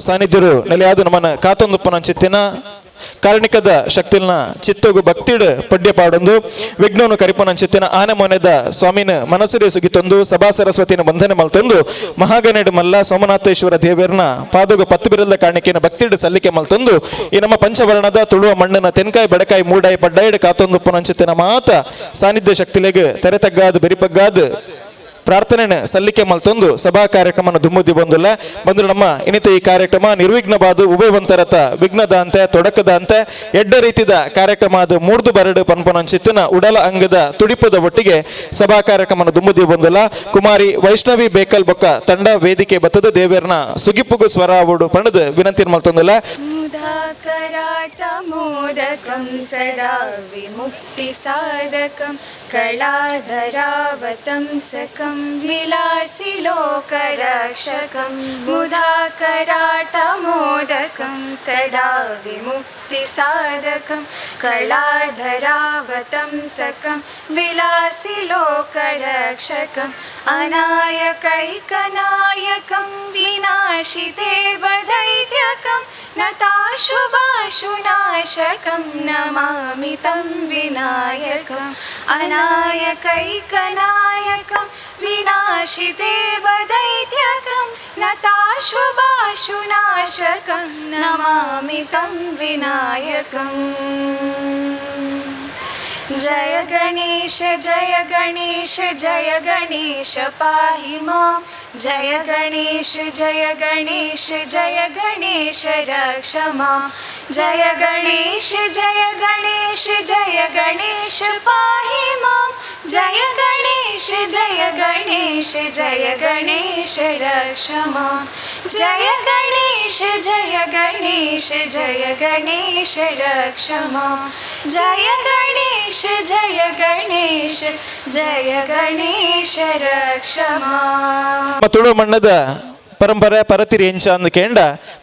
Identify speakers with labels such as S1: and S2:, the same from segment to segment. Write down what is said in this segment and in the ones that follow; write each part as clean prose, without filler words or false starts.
S1: ಸಾನ್ನಿಧ್ಯರು ನೆಲೆಯಾದ ನಮ್ಮನ್ನ ಕಾತೊಂದುಪ್ಪನ ಚಿತ್ತಿನ ಕಾರಣಿಕದ ಶಕ್ತಿಲ್ನ ಚಿತ್ತಗು ಭಕ್ತಿಡ್ ಪಡ್ಯ ಪಾಡೊಂದು ವಿಘ್ನನು ಕರಿಪನ ಚಿತ್ತಿನ ಆನೆ ಮೊನೆದ ಸ್ವಾಮಿನ ಮನಸ್ಸಿಗೆ ಸುಗಿತೊಂದು ಸಭಾ ಸರಸ್ವತಿನ ಬಂಧನೆ ಮಲ್ತೊಂದು ಮಹಾಗಣೇಡು ಮಲ್ಲ ಸೋಮನಾಥೇಶ್ವರ ದೇವರನ ಪಾದಗು ಪತ್ತು ಬಿರಲ್ದ ಕಾಣಿಕೆನ ಭಕ್ತಿಡ್ ಸಲ್ಲಿಕೆ ಮಲ್ತೊಂದು ಈ ನಮ್ಮ ಪಂಚವರ್ಣದ ತುಳುವ ಮಣ್ಣನ ತೆನ್ಕಾಯಿ ಬಡಕಾಯಿ ಮೂಡಾಯಿ ಪಡ್ಡಾಯಿಡ್ ಕಾತೊಂದು ಪುನಂಚಿತ್ತಿನ ಮಾತ ಸಾನ್ನಿಧ್ಯ ಶಕ್ತಿಲೆಗೆ ತೆರೆತಗ್ಗಾದ ಬೆರಿಪಗ್ಗಾದ ಪ್ರಾರ್ಥನೆ ಸಲ್ಲಿಕೆ ಮಲ್ತೊಂದು ಸಭಾ ಕಾರ್ಯಕ್ರಮ ದುಮ್ಮುದಿ ಬಂದಿಲ್ಲ ಬಂದ್ರು ನಮ್ಮ ಇನ್ನಿತ ಈ ಕಾರ್ಯಕ್ರಮ ನಿರ್ವಿಘ್ನವಾದ ಉಭಯವಂತರತ ವಿಘ್ನದ ಅಂತೆ ತೊಡಕದ ಅಂತೆ ಎಡ್ಡ ರೀತಿದ ಕಾರ್ಯಕ್ರಮ ಅದು ಮೂರ್ದು ಬರಡು ಪನ್ಪೊನಂಚಿತ್ತಿನ ಉಡಲ ಅಂಗದ ತುಡಿಪದ ಒಟ್ಟಿಗೆ ಸಭಾ ಕಾರ್ಯಕ್ರಮ ದುಮ್ಮುದಿ ಬಂದಿಲ್ಲ ಕುಮಾರಿ ವೈಷ್ಣವಿ ಬೇಕಲ್ ಬೊಕ್ಕ ತಂಡ ವೇದಿಕೆ ಬತ್ತದ ದೇವರನ ಸುಗಿಪ್ಪುಗು ಸ್ವರ ಅವಡು ಪಣದು ವಿನಂತಿ ಮಲ್ತೊಂದಿಲ್ಲ
S2: मोदकं सदा विमुक्तिसाधकं कलाधरावतं सकं विलासिलोकरक्षकं मुदाकराटमोदकं सदा विमुक्तिसाधकं कलाधरावतं सकं विलासिलोकरक्षकम् अनायकैकनायकं विनाशिदेवदैत्यकं नताशुभाशुनाशकं नमामि तं विनायकम् अनायकैकनायकं विनाशिदेवदैत्यकं नताशुभाशुनाशकं नमामि तं विनायकम् जय गणेश जय गणेश जय गणेश पाहि मां जय गणेश जय गणेश जय गणेश रक्ष मां जय गणेश जय गणेश जय गणेश पाहि मां जय गणेश जय गणेश जय गणेश रक्ष मां जय गणेश जय गणेश जय गणेश रक्ष मां जय गणेश जय गणेश जय गणेश रक्ष मां
S1: ತುಳು ಮಣ್ಣದ ಪರಂಪರೆ ಪರತಿರಿ ಎಂಚ ಅಂದ ಕೇಂಡ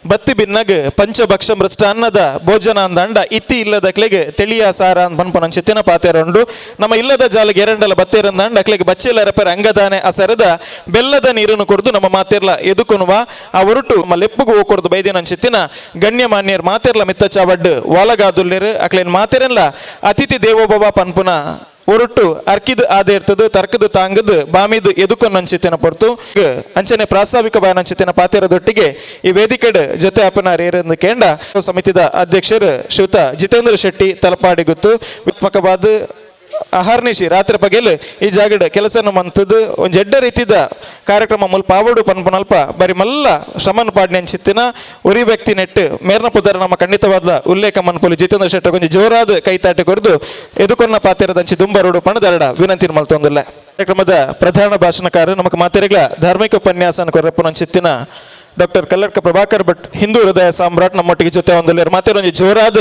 S1: ಬತ್ತಿ ಬಿನ್ನಗ್ ಪಂಚಭಕ್ಷ ಮೃಷ್ಟಾನ್ನದ ಭೋಜನ ಅಂದಂಡ ಇತ್ತಿ ಇಲ್ಲದ ಕ್ಲೆಗ್ ತಿಳಿಯ ಸಾರ ಅಂತ ಪನ್ಪನ ಚಿತ್ತಿನ ಪಾತೆರಂಡು ನಮ್ಮ ಇಲ್ಲದ ಜಾಲಿಗೆ ಎರಡಲ ಬತ್ತೇರಂದಂಡ ಅಕ್ಲೆಗ್ ಬಚ್ಚೆಲ್ಲ ರಪರ ಅಂಗದಾನೆ ಅಸರದ ಬೆಲ್ಲದ ನೀರನ್ನು ಕೊಡ್ದು ನಮ್ಮ ಮಾತೆರ್ಲ ಎದುಕೊನುವ ಆ ಹೊರಟು ನಮ್ಮ ಲೆಪ್ಪುಗು ಹೋಗ್ಕೊಡ್ದು ಬೈದಿನ ಚಿತ್ತಿನ ಗಣ್ಯಮಾನ್ಯರ್ ಮಾತೆರ್ಲ ಮಿತ್ತ ಚಾವಡ್ ವಾಲಗಾದುಲ್ಲೇರು ಅಕ್ಲೇನ್ ಮಾತೆರಲ್ಲ ಅತಿಥಿ ದೇವೋಭವ ಪನ್ಪುನ ಹೊರಟು ಅರ್ಕಿದ್ ಆದ ಇರ್ತದ ತರ್ಕದ ತಾಂಗದ್ ಬಾಮಿದ್ ಎದುಕೊಂಡು ಅಂಚಿತ್ತಿನ ಹೊರತು ಅಂಚನೆ ಪ್ರಾಸ್ತಾವಿಕವಾದ ಅಂಚಿತ್ತಿನ ಪಾತೆರದೊಟ್ಟಿಗೆ ಈ ವೇದಿಕೆಡ್ ಜೊತೆ ಅಪನಾರೇರಂದು ಕೇಂಡ ಸಮಿತಿದ ಅಧ್ಯಕ್ಷರು ಶ್ರೀಯುತ ಜಿತೇಂದ್ರ ಶೆಟ್ಟಿ ತಲಪಾಡಿ ಗೊತ್ತು ವಿತ್ಮಕವಾದ ಅಹರ್ನಿಶಿ ರಾತ್ರಿ ಪಗೆಲ್ ಈ ಜಾಗಡ್ ಕೆಲಸನ ಮಂತದ್ದು ಒಂದು ಎಡ್ಡ ರೀತಿದ ಕಾರ್ಯಕ್ರಮ ಮುಲ್ಪ ಆವಡು ಪನ್ಪುನಲ್ಪ ಬರಿ ಮಲ್ಲ ಶ್ರಮನ್ ಪಾಡ್ನೆ ಅಂಚಿತ್ತಿನ ಉರಿ ವ್ಯಕ್ತಿ ನೆಟ್ಟು ಮೇರ್ನ ಪುದರ ನಮ್ಮ ಖಂಡಿತವಾದ ಉಲ್ಲೇಖ ಮನ್ಪುಲು ಜಿತೇಂದ್ರ ಶೆಟ್ಟಿ ಕೊಂಚ ಜೋರಾದ ಕೈತಾಟಿ ಕೊರೆದು ಎದುಕೊನ್ನ ಪಾತೆರದಂಚಿ ದುಂಬರೋಡು ಪಣದರಡ ವಿನಂತಿ ಮಲ್ತೊಂದಿಲ್ಲ ಕಾರ್ಯಕ್ರಮದ ಪ್ರಧಾನ ಭಾಷಣಕಾರ ನಮಗೆ ಮಾತೆರೆಗಳ ಧಾರ್ಮಿಕ ಉಪನ್ಯಾಸನ ಕೊರಪ್ಪನ ಚಿತ್ತಿನ ಡಾಕ್ಟರ್ ಕಲ್ಲಡ್ಕ ಪ್ರಭಾಕರ್ ಭಟ್ ಹಿಂದೂ ಹೃದಯ ಸಾಮ್ರಾಟ್ ನಮ್ಮೊಟ್ಟಿಗೆ ಜೊತೆ ಒಂದಲ್ಲೇರು ಮಾತೆರೊಂದು ಜೋರಾದ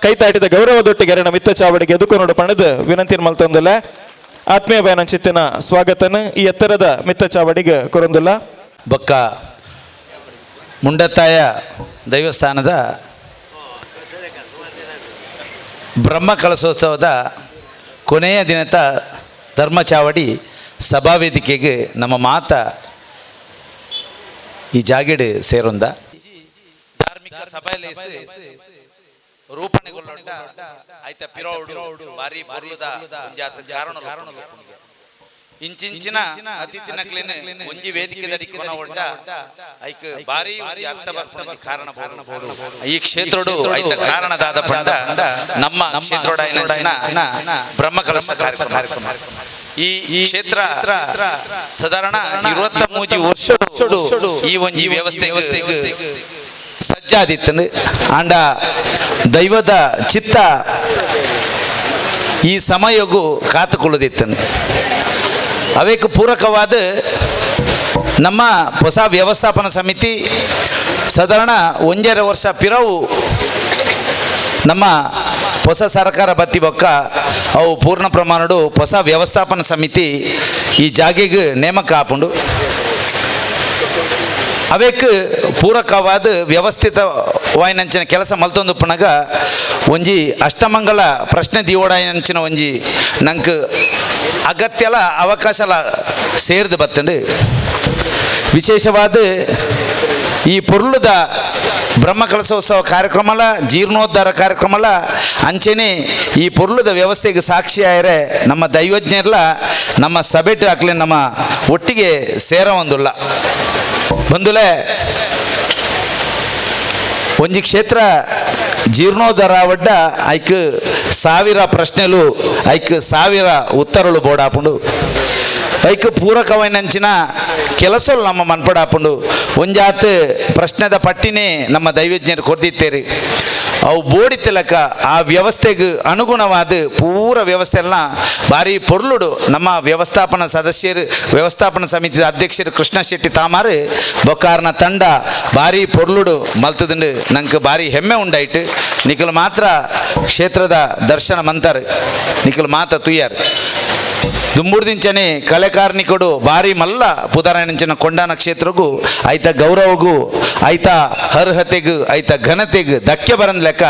S1: ಕೈತಾಟಿದ ಗೌರವದೊಟ್ಟಿಗೆ ಮಿತ್ತ ಚಾವಡಿಗೆ ಎದುಕೊನೋಡು ಪಣದು ವಿನಂತಿ ಮಲ್ತೊಂದಿಲ್ಲ ಆತ್ಮೀಯ ವ್ಯಾನ ಚಿತ್ತಿನ ಸ್ವಾಗತನ ಈ ಎತ್ತರದ ಮಿತ್ತ ಚಾವಡಿಗೆ ಕೊರೊಂದಿಲ್ಲ
S3: ಬೊಕ್ಕ ಮುಂಡತ್ತಾಯ ದೈವಸ್ಥಾನದ ಬ್ರಹ್ಮ ಕಳಸೋತ್ಸವದ ಕೊನೆಯ ದಿನದ ಧರ್ಮಚಾವಡಿ ಸಭಾವೇದಿಕೆಗೆ ನಮ್ಮ ಮಾತ ಈ ಜಾಗಿಡ್ ಸೇರೊಂದ ಧಾರ್ಮಿಕ ಸಭೆಯಲ್ಲಿ ರೂಪಣೆಗೊಳ್ಳೊಂಡ ಐತ ಪಿರೋಡು ಬಾರಿ ಬರುದ ಒಂಜಾತ ಕಾರಣ ಇಂಚಿಂಚಿನ ಅತಿಥಿನ ಕ್ಲಿನ್ ಒಂಜಿ ವೇದಿಕೆ ದಡಿಕೊನ ಒಡ್ಡ ಐಕ ಬಾರಿ ಅರ್ಥವರ್ತ ಕಾರಣ ಈ ಕ್ಷೇತ್ರಡು ಐತ ಕಾರಣದಾದ ಪಂಡ ನಮ್ಮ ಕ್ಷೇತ್ರಡ ಬ್ರಹ್ಮ ಕಲಶ ಕಾರ್ಯಕ್ರಮ ಈ ಕ್ಷೇತ್ರ ಸಾಧಾರಣ 23 ವರ್ಷ ಈ ಒಂಜಿ ವ್ಯವಸ್ಥೆ ಸಜ್ಜಾದಿತ್ತು ಆಂಡ ದೈವದ ಚಿತ್ತ ಈ ಸಮಯಗೂ ಕಾತುಕೊಳ್ಳದಿತ್ತು ಅವಕ್ಕೆ ಪೂರಕವಾದ ನಮ್ಮ ಹೊಸ ವ್ಯವಸ್ಥಾಪನಾ ಸಮಿತಿ ಸಾಧಾರಣ 1.5 ವರ್ಷ ಪಿರವು ನಮ್ಮ ಹೊಸ ಸರ್ಕಾರ ಬತ್ತಿ ಬೊಕ್ಕ ಅವು ಪೂರ್ಣ ಪ್ರಮಾಣಡು ಹೊಸ ವ್ಯವಸ್ಥಾಪನಾ ಸಮಿತಿ ಈ ಜಾಗೆಗೆ ನೇಮಕ ಆಪುಂಡು ಅವಕ್ಕೆ ಪೂರಕವಾದ ವ್ಯವಸ್ಥಿತವಾಯಿನಂಚಿನ ಕೆಲಸ ಮಲ್ತೊಂದು ಪುನಗ ಒಂಜಿ ಅಷ್ಟಮಂಗಲ ಪ್ರಶ್ನೆ ದಿಯೋಡಾಯಂಚಿನ ಒಂಜಿ ನಂಗೆ ಅಗತ್ಯಲ ಅವಕಾಶಲ ಸೇರಿದು ಬತ್ತಂಡು ವಿಶೇಷವಾದ ಈ ಪೊರ್ಲುದ ಬ್ರಹ್ಮ ಕಲಶೋತ್ಸವ ಕಾರ್ಯಕ್ರಮಲ ಜೀರ್ಣೋದ್ಧಾರ ಕಾರ್ಯಕ್ರಮಲ ಅಂಚೆನೆ ಈ ಪೊರ್ಲುದ ವ್ಯವಸ್ಥೆಗೆ ಸಾಕ್ಷಿ ಆಯರೆ ನಮ್ಮ ದೈವಜ್ಞರ್ಲ ನಮ್ಮ ಸಭೆಟ್ ಹಾಕ್ಲಿ ನಮ್ಮ ಒಟ್ಟಿಗೆ ಸೇರ ಒಂದುಲ್ಲ ಬಂದುಲೆ ಒಂಜಿ ಕ್ಷೇತ್ರ ಜೀರ್ಣೋದ್ಧಾರ ಒಡ್ಡ ಐಕ್ ಸಾವಿರ ಪ್ರಶ್ನೆಲು ಐಕ್ ಸಾವಿರ ಉತ್ತರಗಳು ಬೋಡಾಪುಂಡು ಐಕ್ ಪೂರಕವೈನಂಚಿನ ಕೆಲಸలు ನಮ್ಮ ಮನ್ಪಡಾಪುಂಡು ಒಂಜಾತ್ ಪ್ರಶ್ನೆದ ಪಟ್ಟಿನೇ ನಮ್ಮ ದೈವಜ್ಞರು ಕೊಡ್ದಿತ್ತೇರಿ ಅವು ಬೋಡಿತಿಲಕ ಆ ವ್ಯವಸ್ಥೆಗೆ ಅನುಗುಣವಾದ ಪೂರ ವ್ಯವಸ್ಥೆ ಎಲ್ಲ ಭಾರಿ ಪೊರ್ಲುಡು ನಮ್ಮ ವ್ಯವಸ್ಥಾಪನಾ ಸದಸ್ಯರು ವ್ಯವಸ್ಥಾಪನಾ ಸಮಿತಿ ಅಧ್ಯಕ್ಷರು ಕೃಷ್ಣ ಶೆಟ್ಟಿ ತಾಮಾರು ಬೊಕ್ಕಾರ್ನ ತಂಡ ಭಾರಿ ಪೊರ್ಲುಡು ಮಲ್ತದಂಡು ನಂಗೆ ಭಾರಿ ಹೆಮ್ಮೆ ಉಂಡಾಯ್ತು ನಿಖಲ್ ಮಾತ್ರ ಕ್ಷೇತ್ರದ ದರ್ಶನ ಮಂತಾರೆ ನಿಖಲ್ ಮಾತ ತುಯ್ಯಾರು ದುಂಬುಡ್ದಿಂಚನೆ ಕಳೆ ಕಾರ್ಮಿಕರು ಭಾರಿ ಮಲ್ಲ ಪುದಾರಾಯಣಂಚಿನ ಕೊಂಡಾನ ಕ್ಷೇತ್ರಗೂ ಐತ ಗೌರವಗೂ ಐತ ಅರ್ಹತೆಗೂ ಐತ ಘನತೆಗೂ ಧಕ್ಕೆ ಬರಂದ್ ಲೆಕ್ಕ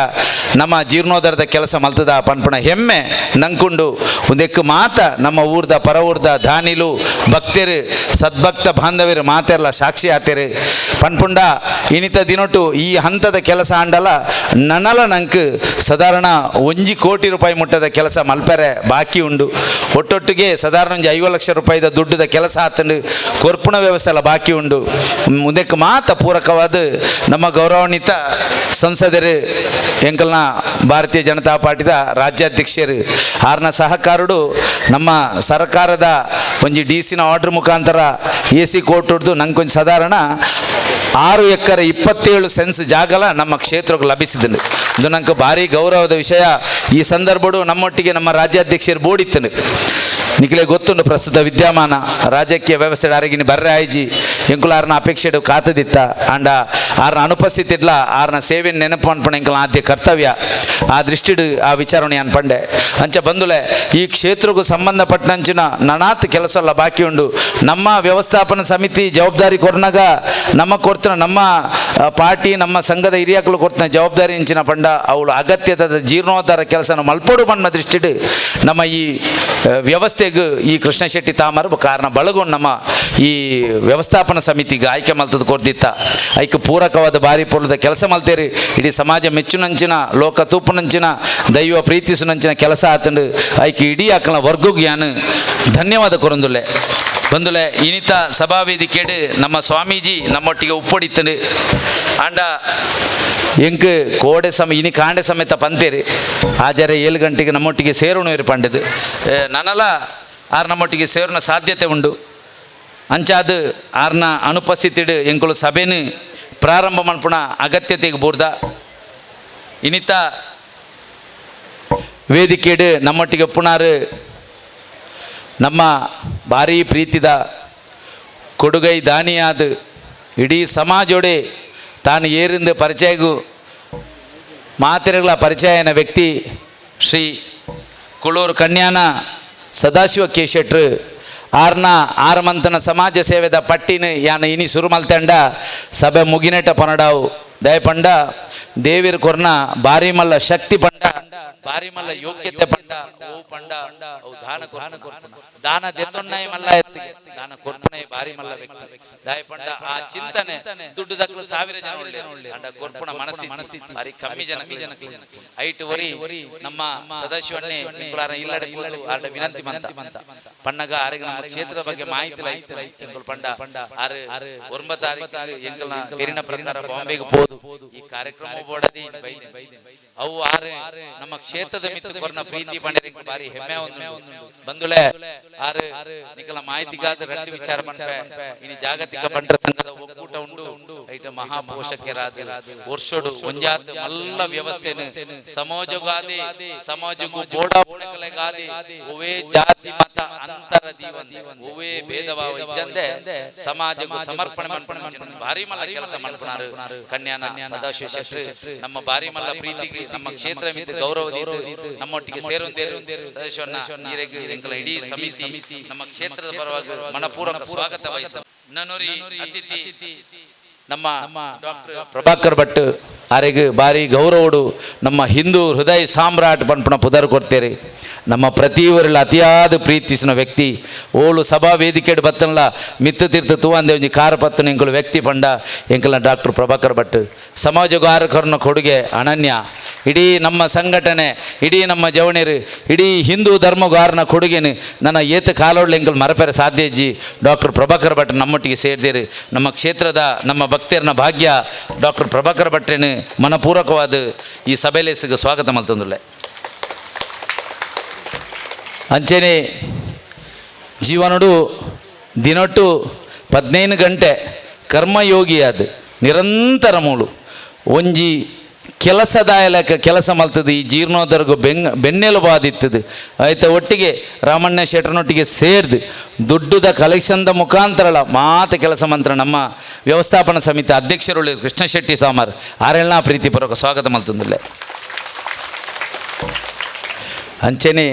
S3: ನಮ್ಮ ಜೀರ್ಣೋದ್ಧಾರದ ಕೆಲಸ ಮಲ್ತದ ಪನ್ಪಣ ಹೆಮ್ಮೆ ನಂಕುಂಡು ಒಂದೆಕ್ಕು ಮಾತ ನಮ್ಮ ಊರ್ದ ಪರ ಊರ್ದ ದಾನಿಲು ಭಕ್ತರು ಸದ್ಭಕ್ತ ಬಾಂಧವ್ಯರು ಮಾತೆಲ್ಲ ಸಾಕ್ಷಿ ಆತೇರು ಪನ್ಪುಂಡ ಇನಿತ ದಿನೊಟ್ಟು ಈ ಹಂತದ ಕೆಲಸ ಆಂಡಲ ನನಲ ನಂಕು ಸಾಧಾರಣ 1 ಕೋಟಿ ರೂಪಾಯಿ ಮುಟ್ಟದ ಕೆಲಸ ಮಲ್ಪೆರೆ ಬಾಕಿ ಉಂಡು ಒಟ್ಟೊಟ್ಟಿಗೆ ಸಾಧಾರಣ 5 ಲಕ್ಷ ರೂಪಾಯಿದ ದುಡ್ಡದ ಕೆಲಸ ಆತಂಡು ಕೊರ್ಪುಣ ವ್ಯವಸ್ಥೆ ಎಲ್ಲ ಬಾಕಿ ಉಂಡು ಮುಂದಕ್ಕೆ ಮಾತ ಪೂರಕವಾದ ನಮ್ಮ ಗೌರವಾನ್ವಿತ ಸಂಸದರು ಎಂಕಲ್ನ ಭಾರತೀಯ ಜನತಾ ಪಾರ್ಟಿದ ರಾಜ್ಯಾಧ್ಯಕ್ಷರು ಆರ್ನ ಸಹಕಾರಡು ನಮ್ಮ ಸರ್ಕಾರದ ಒಂಜಿ ಡಿಸಿನ ಆರ್ಡರ್ ಮುಖಾಂತರ AC ಕೋರ್ಟ್ ಹೊಡೆದು ನಂಗೊಂದು ಸಾಧಾರಣ 6 ಎಕರೆ 27 ಸೆನ್ಸ್ ಜಾಗಲ ನಮ್ಮ ಕ್ಷೇತ್ರಕ್ಕೆ ಲಭಿಸಿದನು ಇದು ನಂಗೆ ಭಾರಿ ಗೌರವದ ವಿಷಯ ಈ ಸಂದರ್ಭಡು ನಮ್ಮೊಟ್ಟಿಗೆ ನಮ್ಮ ರಾಜ್ಯಾಧ್ಯಕ್ಷರು ಬೋಡಿತ್ತನು ನಿಖಲೆ ಗೊತ್ತುಂಡು ಪ್ರಸ್ತುತ ವಿದ್ಯಮಾನ ರಾಜಕೀಯ ವ್ಯವಸ್ಥೆ ಅರಗಿನಿ ಬರ್ರೆ ಆಯ್ಜಿ ಎಂಕುಲಾರ್ನ ಅಪೇಕ್ಷೆಡು ಕಾತದಿತ್ತ ಅಂಡ ಆರ್ನ ಅನುಪಸ್ಥಿತಿ ಇಡ್ಲ ಆರ್ನ ಸೇವೆ ನೆನಪು ಅನ್ಪಣ ಎಂಕಲ ಆದ್ಯ ಕರ್ತವ್ಯ ಆ ದೃಷ್ಟಿಡು ಆ ವಿಚಾರಣೆ ಅನ್ಪಂಡೆ ಅಂಚ ಬಂದುಲೆ ಈ ಕ್ಷೇತ್ರಕ್ಕೂ ಸಂಬಂಧಪಟ್ಟಂಚಿನ ನನಾತ್ ಕೆಲಸ ಎಲ್ಲ ಬಾಕಿ ಉಂಡು ನಮ್ಮ ವ್ಯವಸ್ಥಾಪನಾ ಸಮಿತಿ ಜವಾಬ್ದಾರಿ ಕೊರ್ನಾಗ ನಮ್ಮ ಕೊಡ್ತಿನ ನಮ್ಮ ಪಾರ್ಟಿ ನಮ್ಮ ಸಂಘದ ಹಿರಿಯಕಲು ಕೊಡ್ತಿನ ಜವಾಬ್ದಾರಿ ಇಂಚಿನ ಪಂಡ ಅವಳು ಅಗತ್ಯದ ಜೀರ್ಣೋದ್ಧಾರ ಕೆಲಸನ ಮಲ್ಪೋಡು ಬಣ್ಣ ದೃಷ್ಟಿಡು ನಮ್ಮ ಈ ವ್ಯವಸ್ಥೆಗೂ ಈ ಕೃಷ್ಣ ಶೆಟ್ಟಿ ತಾಮರು ಕಾರಣ ಬಳಗೊಂಡು ನಮ್ಮ ಈ ವ್ಯವಸ್ಥಾಪನಾ ಸಮಿತಿಗೆ ಆಯ್ಕೆ ಮಲ್ತದ ಕೊಡ್ದಿತ್ತ ಐಕೆ ಪೂರಕವಾದ ಭಾರಿ ಪೂರ್ಣದ ಕೆಲಸ ಮಲ್ತೇರಿ ಇಡೀ ಸಮಾಜ ಮೆಚ್ಚುನಂಚಿನ ಲೋಕ ತೂಪುನಂಚಿನ ದೈವ ಪ್ರೀತಿಸುನಂಚಿನ ಕೆಲಸ ಆತಂಡು ಐಕೆ ಇಡೀ ಆಕಲ ವರ್ಗಕ್ಕೆ ನಾನು ಧನ್ಯವಾದ ಕೊರೊಂದುಲ್ಲೆ ಬಂದುಲೆ ಇನಿತ ಸಭಾವೇದಿಕೆಡು ನಮ್ಮ ಸ್ವಾಮೀಜಿ ನಮ್ಮೊಟ್ಟಿಗೆ ಉಪ್ಪೊಡಿತಂಡು ಆಂಡ ಎಂಕ್ ಕೋಡೆ ಇನಿ ಕಾಂಡೆ ಸಮೇತ ಪಂತೇರಿ ಆಜಾರೆ 7 ಗಂಟೆಗೆ ನಮ್ಮೊಟ್ಟಿಗೆ ಸೇರೋಣ ಇರು ಪಂಡದು ನನಲ ಆರು ನಮ್ಮೊಟ್ಟಿಗೆ ಸೇರೋಣ ಸಾಧ್ಯತೆ ಉಂಡು ಅಂಚಾದು ಆರ್ನ ಅನುಪಸ್ಥಿತಿಡು ಎಂಕುಲು ಸಭೆನು ಪ್ರಾರಂಭ ಮನ್ಪುಣ ಅಗತ್ಯತೆಗೆ ಬೂರ್ದ ಇನಿತ ವೇದಿಕೆಡು ನಮ್ಮೊಟ್ಟಿಗೆ ಪುನಾರು ನಮ್ಮ ಭಾರಿ ಪ್ರೀತಿದ ಕೊಡುಗೈ ದಾನಿಯಾದ ಇಡೀ ಸಮಾಜೋಡೆ ತಾನು ಏರಿಂದ ಪರಿಚಯಗೂ ಮಾತೆರೆಗಳ ಪರಿಚಯನ ವ್ಯಕ್ತಿ ಶ್ರೀ ಕುಳೂರು ಕನ್ಯಾನ ಸದಾಶಿವ ಕೆ ಶೆಟ್ರು ಆರ್ನ 6 ಮಂತನ ಸಮಾಜ ಸೇವೆದ ಪಟ್ಟಿನ ಯಾನ ಇನಿ ಶುರು ಮಲ್ತಂಡ ಸಭೆ ಮುಗಿನೆಟ ಪನಡಾವು ದಯಪಂಡ ದೇವಿರ ಕೊರ್ನ ಭಾರಿ ಮಲ್ಲ ಶಕ್ತಿ ಪಂಡ ಭಾರಿ ಮಲ್ಲ ಯೋಗ್ಯತೆ ಪಂಡ ಓ ಪಂಡ ಓ ದಾನ ದೆತ್ತೊನ್ನೈ ಮಲ್ಲ ದಾನ ಕೊರ್ಪನೆ ಭಾರಿ ಮಲ್ಲ ವ್ಯಕ್ತಿ ದಯಪಂಡ ಆ ಚಿಂತನೆ ದುಡ್ಡು ದಕ್ಕಲು 1000 ಜನ ಒಳ್ಳೆ ಅಂಡ ಕೊರ್ಪುಣ ಮನಸ್ಸಿ ಭಾರಿ ಕಮ್ಮಿ ಜನ ಐಟ್ ವರಿ ನಮ್ಮ ಸದಸ್ಯವನ್ನೇ ನಿಕುಲಾರ ಇಲ್ಲಡೆ ಆರ್ಡ ವಿನಂತಿ ಮಂತ ಪಣ್ಣಗ ಆರೆಗ ನಮ್ಮ ಕ್ಷೇತ್ರದ ಬಗ್ಗೆ ಮಾಹಿತಿ ಲೈತ್ ಎಂಕುಲ್ ಪಂಡ 9 ತಾರೀಕು ಎಂಕಲ್ನ ತೆರಿನ ಪ್ರಕಾರ ಬಾಂಬೆಗೆ ಹೋದು ಈ ಕಾರ್ಯಕ್ರಮ ಬೋಡದಿ ಅವು ನಮ್ಮ ಕ್ಷೇತ್ರದ ಮಿತ್ರ ಕೊರ್ನ ಪ್ರೀತಿ ಪಂಡರಿಗೆ ಭಾರಿ ಹೆಮ್ಮೆ ಒಂದು ಬಂದುಲೆ ನಿಕಲ ಮಾಹಿತಿಗಾದ ರಂಡಿ ವಿಚಾರ ಮಾಡ್ರೆ ಇನಿ ಜಾಗತಿಕ ಬಂಡ್ರ ಸಂಘದ ಒಕ್ಕೂಟ ಉಂಡು ಐಟ ಮಹಾ ಪೋಷಕರಾದ ವರ್ಷೋಡು ಒಂಜಾತ ಮಲ್ಲ ವ್ಯವಸ್ಥೆನು ಸಮಾಜಗಾದೆ ಸಮಾಜಗೂ ಬೋಡ ಪುಣಕಲೆಗಾದೆ ಒವೇ ಜಾತಿ ಮತ ಅಂತರ ದೀವಂದೆ ಒವೇ ಭೇದಭಾವ ಇಜ್ಜಂದೆ ಸಮಾಜಗೂ ಸಮರ್ಪಣೆ ಮನ್ಪಣ ಭಾರಿ ಮಲ್ಲ ಕೆಲಸ ಮಾಡ್ತಾರು ಕನ್ಯಾನ ಸದಾಶಿವ ಶೆಟ್ಟಿ ನಮ್ಮ ಭಾರಿ ಮಲ್ಲ ಪ್ರೀತಿಗೆ ನಮ್ಮ ಕ್ಷೇತ್ರ ಮಿತ್ರ ಗೌರವದಿಂದ ನಮ್ಮೊಟ್ಟಿಗೆ ಸೇರುವಂತೇರು ಸದಸ್ಯವನ್ನ ನೀರಿಗೆ ಎಂಕಲ ಇಡೀ ಸಮಿತಿ ನಮ್ಮ ಕ್ಷೇತ್ರದ ಪರವಾಗಿ ಮನಪೂರ್ವಕ ಸ್ವಾಗತ ವಹಿಸ ನನ್ನೂರಿ ಅತಿಥಿ ನಮ್ಮ ಡಾಕ್ಟರ್ ಪ್ರಭಾಕರ್ ಭಟ್ ಆರೆಗೆ ಭಾರಿ ಗೌರವಡು ನಮ್ಮ ಹಿಂದೂ ಹೃದಯ ಸಾಮ್ರಾಟ್ ಪನ್ಪಣ ಪುದರ್ ಕೊಡ್ತೇರಿ
S4: ನಮ್ಮ ಪ್ರತಿಯವರೆಲ್ಲ ಅತಿಯಾದ ಪ್ರೀತಿಸಿನ ವ್ಯಕ್ತಿ ಓಳು ಸಭಾ ವೇದಿಕೆ ಬತ್ತನಲ್ಲ ಮಿತ್ತು ತೀರ್ಥ ತೂವಂದೆ ಒಂಜಿ ಕಾರ ಪತ್ತನ ಎಂಕುಲು ವ್ಯಕ್ತಿ ಪಂಡ ಎಂಕಲ್ನ ಡಾಕ್ಟರ್ ಪ್ರಭಾಕರ್ ಭಟ್ ಸಮಾಜಗಾರಕರನ ಕೊಡುಗೆ ಅನನ್ಯ. ಇಡೀ ನಮ್ಮ ಸಂಘಟನೆ, ಇಡೀ ನಮ್ಮ ಜವಣಿರು, ಇಡೀ ಹಿಂದೂ ಧರ್ಮಗಾರನ ಕೊಡುಗೆನು ನನ್ನ ಏತ ಕಾಲೋಡ್ಲ ಎಂಕಲ್ ಮರಪೆರ ಸಾಧ್ಯ ಇಜ್ಜಿ ಡಾಕ್ಟರ್ ಪ್ರಭಾಕರ್ ಭಟ್ ನಮ್ಮೊಟ್ಟಿಗೆ ಸೇರಿದಿರು. ನಮ್ಮ ಕ್ಷೇತ್ರದ ನಮ್ಮ ಭಕ್ತರನ ಭಾಗ್ಯ ಡಾಕ್ಟರ್ ಪ್ರಭಾಕರ್ ಭಟ್ರೇನು ಮನಪೂರ್ವಕವಾದ ಈ ಸಭೆಲೇಸಿಗೆ ಸ್ವಾಗತ ಮಲ್ತೊಂದುಲ್ಲೆ. ಅಂಚೆನೆ ಜೀವನಡು ದಿನೊಟ್ಟು 15 ಗಂಟೆ ಕರ್ಮಯೋಗಿಯಾದ ನಿರಂತರ ಮೂಳು ಒಂಜಿ ಕೆಲಸದಾಯಲಕ ಕೆಲಸ ಮಲ್ತದ್ದು ಈ ಜೀರ್ಣೋದ್ಧರ್ಗೂ ಬೆನ್ನೆಲುಬಾದಿತ್ತದು ಆಯ್ತಾ. ಒಟ್ಟಿಗೆ ರಾಮಣ್ಣ ಶೆಟ್ಟರ್ನೊಟ್ಟಿಗೆ ಸೇರಿದು ದುಡ್ಡುದ ಕಲೆಕ್ಷನ್ದ ಮುಖಾಂತರಳ ಮಾತು ಕೆಲಸ ಮಂತ್ರ ನಮ್ಮ ವ್ಯವಸ್ಥಾಪನಾ ಸಮಿತಿ ಅಧ್ಯಕ್ಷರುಳ್ಳಿ ಕೃಷ್ಣ ಶೆಟ್ಟಿ ಸಾಮಾರ್ ಆರೆಲ್ಲ ಪ್ರೀತಿಪೂರ್ವಕ ಸ್ವಾಗತ ಮಲ್ತೊಂದಿಲ್ಲ. ಅಂಚೆನೆ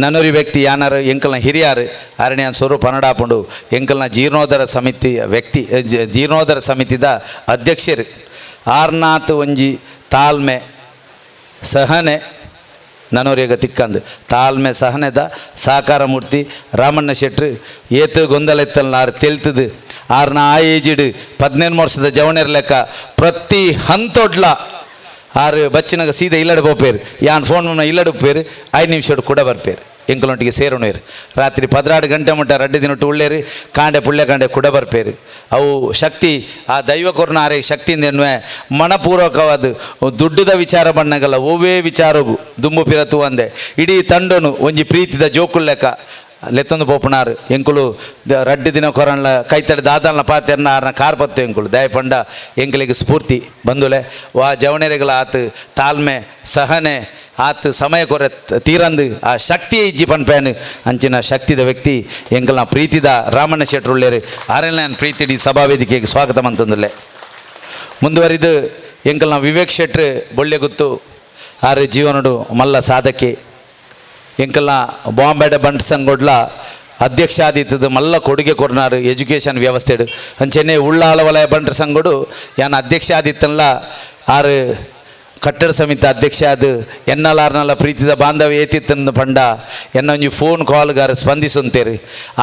S4: ನನ್ನೂರಿ ವ್ಯಕ್ತಿ ಯಾನಾರು ಎಂಕಲ್ನ ಹಿರಿಯಾರು ಆರಣ್ಯ ಸ್ವರೂಪ ಪನ್ನಡಾಪುಂಡು ಎಂಕಲ್ನ ಜೀರ್ಣೋದ್ಧಾರ ಸಮಿತಿ ವ್ಯಕ್ತಿ ಜೀರ್ಣೋದ್ಧಾರ ಸಮಿತಿದ ಅಧ್ಯಕ್ಷರು ಆರ್ನಾಥ್ ಒಂಜಿ ತಾಳ್ಮೆ ಸಹನೆ ನನವರಿಗ ತಿಕ್ಕಂದು ತಾಳ್ಮೆ ಸಹನೆದ ಸಾಕಾರ ಮೂರ್ತಿ ರಾಮಣ್ಣ ಶೆಟ್ರು ಏತು ಗೊಂದಲ ಎತ್ತಲ್ಲ ಆರು ತೆಲ್ತದು ಆರ್ನ ಆ ಏಜಿಡು 18 ವರ್ಷದ ಜವಣರ ಲೆಕ್ಕ ಪ್ರತಿ ಹಂತೊಡ್ಲ ಆರು ಬಚ್ಚಿನಾಗ ಸೀದಾ ಇಲ್ಲಡೆ ಹೋಗ್ಪೇರು ಯಾನ್ ಫೋನ್ ಇಲ್ಲಡೆ ಹೋಗ್ಪೇರು 5 ನಿಮಿಷ ಕೂಡ ಬರ್ಪೇರು ಎಂಕಲೊಟ್ಟಿಗೆ ಸೇರೋಣೇರು. ರಾತ್ರಿ 16 ಗಂಟೆ ಮಟ್ಟ ರಡ್ಡಿ ದಿನಟ್ಟು ಉಳ್ಳೇರು ಕಾಂಡೆ ಪುಳ್ಳೆ ಕಾಂಡೆ ಕೂಡ ಬರ್ಪೇರು. ಅವು ಶಕ್ತಿ ಆ ದೈವಕೊರ್ನ ಆರೆ ಶಕ್ತಿಯಿಂದ ಎನ್ನುವೆ ಮನಪೂರ್ವಕವಾದ ದುಡ್ಡದ ವಿಚಾರ ಬಣ್ಣಗಲ್ಲ ಓವೇ ವಿಚಾರಗೂ ದುಂಬು ಪಿರತು ಅಂದೆ ಇಡೀ ತಂಡನು ಒಂಜಿ ಪ್ರೀತಿದ ಜೋಕುಳ್ಳೆಕ್ಕ ಲೆತ್ತೊಂದು ಪೋಪುನಾರು ಎಂಕುಲು ರಡ್ಡಿ ದಿನ ಕೊರಣ್ಲ ಕೈತಡೆ ದಾದಲ್ನ ಪಾತೆರ್ನ ಆರ್ನ ಕಾರ್ಪತ್ತು ಎಂಕುಲು ದಯಪಂಡ ಎಂಕಲಿಗೆ ಸ್ಫೂರ್ತಿ ಬಂದುಲೆ ವಾ ಜವಣೆರೆಗಳ ಆತು ತಾಳ್ಮೆ ಸಹನೆ ಆತು ಸಮಯ ಕೊರೆ ತೀರಂದು ಆ ಶಕ್ತಿಯೇ ಇಜ್ಜಿ ಪನ್ಪೇನು ಅಂಚಿನ ಶಕ್ತಿದ ವ್ಯಕ್ತಿ ಎಂಕಲ್ನ ಪ್ರೀತಿದ ರಾಮಣ್ಣ ಶೆಟ್ರು ಉಳ್ಳೇರು ಆರೆಲ್ಲ ನಾನು ಪ್ರೀತಿಡಿ ಸಭಾ ವೇದಿಕೆಗೆ ಸ್ವಾಗತ ಅಂತಂದಲೆ. ಮುಂದುವರಿದು ಎಂಕಲ್ನ ವಿವೇಕ್ ಶೆಟ್ರು ಬೊಳ್ಳೆ ಗೊತ್ತು ಆರು ಜೀವನಡು ಮಲ್ಲ ಸಾಧಕೆ ಎಂಕಲ್ನ ಬಾಂಬೆಡ ಬಂಟ್ ಸಂಗೊಡ್ಲ ಅಧ್ಯಕ್ಷ ಆದಿತ್ತದು ಮಲ್ಲ ಕೊಡುಗೆ ಕೊರ್ನಾರು ಎಜುಕೇಷನ್ ವ್ಯವಸ್ಥೆಡು ಅಂಚೆನೆ ಉಳ್ಳಾಳ ವಲಯ ಬಂಟ್ರ ಸಂಗೊಡು ಯಾನ ಅಧ್ಯಕ್ಷ ಆದಿತ್ತಲ್ಲ ಆರು ಕಟ್ಟಡ ಸಮಿತಿ ಅಧ್ಯಕ್ಷ ಅದು ಎನ್ನಲಾರ್ನಲ್ಲ ಪ್ರೀತಿದ ಬಾಂಧವ್ಯ ಏತಿತ್ತನ್ನು ಪಂಡ ಎನ್ನೊಂಜಿ ಫೋನ್ ಕಾಲ್ಗಾರ ಸ್ಪಂದಿಸುಂತೇರಿ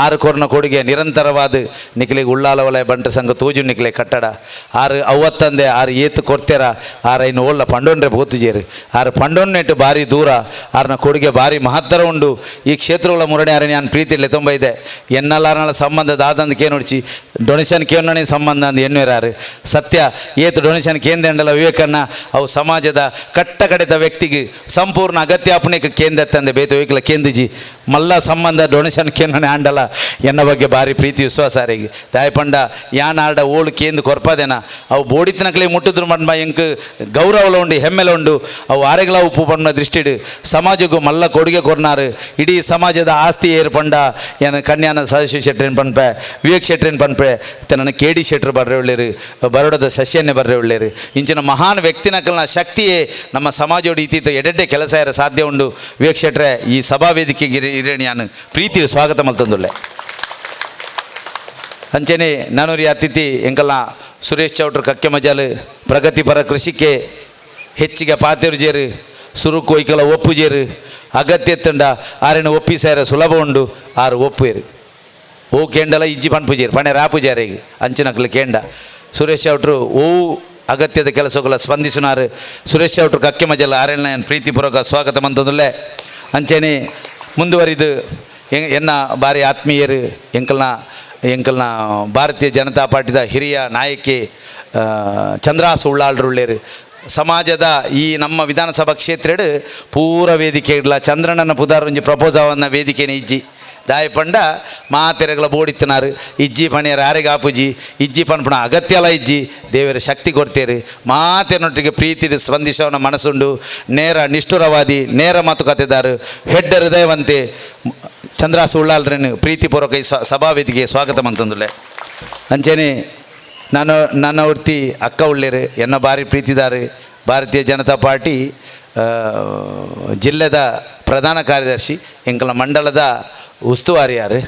S4: ಆರು ಕೊರ್ನ ಕೊಡುಗೆ ನಿರಂತರವಾದ ನಿಖಲಿಗೆ ಉಳ್ಳಾಲ ವಲಯ ಬಂಟ್ರ ಸಂಘ ತೋಜು ನಿಖಲೆ ಕಟ್ಟಡ ಆರು ಅವತ್ತಂದೆ ಆರು ಏತು ಕೊಡ್ತೇರ ಆರು ಇನ್ನು ಒಳ್ಳ ಪಂಡೊಂಡ್ರೆ ಬೋತುಜೇರಿ ಆರು ಪಂಡೊನ್ನೆಟ್ಟು ಭಾರಿ ದೂರ ಆರ್ನ ಕೊಡುಗೆ ಭಾರಿ ಮಹತ್ತರ ಉಂಡು ಈ ಕ್ಷೇತ್ರಗಳ ಮುರಡೆ ಆರೆ ನಾನು ಪ್ರೀತಿಲೆ ತುಂಬ ಇದೆ ಎನ್ನಲಾರ್ನಲ್ಲ ಸಂಬಂಧದ ಆದಂದು ಕೇನೊಡ್ಚಿ ಡೊನೇಷನ್ ಕೇವಣೆ ಸಂಬಂಧ ಅಂದು ಎನ್ನುವರಾರು ಸತ್ಯ ಏತು ಡೊನೇಷನ್ ಕೇಂದ್ರಲ್ಲ ವಿವೇಕನ್ನ ಅವು ಸಮಾಜ ಕಟ್ಟ ಕಡೆದ ವ್ಯಕ್ತಿಗೆ ಸಂಪೂರ್ಣ ಅಗತ್ಯಾಪನೆಗೆ ಕೇಂದ್ರ ತಂದೆ ಬೇತವಿಕಲ ಕೇಂದ್ರಜಿ ಮಲ್ಲ ಸಂಬಂಧ ಡೊನೇಷನ್ ಕೇಂದ್ರ ಆಂಡಲ ಎನ್ನ ಬಗ್ಗೆ ಭಾರಿ ಪ್ರೀತಿ ವಿಶ್ವಾಸಾರಿಗೆ ದಯಪಂಡ ಯಾನ್ ಆಡ ಓಳು ಕೇಂದ್ರ ಕೊರ್ಪದೇನ ಅವು ಬೋಡಿತನಕಲೇ ಮುಟ್ಟಿದ್ರು ಮಣ್ಣ ಎಂಕ್ ಗೌರವಲ ಉಂಡು ಹೆಮ್ಮೆಲ ಉಂಡು ಅವು ಆರೆಗಳ ಉಪ್ಪು ಪಣ್ಣ ದೃಷ್ಟಿಡು ಸಮಾಜಕ್ಕೂ ಮಲ್ಲ ಕೊಡುಗೆ ಕೊರ್ನಾರು ಇಡೀ ಸಮಾಜದ ಆಸ್ತಿ ಏರು ಪಂಡ ಏನು ಕನ್ಯಾನ ಸದಸ್ಯ ಶೆಟ್ರೇನು ಪನ್ಪೆ ವಿವೇಕ್ ಶೆಟ್ರೇನು ಪನ್ಪೆ ನನ್ನ KD ಶೆಟ್ರು ಬರ್ರೆ ಒಳ್ಳೇರು ಬರೋಡದ ಸಸ್ಯನ್ನೇ ಬರ್ರೆ ಒಳ್ಳೇರು ಇಂಚಿನ ಮಹಾನ್ ವ್ಯಕ್ತಿನಕಲ್ನ ಶಕ್ತಿಯೇ ನಮ್ಮ ಸಮಾಜೋಡು ಇತ್ತೀತ ಎಡೆಡ್ಡೆ ಕೆಲಸ ಇರ ಸಾಧ್ಯ ಉಂಡು ವಿವೇಕ್ ಶೆಟ್ರೆ ಈ ಸಭಾ ವೇದಿಕೆಗೆ ಇರೇಣಿ ನಾನು ಪ್ರೀತಿ ಸ್ವಾಗತ ಮಲ್ತಂದುಳ್ಳೆ. ಅಂಚೆನೆ ನಾನೂರಿ ಅತಿಥಿ ಎಂಕಲ್ನ ಸುರೇಶ್ ಚೌಟ್ರು ಕಕ್ಕೆ ಮಜಾಲು ಪ್ರಗತಿಪರ ಕೃಷಿಗೆ ಹೆಚ್ಚಿಗೆ ಪಾತೆರುಜೇರು ಸುರುಕು ಒಯ್ಕಲ ಒಪ್ಪುಜೇರು ಅಗತ್ಯ ತಂಡ ಆರೇನು ಒಪ್ಪಿಸಾರ ಸುಲಭ ಉಂಡು ಆರು ಒಪ್ಪುಯರು ಓ ಕೇಂಡಲ ಇಜ್ಜಿ ಪನ್ಪುಜೇರು ಪಣೆ ರಾಪುಜಾರಿಗೆ ಅಂಚಿನಕಲು ಕೇಂಡ ಸುರೇಶ್ ಚೌಟ್ರು ಓ ಅಗತ್ಯದ ಕೆಲಸಗಳ ಸ್ಪಂದಿಸುನಾರು ಸುರೇಶ್ ಚೌಟ್ರು ಕಕ್ಕೆ ಮಜಲ ಆರೆಲ್ಲ ನಾನು ಪ್ರೀತಿಪೂರ್ವಕ ಸ್ವಾಗತ ಮಂತಂದುಲ್ಲೆ. ಅಂಚೆನೆ ಮುಂದುವರಿದು ಎನ್ನ ಭಾರಿ ಆತ್ಮೀಯರು ಎಂಕಲ್ನ ಭಾರತೀಯ ಜನತಾ ಪಾರ್ಟಿದ ಹಿರಿಯ ನಾಯಕಿ ಚಂದ್ರಾಸ್ ಉಳ್ಳಾಳ್ರುಳ್ಳೇರು ಸಮಾಜದ ಈ ನಮ್ಮ ವಿಧಾನಸಭಾ ಕ್ಷೇತ್ರ ಪೂರ ವೇದಿಕೆ ಇಡ್ಲ ಚಂದ್ರಣ್ಣನ ಪುದಾರ್ ಒಂಜಿ ಪ್ರಪೋಸವನ್ನ ವೇದಿಕೆನೇ ಇಜ್ಜಿ ದಾಯಪಂಡ ಮಾತೆರೆಗಳ ಬೋಡಿತ್ತನಾರು ಇಜ್ಜಿ ಪಣಿಯರ ಆರೆಗೆ ಆಪುಜಿ ಇಜ್ಜಿ ಪನ್ಪುಣ ಅಗತ್ಯಲ ಇಜ್ಜಿ ದೇವರ ಶಕ್ತಿ ಕೊಡ್ತೇರು ಮಾತೆನೊಟ್ಟಿಗೆ ಪ್ರೀತಿ ಸ್ಪಂದಿಸೋನ ಮನಸ್ಸುಂಡು ನೇರ ನಿಷ್ಠುರವಾದಿ ನೇರ ಮಾತುಕತೆದಾರು ಹೆಡ್ಡ ಹೃದಯವಂತೆ ಚಂದ್ರಾಸ್ ಉಳ್ಳಾಲ್ರನ್ನು ಪ್ರೀತಿಪೂರ್ವಕ ಈ ಸಭಾ ವೇದಿಕೆಗೆ ಸ್ವಾಗತ ಮಂತಂದುಲ್ಲೆ. ಅಂಚೆನೆ ನನ್ನ ವೃತ್ತಿ ಅಕ್ಕ ಉಳ್ಳೇರು ಎನ್ನ ಭಾರಿ ಪ್ರೀತಿದಾರು ಭಾರತೀಯ ಜನತಾ ಪಾರ್ಟಿ ಜಿಲ್ಲೆದ ಪ್ರಧಾನ ಕಾರ್ಯದರ್ಶಿ ಎಂಕಲ ಮಂಡಲದ ಉಸ್ತುವಾರಿ ಯಾರು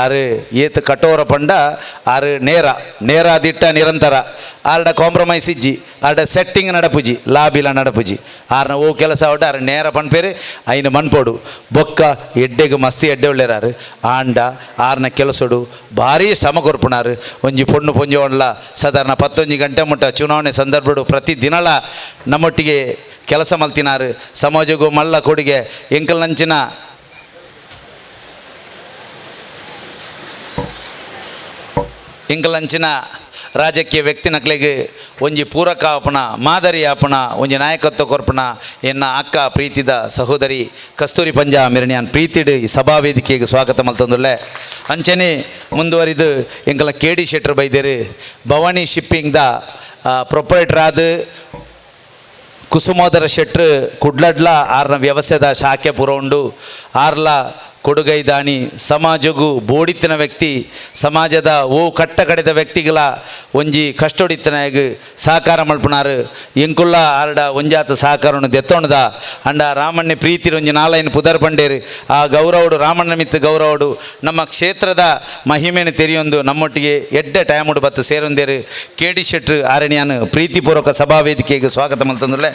S4: ಆರು ಏತ್ ಕಠೋರ ಪಂಡ ಆರು ನೇರ ದಿಟ್ಟ ನಿರಂತರ ಆರ್ಡ ಕಾಂಪ್ರಮೈಸ್ ಇಜ್ಜಿ ಆರ್ಡ ಸೆಟ್ಟಿಂಗ್ ನಡಪುಜಿ ಲಾಬಿಲ ನಡಪುಜಿ ಆರ್ನ ಓ ಕೆಲಸ ಹೊಟ್ಟು ಆರು ನೇರ ಪನ್ಪೇರು ಐನು ಮನ್ಪೋಡು ಬೊಕ್ಕ ಎಡ್ಡೆಗೆ ಮಸ್ತಿ ಎಡ್ಡೆ ಒಳ್ಳೆರಾರು ಆಂಡ ಆರ್ನ ಕೆಲಸಡು ಭಾರಿ ಶ್ರಮ ಕೊರ್ಪುಣಾರು ಒಂಜಿ ಪೊಣ್ಣು ಪೊಂಜಿ ಒಳ್ಳ ಸಾಧಾರಣ 11 ಗಂಟೆ ಮುಟ್ಟ ಚುನಾವಣೆ ಸಂದರ್ಭಡು ಪ್ರತಿ ದಿನಲ ನಮ್ಮೊಟ್ಟಿಗೆ ಕೆಲಸ ಮಲ್ತಿನಾರು ಸಮಾಜಗೂ ಮಲ್ಲ ಕೊಡುಗೆ ಎಂಕಲ್ನಂಚಿನ ಇಂಕಲಂಚಿನ ರಾಜಕೀಯ ವ್ಯಕ್ತಿ ನಕ್ಲೆಗೆ ಒಂಜಿ ಪೂರಕ ಆಪಣ ಮಾದರಿ ಆಪಣ ಒಂಜಿ ನಾಯಕತ್ವ ಕೊರ್ಪಣ ಎನ್ನ ಅಕ್ಕ ಪ್ರೀತಿದ ಸಹೋದರಿ ಕಸ್ತೂರಿ ಪಂಜ ಮಿರಣಿಯಾನ್ ಪ್ರೀತಿಡ್ ಈ ಸಭಾ ವೇದಿಕೆಗೆ ಸ್ವಾಗತ ಮಲ್ತೊಂದುಲ್ಲೆ ಅಂಚನೆ ಮುಂದುವರಿದು ಎಂಕಲ KD ಶೆಟ್ರ್ ಬೈದೇರು ಭವಾನಿ ಶಿಪ್ಪಿಂಗ್ದ ಪ್ರೊಪರೇಟರ್ ಆದ ಕುಸುಮೋದರ ಶೆಟ್ರ್ ಕುಡ್ಲಡ್ಲ ಆರ್ನ ವ್ಯವಸ್ಥೆದ ಶಾಖೆ ಪೂರ ಉಂಡು ಆರ್ಲ ಕೊಡುಗೈದಾನಿ ಸಮಾಜಗೂ ಬೋಡಿತ್ತಿನ ವ್ಯಕ್ತಿ ಸಮಾಜದ ಓ ಕಟ್ಟ ಕಡೆದ ವ್ಯಕ್ತಿಗಳ ಒಂಜಿ ಕಷ್ಟೊಡಿತ್ತನಾಗ ಸಹಕಾರ ಮಲ್ಪುನಾರು ಎಂಕುಲ್ಲ ಆರ್ಡ ಒಂಜಾತ ಸಹಕಾರವನ್ನು ದೆತ್ತೋಣದ ಅಂಡ ರಾಮಣ್ಣ ಪ್ರೀತಿ ಒಂಜಿ ನಾಲೈನ್ ಪುದರ್ ಪಂಡೇರು ಆ ಗೌರವಡು ರಾಮಣ್ಣ ಮಿತ್ ಗೌರವಡು ನಮ್ಮ ಕ್ಷೇತ್ರದ ಮಹಿಮೆಯನ್ನು ತೆರೆಯೊಂದು ನಮ್ಮೊಟ್ಟಿಗೆ ಎಡ್ಡೆ ಟೈಮುಡು ಬತ್ತು ಸೇರೊಂದೇರು KD ಶೆಟ್ರ್ ಆರಣ್ಯಾನು ಪ್ರೀತಿಪೂರ್ವಕ ಸಭಾ ವೇದಿಕೆಗೆ ಸ್ವಾಗತ ಮಲ್ತಂದುಲ್ಲೆ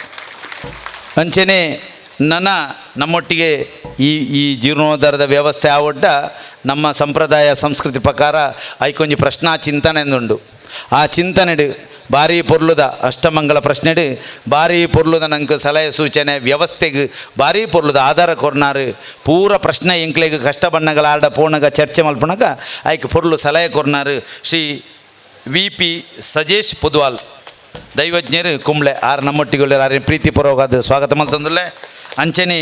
S4: ಅಂಚನೆ ನಮ್ಮೊಟ್ಟಿಗೆ ಈ ಜೀರ್ಣೋದ್ಧಾರದ ವ್ಯವಸ್ಥೆ ಆವಡ್ಡ ನಮ್ಮ ಸಂಪ್ರದಾಯ ಸಂಸ್ಕೃತಿ ಪ್ರಕಾರ ಐಕೊಂಜಿ ಪ್ರಶ್ನಾ ಚಿಂತನೆ ಎಂದುಂಡು ಆ ಚಿಂತನೆಡು ಭಾರಿ ಪೊರ್ಲುದ ಅಷ್ಟಮಂಗಲ ಪ್ರಶ್ನೆಡು ಭಾರಿ ಪೊರ್ಲುದ ನಂಗೆ ಸಲಹೆ ಸೂಚನೆ ವ್ಯವಸ್ಥೆಗೆ ಭಾರಿ ಪೊರ್ಲುದ ಆಧಾರ ಕೊರ್ನಾರು ಪೂರ ಪ್ರಶ್ನೆ ಎಂಕ್ಲೆಗೆ ಕಷ್ಟ ಬಣ್ಣಗಳ ಆಡ ಪೋಣಗ ಚರ್ಚೆ ಮಲ್ಪಣಗ ಐಕೆ ಪೊರ್ಲು ಸಲಹೆ ಕೊರ್ನಾರು ಶ್ರೀ VP ಸಜೇಶ್ ಪುದ್ವಾಲ್ ದೈವಜ್ಞರು ಕುಂಬ್ಳೆ ಆರು ನಮ್ಮೊಟ್ಟಿಗೆ ಆರು ಪ್ರೀತಿಪೂರ್ವಕವಾದ ಸ್ವಾಗತ ಮಲ್ತಂದುಲ್ಲೆ ಅಂಚನೆ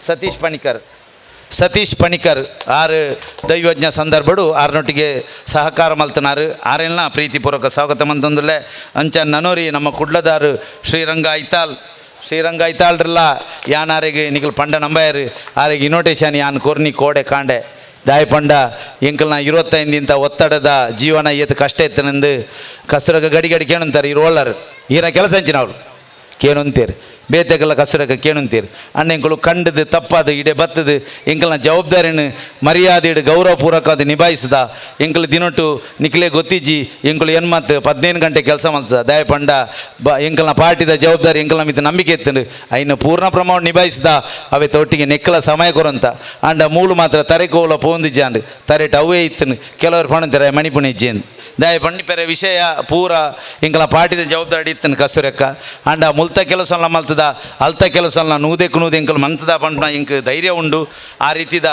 S4: ಸತೀಶ್ ಪಣಿಕರ್ ಆರು ದೈವಜ್ಞ ಸಂದರ್ಭಡು ಆರ್ನೊಟ್ಟಿಗೆ ಸಹಕಾರ ಮಲ್ತನಾರು ಆರೆಲ್ಲ ಪ್ರೀತಿಪೂರ್ವಕ ಸ್ವಾಗತ ಮಂತಂದುಲ್ಲೆ ಅಂಚ ನನೋರಿ ನಮ್ಮ ಕುಡ್ಲದಾರು ಶ್ರೀರಂಗ ಐತಾಳ್ರಲ್ಲ ಯಾನಾರಿಗೆ ನಿಖಲ್ ಪಂಡ ನಂಬಾಯರು ಆರಿಗೆ ಇನ್ವಿಟೇಷನ್ ಯಾನ್ ಕೊರ್ನಿ ಕೋಡೆ ಕಾಂಡೆ ದಾಯ ಪಂಡ ಎಂಕಲ್ನ 25 ಒತ್ತಡದ ಜೀವನ ಏತ್ ಕಷ್ಟ ಎತ್ತನೆಂದು ಕಸರಗ ಗಡಿ ಕೇಳುತ್ತಾರೆ ಇರೋಳ್ಳರು ಈರ ಕೆಲಸ ಹಂಚಿನ ಅವರು ಕೇಳುಂತೀರಿ ಬೇತೆಗೆಲ್ಲ ಕಸರಗ ಕೇಳುಂತೀರಿ ಅಣ್ಣ ಎಂಕಲು ಕಂಡದು ತಪ್ಪದು ಇಡೆ ಬತ್ತದು ಎಂಕಲ್ನ ಜವಾಬ್ದಾರಿನ ಮರ್ಯಾದೆ ಗೌರವಪೂರ್ವಕವಾದ ನಿಭಾಯಿಸಿದ ಎಂಕಲು ದಿನೊಟ್ಟು ನಿಖಲೆ ಗೊತ್ತಿಜ್ಜಿ ಎಂಕಲು ಎನ್ಮತ್ತು 15 ಗಂಟೆ ಕೆಲಸ ಮಲ್ತದ ದಯ ಪಂಡ ಎಂಕಲ್ನ ಪಾರ್ಟಿದ ಜವಾಬ್ದಾರಿ ಎಂಕಲ್ನ ಮಿತ್ತ ನಂಬಿಕೆ ಎತ್ತಂಡು ಐನು ಪೂರ್ಣ ಪ್ರಮಾಣ ನಿಭಾಯಿಸಿದ ಅವೇ ತೊಟ್ಟಿಗೆ ನೆಕ್ಕಲ ಸಮಯ ಕೊರಂತ ಅಂಡ ಮೂಲು ಮಾತ್ರ ತರೆಕೋಲ ಪೋಂದಿಜ್ಜಾಂಡು ತರೆಟ್ ಅವೇ ಇತ್ತನು ಕೆಲವರು ಪಣಂತಾರೆ ಮಣಿಪುಣ ಇಜ್ಜೇಂದು ದಾಯ ಪಂಡಿಪೆರ ವಿಷಯ ಪೂರ ಇಂಕಲ ಪಾಟಿದ ಜವಾಬ್ದಾರಿ ಇತ್ತನು ಕಸುರೆಕ್ಕ ಅಂಡ ಮುಲ್ತ ಕೆಲಸಲ್ಲ ಮಲ್ತದ ಅಲ್ತ ಕೆಲಸಲ್ಲ ನೂದೆಕ್ಕು ನೂದೆ ಇಂಕಲ್ ಮಂತದ ಪಂಡ ಇಂಕ ಧೈರ್ಯ ಉಂಡು ಆ ರೀತಿದ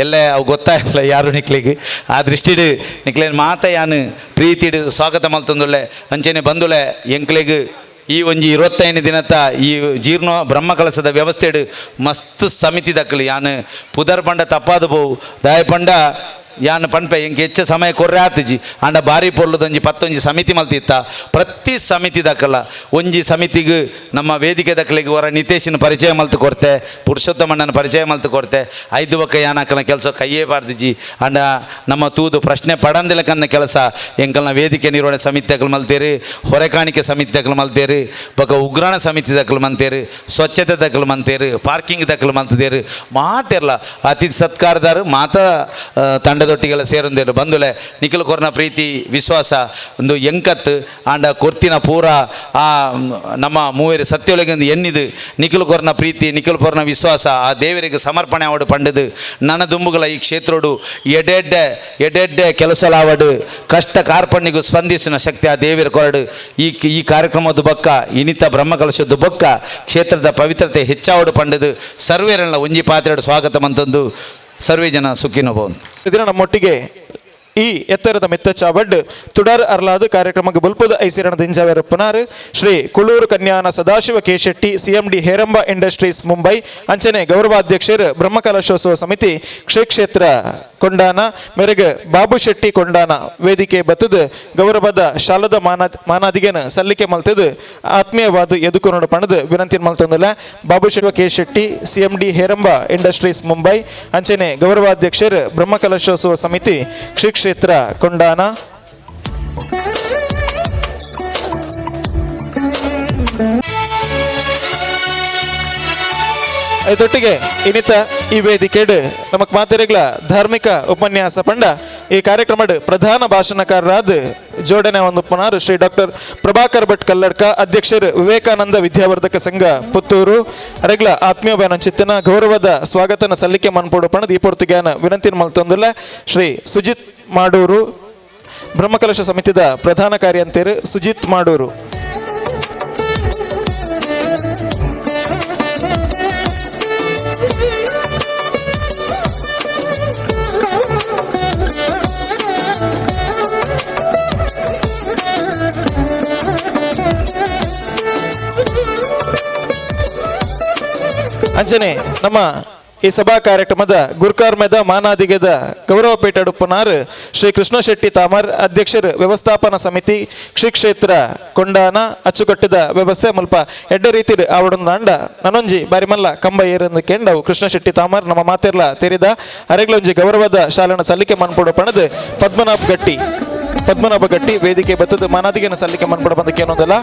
S4: ಎಲ್ಲ ಅವು ಗೊತ್ತಾಗಿಲ್ಲ ಯಾರು ನಿಕ್ಲಿಗೆ ಆ ದೃಷ್ಟಿಡು ನಿಕ್ಲೇನು ಮಾತ ಯಾನು ಪ್ರೀತಿಡು ಸ್ವಾಗತ ಮಲ್ತಂದುಳ್ಳೆ ಅಂಚನೆ ಬಂದುಳೆ ಎಂಕ್ಲೆಗೆ ಈ ಒಂಜಿ 25 ದಿನದ ಈ ಜೀರ್ಣ ಬ್ರಹ್ಮಕಲಸದ ವ್ಯವಸ್ಥೆಡು ಮಸ್ತ್ ಸಮಿತಿ ದಕ್ಕಲು ಯಾನು ಪುದರ್ ಪಂಡ ತಪ್ಪಾದ ಬೋವು ದಾಯ ಪಂಡ ಯಾನ್ ಪನ್ಪೆ ಎಂಗೆ ಹೆಚ್ಚು ಸಮಯ ಕೊರ್ರೆ ಆತಿಜಿ ಅಂಡ ಬಾರಿ ಪೊರ್ಲುದೊಂಜಿ 11 ಸಮಿತಿ ಮಲ್ತಿತ್ತ ಪ್ರತಿ ಸಮಿತಿ ದಕ್ಕಲ್ಲ ಒಂಜಿ ಸಮಿತಿಗೆ ನಮ್ಮ ವೇದಿಕೆ ದಕ್ಕಲಿಗೆ ಹೊರ ನಿತೇಶಿನ ಪರಿಚಯ ಮಲ್ತು ಕೊಡ್ತೆ ಪುರುಷೋತ್ತಮಣ್ಣನ ಪರಿಚಯ ಮಲ್ತು ಕೊಡ್ತೆ 5 ಬಕ್ಕ ಯಾನಕ್ಕನ ಕೆಲಸ ಕೈಯೇ ಬಾರ್ದಿಜಿ ಅಂಡ ನಮ್ಮ ತೂದು ಪ್ರಶ್ನೆ ಪಡಂದಿಲಕನ್ನ ಕೆಲಸ ಎಂಕಲ್ನ ವೇದಿಕೆ ನಿರ್ವಹಣೆ ಸಮಿತಿ ದಕ್ಕಲು ಮಲ್ತೇರಿ ಹೊರೆಕಾಣಿಕೆ ಸಮಿತಿ ದಕ್ಕಲು ಮಲ್ತೇರಿ ಬಕ ಉಗ್ರಾಣ ಸಮಿತಿ ದಕ್ಕಲು ಮಂತೇರಿ ಸ್ವಚ್ಛತೆ ದಕ್ಕಲು ಮಂತೇರಿ ಪಾರ್ಕಿಂಗ್ ದಕ್ಕಲು ಮಂತದೇರಿ ಮಾತಿರಲ್ಲ ಅತಿಥಿ ಸತ್ಕಾರದಾರು ಮಾತ ತಂಡದೊಟ್ಟಿಗೆಲ್ಲ ಸೇರೊಂದೇರು ಬಂದುಲೆ ನಿಖಿಲ್ ಕೊರ್ನ ಪ್ರೀತಿ ವಿಶ್ವಾಸ ಒಂದು ಎಂಕತ್ತು ಆಂಡ ಕೊರ್ತಿನ ಪೂರ ಆ ನಮ್ಮ ಮೂವೇರು ಸತ್ಯೊಳಗೊಂದು ಎನ್ನಿದು ನಿಖಿಲ್ ಕೊರ್ನ ಪ್ರೀತಿ ನಿಖಿಲ್ ಕೊರ್ನ ವಿಶ್ವಾಸ ಆ ದೇವರಿಗೆ ಸಮರ್ಪಣೆ ಆವಡು ಪಂಡದು ನನ್ನ ದುಂಬುಗಳ ಈ ಕ್ಷೇತ್ರಡು ಎಡೆಡ್ಡೆ ಕೆಲಸಲಾವಡು ಕಷ್ಟ ಕಾರ್ಪಣ್ಯಗೂ ಸ್ಪಂದಿಸಿನ ಶಕ್ತಿ ಆ ದೇವರ ಕೊರಡು ಈ ಕಾರ್ಯಕ್ರಮದ ಬೊಕ್ಕ ಇನಿತ ಬ್ರಹ್ಮಕಲಶದ ಬೊಕ್ಕ ಕ್ಷೇತ್ರದ ಪವಿತ್ರತೆ ಹೆಚ್ಚಾವಡು ಪಂಡದು ಸರ್ವೇರೆಲ್ಲ ಒಂಜಿ ಪಾತ್ರೆಡು ಸ್ವಾಗತ ಮಂತಂದು ಸರ್ವೇ ಜನ ಸುಖಿನೋ ಭವಂತು.
S1: ಇದನ್ನ ನಮ್ಮೊಟ್ಟಿಗೆ ಈ ಎತ್ತರದ ಮೆತ್ತಚಾವಡ್ ತುಡರ್ ಅರ್ಲಾದ ಕಾರ್ಯಕ್ರಮಕ್ಕೆ ಬಲ್ಪದ ಐಸಿರಣದ ಇಂಜಾವೇರ ಪುನಾರ್ Shri Kuluru Kanyana Sadashiva K Shetty CMD Heramba industries Mumbai ಅಂಚನೆ ಗೌರವಾಧ್ಯಕ್ಷರು ಬ್ರಹ್ಮಕಲಶೋತ್ಸವ ಸಮಿತಿ ಕ್ಷೇತ್ರ ಕೊಂಡಾನ ಮೇರೆಗೆ ಬಾಬು ಶೆಟ್ಟಿ ಕೊಂಡಾನ ವೇದಿಕೆ ಬತ್ತದ ಗೌರವದ ಶಾಲದ ಮಾನಾದಿಗೆನ ಸಲ್ಲಿಕೆ ಮಲ್ತದ ಆತ್ಮೀಯವಾದ ಎದುಕೊನೋಡು ಪಣದ ವಿನಂತಿ ಮಲ್ತಂದಲ್ಲ Babu K Shetty CMD Heramba industries Mumbai ಅಂಚನೆ ಗೌರವಾಧ್ಯಕ್ಷರು ಬ್ರಹ್ಮಕಲಶೋತ್ಸವ ಸಮಿತಿ ಕ್ಷೇತ್ರ ಕೊಂಡಾನ ಇದೊಟ್ಟಿಗೆ ಇನ್ನಿತ ಈ ವೇದಿಕೆಡ್ ನಮಕ್ ಮಾತೆರೆಗ್ಲ ಧಾರ್ಮಿಕ ಉಪನ್ಯಾಸ ಪಂಡ ಈ ಕಾರ್ಯಕ್ರಮದ ಪ್ರಧಾನ ಭಾಷಣಕಾರರಾದ ಜೋಡಣೆ ಒಂದು ಪುನರ್ ಶ್ರೀ ಡಾಕ್ಟರ್ ಪ್ರಭಾಕರ್ ಭಟ್ ಕಲ್ಲಡ್ಕ ಅಧ್ಯಕ್ಷರು ವಿವೇಕಾನಂದ ವಿದ್ಯಾವರ್ಧಕ ಸಂಘ ಪುತ್ತೂರು ಅರೆಗ್ಲ ಆತ್ಮೀಯ ಚಿತ್ತನ ಗೌರವದ ಸ್ವಾಗತನ ಸಲ್ಲಿಕೆ ಮನ್ಪೋಡು ಪಣದ ಈ ಪೊರ್ತುಗ್ಯಾನ ವಿನಂತಿ ಮಲ್ತೊಂದುಲ್ಲ ಶ್ರೀ ಸುಜಿತ್ ಮಾಡೂರು ಬ್ರಹ್ಮಕಲಶ ಸಮಿತಿದ ಪ್ರಧಾನ ಕಾರ್ಯಂತೇರು ಸುಜಿತ್ ಮಾಡೂರು. ಅಂಚನೆ ನಮ್ಮ ಈ ಸಭಾ ಕಾರ್ಯಕ್ರಮದ ಗುರ್ಕಾರ್ಮೆದ ಮಾನಾದಿಗೆದ ಗೌರವ ಪೀಠ ಉಪನಾರ್ ಶ್ರೀ ಕೃಷ್ಣ ಶೆಟ್ಟಿ ತಾಮರ್ ಅಧ್ಯಕ್ಷರು ವ್ಯವಸ್ಥಾಪನಾ ಸಮಿತಿ ಶ್ರೀ ಕ್ಷೇತ್ರ ಕೊಂಡಾನ ಅಚ್ಚುಕಟ್ಟಿದ ವ್ಯವಸ್ಥೆ ಮುಲ್ಪ ಎಡ್ಡ ರೀತಿ ಆವಡೊಂದಾಂಡ ನನೊಂಜಿ ಬಾರಿಮಲ್ಲ ಕಂಬ ಏರಂದು ಕೆಂಡವು ಕೃಷ್ಣ ಶೆಟ್ಟಿ ತಾಮರ್ ನಮ್ಮ ಮಾತೆರ್ಲ ತೆರೆದ ಅರೆಗ್ಲೊಂಜಿ ಗೌರವದ ಶಾಲನ ಸಲ್ಲಿಕೆ ಮನ್ಪೊಡು ಪಣದು ಪದ್ಮನಾಭ ಗಟ್ಟಿ ವೇದಿಕೆ ಬತ್ತದ ಮಾನಾದಿಗೆನ ಸಲ್ಲಿಕೆ ಮನ್ಪೊಡು ಬಂದಕ್ಕೆ ಅನ್ನೋದಲ್ಲ.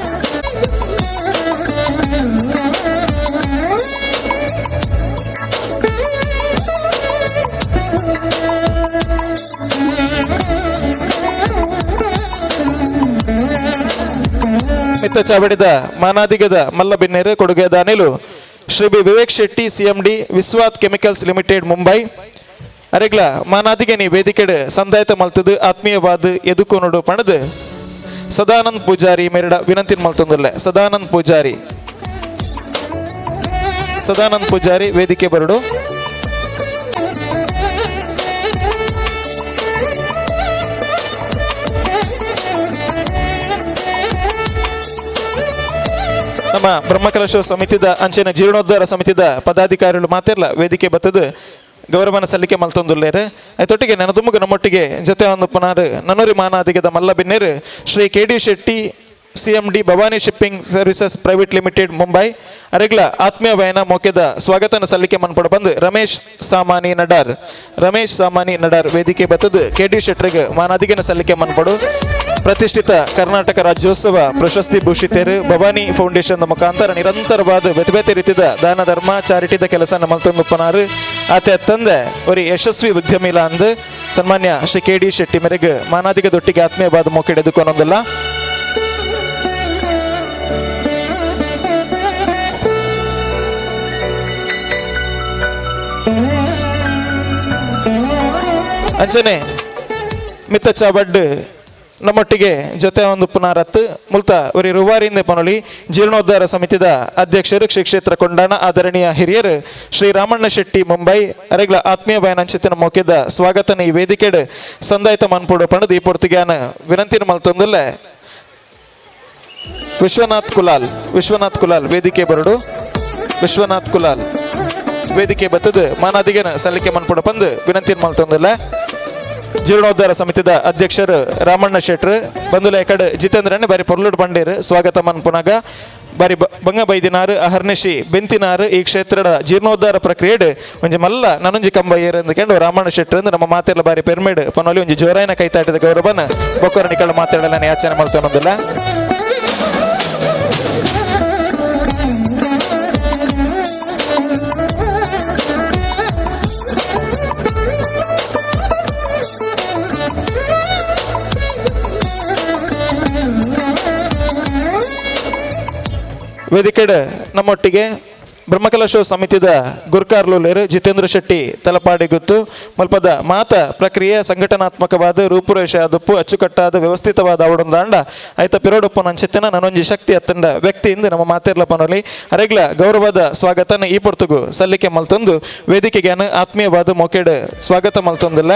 S1: ಮಿತ್ತ ಚಾವಡಿದ ಮಾನಾದಿಗದ ಮಲ್ಲಬಿನ್ನೇರು ಕೊಡುಗೆ ದಾನಿಲು Shri B Vivek Shetty CMD Vishwat chemicals limited Mumbai ಅರೆಗ್ಲ ಮಾನಾದಿಗೆ ನೀ ವೇದಿಕೆಡ್ ಸಂದಾಯತ ಮಲ್ತದು ಆತ್ಮೀಯವಾದ ಎದುಕೋನೋಡು ಪಣದು ಸದಾನಂದ್ ಪೂಜಾರಿ ಮೇರಡ ವಿನಂತಿ ಮಲ್ತೊಂದುಲ್ಲೆ ಸದಾನಂದ್ ಪೂಜಾರಿ ವೇದಿಕೆ ಬರಡು. ನಮ್ಮ ಬ್ರಹ್ಮಕಲಶ ಸಮಿತಿದ ಅಂಚಿನ ಜೀರ್ಣೋದ್ಧಾರ ಸಮಿತಿದ ಪದಾಧಿಕಾರಿಗಳು ಮಾತೆರ್ಲ ವೇದಿಕೆ ಬತ್ತದು ಗೌರವನ ಸಲ್ಲಿಕೆ ಮಲ್ತೊಂದುಲ್ಲೇರು ಐತೊಟ್ಟಿಗೆ ನೆನದುಮುಗ ನಮ್ಮೊಟ್ಟಿಗೆ ಜೊತೆ ಒಂದು ಪುನರ್ ನನ್ನೂರಿ ಮಾನಾದಿಗದ ಮಲ್ಲಬಿನ್ನೇರು Shri K D Shetty CMD Bhavani shipping services private limited Mumbai ಅರೆಗ್ಲ ಆತ್ಮೀಯ ವಯನ ಮೊಕೆದ ಸ್ವಾಗತನ ಸಲ್ಲಿಕೆ ಮನ್ಪಡು ಬಂದು ರಮೇಶ್ ಸಾಮಾನಿ ನಡಾರ್ ವೇದಿಕೆ ಬತ್ತದು ಕೆ ಡಿ ಶೆಟ್ರಿಗೆ ಮಾನಾದಿಗೆನ ಸಲ್ಲಿಕೆ ಮನ್ಪಡು ಪ್ರತಿಷ್ಠಿತ ಕರ್ನಾಟಕ ರಾಜ್ಯೋತ್ಸವ ಪ್ರಶಸ್ತಿ ಭೂಷಿತರು ಭವಾನಿ ಫೌಂಡೇಶನ್ ಮುಖಾಂತರ ನಿರಂತರವಾದ ಬೇತೆ ರೀತಿಯ ದಾನ ಧರ್ಮ ಚಾರಿಟಿದ ಕೆಲಸ ಮಲ್ತೊಂದುಪ್ಪನಾರು ಆತ ತಂದೆ ஒரு ಯಶಸ್ವಿ ಉದ್ಯಮಿಲ ಅಂದು ಸನ್ಮಾನ್ಯ ಶ್ರೀ ಕೆ ಡಿ ಶೆಟ್ಟಿ ಮೇರೆಗೆ ಮಾನಾದಿಗದೊಟ್ಟಿಗೆ ಆತ್ಮೀಯವಾದ ಮೊಕ್ಕೆ ಎದುಕೊನೊಂದಿಲ್ಲ. ಅಂಚನೆ ಮಿತ್ತ ಚಾಬಡ್ ನಮ್ಮೊಟ್ಟಿಗೆ ಜೊತೆ ಒಂದು ಪುನರತ್ತು ಮುಲ್ತ ಒರಿ ರುವಾರಿಂದ ಪನೊಲಿ ಜೀರ್ಣೋದ್ಧಾರ ಸಮಿತಿದ ಅಧ್ಯಕ್ಷರು ಶ್ರೀ ಕ್ಷೇತ್ರ ಕೊಂಡಾಣ ಆದರಣೀಯ ಹಿರಿಯರು ಶ್ರೀ ರಾಮಣ್ಣ ಶೆಟ್ಟಿ ಮುಂಬೈ ಅರೆಗ್ಲ ಆತ್ಮೀಯ ಬಯನಂಚಿತಿನ ಮೊಕ್ಕೆದ ಸ್ವಾಗತನ ಈ ವೇದಿಕೆಡ್ ಸಂದಾಯಿತ ಮನ್ಪುಡು ಪಣದು ಈ ಪೊರ್ತುಗ್ಯಾನ ವಿನಂತಿನ ಮಲ್ತೊಂದುಲ್ಲೆ ವಿಶ್ವನಾಥ್ ಕುಲಾಲ್ ವೇದಿಕೆ ಬರಡು ವೇದಿಕೆ ಬತ್ತದು ಮಾನಾದಿಗೆನ ಸಲ್ಲಿಕೆ ಮನ್ಪುಡು ಬಂದು ವಿನಂತಿನ ಮಲ್ತೊಂದುಲ್ಲೆ. ಜೀರ್ಣೋದ್ಧಾರ ಸಮಿತಿದ ಅಧ್ಯಕ್ಷರು ರಾಮಣ್ಣ ಶೆಟ್ರು ಬಂದುಲ ಕಡೆ ಜಿತೇಂದ್ರನೇ ಬಾರಿ ಪೊರ್ಲುಡ್ ಬಂಡೇರು ಸ್ವಾಗತ ಮನ್ಪುನಾಗ ಬಾರಿ ಬಂಗ ಬೈದಿನಾರು ಅಹರ್ನಿಶಿ ಬೆಂತಿನಾರು ಈ ಕ್ಷೇತ್ರದ ಜೀರ್ಣೋದ್ಧಾರ ಪ್ರಕ್ರಿಯೆ ಒಂಜಿ ಮಲ್ಲ ನನೊಂಜಿ ಕಂಬ ಏರಂದುಕೊಂಡು ರಾಮಣ್ಣ ಶೆಟ್ರು ಅಂದ್ರೆ ನಮ್ಮ ಮಾತೆಲ್ಲ ಬಾರಿ ಪೆರ್ಮೇಡ್ ಪನೊಲಿ ಒಂಜಿ ಜೋರಾಯಿನ ಕೈತಾಟಿದ ಗೌರವನ ಬೊಕ್ಕರಣಿಕಳ ಮಾತಾಡಲ್ಲ ಯಾಚನೆ ಮಾಡ್ತಾನೊಂದಿಲ್ಲ. ವೇದಿಕೆಡ್ ನಮ್ಮೊಟ್ಟಿಗೆ ಬ್ರಹ್ಮಕಲಶ ಸಮಿತಿದ ಗುರ್ಕಾರ್ಲೂಲೇರು ಜಿತೇಂದ್ರ ಶೆಟ್ಟಿ ತಲಪಾಡಿ ಗುತ್ತು ಮಲ್ಪದ ಮಾತ ಪ್ರಕ್ರಿಯೆ ಸಂಘಟನಾತ್ಮಕವಾದ ರೂಪುರೇಷ ಆದಪ್ಪು ಅಚ್ಚುಕಟ್ಟಾದ ವ್ಯವಸ್ಥಿತವಾದ ಅವಡೊಂದಾಂಡ ಐತ ಪಿರೋಡೊಪ್ಪು ನಂಚಿತ್ತಿನ ನನೊಂಜಿ ಶಕ್ತಿ ಅತ್ತಂಡ ವ್ಯಕ್ತಿಯಿಂದ ನಮ್ಮ ಮಾತೆರ್ಲ ಪನೊಲಿ ಅರೆಗ್ಲ ಗೌರವದ ಸ್ವಾಗತನ ಈ ಪೊರ್ತುಗು ಸಲ್ಲಿಕೆ ಮಲ್ತೊಂದು ವೇದಿಕೆಗೆ ಆತ್ಮೀಯವಾದ ಮೊಕೆಡ್ ಸ್ವಾಗತ ಮಲ್ತೊಂದಿಲ್ಲ.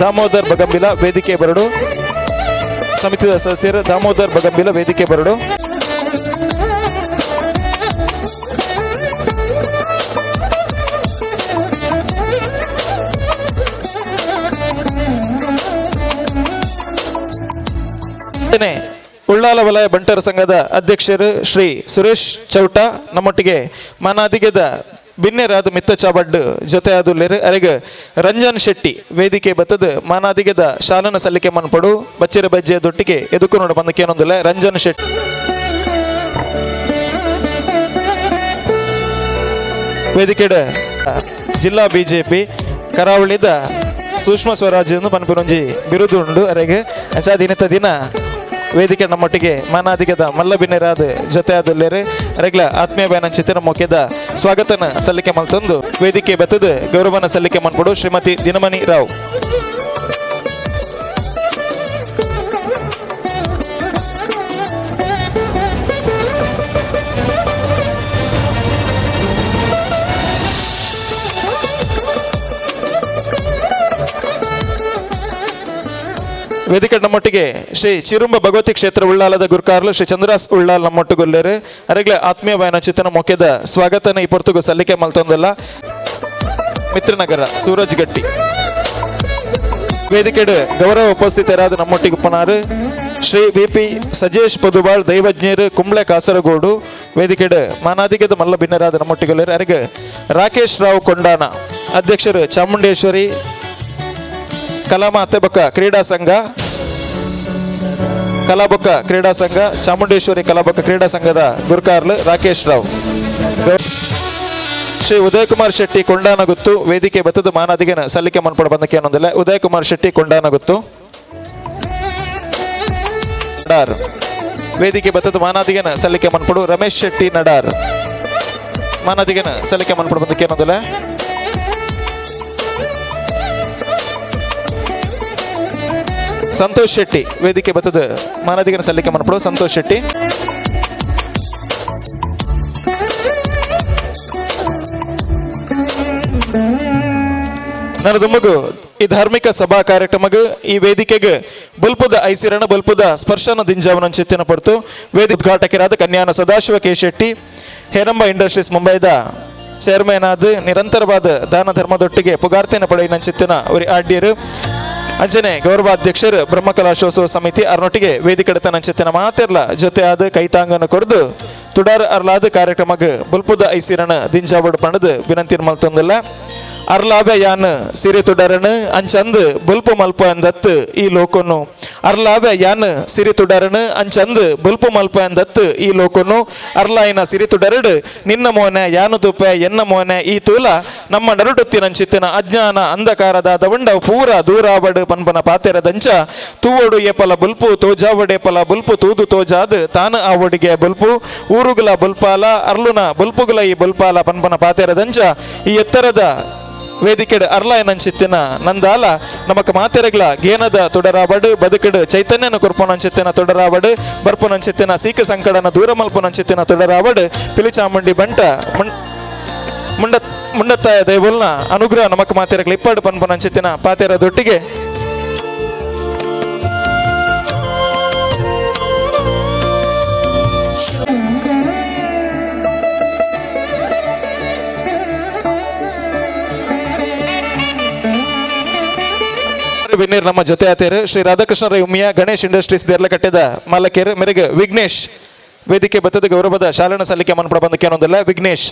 S1: ದಾಮೋದರ್ ಬಗಂಬಿಲ ವೇದಿಕೆ ಬರಡು ಸಮಿತಿಯ ಸದಸ್ಯರು ದಾಮೋದರ್ ಬಗಂಬಿಲ ವೇದಿಕೆ ಬರಡು. ಉಳ್ಳಾಲ ವಲಯ ಬಂಟರ ಸಂಘದ ಅಧ್ಯಕ್ಷರು ಶ್ರೀ ಸುರೇಶ್ ಚೌಟ ನಮ್ಮೊಟ್ಟಿಗೆ ಮಾನಾದಿಗೆದ ಬಿನ್ನೆರಾದ ಮಿತ್ತ ಚಾಬಡ್ ಜೊತೆ ಆದುಲ್ಲೇರು ಅರೆಗ ರಂಜನ್ ಶೆಟ್ಟಿ ವೇದಿಕೆ ಬತ್ತದ ಮಾನಾದಿಗೆದ ಶಾಲನ ಸಲ್ಲಿಕೆ ಮನ್ಪಡು ಬಚ್ಚರ ಬಜ್ಜೆಯ ದೊಟ್ಟಿಗೆ ಎದುಕು ನೋಡ ಬಂದಕ್ಕೆ ಏನೊಂದಿಲ್ಲ ರಂಜನ್ ಶೆಟ್ಟಿ ವೇದಿಕೆಡ್ ಜಿಲ್ಲಾ ಬಿಜೆಪಿ ಕರಾವಳಿದ ಸೂಕ್ಷ್ಮ ಸ್ವರಾಜ್ ಎಂದು ಪನ್ಪುನೊಂಜಿ ಬಿರುದು ಉಂಡು ಅರೆಗೆ ಅಂಚಾದ ಇನ್ನಿತ ದಿನ ವೇದಿಕೆ ನಮ್ಮೊಟ್ಟಿಗೆ ಮಾನಾದಿಗದ ಮಲ್ಲಬಿನ್ನೆರಾದ ಜೊತೆ ಆದಲ್ಲೇರು ಅರೆಗ್ಲ ಆತ್ಮೀಯ ಬ್ಯಾನ ಚಿತ್ರ ಮೊಕ್ಕೆದ ಸ್ವಾಗತನ ಸಲ್ಲಿಕೆ ಮಲ್ತೊಂದು ವೇದಿಕೆ ಬತ್ತದ ಗೌರವನ ಸಲ್ಲಿಕೆ ಮನ್ಪಡು ಶ್ರೀಮತಿ ದಿನಮಣಿ ರಾವ್. ವೇದಿಕೆ ನಮ್ಮೊಟ್ಟಿಗೆ ಶ್ರೀ ಚಿರುಂಬ ಭಗವತಿ ಕ್ಷೇತ್ರ ಉಳ್ಳಾಲದ ಗುರುಕಾರ್ಲು ಶ್ರೀ ಚಂದ್ರಾಸ್ ಉಳ್ಳಾಲ್ ನಮ್ಮೊಟ್ಟುಗೊಲ್ಲೇರು ಅರೆಗ್ಲೆ ಆತ್ಮೀಯ ವಾಯನ ಚಿತ್ತನ ಮೊಕ್ಕೆದ ಸ್ವಾಗತನ ಈ ಪೊರ್ತುಗು ಸಲ್ಲಿಕೆ ಮಲ್ತೊಂದಲ್ಲ ಮಿತ್ರನಗರ ಸೂರಜ್ ಗಟ್ಟಿ. ವೇದಿಕೆಡ್ ಗೌರವ ಉಪಸ್ಥಿತರಾದ ನಮ್ಮೊಟ್ಟಿಗೆ ಪುನಾರು ಶ್ರೀ ಬಿಪಿ ಸಜೇಶ್ ಪದುಬಾಳ್ ದೈವಜ್ಞರು ಕುಂಬ್ಳೆ ಕಾಸರಗೋಡು. ವೇದಿಕೆಡ್ ಮಾನಾದಿಗದ ಮಲ್ಲ ಭಿನ್ನರಾದ ನಮ್ಮೊಟ್ಟಿಗೊಲ್ಲೇರು ಅರೆಗೆ ರಾಕೇಶ್ ರಾವ್ ಕೊಂಡಾನ ಅಧ್ಯಕ್ಷರು ಚಾಮುಂಡೇಶ್ವರಿ ಕಲಾಮಾತೆಬೊಕ್ಕ ಕ್ರೀಡಾ ಸಂಘ ಕಲಾಬೊಕ್ಕ ಕ್ರೀಡಾ ಸಂಘ ಚಾಮುಂಡೇಶ್ವರಿ ಕಲಾಬೊಕ್ಕ ಕ್ರೀಡಾ ಸಂಘದ ಗುರುಕಾರ್ಲು ರಾಕೇಶ್ ರಾವ್. ಶ್ರೀ ಉದಯ್ ಕುಮಾರ್ ಶೆಟ್ಟಿ ಕೊಂಡಾನಗುತ್ತು ವೇದಿಕೆ ಬತ್ತದ ಮಾನಾದಿಗನ ಸಲ್ಲಿಕೆ ಮನ್ಪಡ ಬಂದಕ್ಕೆ ಅನ್ನೊಂದಿಲ್ಲ. ಉದಯ್ ಕುಮಾರ್ ಶೆಟ್ಟಿ ಕೊಂಡಾನಗುತ್ತು ನಡಾರ್ ವೇದಿಕೆ ಬತ್ತದ ಮಾನಾದಿಗನ ಸಲ್ಲಿಕೆ ಮನ್ಪಡು ರಮೇಶ್ ಶೆಟ್ಟಿ ನಡಾರ್ ಮಾನಾದಿಗನ ಸಲ್ಲಿಕೆ ಮನ್ಪಡ ಬಂದಕ್ಕೆ ಅನ್ನೊಂದಿಲ್ಲ. ಸಂತೋಷ್ ಶೆಟ್ಟಿ ವೇದಿಕೆ ಬತ್ತದ ಮಾನದಿಗನ ಸಲ್ಲಿಕೆ ಮನ್ಪಡು ಸಂತೋಷ್ ಶೆಟ್ಟಿ. ನನ್ನ ದುಮ್ಮಗು ಈ ಧಾರ್ಮಿಕ ಸಭಾ ಕಾರ್ಯಕ್ರಮಗ ಈ ವೇದಿಕೆಗೆ ಬಲ್ಪುದ ಐಸಿರಣ ಬಲ್ಪುದ ಸ್ಪರ್ಶನ ದಿಂಜಾವನ ಚಿತ್ತಿನ ಪಡ್ತು ವೇದಿಕೆ ಉದ್ಘಾಟಕರಾದ ಕನ್ಯಾನ ಸದಾಶಿವ ಕೆ ಶೆಟ್ಟಿ ಹೇರಂಬ ಇಂಡಸ್ಟ್ರೀಸ್ ಮುಂಬೈದ ಚೇರ್ಮನ್ ಆದ ನಿರಂತರವಾದ ದಾನ ಧರ್ಮದೊಟ್ಟಿಗೆ ಪುಗಾರ್ತೆನ ಪಡೆಯಿನ ಚಿತ್ತಿನ ಅವರಿ ಆಡ್ಯರು ಅಂಚನೆ ಗೌರವಾಧ್ಯಕ್ಷರು ಬ್ರಹ್ಮಕಲಾಶೋತ್ಸವ ಸಮಿತಿ ಅರ್ನೊಟ್ಟಿಗೆ ವೇದಿಕೆಡತನ ಚಿತ್ತಿನ ಮಾತೆರ್ಲ ಜೊತೆ ಆದ ಕೈತಾಂಗನ ಕೊಡ್ದು ತುಡಾರ್ ಅರ್ಲಾದ ಕಾರ್ಯಕ್ರಮಗ ಬಲ್ಪುದ ಐಸಿರಣ ದಿಂಜಾವಡ್ ಪಣದ ವಿನಂತಿ ಮಲ್ತೊಂದಿಲ್ಲ. ಅರ್ಲಾಬೆ ಯಾನ್ ಸಿರಿ ತುಡರಣ ಅಂಚಂದ್ ಬಲ್ಪು ಮಲ್ಪ ಎಂದತ್ ಈ ಲೋಕನು ಅರ್ಲಾಬೆ ಯಾನ್ ಸಿರಿ ತುಡರಣ ಅಂಚಂದ್ ಬಲ್ಪು ಮಲ್ಪ ಎಂದತ್ ಈ ಲೋಕನು ಅರ್ಲಾಯಿನ ಸಿರಿ ತುಡರಡ್ ನಿನ್ನ ಮೋನೆ ಯಾನು ತುಪ್ಪೆ ಎನ್ನ ಮೋನೆ ಈ ತೂಲ ನಮ್ಮ ನರುಟುತ್ತಿನ ಚಿತ್ತಿನ ಅಜ್ಞಾನ ಅಂಧಕಾರದ ದವಂಡ ಪೂರ ದೂರಾವಡ್ ಪನ್ಪನ ಪಾತೆರದಂಚ ತೂವಡು ಏಪಲ ಬುಲ್ಪು ತೋಜಾವಡೇಪಲ ಬುಲ್ಪು ತೂದು ತೋಜಾದ್ ತಾನ ಆವಡಿಗೆ ಬುಲ್ಪು ಊರುಗಳ ಬುಲ್ಪಾಲ ಅರ್ಲುನ ಬುಲ್ಪುಗಳ ಈ ಬುಲ್ಪಾಲ ಪನ್ಪನ ಪಾತೆರದಂಚ ಈ ಎತ್ತರದ ವೇದಿಕೆಡ್ ಅರ್ಲಾಯನಂಚಿತ್ತಿನ ನಂದಾಲ ನಮಕ್ ಮಾತೆರೆಗ್ಲ ಗೇನದ ತೊಡರಾವಡ್ ಬದುಕಿಡ್ ಚೈತನ್ಯನ ಕುರ್ಪುನಂಚಿತ್ತಿನ ತೊಡರಾವಡ್ ಬರ್ಪುನಂಚಿತ್ತಿನ ಸೀಕ ಸಂಕಡನ ದೂರ ಮಲ್ಪುನಂಚಿತ್ತಿನ ತೊಡರಾವಡ್ ಪಿಲಿಚಾಮುಂಡಿ ಬಂಟ ಮುಂಡತ್ತಾಯ ದೈವಲ್ನ ಅನುಗ್ರಹ ನಮಕ್ ಮಾತೆರೆಗ್ಲ ಇಪ್ಪಾಡು ಪನ್ಪುನಂಚಿತ್ತಿನ ಪಾತೆರದೊಟ್ಟಿಗೆ ವಿನ್ನರ್ ನಮ್ಮ ಜೊತೆ ಆತೇರು ಶ್ರೀ ರಾಧಾಕೃಷ್ಣ ರೈ ಉಮ್ಮಿಯ ಗಣೇಶ್ ಇಂಡಸ್ಟ್ರೀಸ್ ದೇರ್ಲ ಕಟ್ಟೆದ ಮಾಲಕೇರು ಮೆರೆಗೆ ವಿಘ್ನೇಶ್ ವೇದಿಕೆ ಬತ್ತದ ಗೌರವದ ಶಾಲನ ಸಲ್ಲಿಕೆ ಮನ್ಪಡ ಬಂದಕ್ಕೆ ಅನ್ನೋದಿಲ್ಲ. ವಿಘ್ನೇಶ್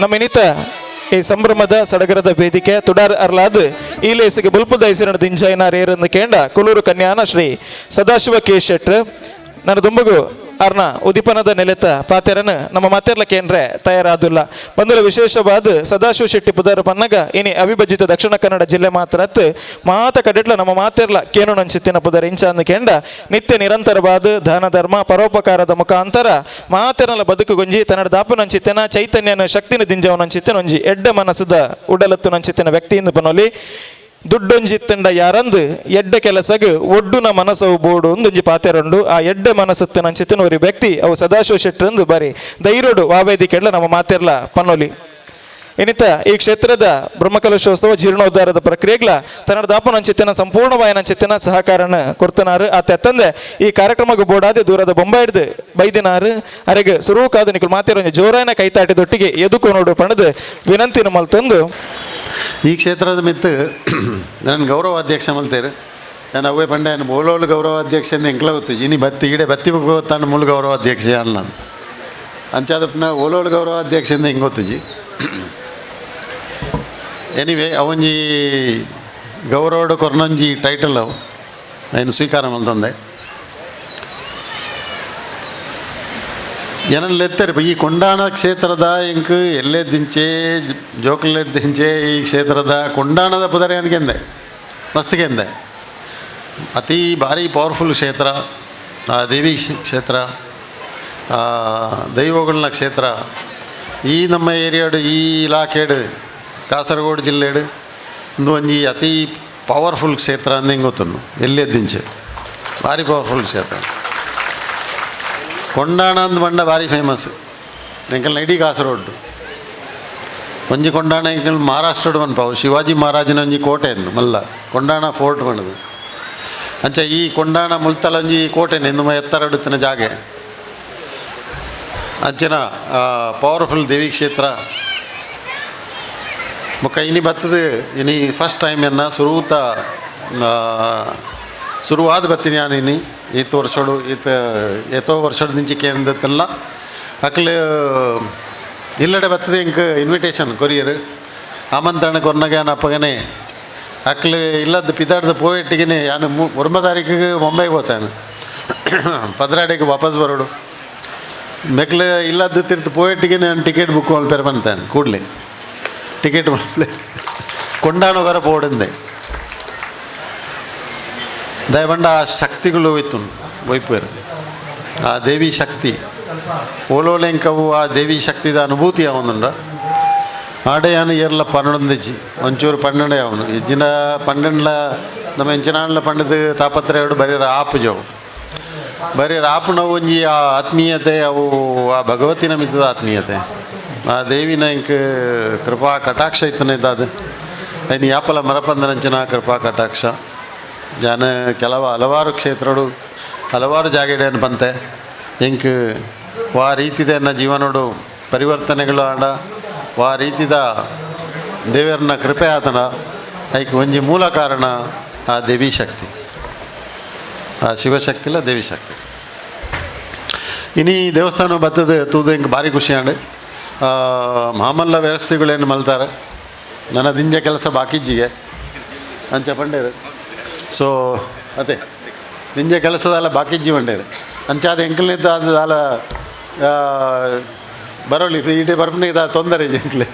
S1: ನಮ್ಮ ಇನ್ನಿತ ಈ ಸಂಭ್ರಮದ ಸಡಗರದ ವೇದಿಕೆ ತುಡಾರ್ ಅರ್ಲಾದ್ ಈ ಲೇಸಿಗೆ ಬುಲ್ಪುದ ಐಸಿರಣ ದಿಂಜಾಯಿನ ರೇರನ್ನು ಕೇಂಡ ಕುಲೂರು ಕನ್ಯಾನ ಶ್ರೀ ಸದಾಶಿವ ಕೆ ಶೆಟ್ರ್ ನನ್ನ ದುಂಬಗು ಅರ್ನ ಉದಿಪನದ ನೆಲೆತ ಪಾತೆರನ ನಮ್ಮ ಮಾತೆರ್ಲ ಕೇಂದ್ರ ತಯಾರಾದಿಲ್ಲ ಬಂದುಲ ವಿಶೇಷವಾದ ಸದಾಶಿವ ಶೆಟ್ಟಿ ಪುದರ ಪನ್ನಗ ಇನಿ ಅವಿಭಜಿತ ದಕ್ಷಿಣ ಕನ್ನಡ ಜಿಲ್ಲೆ ಮಾತ್ರ ಮಾತ ಕಡೆಟ್ಲ ನಮ್ಮ ಮಾತೆರ್ಲ ಕೇನು ನಂಚಿತ್ತಿನ ಪುದರ ಇಂಚಾಂದ ಕೇಂಡ ನಿತ್ಯ ನಿರಂತರವಾದ ದಾನ ಧರ್ಮ ಪರೋಪಕಾರದ ಮುಖಾಂತರ ಮಾತೆರಲ ಬದುಕು ಗೊಂಜಿ ತನ್ನಡ ದಾಪು ನಂಚಿತ್ತಿನ ಚೈತನ್ಯನ ಶಕ್ತಿನ ದಿಂಜವ ನಂಚಿತ್ತಿನ ಒಂಜಿ ಎಡ್ಡ ಮನಸ್ಸದ ಉಡಲತ್ತು ನಂಚಿತ್ತಿನ ವ್ಯಕ್ತಿಯಿಂದ ಪನೋಲಿ ದುಡ್ಡೊಂಜಿತ್ತಂಡ ಯಾರಂದು ಎಡ್ಡ ಕೆಲಸಗ ಒಡ್ಡುನ ಮನಸ್ಸವು ಬೋಡು ಒಂದೊಂಜಿ ಪಾತೆರಂಡು ಆ ಎಡ್ಡ ಮನಸ್ಸತ್ತು ನಂಚಿತ್ತಿನ ಒಂದು ವ್ಯಕ್ತಿ ಅವು ಸದಾಶಿವ ಶೆಟ್ಟರಂದು ಬಾರಿ ಧೈರ್ಯಡು ವಾವೇದಿಕೆಲ್ಲ ನಮ್ಮ ಮಾತೆರ್ಲ ಪನ್ನೋಲಿ ಇನ್ನಿತ ಈ ಕ್ಷೇತ್ರದ ಬ್ರಹ್ಮಕಲಶೋತ್ಸವ ಜೀರ್ಣೋದ್ಧಾರದ ಪ್ರಕ್ರಿಯೆಗಳ ತನ್ನಡ ದಾಪು ನಂಚಿತ್ತಿನ ಸಂಪೂರ್ಣವಾಯ ನಂಚಿತ್ತಿನ ಸಹಕಾರನ ಕೊಡ್ತನಾರು ಆ ತೆತ್ತಂದೆ ಈ ಕಾರ್ಯಕ್ರಮಕ್ಕೆ ಬೋಡಾದೆ ದೂರದ ಬೊಂಬ ಹಿಡ್ದು ಬೈದಿನಾರು ಅರೆಗೆ ಸುರುಕಾದ ನಿಕುಲ್ ಮಾತೆರ ಜೋರಾಯನ ಕೈತಾಟಿದೊಟ್ಟಿಗೆ ಎದುಕು ನೋಡು ಪಣದು ವಿನಂತಿನ ಮಲ್ತಂದು
S5: ಈ ಕ್ಷೇತ್ರದ ಮಿತ್ತು ನಾನು ಗೌರವಾಧ್ಯಕ್ಷ ಮಲ್ತೇರು ನಾನು ಅವೇ ಪಂಡೆ ನಾನು ಬೋಳೋಳು ಗೌರವಾಧ್ಯಕ್ಷ ಎಂಕ್ಲ ಗೊತ್ತು ಇನಿ ಬತ್ತಿ ಈಡೆ ಬತ್ತಿ ಗೊತ್ತಾನು ಮೂಲ ಗೌರವಾಧ್ಯಕ್ಷ ಅಲ್ಲ ನಾನು ಅಂಚಾದಪ್ಪನ ಓಲೋಳು ಗೌರವಾಧ್ಯಕ್ಷದಿಂದ ಹಿಂಗೆ ಗೊತ್ತುಜಿ ಎನಿವೆ ಅವೊಂಜಿ ಗೌರವಡು ಕೊರ್ನೊಂಜಿ ಟೈಟಲ್ ಅವು ನಾನು ಸ್ವೀಕಾರ ಮಲ್ತಂದೆ ಜನಲ್ಲೆತ್ತಾರೆ ಈ ಕೊಂಡಾಣ ಕ್ಷೇತ್ರದ ಇಂಕ್ ಎಲ್ಲೆದ್ದಿಂಚೆ ಜೋಕಲ್ಲೆದ್ದಿಂಚೆ ಈ ಕ್ಷೇತ್ರದ ಕೊಂಡಾಣದ ಪುದರೆ ಅನ್ಗೆಂದೆ ಮಸ್ತಿಗೆಂದೆ ಅತಿ ಭಾರಿ ಪವರ್ಫುಲ್ ಕ್ಷೇತ್ರ ದೇವಿ ಕ್ಷೇತ್ರ ದೈವಗಳನ್ನ ಕ್ಷೇತ್ರ ಈ ನಮ್ಮ ಏರಿಯಾಡು ಈ ಇಲಾಖೆಡು ಕಾಸರಗೋಡು ಜಿಲ್ಲೆಡು ಒಂದು ಒಂಜಿ ಅತಿ ಪವರ್ಫುಲ್ ಕ್ಷೇತ್ರ ಅಂದು ಹೆಂಗೆ ಗೊತ್ತನ್ನು ಎಲ್ಲೆದ್ದಿಂಚೆ ಭಾರಿ ಪವರ್ಫುಲ್ ಕ್ಷೇತ್ರ ಕೊಂಡಾಣ ಅಂದ್ ಬಂಡ ಭಾರಿ ಫೇಮಸ್ ಎಂಕಲ್ನ ಇಡೀ ಕಾಸರಗೋಡು ಒಂಜಿ ಕೊಂಡಾಣ ಎಂಕಲ್ ಮಹಾರಾಷ್ಟ್ರಡು ಅನ್ಪಾವು ಶಿವಾಜಿ ಮಹಾರಾಜನ ಒಂಜಿ ಕೋಟೆ ಅಂದು ಮಲ್ಲ ಕೊಂಡಾಣ ಫೋರ್ಟ್ ಬಣ್ಣದು ಅಂಚ ಈ ಕೊಂಡಾಣ ಮುಲ್ತಲ ಒಂಜಿ ಕೋಟೆನೆ ನಮ್ಮ ಎತ್ತರಡುತ್ತಿನ ಜಾಗೆ ಅಂಚಿನ ಪವರ್ಫುಲ್ ದೇವಿ ಕ್ಷೇತ್ರ ಬೊಕ್ಕ ಇನಿ ಬತ್ತದು ಇನಿ ಫಸ್ಟ್ ಟೈಮ್ ಎನ್ನ ಶುರುವಾದ ಬತ್ತೀನಿ ನಾನು ಇನಿ ಈತ ವರ್ಷಡು ಎತ್ತೋ ವರ್ಷದ ನಿಂಚಿಕೆ ಅಂದತ್ತೆಲ್ಲ ಅಕ್ಲು ಇಲ್ಲಡೆ ಬರ್ತದೆ ಇಂಕ ಇನ್ವಿಟೇಷನ್ ಕೊರಿಯರ್ ಆಮಂತ್ರಣ ಕೊರ್ನಾಗ ನಾನು ಅಪ್ಪಗನೆ ಅಕ್ಲು ಇಲ್ಲದ ಪಿದಾಡ್ದು ಪೋಯೆಟ್ಟಿಗೆ ನಾನು 1 ತಾರೀಕಿಗೆ ಮುಂಬೈಗೆ ಹೋಗ್ತಾನೆ 15 ವಾಪಸ್ ಬರೋಡು ಮೆಕ್ಲು ಇಲ್ಲದ ತಿರ್ತು ಪೋಯೆಟ್ಟಿಗೆ ನಾನು ಟಿಕೆಟ್ ಬುಕ್ ಮಲ್ಪೇರು ಬಂತಾನೆ ಕೂಡಲೇ ಟಿಕೆಟ್ ಮಲ್ಪೆ ಕೊಂಡಾಣೋಗರ ಪೋಡಿಂದೆ ದಯಬಂಡ ಆ ಶಕ್ತಿಗಳು ಹೋಯ್ತು ವೈಪೇರು ಆ ದೇವಿ ಶಕ್ತಿ ಓಲೋಲೆಂಕವು ಆ ದೇವಿ ಶಕ್ತಿದ ಅನುಭೂತಿ ಅವನುಂಡ ಆಡೆ ಯಾನು ಏರ್ಲ ಪನ್ನೊಂದಿಜ್ಜಿ ಒಂಚೂರು ಪನ್ನೊಂಡೆ ಅವನು ಇಜ್ಜಿನ ಪನ್ನೊಂಡ್ಲ ನಮ್ಮ ಎಂಚಿನಾಣ್ಲ ಪಂಡದು ತಾಪತ್ರಯಡು ಬರೀ ಆಪು ಜವು ಬರೀ ಆಪುನ ಒಂಜಿ ಆ ಆತ್ಮೀಯತೆ ಅವು ಆ ಭಗವತಿನ ಮಿತ್ತದ ಆತ್ಮೀಯತೆ ಆ ದೇವಿನ ಇಂಕ ಕೃಪಾ ಕಟಾಕ್ಷ ಇತ್ತನ ಇದ್ದಾದ ಐನು ಯಾಪಲ ಮರಪಂದರಂಚಿನ ಕೃಪಾ ಕಟಾಕ್ಷ ಜಾನ ಹಲವಾರು ಕ್ಷೇತ್ರಗಳು ಹಲವಾರು ಜಾಗೆಡೇನು ಬಂತೆ ಇಂಕ ವಾ ರೀತಿದ ನನ್ನ ಜೀವನೋಡು ಪರಿವರ್ತನೆಗಳು ಆಡ ವಾ ರೀತಿದ ದೇವರನ್ನ ಕೃಪೆ ಆತನ ಐಕ್ ಒಂಜಿ ಮೂಲ ಕಾರಣ ಆ ದೇವಿ ಶಕ್ತಿ ಆ ಶಿವಶಕ್ತಿಲ್ಲ ದೇವಿ ಶಕ್ತಿ ಇನಿ ದೇವಸ್ಥಾನ ಬತ್ತದ ತೂದು ಹಿಂಗೆ ಭಾರಿ ಖುಷಿ ಆಂಡು ಮಾಮಲ್ಲ ವ್ಯವಸ್ಥೆಗಳೇನು ಮಲ್ತಾರೆ ನನ್ನ ದಿಂಜ ಕೆಲಸ ಬಾಕಿಜ್ಜಿಗೆ ಅಂಚ ಪಂಡೇರು ಸೊ ಅದೇ ದಿಂಜ ಕೆಲಸದಲ್ಲ ಬಾಕಿಜ್ಜಿ ಪಂಡೇರು ಅಂಚಾದ ಎಂಕಲ್ನಿದ್ದ ಅಲ್ಲ ಬರೋಳಿ ಈಟೆ ಬರ್ಪನೆ ಇದ ತೊಂದರೆ ಎಂಕ್ಲೆ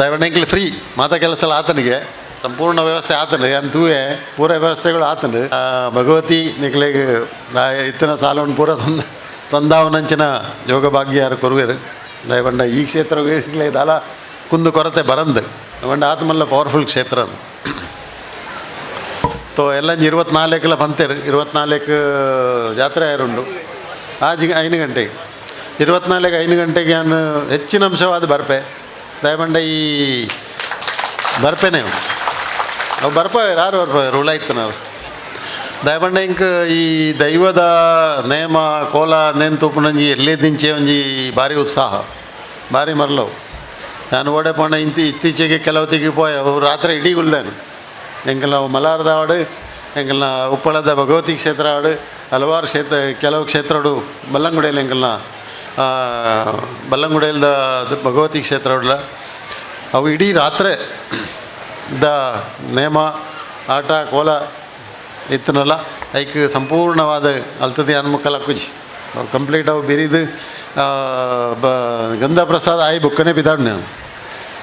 S5: ದಯವಿಟ್ಟು ಎಂಕ್ಲೆ ಫ್ರೀ ಮಾತಾ ಕೆಲಸ ಎಲ್ಲ ಆತನಿಗೆ ಸಂಪೂರ್ಣ ವ್ಯವಸ್ಥೆ ಆತನಿಗೆ ಅಂತೂವೇ ಪೂರ ವ್ಯವಸ್ಥೆಗಳು ಆತನು ಭಗವತಿ ನಿಕ್ಲೆಗೆ ಇತ್ತಿನ ಸಾಲವನ್ನು ಪೂರ ಸಂಧಾವನಂಚಿನ ಯೋಗ ಭಾಗ್ಯ ಯಾರು ಕೊರುವೇರು ದಯವಂಡ ಈ ಕ್ಷೇತ್ರ ದಾಲ ಕುಂದು ಕೊರತೆ ಬರಂದು ದಯವಂಡ ಆತ್ಮಲ್ಲ ಪವರ್ಫುಲ್ ಕ್ಷೇತ್ರ ಅದು ತೋ ಎಲ್ಲ 24 ಬಂತೇರು 24 ಜಾತ್ರೆ ಆಯರುಂಡು ಆಜಿಗೆ 5 ಗಂಟೆಗೆ 24 5 ಗಂಟೆಗೆ ನಾನು ಹೆಚ್ಚಿನ ಅಂಶವಾದ ಬರ್ಪೆ ದಯವಂಡ ಈ ಬರ್ಪೇನೆ ಅವು ಬರ್ಪವೆ ಯಾರು ಬರ್ಪವೆ ರೂಲ ಇತ್ತು ನಾವು ದಯವಂಡ ಇಂಕ ಈ ದೈವದ ನೇಮ ಕೋಲ ನೇನು ತೂಪುನಂಜಿ ಎಲ್ಲೇ ದಿಂಚೆ ಒಂಜಿ ಭಾರಿ ಉತ್ಸಾಹ ಭಾರಿ ಮರಲವು ನಾನು ಓಡೆ ಪೋಣ ಇತ್ತೀಚೆಗೆ ಕೆಲವತ್ತಿಗೆ ಪೋಯ ಅವು ರಾತ್ರಿ ಇಡೀ ಗುಲ್ದಾನು ಎಂಕಲ್ನ ಮಲಾರದ ಆಡು ಎಂಕಲ್ನ ಉಪ್ಪಳದ ಭಗವತಿ ಕ್ಷೇತ್ರ ಆಡು ಹಲವಾರು ಕೆಲವು ಕ್ಷೇತ್ರಗಳು ಬಲ್ಲಂಗುಡಿಯಲ್ಲಿ ಎಂಕಲ್ನ ಬಲ್ಲಂಗುಡಿಯಲ್ದ ಭಗವತಿ ಕ್ಷೇತ್ರಗಳ ಅವು ಇಡೀ ರಾತ್ರಿ ದ ನೇಮ ಆಟ ಕೋಲ ಇತ್ತನಲ್ಲ ಐಕ್ ಸಂಪೂರ್ಣವಾದ ಅಲ್ತದಿ ಹನ್ಮಕ್ಕಲ ಕುಜಿ ಅವು ಕಂಪ್ಲೀಟ್ ಅವು ಬಿರಿದು ಗಂಧ ಪ್ರಸಾದ ಆಯಿ ಬುಕ್ಕನೆ ಬಿದ್ದಾಡು ನಾನು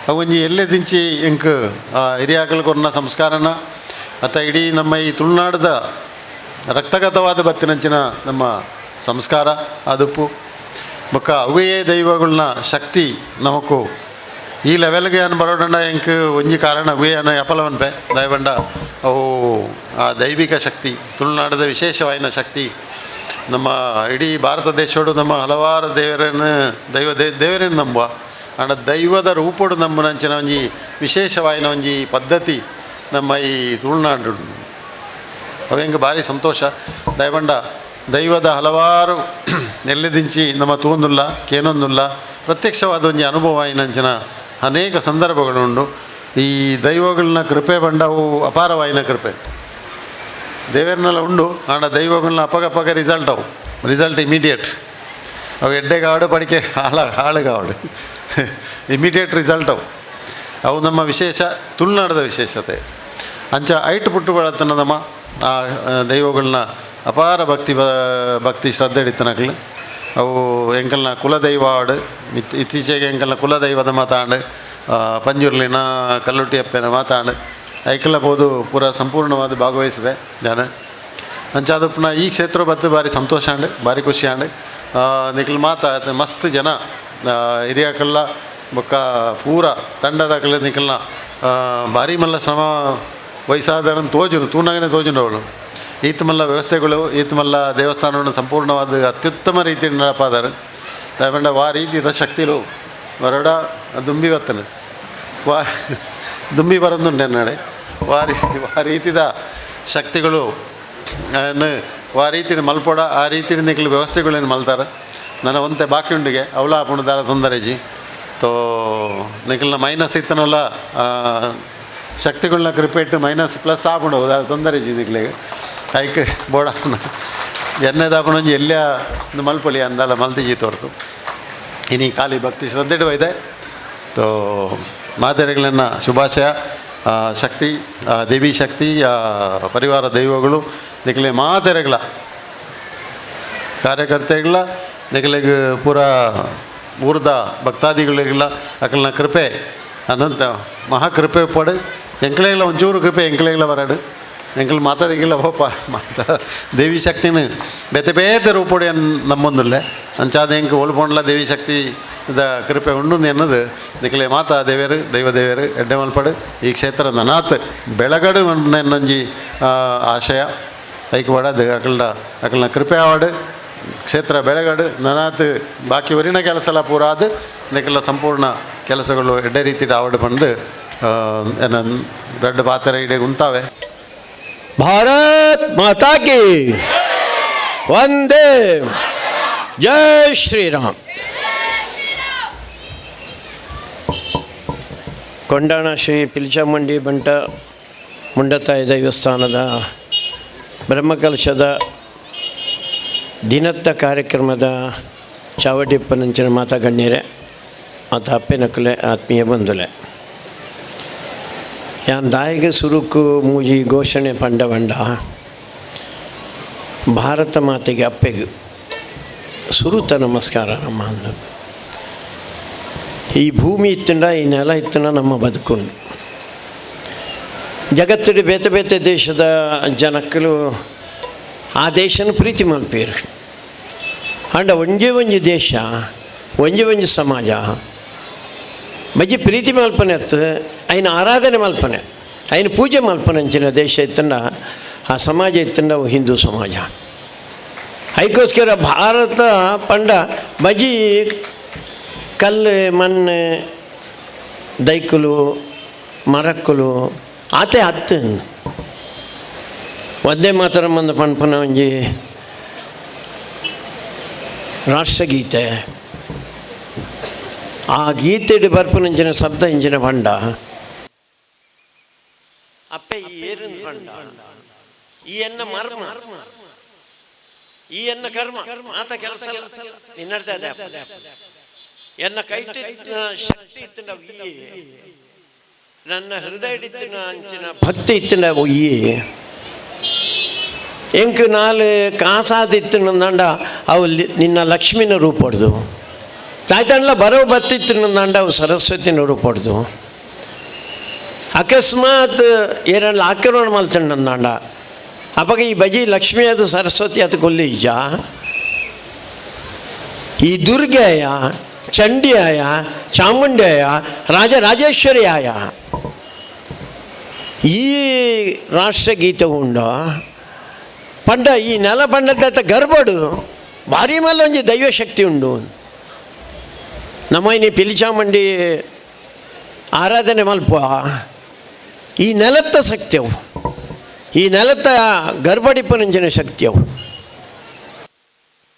S5: ಅವು ಒಂಜಿ ಎಲ್ಲೇ ದಿಂಚಿ ಇಂಕ್ ಹಿರಿಯಾಕಲ್ ಕೊರ್ನ ಸಂಸ್ಕಾರನ ಅತ್ತ ಇಡೀ ನಮ್ಮ ಈ ತುಳುನಾಡದ ರಕ್ತಗತವಾದ ಬತ್ತಿನಂಚಿನ ನಮ್ಮ ಸಂಸ್ಕಾರ ಅದುಪ್ಪು ಬೊಕ್ಕ ಅವೇ ದೈವಗಳನ್ನ ಶಕ್ತಿ ನಮಕು ಈ ಲೆವೆಲ್ಗೆ ಏನು ಬರೋಡಂಡ ಇಂಕ್ ಒಂಜಿ ಕಾರಣ ಅವೇ ಅನ್ನ ಯಪಲವನ್ಪೆ ದಯವಂಡ ಅವು ಆ ದೈವಿಕ ಶಕ್ತಿ ತುಳುನಾಡದ ವಿಶೇಷವಾದ ಶಕ್ತಿ ನಮ್ಮ ಇಡೀ ಭಾರತ ದೇಶೋಡು ನಮ್ಮ ಹಲವಾರು ದೇವರನ್ನು ನಂಬುವ ಆಂಡ ದೈವದ ರೂಪೋಡು ನಂಬುನಂಚಿನ ಒಂಜಿ ವಿಶೇಷವಾದ ಒಂಜಿ ಪದ್ಧತಿ ನಮ್ಮ ಈ ತುಳುನಾಡು ಅವೆಂಗೆ ಭಾರಿ ಸಂತೋಷ ದಯವಂಡ ದೈವದ ಹಲವಾರು ನೆಲ್ಲಿದಿಂಚಿ ನಮ್ಮ ತೂಂದುಲ್ಲ ಕೇನೊಂದುಲ್ಲ ಪ್ರತ್ಯಕ್ಷವಾದ ಒಂಜಿ ಅನುಭವ ಏನಂಚಿನ ಅನೇಕ ಸಂದರ್ಭಗಳುಂಡು ಈ ದೈವಗಳನ್ನ ಕೃಪೆ ಬಂಡವು ಅಪಾರವಾಯಿನ ಕೃಪೆ ದೇವರನ್ನೆಲ್ಲ ಉಂಡು ಆಂಡ ದೈವಗಳನ್ನ ಅಪಗಪಗ ರಿಸಲ್ಟ್ ಇಮಿಡಿಯೇಟ್ ಅವು ಎಡ್ಡೆಗಾಡು ಪಡಿಕೆ ಹಾಳುಗಾವಡು ಇಮಿಡಿಯೇಟ್ ರಿಸಲ್ಟ್ ಅವು ನಮ್ಮ ವಿಶೇಷ ತುಳುನಾಡದ ವಿಶೇಷತೆ ಅಂಚ ಐಟ್ ಪುಟ್ಟುಗಳತನ ನಮ್ಮ ಆ ದೈವಗಳನ್ನ ಅಪಾರ ಭಕ್ತಿ ಶ್ರದ್ಧೆ ಇತ್ತನಕ್ಲು ಅವು ಎಂಕಲ್ನ ಕುಲದೈವ ಆಡು ಇತ್ತೀಚೆಗೆ ಎಂಕಲ್ನ ಕುಲದೈವದ ಮಾತಾಂಡು ಪಂಜುರ್ಲಿನ ಕಲ್ಲುಟ್ಟಿಯಪ್ಪನ ಮಾತಾಂಡು ಐಕಲ್ಲ ಬೋದು ಪೂರ ಸಂಪೂರ್ಣವಾದ ಭಾಗವಹಿಸಿದೆ ಜನ ಅಂಚಾದಪ್ಪನ ಈ ಕ್ಷೇತ್ರ ಬತ್ತು ಭಾರಿ ಸಂತೋಷ ಅಂಡು ಭಾರಿ ಖುಷಿ ಅಂಡು ನಿಖಲ್ ಮಾತಾ ಮಸ್ತ್ ಜನ ಹಿರಿಯಕಲ್ಲ ಬೊಕ್ಕ ಪೂರ ತಂಡದಾಗಲ ನಿಖಲ್ನ ಭಾರಿ ಮಲ್ಲ ಶ್ರಮ ವಯಸ್ಸಾದರನ್ನು ತೋಜುನು ತೂನಾಗನೇ ತೋಜುಂಡು ಅವಳು ಈತ ಮಲ್ಲ ವ್ಯವಸ್ಥೆಗಳು ಈತ ಮಲ್ಲ ದೇವಸ್ಥಾನವನ್ನು ಸಂಪೂರ್ಣವಾದ ಅತ್ಯುತ್ತಮ ರೀತಿಯಲ್ಲಿ ನಡಪಾದಾರೆ ತಗೊಂಡ ವಾ ರೀತಿಯ ಶಕ್ತಿಲು ಹೊರಡ ದುಂಬಿ ಬತ್ತನೆ ದುಂಬಿ ಬರೋದುಂಡೆ ನಡೆ ವಾ ರೀತಿದ ಶಕ್ತಿಗಳು ಆ ರೀತಿ ಮಲ್ಪೋಡ ಆ ರೀತಿ ನಿಖಲ್ ವ್ಯವಸ್ಥೆಗಳೇನು ಮಲ್ತಾರೆ ನನ್ನ ಒಂತೆ ಬಾಕಿ ಉಂಡಿಗೆ ಅವಳ ಹಾಕೊಂಡು ದಾರ ತೊಂದರೆಜಿ ತೋ ನಿಖಲ್ನ ಮೈನಸ್ ಇತ್ತನಲ್ಲ ಶಕ್ತಿಗಳನ್ನ ಕ್ರಿಪೇಟ್ ಮೈನಸ್ ಪ್ಲಸ್ ಹಾಕೊಂಡು ದಾರ ತೊಂದರೆಜಿ ನಿಖಲಿಗೆ ಐಕೆ ಬೋಡ ಎಣ್ಣೆದಾಪಣಂಜಿ ಎಲ್ಲ ಮಲ್ಪೊಲಿ ಅಂದಲ್ಲ ಮಲ್ತಿಜಿ ತೋರ್ತು ಇನ್ನು ಖಾಲಿ ಭಕ್ತಿ ಶ್ರದ್ಧೆಡು ಇದೆ ತೋ ಮಾತೆರೆಗಳನ್ನ ಶುಭಾಶಯ ಶಕ್ತಿ ದೇವಿ ಶಕ್ತಿ ಪರಿವಾರ ದೈವಗಳು ನಿಖಲೆ ಮಾತೆರೆಗಳ ಕಾರ್ಯಕರ್ತೆಗಳ ನಿಖಲಿಗೆ ಪೂರ ಊರ್ದ ಭಕ್ತಾದಿಗಳಿಗೆಲ್ಲ ಅಕಲ್ನ ಕೃಪೆ ಅನಂತ ಮಹಾಕೃಪೆ ಪಡು ಎಂಕಳೆಗಳ ಒಂಚೂರು ಕೃಪೆ ಎಂಕಳೆಗಳ ಬರಡು ಎಂಕಲ್ ಮಾತಾದಿಗಿಲ್ಲ ಹೋಪ ಮಾತಾ ದೇವಿ ಶಕ್ತಿನ ಬೇತೆ ಬೇತೆ ರೂಪೊಡಿ ನಮ್ಮೊಂದುಲ್ಲೆ ಅಂಚಾದ ಎಂಕ್ ಒಳ್ಪೊಂಡ್ಲ ದೇವಿ ಶಕ್ತಿ ದ ಕೃಪೆ ಉಂಡು ಅನ್ನೋದು ನಿಖಲೆ ಮಾತಾ ದೇವೇರು ದೈವ ದೇವೇರು ಎಡ್ಡೆ ಮಲ್ಪಡು ಈ ಕ್ಷೇತ್ರ ನನಾತ್ ಬೆಳಗಡು ನಂಜಿ ಆಶಯ ಐಕ್ ಬಡದು ಅಕಲ್ನ ಕೃಪೆ ಆವಾಡು ಕ್ಷೇತ್ರ ಬೆಳಗಡು ನನಾತ್ ಬಾಕಿ ವರಿನ ಕೆಲಸ ಎಲ್ಲ ಪೂರ ಆದು ನಿಖಲ ಸಂಪೂರ್ಣ ಕೆಲಸಗಳು ಎಡ್ಡೆ ರೀತಿ ಆವಡು ಬಂದು ದೊಡ್ಡ ಪಾತ್ರ ಇಡೆ ಉಂತಾವೆ
S6: भारत माता की वंदे जय श्री राम ಕೊಂಡಾಣ ಶ್ರೀ ಪಿಲ್ಚಾಮಂಡಿ ಬಂಟ ಮುಂಡತಾಯಿ ದೇವಸ್ಥಾನದ ಬ್ರಹ್ಮಕಲಶದ ದಿನತ್ತ ಕಾರ್ಯಕ್ರಮದ ಚಾವಟಿಪ್ಪನಂಚಿನ ಮಾತಾ ಗಣ್ಯರೇ ಮತ್ತು ಅಪ್ಪೆನಕಲೆ ಆತ್ಮೀಯ ಬಂಧುಲೆ ಯಾನ್ ದಾಯಿಗೆ ಸುರುಕು ಮೂಜಿ ಘೋಷಣೆ ಪಂಡ ಭಾರತ ಮಾತೆಗೆ ಅಪ್ಪೆಗೆ ಸುರುತ ನಮಸ್ಕಾರ ನಮ್ಮ ಅಂದು ಈ ಭೂಮಿ ಇತ್ತಂಡ ಈ ನೆಲ ಇತ್ತಂಡ ನಮ್ಮ ಬದುಕುಂಡು ಜಗತ್ತಿನ ಬೇತೆ ಬೇತೆ ದೇಶದ ಜನಕ್ಕಲು ಆ ದೇಶನ ಪ್ರೀತಿ ಮಲ್ಪೇರು ಅಂಡ ಒಂಜಿ ದೇಶ ಒಂಜಿ ಸಮಾಜ ಬಜ್ಜಿ ಪ್ರೀತಿ ಮಲ್ಪನೆ ಅತ್ತು ಐನ ಆರಾಧನೆ ಮಲ್ಪನೆ ಐನ ಪೂಜೆ ಮಲ್ಪನೆ ಅಂಚಿನ ದೇಶ ಇತ್ತಂಡ ಆ ಸಮಾಜ ಇತ್ತಂಡ ಹಿಂದೂ ಸಮಾಜ ಐಕೋಸ್ಕರ ಭಾರತ ಪಂಡ ಬಜ್ಜಿ ಕಲ್ಲು ಮಣ್ಣು ದೈಕುಲು ಮರಕ್ಕುಲು ಆತೆ ಹತ್ತು ಒಂದೇ ಮಾತರ ಮಂದ ಪಂಪನ ಒಂಜಿ ರಾಷ್ಟ್ರಗೀತೆ ಆ ಗೀತೆಡು ಬರ್ಪುನಂಚಿನ ಶಬ್ದ ಇಂಚಿನ ಪಂಡ ಅಪ್ಪೆ ಈ ಏರಿನ ಪಂಡ ಈ ಎನ್ನ ಮರ್ಮ ಈ ಎನ್ನ ಕರ್ಮ ಆತ ಕೆಲಸ ನಿನ್ನಡ್ತಾ ಇದೆ ಎನ್ನ ಕೈಟಿನ ಶಕ್ತಿ ಇತ್ತಿನ ಈ ನನ್ನ ಹೃದಯ ಇತ್ತಿನ ಅಂಚಿನ ಭಕ್ತಿ ಇತ್ತಿನ ಈ ಎಂಕ್ ನಾಲ್ ಕಾಸಾದಿತ್ತಿನ ದಂಡ ಅವು ನಿನ್ನ ಲಕ್ಷ್ಮಿನ ರೂಪಡ್ದು ತಾಯ್ತಂಡ್ಲ ಬರೋ ಬತ್ತಿತ್ತಿನ ದಂಡ ಅವು ಸರಸ್ವತಿನ ರೂಪಡ್ದು ಅಕಸ್ಮಾತ್ ಏರಲ್ಲ ಆಕ್ರಮಣ ಮಲ್ತಂಡ ದಂಡ ಅವಾಗ ಈ ಬಜಿ ಲಕ್ಷ್ಮಿ ಅದು ಸರಸ್ವತಿ ಅದು ಕೊಲ್ಲಿ ಇಜ ಈ ದುರ್ಗೆಯ ಚಂಡಿಯಾಯ ಚಾಮುಂಡಿಯಾಯ ರಾಜರಾಜೇಶ್ವರಿಯಾಯ ಈ ರಾಷ್ಟ್ರಗೀತೆ ಉಂಡು ಪಂಡ ಈ ನೆಲ ಪಂಡದ ಗರ್ಭಡು ಭಾರಿ ಮಲ್ಲ ಒಂಜಿ ದೈವಶಕ್ತಿ ಉಂಡು ನಮ್ಮನಿ ಪಿಲಿಚಾಮಂಡಿ ಆರಾಧನೆ ಮಲ್ಪ ಈ ನೆಲತ್ತ ಶಕ್ತಿಯವು ಈ ನೆಲತ್ತ ಗರ್ಭಡಿಪ್ಪನಂಚಿನ ಶಕ್ತಿಯವು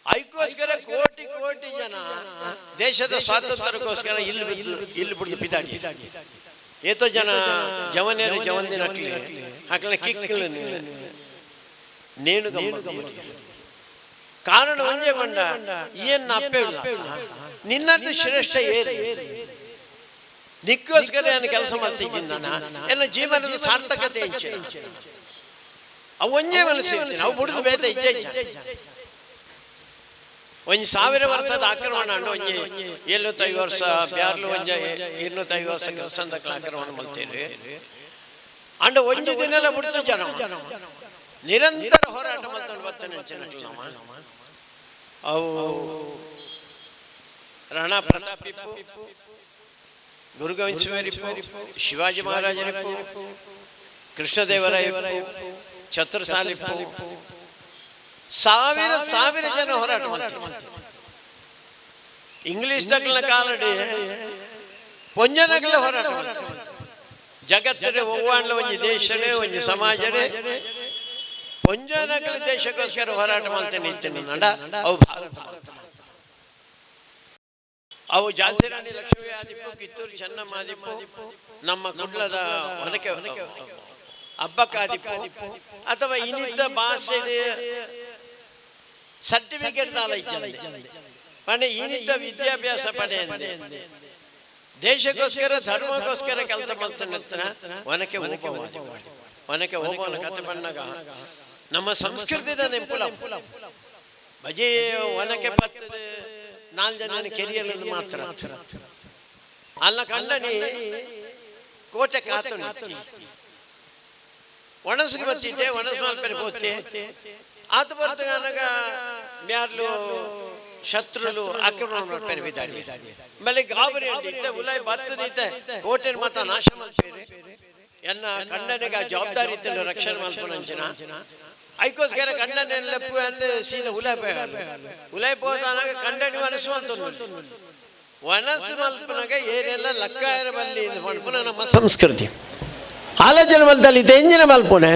S6: ಐಕೋಸ್ಕರ ಕೋಟಿ ಕೋಟಿ ಜನ ದೇಶದ ಸ್ವಾತಂತ್ರ್ಯಕ್ಕೋಸ್ಕರ ಇಲ್ಲಿ ಬಿಡ್ದು ಪಿದಾಡಿ ಏತೋ ಜನ ಜವನೇರು ಜವಂದಿನ ಹಾಕಲ ಕಿಕ್ಕಲು ನೇಣು ಕಾರಣ ಒಂದೇ ಬಂಡ ಏನ್ ಅಪ್ಪೆ ನಿನ್ನದು ಶ್ರೇಷ್ಠ ಏರಿ ನಿಕ್ಕೋಸ್ಕರ ಏನು ಕೆಲಸ ಮಾಡ್ತಿದ್ದೀನಿ ನನ್ನ ಜೀವನದ ಸಾರ್ಥಕತೆ ಹೆಚ್ಚು ಅವು ಒಂದೇ ಮನಸ್ಸು ಅವು ಬಿಡುದು ಬೇತ ಇಜ್ಜೆ ಒಂಜಿ 1000 ವರ್ಷದ ಆಕ್ರಮಣ ಅಂಡು ಒಂಜಿ 75 ವರ್ಷ ಬ್ಯಾರ್ಲು ಒಂಜಿ 205 ವರ್ಷ ಕ್ರಿಸ್ತಂದಕ್ಕೆ ಆಕ್ರಮಣ ಮಾಡ್ತೇವೆ ಅಂಡ ಒಂಜಿ ದಿನ ಬಿಡ್ತು ಜನ ನಿರಂತರ ಹೋರಾಟ ಮಾಡ್ಕೊಂಡು ಬರ್ತಾನೆ ಅವು ರಾಣಾ ಪ್ರತಾಪ್ ಗುರು ಗೋವಿಂದ ಸಿಂಹ ಶಿವಾಜಿ ಮಹಾರಾಜರಿಪ್ಪು ಕೃಷ್ಣದೇವರಾಯ ಛತ್ರಸಾಲಿ ಸಾವಿರ ಜನ ಹೋರಾಟ ಮಾಡ್ತಾರೆ ಇಂಗ್ಲಿಷ್ ನಗಲ ಕಾಲಡಿ ಪೊಂಜನಗಲ ಹೋರಾಟ ಮಾಡ್ತಾರೆ ಜಗತ್ತಿನ ಒವ್ವಾಂಡ್ಲ ಒಂಜಿ ದೇಶನೇ ಒಂಜಿ ಸಮಾಜನೇ ಪೊಂಜನಗಲ ದೇಶಕ್ಕೋಸ್ಕರ ಹೋರಾಟ ಮಾಡ್ತೇನೆ ನಿಂತೇನೆ ನಡ ಅವು ಅವು ಝಾನ್ಸಿ ರಾಣಿ ಲಕ್ಷ್ಮೀ ಆದಿಪ್ಪು ಕಿತ್ತೂರು ಚೆನ್ನಮ್ಮ ಆದಿಪ್ಪು ನಮ್ಮ ಕುಡ್ಲದ ಒನಕೆ ಹಬ್ಬಕ್ಕಾದಿಪ್ಪು ಅಥವಾ ಇನ್ನಿದ್ದ ಭಾಷೆ ಸರ್ಟಿಫಿಕೇಟ್ ತಾಲ ಇಜ್ಜಂದೆ ಪಣೆ ಇನ್ನಿದ್ದ ವಿದ್ಯಾಭ್ಯಾಸ ಪಡೆ ಅಂದೆ ದೇಶಕ್ಕೋಸ್ಕರ ಧರ್ಮಕ್ಕೋಸ್ಕರ ಕೆಲಸ ಮಾಡ್ತಾನೆ ಒನಕೆ ಹೋಗೋಣ ಕತೆ ಬಂದಾಗ ನಮ್ಮ ಸಂಸ್ಕೃತಿದ ನೆಂಪುಲ ಬಜೆ ಒನಕೆ ಪತ್ತದ 4 ಜನ ಕೆರಿಯಲು ಮಾತ್ರ ಅಲ್ಲ ಕಂಡನಿ ಕೋಟೆ ಕಾತು ಒಣಸಿಗೆ ಬತ್ತಿದ್ದೆ ಒಣಸು ಮಲ್ಪೆರೆ ಪೋತೆ ಆತ ಬರ್ತಗಾನಾಗ ಬ್ಯಾರ್ಲು ಶತ್ರುಲು ಆಕ್ರಮಣ ಮಲ್ಪೆರೆ ಬಿದ್ದಾಡಿ ಆಮೇಲೆ ಗಾಬರಿ ಅಂದಿದ್ದೆ ಉಲಾಯ್ ಬತ್ತದಿದ್ದೆ ಕೋಟೆ ಮಾತ ನಾಶ ಮಲ್ಪೇರೆ ಎನ್ನ ಕಂಡನಿಗೆ ಆ ಜವಾಬ್ದಾರಿ ಇದ್ದ ರಕ್ಷಣೆ ಮಲ್ಪನ ಅಂಚಿನ ಐಕೋಸ್ಕರ ಕಂಡನೆಲ್ಲಪ್ಪು ಅಂದು ಸೀದಾ ಉಲಾಯ್ ಹೋದಾನಾಗ ಕಂಡನಿ ಒಣಸು ಅಂತ ಒಣಸು ಮಲ್ಪನಾಗ ಏನೆಲ್ಲ ಲಕ್ಕಾಯರ ಬಲ್ಲಿ ಮಲ್ಪನ ನಮ್ಮ ಸಂಸ್ಕೃತಿ ಆಲೋಚನೆ ಮಲ್ದಲ್ಲಿ ಇದು ಎಂಜಿನ ಮಲ್ಪುನೆ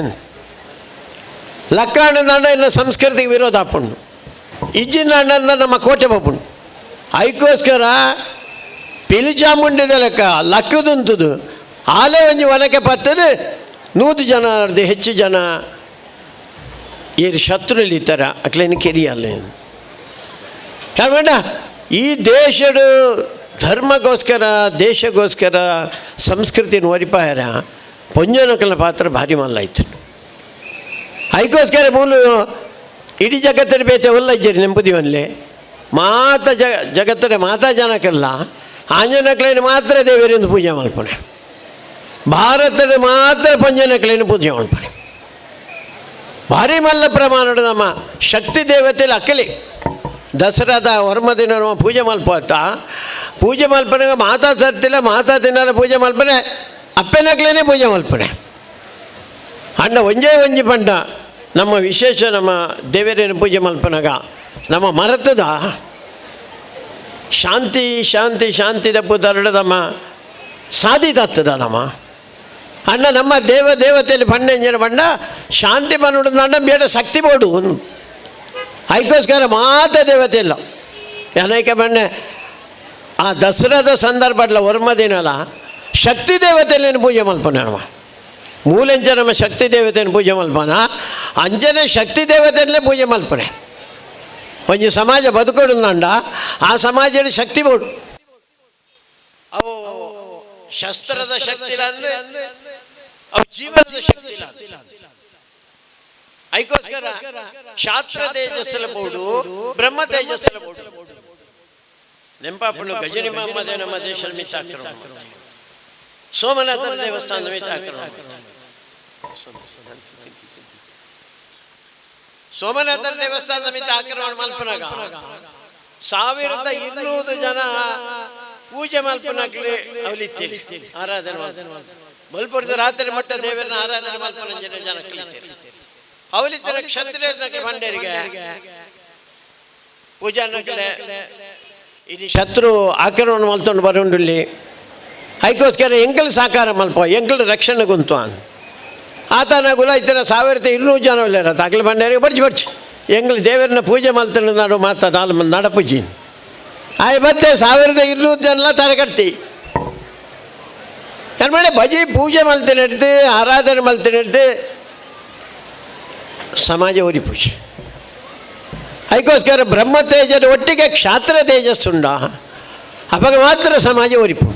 S6: ಲಕ್ಕಾಂಡ ದಂಡ ಇನ್ನು ಸಂಸ್ಕೃತಿಗೆ ವಿರೋಧ ಹಾಪುಂಡು ಇಜ್ಜಿನ ದಂಡ ನಮ್ಮ ಕೋಟೆ ಬಪ್ಪುಂಡು ಐಕೋಸ್ಕರ ಪಿಲಿಚಾಮುಂಡಿದ ಲೆಕ್ಕ ಲಕ್ಕದುಂತದು ಆಲೆ ಒಂಜಿ ಒನಕೆ ಪತ್ತದು 100 ಜನ ಹೆಚ್ಚು ಜನ ಏರು ಶತ್ರುಲಿ ಇತ್ತರ ಅಕ್ಲೇನು ಕೆರಿಯಲ್ಲ ಹೇಳ್ಬೇಡ ಈ ದೇಶದ ಧರ್ಮಗೋಸ್ಕರ ದೇಶಗೋಸ್ಕರ ಸಂಸ್ಕೃತಿ ನೋಡಿಪಾಯರ ಪೊಂಜನಕಲ ಪಾತ್ರ ಭಾರಿ ಮಲ್ಲಾಯ್ತು ಐಕೋಸ್ಕರ ಮೂಲು ಇಡೀ ಜಗತ್ತರ ಬೇತೆ ಒಲ್ಲ ಇದ್ದೀರಿ ನೆಂಪುದಿವನ್ಲೆ ಮಾತ ಜಗತ್ತರ ಮಾತಾ ಜನಕ್ಕೆಲ್ಲ ಆಂಜನಕ್ಲೇನು ಮಾತ್ರ ದೇವರಿಂದ ಪೂಜೆ ಮಲ್ಪನೆ ಭಾರತದ ಮಾತ್ರ ಪಂಜನಕ್ಲೇನು ಪೂಜೆ ಮಲ್ಪನೆ ಭಾರಿ ಮಲ್ಲ ಪ್ರಮಾಣದ ನಮ್ಮ ಶಕ್ತಿ ದೇವತೆಯಲ್ಲಿ ಅಕ್ಕಲಿ ದಸರಾದ ಹೊರಮ ದಿನ ಪೂಜೆ ಮಲ್ಪತ್ತ ಪೂಜೆ ಮಲ್ಪನೆಗೆ ಮಾತಾ ತರ್ತಿಲ್ಲ ಮಾತಾ ದಿನ ಪೂಜೆ ಮಲ್ಪನೆ ಅಪ್ಪೆನಕ್ಲೇನೆ ಪೂಜೆ ಮಲ್ಪನೆ ಅಣ್ಣ ಒಂಜಿ ಪಂಡ ನಮ್ಮ ವಿಶೇಷ ನಮ್ಮ ದೇವರೇನು ಪೂಜೆ ಮಲ್ಪನಾಗ ನಮ್ಮ ಮರತದ ಶಾಂತಿ ಶಾಂತಿ ಶಾಂತಿ ದಪ್ಪು ತರಡದಮ್ಮ ಸಾಧಿತತ್ತದ ನಮ್ಮ ಅಣ್ಣ ನಮ್ಮ ದೇವತೆಯಲ್ಲಿ ಪಂಡ ಪಂಡ ಶಾಂತಿ ಬಂದ ಬೇಡ ಶಕ್ತಿ ಬೋಡು ಐಕೋಸ್ಕರ ಮಾತ ದೇವತೆ ಇಲ್ಲ ಅನೇಕ ಬಣ್ಣೆ ಆ ದಸರಾದ ಸಂದರ್ಭ ವರ್ಮ ದಿನಲ್ಲ ಶಕ್ತಿ ದೇವತೆಯಲ್ಲಿ ಪೂಜೆ ಮಲ್ಪನೆ ನಮ್ಮ ಮೂಲೆಂಚ ನಮ್ಮ ಶಕ್ತಿ ದೇವತೆಯನ್ನು ಪೂಜೆ ಮಲ್ಪನ ಅಂಜನೆ ಶಕ್ತಿ ದೇವತೆಯಲ್ಲೇ ಪೂಜೆ ಮಲ್ಪನೆ ಒಂಜಿ ಸಮಾಜ ಬದುಕೊಡುಂದಂಡ ಆ ಸಮಾಜದ ಶಕ್ತಿ ಬೋಡು ಅವು ಶಸ್ತ್ರದ ಶಕ್ತಿ ಇಲ್ಲ ಅಂದ್ರೆ ಅವು ಜೀವನದ ಶಕ್ತಿ ಇಲ್ಲ ಐಕೋಸ್ಕರ ಶಾಸ್ತ್ರ ತೇಜಸ್ಸಲ ಬೋಡು ಬ್ರಹ್ಮ ತೇಜಸ್ಸಲ ಬೋಡು ನೆಂಪಾಪುಳ್ಳು ಗಜನಿ ಮಹಮ್ಮದೇ ನಮ್ಮ ದೇಶದ ಮಿತ ಆಕ್ರಮಣ ಸೋಮನಾಥನ ದೇವಸ್ಥಾನದ ಮಿತ ಆಕ್ರಮಣ ಸೋಮನಾಥನ ದೇವಸ್ಥಾನದ ಮಿತ ಆಕ್ರಮಣ ಮಲ್ಪನಾಗ 1200 ಜನ ಪೂಜೆ ಮಲ್ಪನಾಗ್ಲಿ ಅವಲಿತ್ತೀರಿ ಆರಾಧನೆ ಮಲ್ಪುರದ ರಾತ್ರಿ ಮಟ್ಟ ದೇವರನ್ನ ಆರಾಧನೆ ಮಲ್ಪನ ಜನ ಕಲಿತೀರಿ ಅವಲಿತ್ತರ ಕ್ಷತ್ರಿಯರಿಗೆ ಬಂಡರಿಗೆ ಪೂಜಾ ನಕಲೆ ಇದು ಶತ್ರು ಆಕ್ರಮಣ ಮಲ್ತೊಂಡು ಬರೋಂಡುಲ್ಲಿ ಐಕೋಸ್ಕರ ಎಂಕಲ್ ಸಾಕಾರ ಮಲ್ಪ ಎಂಕಲ್ ರಕ್ಷಣೆ ಗುಂತು ಆತನ ಗುಲ ಇತರ 1200 ಜನ ಇಲ್ಲ ತಾಕಲಿ ಬಂಡರಿಗೆ ಬರ್ಚಿ ಎಂಗ್ಳು ದೇವರನ್ನ ಪೂಜೆ ಮಲ್ತನ ನಾಡು ಮಾತಾ ನಡಪೂಜಿ ಆಯ್ ಮತ್ತೆ 1200 ಜನ ತರಗಟ್ಟಿ ಏನು ಮಾಡಿ ಭಜಿ ಪೂಜೆ ಮಲ್ತೇನೆ ಹಿಡ್ದು ಆರಾಧನೆ ಮಲ್ತೇನೆ ಹಿಡ್ದು ಸಮಾಜ ಒರಿ ಪೂಜೆ ಅದಕ್ಕೋಸ್ಕರ ಬ್ರಹ್ಮ ತೇಜದ ಒಟ್ಟಿಗೆ ಕ್ಷಾತ್ರ ತೇಜಸ್ಸುಂಡ ಅವಾಗ ಮಾತ್ರ ಸಮಾಜ ಒರಿಪು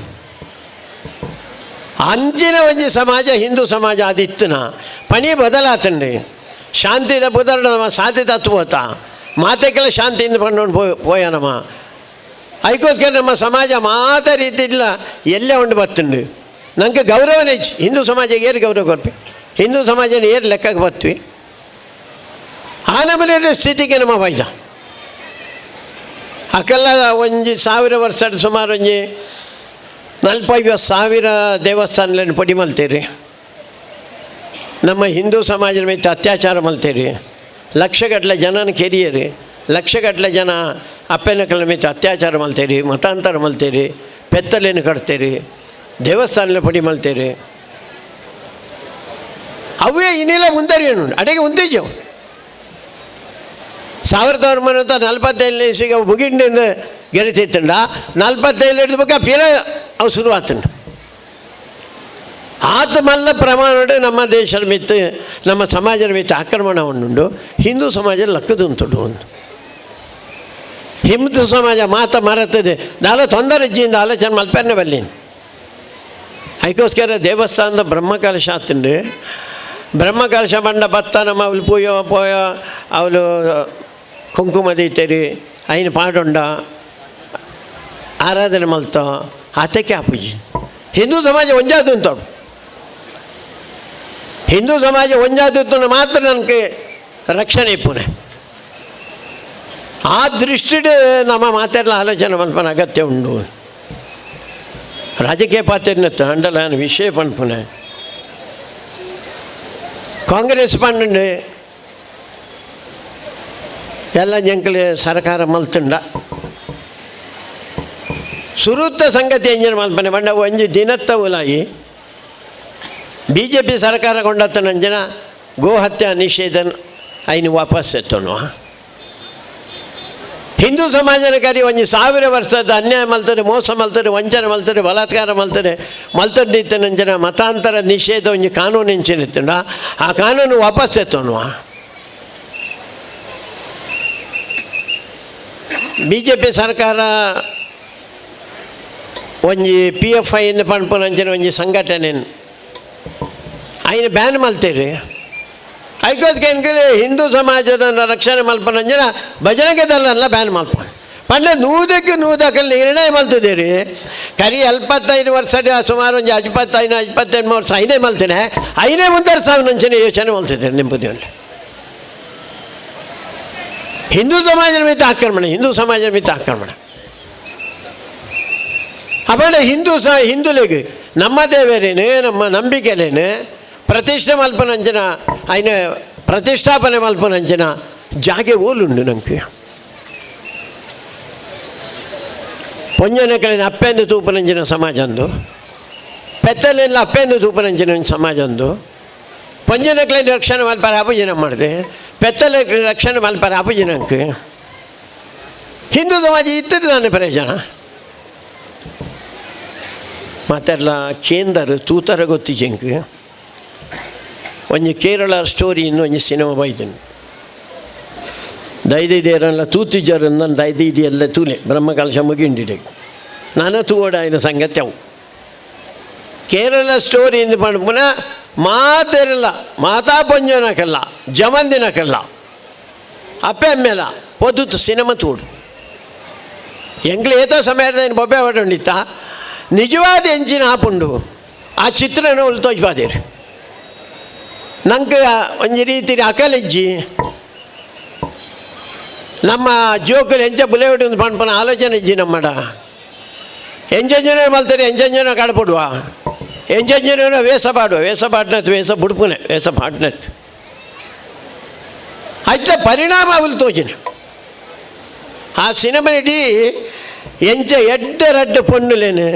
S6: ಅಂಚಿನ ಒಂಜಿ ಸಮಾಜ ಹಿಂದೂ ಸಮಾಜ ಆದಿತ್ತನ ಪಣಿ ಬದಲಾತಂಡೆ ಶಾಂತಿದ ಬುಧರ್ಡ ನಮ್ಮ ಸಾಧ್ಯ ತತ್ವತ ಮಾತೆಗೆಲ್ಲ ಶಾಂತಿಯಿಂದ ಪಂಡು ಪೋಯಾನಮ್ಮ ಅದಕ್ಕೋಸ್ಕರ ನಮ್ಮ ಸಮಾಜ ಮಾತ ರೀತಿ ಇಲ್ಲ ಎಲ್ಲೇ ಉಂಡು ಬರ್ತುಂಡು ನನಗೆ ಗೌರವನೇ ಹೆಚ್ಚು ಹಿಂದೂ ಸಮಾಜಕ್ಕೆ ಏರು ಗೌರವ ಕೊಡ್ತೀವಿ ಹಿಂದೂ ಸಮಾಜನ ಏರು ಲೆಕ್ಕಕ್ಕೆ ಬರ್ತೀವಿ ಆ ನಮೂನೆ ಸ್ಥಿತಿಗೆ ನಮ್ಮ ಬೈದ ಅಕಲ್ಲ 1,000 ವರ್ಷದ ಸುಮಾರು 45,000 ದೇವಸ್ಥಾನಗಳನ್ನು ಪಡಿ ಮಲ್ತೀರಿ ನಮ್ಮ ಹಿಂದೂ ಸಮಾಜದ ಮೇಲೆ ಅತ್ಯಾಚಾರ ಮಲ್ತೀರಿ ಲಕ್ಷಗಟ್ಟಲೆ ಜನನ ಕೆರಿಯರಿ ಲಕ್ಷಗಟ್ಟಲೆ ಜನ ಅಪ್ಪೆನಕಲ ಮೇಲೆ ಅತ್ಯಾಚಾರ ಮಲ್ತೀರಿ ಮತಾಂತರ ಮಲ್ತೀರಿ ಪೆತ್ತಲೇನು ಕಟ್ತೀರಿ ದೇವಸ್ಥಾನ ಪಡಿ ಮಲ್ತೀರಿ ಅವೇ ಇನ್ನಿಲ್ಲ ಮುಂದರಿಯನು ಅಡೆಗೆ ಉಂತಿದ್ದೆವು 1945 ಇಸಿಗೆ ಮುಗಿಂಡಿಂದ ಗೆರೆತಿತ್ತಂಡ 45 ಹಿಡಿದ ಬಗ್ಗೆ ಪಿರ ಅವು ಶುರುವಾತಂಡು ಆತ ಮಲ್ಲ ಪ್ರಮಾಣ ನಮ್ಮ ದೇಶದ ಮಿತ್ತು ನಮ್ಮ ಸಮಾಜದ ಮಿತ್ತು ಆಕ್ರಮಣ ಉಂಡು ಹಿಂದೂ ಸಮಾಜ ಲಕ್ಕದು ಉಂಟು ಒಂದು ಹಿಂದೂ ಸಮಾಜ ಮಾತ ಮರತದೆ ದಾಲ ತೊಂದರೆ ಇಜ್ಜಿಂದ ಆಲೋಚನೆ ಮಲ್ಪೆನ್ನ ಬಲ್ಲಿ ಅದಕ್ಕೋಸ್ಕರ ದೇವಸ್ಥಾನದ ಬ್ರಹ್ಮಕಲಶ ಆತಂಡು ಬ್ರಹ್ಮಕಲಶ ಬಂಡ ಭತ್ತ ನಮ್ಮ ಅವಳು ಪೋಯ ಅವಳು ಕುಂಕುಮ ದೀತೇರಿ ಐನು ಪಾಡುಂಡ ಆರಾಧನೆ ಮಲ್ತ ಆತಕ್ಕೆ ಆಪೂಜಿ ಹಿಂದೂ ಸಮಾಜ ಒಂಜಾದು ಅಂತೋಡು ಹಿಂದೂ ಸಮಾಜ ಒಂಜಾದು ಮಾತ್ರ ನನಗೆ ರಕ್ಷಣೆ ಇಪ್ಪುನೆ ಆ ದೃಷ್ಟಿಡು ನಮ್ಮ ಮಾತೆಲ್ಲ ಆಲೋಚನೆ ಮಲ್ಪನ ಅಗತ್ಯ ಉಂಡು ರಾಜಕೀಯ ಪಾತ್ರ ಅಂಡಲ ವಿಷಯ ಪನ್ಪುನೆ ಕಾಂಗ್ರೆಸ್ ಪಂಡು ಎಲ್ಲ ಜಂಕಲಿ ಸರ್ಕಾರ ಮಲ್ತುಂಡ ಸುರುತ್ತ ಸಂಗತಿ ಎಂಜಿನ ಮಲ್ಪನೆ ಬಂಡ ಒಂಜಿ ದಿನತ್ತ ಉಲಾಯಿ BJP ಸರ್ಕಾರ ಕೊಂಡತ್ತ ನಂಜನ ಗೋಹತ್ಯೆ ನಿಷೇಧ ಐನು ವಾಪಸ್ ಎತ್ತೋನು ಹಿಂದೂ ಸಮಾಜನ ಕರಿ 1,000 ವರ್ಷದ ಅನ್ಯಾಯ ಮಲ್ತಾರೆ ಮೋಸ ಮಲ್ತಾರೆ ವಂಚನೆ ಮಲ್ತಾರೆ ಬಲಾತ್ಕಾರ ಮಲ್ತಾರೆ ನಿಂತ ನಂಜನ ಮತಾಂತರ ನಿಷೇಧ ಒಂಜಿ ಕಾನೂನು ಎಂಚಿನಿತ್ತುಂಡ ಆ ಕಾನೂನು ವಾಪಸ್ ಎತ್ತೋನು BJP ಸರ್ಕಾರ ಒಂಜಿ PFI ಪನ್ಪುನಂಚಿನ ಒಂಜಿ ಸಂಘಟನೆ ಐನು ಬ್ಯಾನ್ ಮಲ್ತೀರಿ ಅದಕ್ಕೋಸ್ಕರ ಹಿಂದೂ ಸಮಾಜದ ರಕ್ಷಣೆ ಮಲ್ಪನಂಜನ ಭಜನೆಗೆದಲ್ಲ ಬ್ಯಾನ್ ಮಲ್ಪ ಪಂಡ ನೂದಕ್ಕಲ್ಲಿ ನಿರ್ಣಯ ಮಲ್ತಿದ್ದೀರಿ ಕರಿ 75 ವರ್ಷ ಸುಮಾರು ಒಂದು 25-28 ವರ್ಷ ಐನೇ ಮಲ್ತೇನೆ ಐನೇ ಮುಂದಾರು ಸಾವಿರ ನಂಚಿನ ಯೋಚನೆ ಮಲ್ತಿದ್ದೀರಿ ನಿಮ್ಮ ಬುದ್ಧಿಯಲ್ಲಿ ಹಿಂದೂ ಸಮಾಜದ ಮಿತ ಆಕ್ರಮಣ ಹಿಂದೂ ಸಮಾಜದ ಮಿತ ಆಕ್ರಮಣ ಅಪಡ ಹಿಂದೂಲಿಗೆ ನಮ್ಮ ದೇವರೇನು ನಮ್ಮ ನಂಬಿಕೆಲೇನು ಪ್ರತಿಷ್ಠೆ ಮಲ್ಪನಂಜನ ಐನ ಪ್ರತಿಷ್ಠಾಪನೆ ಮಲ್ಪನಂಜನ ಜಾಗೆ ಓಲುಂಡು ನಂಗೆ ಪೊಂಜನಕಲಿನ ಅಪ್ಪೆಂದು ತೂಪನಂಜಿನ ಸಮಾಜ ಅಂದು ಪೆತ್ತಲೆಲ್ಲ ಅಪ್ಪೆಂದು ತೂಪನಂಜಿನ ಸಮಾಜ ಅಂದು ಪೊಂಜನಕಲಿನ ರಕ್ಷಣೆ ಮಲ್ಪಾರ ಅಪುಜಿನ ಮಾಡಿದೆ ಪೆತ್ತಲೆ ರಕ್ಷಣೆ ಮಲ್ಪಾರ ಅಪುಜಿನಂಗೆ ಹಿಂದೂ ಸಮಾಜ ಇತ್ತದ ನನ್ನ ಪ್ರಯೋಜನ ಮತ್ತೆಲ್ಲ ಕೇಂದ್ರ ತೂತರ ಗೊತ್ತಿಜಂಗೆ ಒಂಜಿ ಕೇರಳ ಸ್ಟೋರಿ ಇನ್ನೊಂದು ಸಿನಿಮಾ ಬೈದನು ದೈದಿದೇರೆಲ್ಲ ತೂತಿಜರು ನನ್ನ ದೈದಿ ಎಲ್ಲ ತೂಲೆ ಬ್ರಹ್ಮಕಲಶ ಮುಗಿಂಡಿಡೆ ನಾನು ತೂವಡಾಯಿನ ಸಂಗತಿ ಅವು ಕೇರಳ ಸ್ಟೋರಿ ಇಂದು ಪಂಡು ಪುನಃ ಮಾತೆರಲ್ಲ ಮಾತಾ ಪೊಂಜನಕಲ್ಲ ಜಮಂದಿನಕಲ್ಲ ಅಪ್ಪೆ ಅಮ್ಮೆಲ್ಲ ಪೊದ್ದು ಸಿನಿಮಾ ತೂಡು ಎಂಗ್ಲು ಏತೋ ಸಮಯದ ಬೊಬ್ಬೆ ಹೊಡೊಂಡಿತ್ತ ನಿಜವಾದ ಎಂಚಿನ ಆಪುಂಡು ಆ ಚಿತ್ರನ ಉಲ್ ತೋಜ್ಪಾದೇರಿ ನಂಗೆ ಒಂಜಿ ರೀತಿ ಅಕಲಿಜ್ಜಿ ನಮ್ಮ ಜೋಕುಲು ಎಂಚ ಬುಲೆವಡು ಪಂಪನ ಆಲೋಚನೆ ಇಜ್ಜಿ ನಮ್ಮಡ ಎಂಜಂಜನ ಮಲ್ತಾರೆ ಎಂಜಂಜನ ಕಡಪಡುವ ಎಂಜಂಜನ ವೇಷ ಪಾಡ್ನತ್ ವೇಷ ಬುಡ್ಪುನೆ ವೇಷ ಪಾಡ್ನತ್ ಆಯ್ತ ಪರಿಣಾಮ ಅವಳು ತೋಜಿನ ಆ ಸಿನಿಮಾ ಇಡೀ ಎಂಚ ಎಡ್ಡು ಪೊಣ್ಣುಲೇನು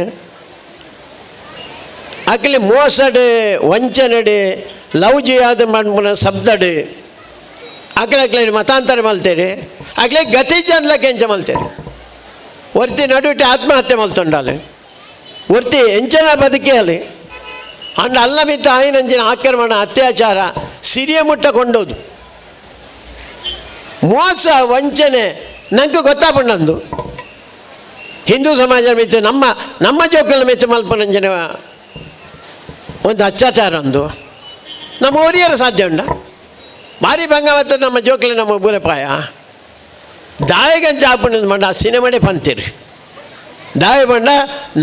S6: ಅಕ್ಲಿ ಮೋಸಡು ವಂಚನಡು ಲವ್ ಜಿಯಾದ ಮಣ್ಪುನ ಶಬ್ದಡು ಅಕ್ಲೆ ಮತಾಂತರ ಮಲ್ತೇರಿ ಅಕ್ಲೆ ಗತಿ ಜನಲಕ್ಕೆ ಎಂಚ ಮಲ್ತೇರಿ ಒರ್ತಿ ನಡುವಿಟ್ಟು ಆತ್ಮಹತ್ಯೆ ಮಲ್ತೊಂಡಾಲೆ ಒರ್ತಿ ಎಂಚನ ಬದುಕಿಯಲ್ಲಿ ಅಂಡ್ ಅಲ್ಲ ಮಿತ್ತ ಆಯ್ನಂಚಿನ ಆಕ್ರಮಣ ಅತ್ಯಾಚಾರ ಸಿರಿಯ ಮುಟ್ಟ ಕೊಂಡೋದು ಮೋಸ ವಂಚನೆ ನಂಗೆ ಗೊತ್ತಾಪಣ್ಣಂದು ಹಿಂದೂ ಸಮಾಜ ಮಿತ್ತು ನಮ್ಮ ಜೋಕಲ ಮಿತ್ತು ಮಲ್ಪನಂಜನ ಒಂದು ಅತ್ಯಾಚಾರ ಅಂದು ನಮ್ಮ ಓರಿಯರು ಸಾಧ್ಯ ಉಂಡ ಭಾರಿ ಭಂಗವತ್ತ ನಮ್ಮ ಜೋಕ್ಲೆ ನಮ್ಮ ಬೂಲೆಪಾಯ ದಾಯಗಂಚ ಹಾಪಣ್ಣದ ಮಂಡ ಆ ಸಿನಿಮಾನೇ ಪಂತೀರಿ ದಾಯ ಬಂಡ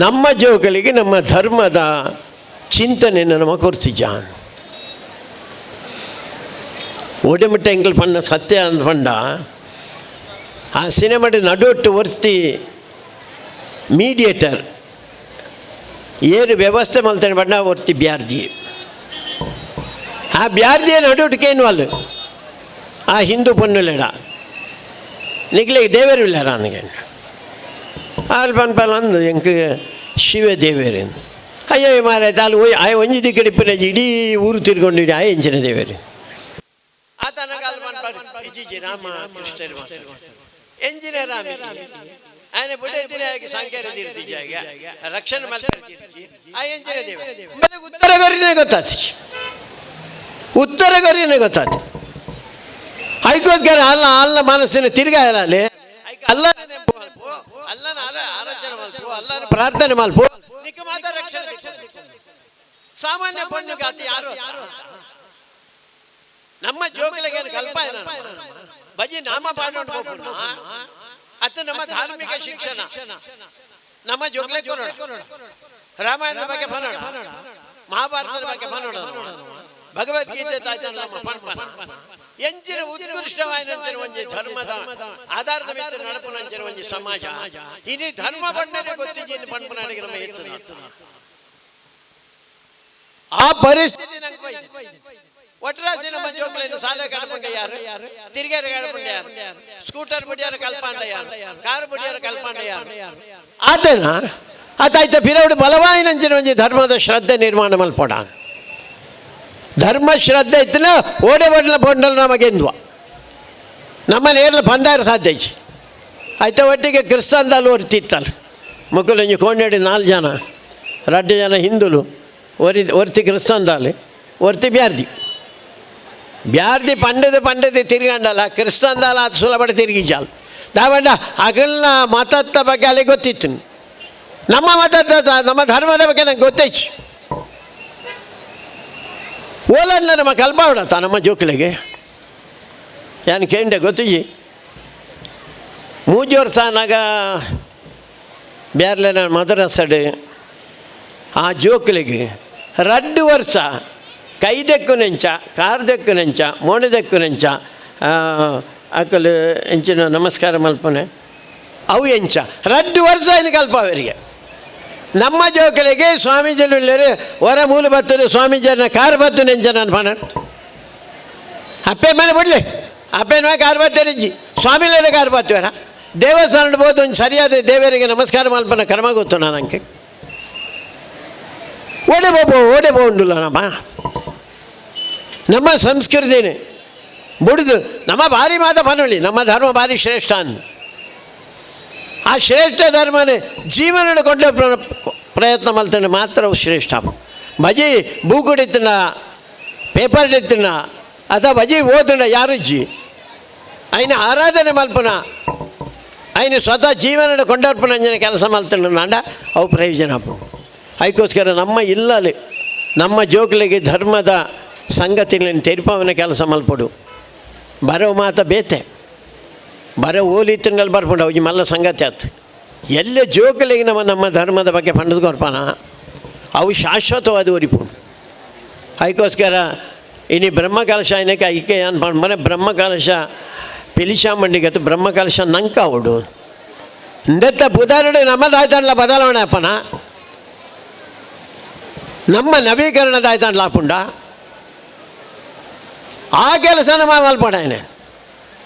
S6: ನಮ್ಮ ಜೋಕಲಿಗೆ ನಮ್ಮ ಧರ್ಮದ ಚಿಂತನೆಯನ್ನು ನಮ್ಮ ಕೊರ್ಸಿಜಾನ್ ಒಡೆಮಿಟ್ಟ ಎಂಕಲ್ ಪಣ್ಣ ಸತ್ಯ ಅಂತ ಪಂಡ ಆ ಸಿನಿಮಾದ ನಡುವಟ್ಟು ವರ್ತಿ ಮೀಡಿಯೇಟರ್ ಏರು ವ್ಯವಸ್ಥೆ ಮಲ್ತಾನೆ ಬಣ್ಣ ವರ್ತಿ ಬ್ಯಾರ್ದಿ ಆ ಬ್ಯಾರ್ದಿಯ ನಡುವಟ್ಟಿಗೇನು ಅಲ್ಲ ಆ ಹಿಂದೂ ಪನ್ನುಲೆಡ ನಿಗ್ಲಿಗೆ ದೇವರು ಇಲ್ಲ ನನಗೆ ಅಲ್ಲಿ ಪನ್ಪಲ್ಲ ಅಂದು ಎಂಕ ಶಿವ ದೇವೇರಿ ಅಯ್ಯೋ ಮಾರಾಯ್ತು ಅಲ್ಲಿ ಆಯ ಒಂಜಿ ದಿಕ್ಕಡಿಪ್ಪಿನ ಇಡೀ ಊರು ತಿರ್ಕೊಂಡಿಡಿ ಆಯ ಎಂಚಿನ ದೇವೇರಿ ಆತನಾಗ ಅಲ್ಲಿ ಪನ್ಪ ರಾಮ ಕೃಷ್ಣರು ಎಂಜಿನ ರಾಮ ఆయన బుడెత్తినాకి సంకేత తీర్చిజాಗ ರಕ್ಷಣೆ ಮಾಡ್ತಿರ್ತೀವಿ ಆ ಎಂಜಿನ ದೇವ ಮೇಲೆ ಉತ್ತರ ಕೊರಿಯನೇ ಗೊತ್ತಾತು ಐಕೋಸ್ಕರ ಅಲ್ಲ ಮನಸ್ಸಿನ ತಿರುಗಾಯಲಿ ಅಲ್ಲನ ನೆಂಪು ಮಲ್ಪು ಅಲ್ಲನ ಆಲೋಚನೆ ಮಲ್ಪು ಅಲ್ಲನ ಪ್ರಾರ್ಥನೆ ಮಲ್ಪು ನಿಕ್ಕ ಮಾತ್ರ ರಕ್ಷಣೆ ಸಾಮಾನ್ಯ ಪಣ್ಣುಗಾತಿ ಯಾರು ನಮ್ಮ ಜೋಗಲಿಗೆ ಕಲ್ಪಾಯನ ಬಜಿ ನಾಮ ಪಾಡೋಣ ಅತ್ತ ನಮ್ಮ ಧಾರ್ಮಿಕ ಶಿಕ್ಷಣ ನಮ್ಮ ಜೋಗ್ಲೆ ಕೊರೋಣ ರಾಮಾಯಣದ ಬಗ್ಗೆ ಪನ್ನೋಣ ಮಹಾಭಾರತದ ಬಗ್ಗೆ ಪನ್ನೋಣ ಭಗವದ್ಗೀತೆ ಎಂಚಿನ ಉತ್ಕೃಷ್ಟವಾದ ಒಂಜಿ ಧರ್ಮದ ಆಧಾರದ ಮೇಲೆ ನಡಪುನಂಚಿನ ಒಂಜಿ ಸಮಾಜ ಇನಿ ಧರ್ಮ ಬಣ್ಣನೆ ಗೊತ್ತಿದ್ದೀನಿ ಪಂಪನಾಡಿಗೆ ನಮ್ಮ ಹೆಚ್ಚು ಆ ಪರಿಸ್ಥಿತಿ ನಂಗೆ ಒಟ್ರಾಸಿ ನಮ್ಮ ಜೋಕ್ಲೇನು ಸಾಲ ಕಳ್ಕೊಂಡೆ ಯಾರು ತಿರುಗೇರ ಕಳ್ಕೊಂಡೆ ಯಾರು ಸ್ಕೂಟರ್ ಬಿಡಿಯಾರ ಕಲ್ಪಾಂಡ ಯಾರು ಕಾರು ಬಿಡಿಯಾರ ಕಲ್ಪಾಂಡ ಯಾರು ಆತನ ಆತಾಯ್ತ ಪಿರವುಡು ಬಲವಾಯಿನಂಚಿನ ಒಂಜಿ ಧರ್ಮದ ಶ್ರದ್ಧೆ ನಿರ್ಮಾಣ ಮಲ್ಪೋಡ ಧರ್ಮ ಶ್ರದ್ಧೆ ಇತ್ತನ ಓಡೆ ಬಡ್ಲ ಬೊಂಡಲು ನಮಗೆಂದುವ ನಮ್ಮ ನೇರ್ಲ ಬಂದಾರ ಸಾಧ್ಯ ಆಯ್ತ ಒಟ್ಟಿಗೆ ಕ್ರಿಸ್ತಂದಲ್ಲಿ ಒರ್ತಿತ್ತಲ್ಲ ಮಕ್ಕಳು ಕೊಂಡೇಡಿ 4 ಜನ 2 ಜನ ಹಿಂದುಲು ಒರ್ತಿ ಕ್ರಿಸ್ತಂದಲ್ಲಿ ಒರ್ತಿ ಬ್ಯಾರ್ದಿ ಪಂಡದು ತಿರ್ಗಂಡಲ್ಲ ಕ್ರಿಸ್ತಂದಲ್ಲ ಅದು ಸುಲಭ ತಿರುಗಿಜಾಲ್ ದಾವಂಡ ಅಗಲ್ನ ಮತದ ಬಗ್ಗೆ ಅಲ್ಲಿ ಗೊತ್ತಿತ್ತು ನಮ್ಮ ಮತದ ನಮ್ಮ ಧರ್ಮದ ಬಗ್ಗೆ ನಂಗೆ ಗೊತ್ತೈತಿ ಓಲನ್ನ ನಮ್ಮ ಕಲ್ಪಾವಡತ್ತ ನಮ್ಮ ಜೋಕ್ಲಿಗೆ ಏನು ಕೇಂಡೆ ಗೊತ್ತಿಜಿ 3 ವರ್ಷ ನಾಗ ಬ್ಯಾರ್ಲೆ ನಾನು ಮದ್ರಸಡೆ ಆ ಜೋಕ್ಲಿಗೆ 2 ವರ್ಷ ಕೈದೆಕ್ಕು ನೆಂಚ ಕಾರ್ದೆಕ್ಕು ನೆಂಚ ಮೋಣದೆಕ್ಕು ನೆಂಚ ಅಕ್ಕಲು ಎಂಚಿನ ನಮಸ್ಕಾರ ಮಲ್ಪನೆ ಅವು ಎಂಚ 2 ವರ್ಷ ಏನು ಕಲ್ಪ ಅವರಿಗೆ ನಮ್ಮ ಜೋಕಲಿಗೆ ಸ್ವಾಮೀಜಿಲು ಹೊರ ಮೂಲ ಬತ್ತರು ಸ್ವಾಮೀಜಿಯನ್ನ ಕಾರ್ ಬತ್ತು ನೆಂಚ ನಾನು ಪಣ ಅಪ್ಪೆ ಮನೆ ಬಿಡಲಿ ಅಪ್ಪೇನ ಕಾರ್ ಬತ್ತೇರಿಜ್ಜಿ ಸ್ವಾಮಿಲೇ ಕಾರ್ ಬತ್ತುವರ ದೇವಸ್ಥಾನ ಬೋದು ಒಂದು ಸರಿಯಾದ ದೇವರಿಗೆ ನಮಸ್ಕಾರ ಮಲ್ಪನ ಕ್ರಮ ಗೊತ್ತು ನಾನು ಅಂಕೆ ಓಡೆ ಬೋಂಡುಲ್ಲ ನಮ್ಮ ಸಂಸ್ಕೃತಿನೇ ಬುಡಿದು ನಮ್ಮ ಭಾರಿ ಮಾತ ಪನೊಳ್ಳಿ ನಮ್ಮ ಧರ್ಮ ಭಾರಿ ಶ್ರೇಷ್ಠ ಅಂದು ಆ ಶ್ರೇಷ್ಠ ಧರ್ಮನೇ ಜೀವನ ಕೊಂಡ ಪ್ರಯತ್ನ ಮಲ್ತಾನೆ ಮಾತ್ರ ಅವು ಶ್ರೇಷ್ಠ ಬಜಿ ಬೂಕುಡಿತ್ತಿನ ಪೇಪರ್ ಎತ್ತಿನ ಅಥವಾ ಬಜಿ ಓದಿನ ಯಾರಜ್ಜಿ అయిన ಆರಾಧನೆ ಮಲ್ಪನ అయిನ ಸ್ವತಃ ಜೀವನ ಕೊಂಡರ್ಪಣ ಅಂಜನ ಕೆಲಸ ಮಲ್ತಾನೆ ನಾಂಡ ಅವು ಪ್ರಯೋಜನ ಅದಕ್ಕೋಸ್ಕರ ನಮ್ಮ ಇಲ್ಲಲ್ಲಿ ನಮ್ಮ ಜೋಕ್ಲಿಗೆ ಧರ್ಮದ ಸಂಗತಿಗಳನ್ನು ತೆರಿಪವನ ಕೆಲಸ ಮಲ್ಪಡು ಬರೋ ಮಾತ ಬೇತೆ ಬರೋ ಓಲಿ ತಿಂಗಳಲ್ಲಿ ಬರ್ಕೊಂಡು ಅವು ಮಲ್ಲ ಸಂಗತಿ ಆಯ್ತು ಎಲ್ಲೇ ಜೋಕಲಿಗೆ ನಮ್ಮ ಧರ್ಮದ ಬಗ್ಗೆ ಪಂಡದ ಕೊರ್ಪಾನ ಅವು ಶಾಶ್ವತವಾದ ಒರಿಪು ಅದಕ್ಕೋಸ್ಕರ ಇನ್ನು ಬ್ರಹ್ಮಕಲಶ ಏನಕ್ಕೆ ಐಕೆ ಅನ್ಕೊಂಡು ಮನೆ ಬ್ರಹ್ಮಕಲಶ ಪಿಲಿಶಾಮಂಡಿಗತ್ತು ಬ್ರಹ್ಮಕಲಶ ನಂಕ ಅವಡು ಇಂದತ್ತ ಬುಧಾರುಡು ನಮ್ಮದಾಯ್ತಾನಲ್ಲ ಬದಲಾವಣೆ ಅಪ್ಪನ ನಮ್ಮ ನವೀಕರಣದಾಯ್ತಾನಲ್ಲ ಪುಂಡ ಆ ಕೆಲಸನ ಮಲ್ಪಡಾಯನೆ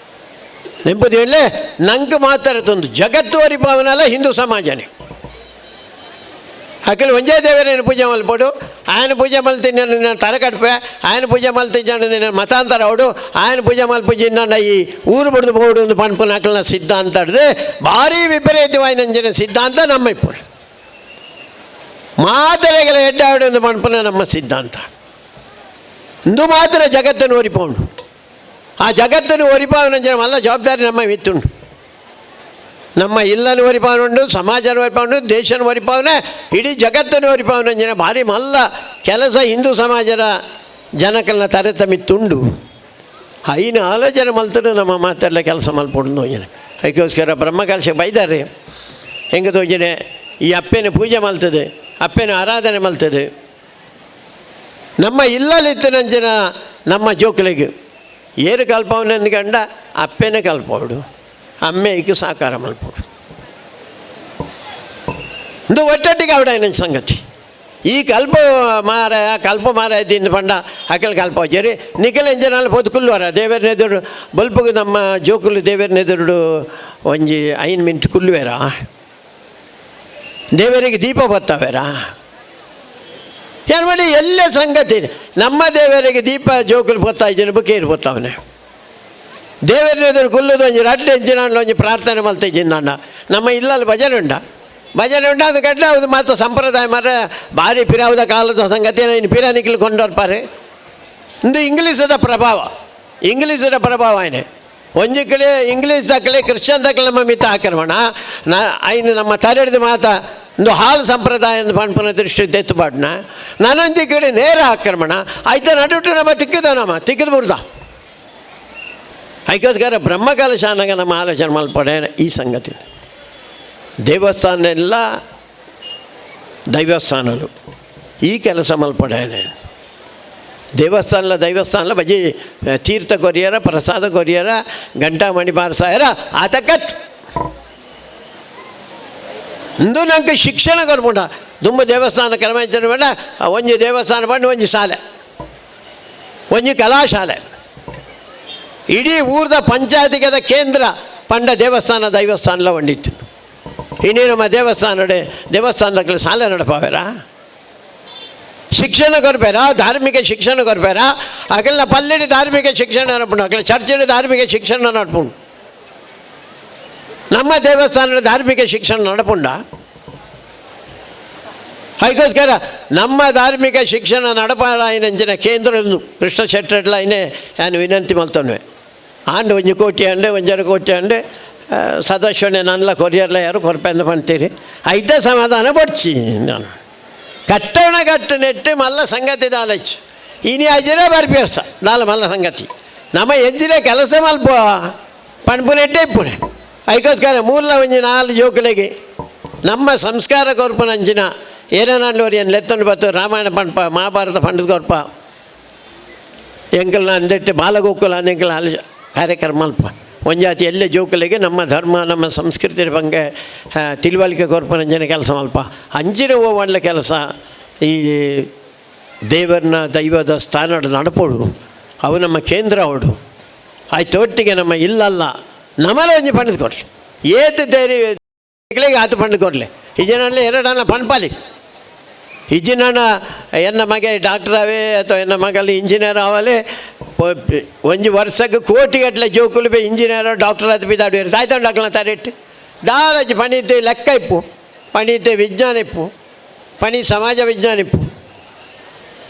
S6: ನೆಂಪುದು ಹೇಳಲೆ ನಂಗೆ ಮಾತಾಡ್ತೊಂದು ಜಗತ್ತು ವರಿಪಾವನಲ್ಲ ಹಿಂದೂ ಸಮಾಜನೇ ಅಕ್ಕಲು ಒಂಜೇ ದೇವರೇನು ಪೂಜೆ ಮಲ್ಪಡು ఆయన ಪೂಜೆ ಮಲ್ತೀನಿ ನಾನು ತರಕಟ್ಪೆ ఆయన ಪೂಜೆ ಮಲ್ತಿದ್ದಾನೆ నేను ಮತಾಂತರ ಅವಡು ఆయన ಪೂಜೆ ಮಲ್ಪುಜಿನ್ನ ಈ ಊರು ಬಿಡ್ದು ಬೋಡು ಒಂದು ಪನ್ಪುನ ಅಕ್ಕಲನ ಸಿದ್ಧಾಂತ ಹಿಡ್ದು ಭಾರಿ ವಿಪರೀತವಾಯಿನಂಜಿನ ಸಿದ್ಧಾಂತ ನಮ್ಮ ಇಪ್ಪುನೆ ಮಾತರೆಗಳ ಎಡ್ಡಾಡು ಒಂದು ಪನ್ಪುನ ನಮ್ಮ ಸಿದ್ಧಾಂತ ಇಂದು ಮಾತ್ರ ಜಗತ್ತನ್ನು ಒರಿಪೌಂಡು ಆ ಜಗತ್ತನ್ನು ಒರಿಪಾವನಂಜನ ಮಲ್ಲ ಜವಾಬ್ದಾರಿ ನಮ್ಮ ಇತ್ತುಂಡು ನಮ್ಮ ಇಲ್ಲನ್ನು ಒರಿಪಾವನುಂಡು ಸಮಾಜನ ಒರಿಪಾವನು ದೇಶನ ಒರಿಪಾವನೆ ಇಡೀ ಜಗತ್ತನ್ನು ಒರಿಪಾವನಂಜನ ಭಾರಿ ಮಲ್ಲ ಕೆಲಸ ಹಿಂದೂ ಸಮಾಜದ ಜನಕಲ್ನ ತರತಮಿತ್ತುಂಡು ಐನ ಆಲೋಚನೆ ಮಲ್ತರು ನಮ್ಮ ಮಾತೆಲ್ಲ ಕೆಲಸ ಮಲ್ಪೊಡು ತೋಂಜನೆ ಅದಕ್ಕೋಸ್ಕರ ಬ್ರಹ್ಮಕಲಶ ಬೈದಾರೆ ಹೆಂಗೆ ತೋಂಜನೆ ಈ ಅಪ್ಪೆನ ಪೂಜೆ ಮಲ್ತದೆ ಅಪ್ಪೆನ ಆರಾಧನೆ ಮಲ್ತದೆ ನಮ್ಮ ಇಲ್ಲಲಿತ್ತಿನಂಚಿನ ನಮ್ಮ ಜೋಕ್ಲಿಗೆ ಏರು ಕಲ್ಪವನ್ನ ಕಂಡ ಅಪ್ಪೆನೇ ಕಲ್ಪೋಡು ಅಮ್ಮೆಗೆ ಸಾಕಾರ ಮಲ್ಪೋಡು ಇದು ಒಟ್ಟೊಟ್ಟಿಗೆ ಅವಡ ಸಂಗತಿ ಈ ಕಲ್ಪ ಮಾರಾಯ ತಿಂದು ಪಂಡ ಅಕಲ್ ಕಲ್ಪ ಹೋಗ್ಯಾರಿ ನಿಖಲ್ ಎಂಜನಾಲ್ ಪೋದು ಕುಲ್ಲುವರ ದೇವರನೆದುರು ಬಲ್ಪುಗು ನಮ್ಮ ಜೋಕುಲು ದೇವರನೆದುರು ಒಂಜಿ 5 ಮಿನಿಟ್ ಕುಲ್ಲುವೇರ ದೇವರಿಗೆ ದೀಪ ಬತ್ತವೇರ ಏನು ಮಾಡಿ ಎಲ್ಲೇ ಸಂಗತಿ ನಮ್ಮ ದೇವರಿಗೆ ದೀಪ ಜೋಕುಲು ಬತ್ತಾಯ್ತು ಬುಕೇರು ಬತ್ತವನೆ ದೇವರನೆದುರು ಕುಲ್ಲುದು ಒಂಜಿ 2 ಎಂಜಿನಾಲ್ ಒಂಜಿ ಪ್ರಾರ್ಥನೆ ಮಲ್ತಿದ್ದಂಡ ನಮ್ಮ ಇಲ್ಲಲ್ಲಿ ಭಜನೆ ಉಂಡ ಅದು ಗಡ್ಡ ಅದು ಮಾತ್ರ ಸಂಪ್ರದಾಯ ಮಾತ್ರ ಭಾರಿ ಪಿರಾವುದ ಕಾಲದ ಸಂಗತಿ ಇನ್ನು ಪಿರಾನಿಕ್ಲು ಕೊಂಡೋರ್ಪಾರೆ ಇಂದು ಇಂಗ್ಲೀಷದ ಪ್ರಭಾವ ಏನೇ ಒಂಜಿ ಕಡೆ ಇಂಗ್ಲೀಷ್ ದಕ್ಕಲೆ ಕ್ರಿಶ್ಚಿಯನ್ ದಕ್ಕಲೆ ನಮ್ಮ ಮಿತ್ತ ಆಕ್ರಮಣ ಐನು ನಮ್ಮ ತಲೆಡ್ದು ಮಾತ ಒಂದು ಹಾಲು ಸಂಪ್ರದಾಯ ಪಂಪನ ದೃಷ್ಟಿ ತೆತ್ತುಪಾಡ್ನ ನಾನೊಂದು ಕಡೆ ನೇರ ಆಕ್ರಮಣ ಆಯ್ತು ನಡುಟು ನಮ್ಮ ತಿಕ್ಕಿದ ಮುರ್ದ ಅದಕ್ಕೋಸ್ಕರ ಬ್ರಹ್ಮಕಲಶಾನಾಗ ನಮ್ಮ ಆಲೋಚನೆ ಮಲ್ಪಡೆ ಈ ಸಂಗತಿ ದೇವಸ್ಥಾನ ಎಲ್ಲ ದೈವಸ್ಥಾನಗಳು ಈ ಕೆಲಸ ಮಲ್ಪಡೇನೆ ದೈವಸ್ಥಾನ ಬಜಿ ತೀರ್ಥ ಕೊರಿಯರ ಪ್ರಸಾದ ಕೊರಿಯರ ಗಂಟಾ ಮಣಿ ಬಾರಿಸಾಯರ ಆತಕತ್ ಇಂದು ನಂಗೆ ಶಿಕ್ಷಣ ಕೊರ್ಪುಂಡ ತುಂಬ ದೇವಸ್ಥಾನ ಕ್ರಮಾಂಚನೆ ಬೇಡ ಒಂಜಿ ದೇವಸ್ಥಾನ ಬಂದು ಒಂಜಿ ಶಾಲೆ ಒಂಜಿ ಕಲಾಶಾಲೆ ಇಡೀ ಊರ್ದ ಪಂಚಾಯತಿಗದ ಕೇಂದ್ರ ಪಂಡ ದೈವಸ್ಥಾನಲ ಒಂಡಿತ್ತು ಇನ್ನೇ ನಮ್ಮ ದೇವಸ್ಥಾನದಲ್ಲಿ ಶಾಲೆ ನಡಪಾವೇರ ಶಿಕ್ಷಣ ಕೊರ್ಬೇರ ಧಾರ್ಮಿಕ ಶಿಕ್ಷಣ ಕೊರ್ಬೇರ ಅಕಲ್ನ ಪಲ್ಲೆಡಿ ಧಾರ್ಮಿಕ ಶಿಕ್ಷಣ ನಡ್ಪುಂಡು ಅಕಲ್ ಚರ್ಚಿನ ಧಾರ್ಮಿಕ ಶಿಕ್ಷಣ ನಡ್ಪುಂಡು ನಮ್ಮ ದೇವಸ್ಥಾನದ ಧಾರ್ಮಿಕ ಶಿಕ್ಷಣ ನಡಪುಂಡ ಅದಕ್ಕೋಸ್ಕರ ನಮ್ಮ ಧಾರ್ಮಿಕ ಶಿಕ್ಷಣ ನಡಪಾರ ಇಂಚಿನ ಕೇಂದ್ರ ಕೃಷ್ಣ ಶೆಟ್ಟರ್ಲ ಇನ್ನೇ ನಾನು ವಿನಂತಿ ಮಲ್ತೊನ್ವೆ ಆಂಡು ಒಂಜಿ ಕೋಟಿ ಅಂಡೆ 1.5 ಕೋಟಿ ಅಂಡೆ ಸದಸ್ಯನೇ ನನ್ಲ ಕೊರಿಯರ್ಲ ಯಾರು ಕೊರ್ಪೆಂದು ಪಂತೀರಿ ಐಟ ಸಮಾಧಾನ ಪಡ್ಚಿ ನಾನು ಕಟ್ಟು ನೆಟ್ಟು ಮಲ್ಲ ಸಂಗತಿ ದಾಲಚ್ಚು ಇನಿ ಅಜ್ಜಿರೇ ಬರ್ಬೇರ್ಸ ನಾಲ್ ಮಲ್ಲ ಸಂಗತಿ ನಮ್ಮ ಎಜ್ಜಿರೇ ಕೆಲಸ ಮಲ್ಪ ಪಣ್ಪುನೆಟ್ಟೆ ಇಪ್ಪುನೆ ಅದಕ್ಕೋಸ್ಕರ ಮೂಲ ಒಂಜಿ 4 ಜೋಕುಲೆಗೆ ನಮ್ಮ ಸಂಸ್ಕಾರ ಕೊರ್ಪನಂಚಿನ ಏನೇನೋರು ಏನು ಲೆತ್ತೊಂಡು ಬತ್ತು ರಾಮಾಯಣ ಪಂಪ ಮಹಾಭಾರತ ಪಂಡದ ಕೊರ್ಪ ಎಂಕಲ್ನ ಅಂದೆಟ್ಟು ಬಾಲಗೋಕುಲ ಅಂದೆಂಕಲ್ ಕಾರ್ಯಕ್ರಮ ಅಲ್ಪ ಒಂಜಾತಿ ಎಲ್ಲ ಜೋಕುಲೆಗೆ ನಮ್ಮ ಧರ್ಮ ನಮ್ಮ ಸಂಸ್ಕೃತಿ ಬಗ್ಗೆ ತಿಳುವಳಿಕೆ ಕೊರ್ಪನಂಜನ ಕೆಲಸ ಮಲ್ಪ ಅಂಜಿನ ಒಳ್ಳೆ ಕೆಲಸ ಈ ದೇವರನ್ನ ದೈವದ ಸ್ಥಾನ ನಡಪೋಡು ಅವು ನಮ್ಮ ಕೇಂದ್ರ ಅವಡು ಆಯ್ತು ಒಟ್ಟಿಗೆ ನಮ್ಮ ಇಲ್ಲಲ್ಲ ನಮ್ಮಲ್ಲ ಒಂಜಿ ಪಂಡದು ಕೊಡ್ಲಿ ಏತು ದೇರಿಗೆ ಆತು ಪಂಡು ಕೊಡಲಿ ಇಜನಲ್ಲಿ 2 ಪನ್ಪಾಲಿ ಇಜ್ಜಿನ ಎನ್ನ ಮಗೆ ಡಾಕ್ಟರ್ ಅವೇ ಅಥವಾ ಎನ್ನ ಮಗಲ್ಲಿ ಇಂಜಿನಿಯರ್ ಆವಲೆ ಒಂಜಿ ವರ್ಷಕ್ಕೆ ಕೋಟಿಗಟ್ಟಲೆ ಜೋಕುಲು ಬೇ ಇಂಜಿನಿಯರ್ ಡಾಕ್ಟರ್ ಅದು ಬಿದ್ದಾಡು ತಾಯ್ತಂಡು ಹಾಕ್ಲ ತರೆಟ್ಟು ದಾರಜಿ ಪಣಿತೆ ಲೆಕ್ಕ ಇಪ್ಪು ಪಣಿತೆ ವಿಜ್ಞಾನ ಇಪ್ಪು ಪಣಿ ಸಮಾಜ ವಿಜ್ಞಾನ ಇಪ್ಪು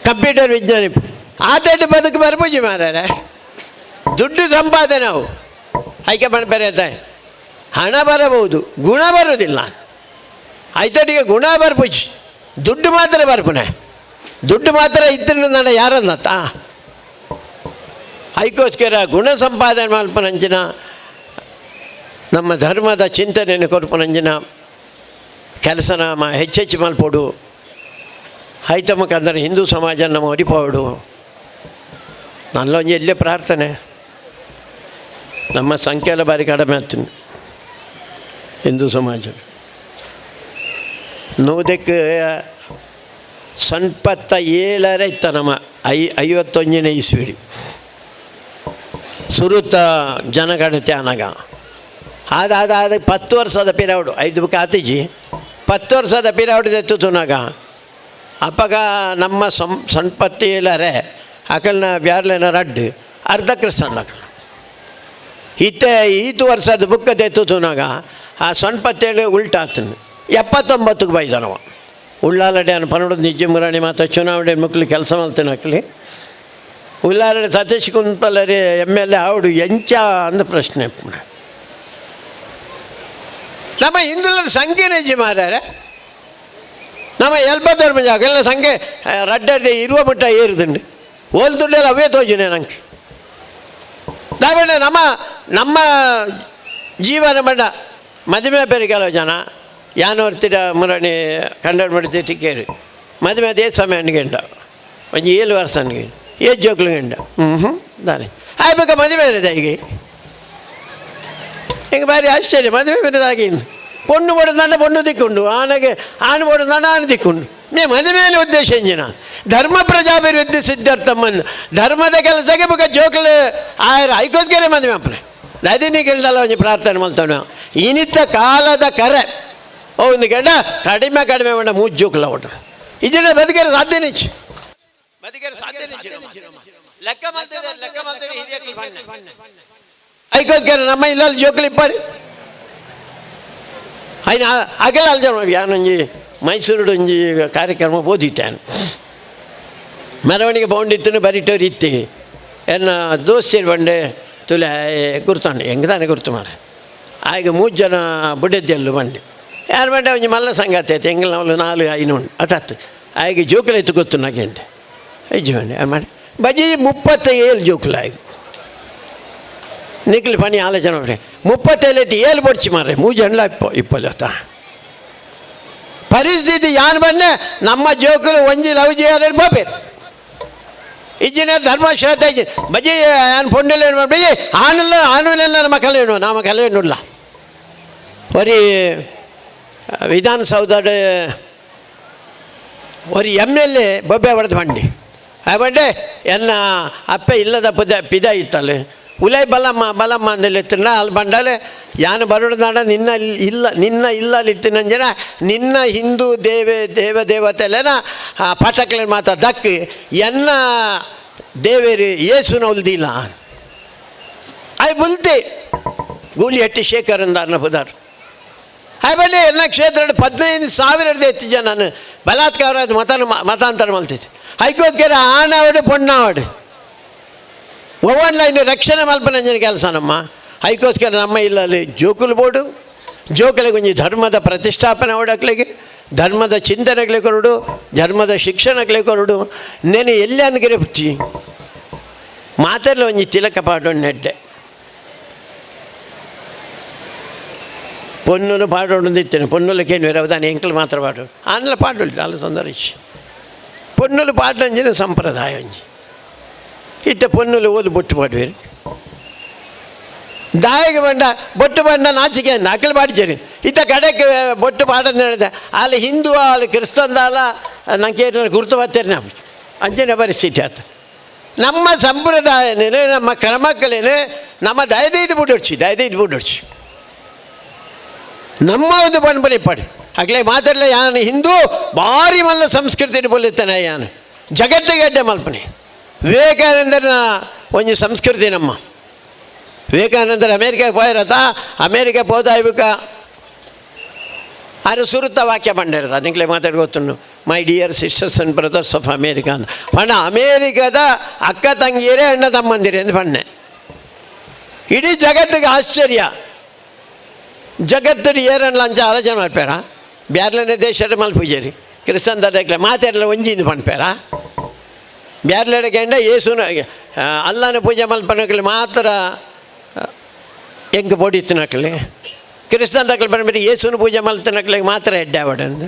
S6: ಕಂಪ್ಯೂಟರ್ ವಿಜ್ಞಾನ ಇಪ್ಪು ಆತಟ್ಟು ಬದುಕು ಬರ್ಬೂಜಿ ಮಾರ್ಯಾರೆ ದುಡ್ಡು ಸಂಪಾದನೆ ನಾವು ಆಯ್ಕೆ ಮಾಡಿ ಬೇರೆ ಹಣ ಬರಬಹುದು ಗುಣ ಬರೋದಿಲ್ಲ ಆಯ್ತಟ್ಟಿಗೆ ಗುಣ ಬರ್ಬೂಜಿ ದುಡ್ಡು ಮಾತ್ರ ಬರ್ಪುನೆ ದುಡ್ಡು ಮಾತ್ರ ಇದ್ದರೆ ನಾನು ಯಾರನ್ನತ್ತ ಅದಕ್ಕೋಸ್ಕರ ಗುಣ ಸಂಪಾದನೆ ಮಲ್ಪನಂಚಿನ ನಮ್ಮ ಧರ್ಮದ ಚಿಂತನೆಯನ್ನು ಕೊರ್ಪನಂಚಿನ ಕೆಲಸ ನಮ್ಮ ಹೆಚ್ಚೆಚ್ಚು ಮಲ್ಪೋಡು ಆಯ್ತಮ್ಮಕ್ಕಂದರೆ ಹಿಂದೂ ಸಮಾಜ ನಮ್ಮ ಒಡಿಪೋಡು ನಲ್ಲೊಂದು ಎಲ್ಲೇ ಪ್ರಾರ್ಥನೆ ನಮ್ಮ ಸಂಖ್ಯೆ ಎಲ್ಲ ಬಾರಿ ಕಡಿಮೆ ಆಗ್ತೀನಿ ಹಿಂದೂ ಸಮಾಜ ನೂದಕ್ಕೆ 97 ಇತ್ತ ನಮ್ಮ 51ನೇ ಇಸ್ವಿಡಿ ಸುರುತ್ತ ಜನಗಣತಿ ಅನಾಗ ಅದಾದ 10 ವರ್ಷದ ಪಿರಿಯಡ್ 5 ಬುಕ್ ಆತಿಜಿ 10 ವರ್ಷದ ಪಿರಿಯಡ್ ಎತ್ತುನಾಗ ಅಪ್ಪಗ ನಮ್ಮ ಸಂಪತ್ತಿ ಇಲ್ಲರೆ ಅಕಲ್ನ ಬ್ಯಾರ್ಲೆನ ರಡ್ಡು ಅರ್ಧ ಕ್ರಿಸ್ತನ್ ಈತು ವರ್ಷದ ಬುಕ್ಕದ ಎತ್ತುನಾಗ ಆ ಸಂಪತ್ತೇಳಿ ಉಲ್ಟಾತನು 79ಕ್ಕೆ ಬೈದನವ ಉಳ್ಳಾಲಡೆ ಅನ್ನ ಪನ್ನಡದ ನಿಜಮರಾಣಿ ಮಾತ್ರ ಚುನಾವಣೆ ಮಕ್ಕಳು ಕೆಲಸ ಮಾಡ್ತೇನೆ ಹಾಕಲಿ ಉಳ್ಳಾಲಡೆ ಸತೀಶ್ ಕುಂಪಲ್ಲರಿ MLA ಆವಡು ಎಂಚ ಅಂದ ಪ್ರಶ್ನೆ ನಮ್ಮ ಹಿಂದುಳ ಸಂಖ್ಯೆ ನಿಜ ಮಾರ್ಯಾರೆ ನಮ್ಮ ಎಲ್ಬದವ್ರ ಮಂಜ ಎಲ್ಲ ಸಂಖ್ಯೆ ರಡ್ಡದೆ ಇರುವ ಮಟ್ಟ ಏರುದುಂಡು ಓಲ್ ದುಡ್ಡೆಲ್ಲ ಅವೇ ತೋಜಿನೆ ನಂಗೆ ದಾವಣ ನಮ್ಮ ಜೀವನ ಬಣ್ಣ ಮದುವೆ ಬೇರೆ ಕೆಲವು ಜನ ಯಾನೋರ್ತಿರ ಮುರಣಿ ಕಂಡರ್ ಮಾಡಿದ್ದೆ ಟಿಕ್ಕೇರಿ ಮದುವೆ ಅದೇ ಸಮಯ ಅನ್ಗೆಂಡ ಒಂದು 7 ವರ್ಷ ಅನ್ಗೆ ಏಜ್ ಜೋಕ್ಲು ಗಂಡ ದಾನೆ ಆಯ್ಬೇಕ ಮದುವೆ ಇರೋದು ಹೀಗೆ ಹಿಂಗೆ ಬಾರಿ ಆಶ್ಚರ್ಯ ಮದುವೆ ಬರೋದಾಗಿ ಪೊಣ್ಣು ಪೊಡದಾಂಡ ಪೊಣ್ಣು ದಿಕ್ಕೊಂಡು ಆನೆಗೆ ಆನೆ ಪೊಡದಾಂಡ ಆನೆ ದಿಕ್ಕೊಂಡು ಮೇ ಮದುವೆಯಲ್ಲಿ ಉದ್ದೇಶ ಎಂಜಿನ ಧರ್ಮ ಪ್ರಜಾಭಿವೃದ್ಧಿ ಸಿದ್ಧಾರ್ಥಮ್ಮನ್ನು ಧರ್ಮದ ಕೆಲಸಕ್ಕೆ ಬುಕ್ಕ ಜೋಕ್ಲು ಆಯ್ರ ಐಕೋಸ್ಕರ ಮದುವೆ ಅಪ್ಪನೆ ನದಿನಿ ಕೇಳ್ದಲ್ಲ ಒಂದು ಪ್ರಾರ್ಥನೆ ಮಾಡ್ತಾವೆ ಇನಿತ್ತ ಕಾಲದ ಕರೆ ಒಂದು ಗಂಡ ಕಡಿಮೆ ಮಾಡ 3 ಜೋಕ್ಲ ಒಟ್ಟು ಇದನ್ನ ಬದುಕೇರ ಸಾಧ್ಯನೇ ಲೆಕ್ಕ ಮಾಡ್ತೇವೆ ಐಕೋಸ್ಕರ ನಮ್ಮ ಇಲ್ಲಲ್ಲಿ ಜೋಕ್ಲಿ ಇಪ್ಪಾರಿ అయిన అగల అల్జన యానంజి ಮೈಸೂರು ಒಂಜಿ ಕಾರ್ಯಕ್ರಮ ಓದಿಟ್ಟೆನು ಮೆರವಣಿಗೆ ಬೌಂಡಿತ್ತು ಬರಿಟೋರು ಇತ್ತಿ ಎನ್ನ ದೋಸ್ತಿರು ಬಂಡೆ ತುಲೆ ಗುರ್ತಂಡು ಹೆಂಗೆ ತಾನೆ ಗುರ್ತು ಮಾರ ಆಗ 3 ಜನ ಬುಡ್ಡೆದ್ದೆಲ್ಲು ಬಂಡೆ ಯಾರು ಬಂಡೆ ಒಂಜಿ ಮಲ್ಲ ಸಂಗಾತಿ ಆಯ್ತು ಹೆಂಗೆ ನಾವು 4-5 ಉಂಡು ಅತತ್ತು ಆಗ ಜೋಕುಲು ಎತ್ತು ಗೊತ್ತು ನಾಗೆಂಡೆ ಐಜಿ ಬಂಡೆ ಮಾಡಿ ಬಜಿ 37 ಜೋಕುಲು ಆಗ ನಿಖಿಲ್ ಪನಿ ಆಲೋಚನೆ ಮಾಡ್ರೆ 37 ಏಳು ಬಡ್ಸಿ ಮಾರ್ರೆ 3 ಜನ ಇಪ್ಪತ್ತ ಪರಿಸ್ಥಿತಿ ಯಾನ್ ಬನ್ನೆ ನಮ್ಮ ಜೋಕುಲು ಒಂಜಿ ಲವ್ ಜಿಯಾರ ಬಾಪೇರು ಇಜ್ಜಿನ ಧರ್ಮಶ್ರದ್ಧ ಇಜ್ಜಿ ಬಜಿ ಏನು ಪೊಂಡೆಲ್ಲ ಏನು ಮಾಡಿ ಬಜಿ ಆನುಲೆಲ್ಲ ನಮ್ಮ ಕಲೆಯೇನು ನಮ್ಮ ಕಲೆಯೇನುಲ್ಲ ಒರಿ ವಿಧಾನಸೌಧ ಒರಿ MLA ಬೊಬ್ಬೆ ಹೊಡೆದು ಬಂಡಿ ಆ ಬಂಡೆ ಎನ್ನ ಅಪ್ಪೆ ಇಲ್ಲದ ಪಿದ ಇತ್ತಲ್ಲ ಉಲೈ ಬಲಮ್ಮ ಅಂದಲ್ಲಿ ಎತ್ತಿನ ಅಲ್ಲಿ ಬಂಡಾಲೆ ಯಾನು ಬರೋದಾಡ ನಿನ್ನ ಇಲ್ಲಿತ್ತಿನಂಜನ ನಿನ್ನ ಹಿಂದೂ ದೇವತೆಲೆನ ಪಟಕ್ಲೆ ಮಾತ ದಕ್ಕು ಎನ್ನ ದೇವೇರು ಏಸುನ ಉಲ್ದಿಲ್ಲ ಅಯ್ ಬುಲ್ತಿ ಗೂಲಿ ಹಟ್ಟಿ ಶೇಖರ್ ಅಂದಾರನ ಪುದಾರ್ ಅಯ್ ಬನ್ನಿ ಎಲ್ಲ ಕ್ಷೇತ್ರ 15,000 ಹೆಚ್ಚು ಜನ ನಾನು ಬಲಾತ್ಕಾರ ಮತಾಂತರ ಮಾಡ್ತಿದ್ದೆ ಐಕೋದ್ಕೆರ ಆಣಾವಡು ಪೊಣ್ಣಾವಡು ಒವ್ವನ್ಲ ರಕ್ಷಣೆ ಮಲ್ಪನಂಜನ ಕೆಲಸ ನಮ್ಮ ಐಕೋಸ್ಕರ ನಮ್ಮ ಇಲ್ಲಲ್ಲಿ ಜೋಕುಲು ಬೋರ್ಡು ಜೋಕಲಿಗೆ ಒಂಜಿ ಧರ್ಮದ ಪ್ರತಿಷ್ಠಾಪನೆ ಓಡಕ್ಲಿಗೆ ಧರ್ಮದ ಚಿಂತನೆಗಳಿಗೆ ಕೊರಡು ಧರ್ಮದ ಶಿಕ್ಷಣಗಳಿಗೆ ಕೊರಡು ನೆನೆ ಎಲ್ಲಿ ಅನ್ಗಿರೆ ಹುಚ್ಚಿ ಮಾತೆಲ್ಲ ಒಂಜಿ ತಿಲಕ ಪಾಡೋಣ ನೆಡ್ಡೆ ಪೊನ್ನೂರು ಪಾಡೋಡಿತ್ತೇನೆ ಪೊನ್ನೂಲಕ್ಕೇನು ಬೇರೆ ಅವದಾನೆ ಎಂಕಲು ಮಾತ್ರ ಪಾಡೋಡು ಆನೆಲ್ಲ ಪಾಡೋಳಿತು ಅಲ್ಲ ತೊಂದರೆ ಪೊನ್ನೂಲು ಪಾಡಂಜಿನ ಸಂಪ್ರದಾಯ ಒಂಜಿ ಇತ್ತ ಪೊನ್ನೂಲು ಓದು ಬೊಟ್ಟು ಪಾಡುವೇರು ದಾಯಿಗೆ ಬಂಡ ಬೊಟ್ಟು ಬಂಡ ನಾಚಿಕೆ ಅಕ್ಕಲು ಪಾಡಿಚೇರಿ ಇತ್ತ ಕಡೆಗೆ ಬೊಟ್ಟು ಪಾಡೋದು ಹೇಳಿದೆ ಅಲ್ಲಿ ಹಿಂದೂ ಅಲ್ಲಿ ಕ್ರಿಸ್ತಂದಾಲ ನಂಗೆ ಗುರುತು ಬರ್ತೇನೆ ನಾವು ಅಂಜನೆ ಪರಿಸ್ಥಿತಿ ಆತ ನಮ್ಮ ಸಂಪ್ರದಾಯನೇ ನಮ್ಮ ಕ್ರಮಕ್ಕಳೇನೆ ನಮ್ಮ ದಯದೈದು ಬುಡೊಡ್ಸಿ ನಮ್ಮ ಒಂದು ಪಣಪನೆ ಪಡಿ ಆಗ್ಲೇ ಮಾತಾಡಲ ಯಾನು ಹಿಂದೂ ಭಾರಿ ಮಲ್ಲ ಸಂಸ್ಕೃತಿ ಬೋಲಿತ್ತಾನೆ ಯಾನು ಜಗತ್ತಿಗೆ ಅಡ್ಡೆ ಮಲ್ಪನೆ ವಿವೇಕಾನಂದರ ಒಂಜಿ ಸಂಸ್ಕೃತಿ ನಮ್ಮ ವಿವೇಕಾನಂದರ ಅಮೇರಿಕಾಗೆ ಪೋಯಿರತ್ತ ಅಮೇರಿಕಾ ಹೋದ ಇವಾಗ ಅದು ಸುರುತ್ತ ವಾಕ್ಯ ಬಂದಿರತ್ತ ನಿಂಗ್ಲೇ ಮಾತಾಡಿ ಗೊತ್ತುಂಡು my dear sisters and brothers of America ಅಂತ ಪಣ್ಣ ಅಮೇರಿಕಾದ ಅಕ್ಕ ತಂಗಿಯರೇ ಅಣ್ಣ ತಮ್ಮಂದಿರೇ ಅಂತ ಪಣ್ಣೆ ಇಡೀ ಜಗತ್ತಿಗೆ ಆಶ್ಚರ್ಯ ಜಗತ್ತಿನ ಏರನ್ನ ಲಂಚ ಆಲೋಚನೆ ಮಾಡ್ಪೇರ ಬ್ಯಾರ್ಲನೇ ದೇಶದ ಮಲ್ಪೂಜೇರಿ ಕ್ರಿಸ್ತನ್ ದಡ್ಡಕ್ಲೆ ಮಾತಾಡಲ ಒಂಜಿಂದು ಪಣ್ಪೇರ ಬ್ಯಾರ್ಲೆಡಕೆಂಡ ಏಸುನ ಅಲ್ಲನ ಪೂಜೆ ಮಲ್ಪನಕ್ಲೆ ಮಾತ್ರ ಹೆಂಗೆ ಬೋಡಿತ್ತಿನಕ್ಲೆ ಕ್ರಿಸ್ತನ್ ದಕ್ಲೆ ಬಂದ್ಬಿಟ್ಟು ಏಸುನ ಪೂಜೆ ಮಲ್ತನಕ್ಲೆ ಮಾತ್ರ ಎಡ್ಡಾವಡಂದು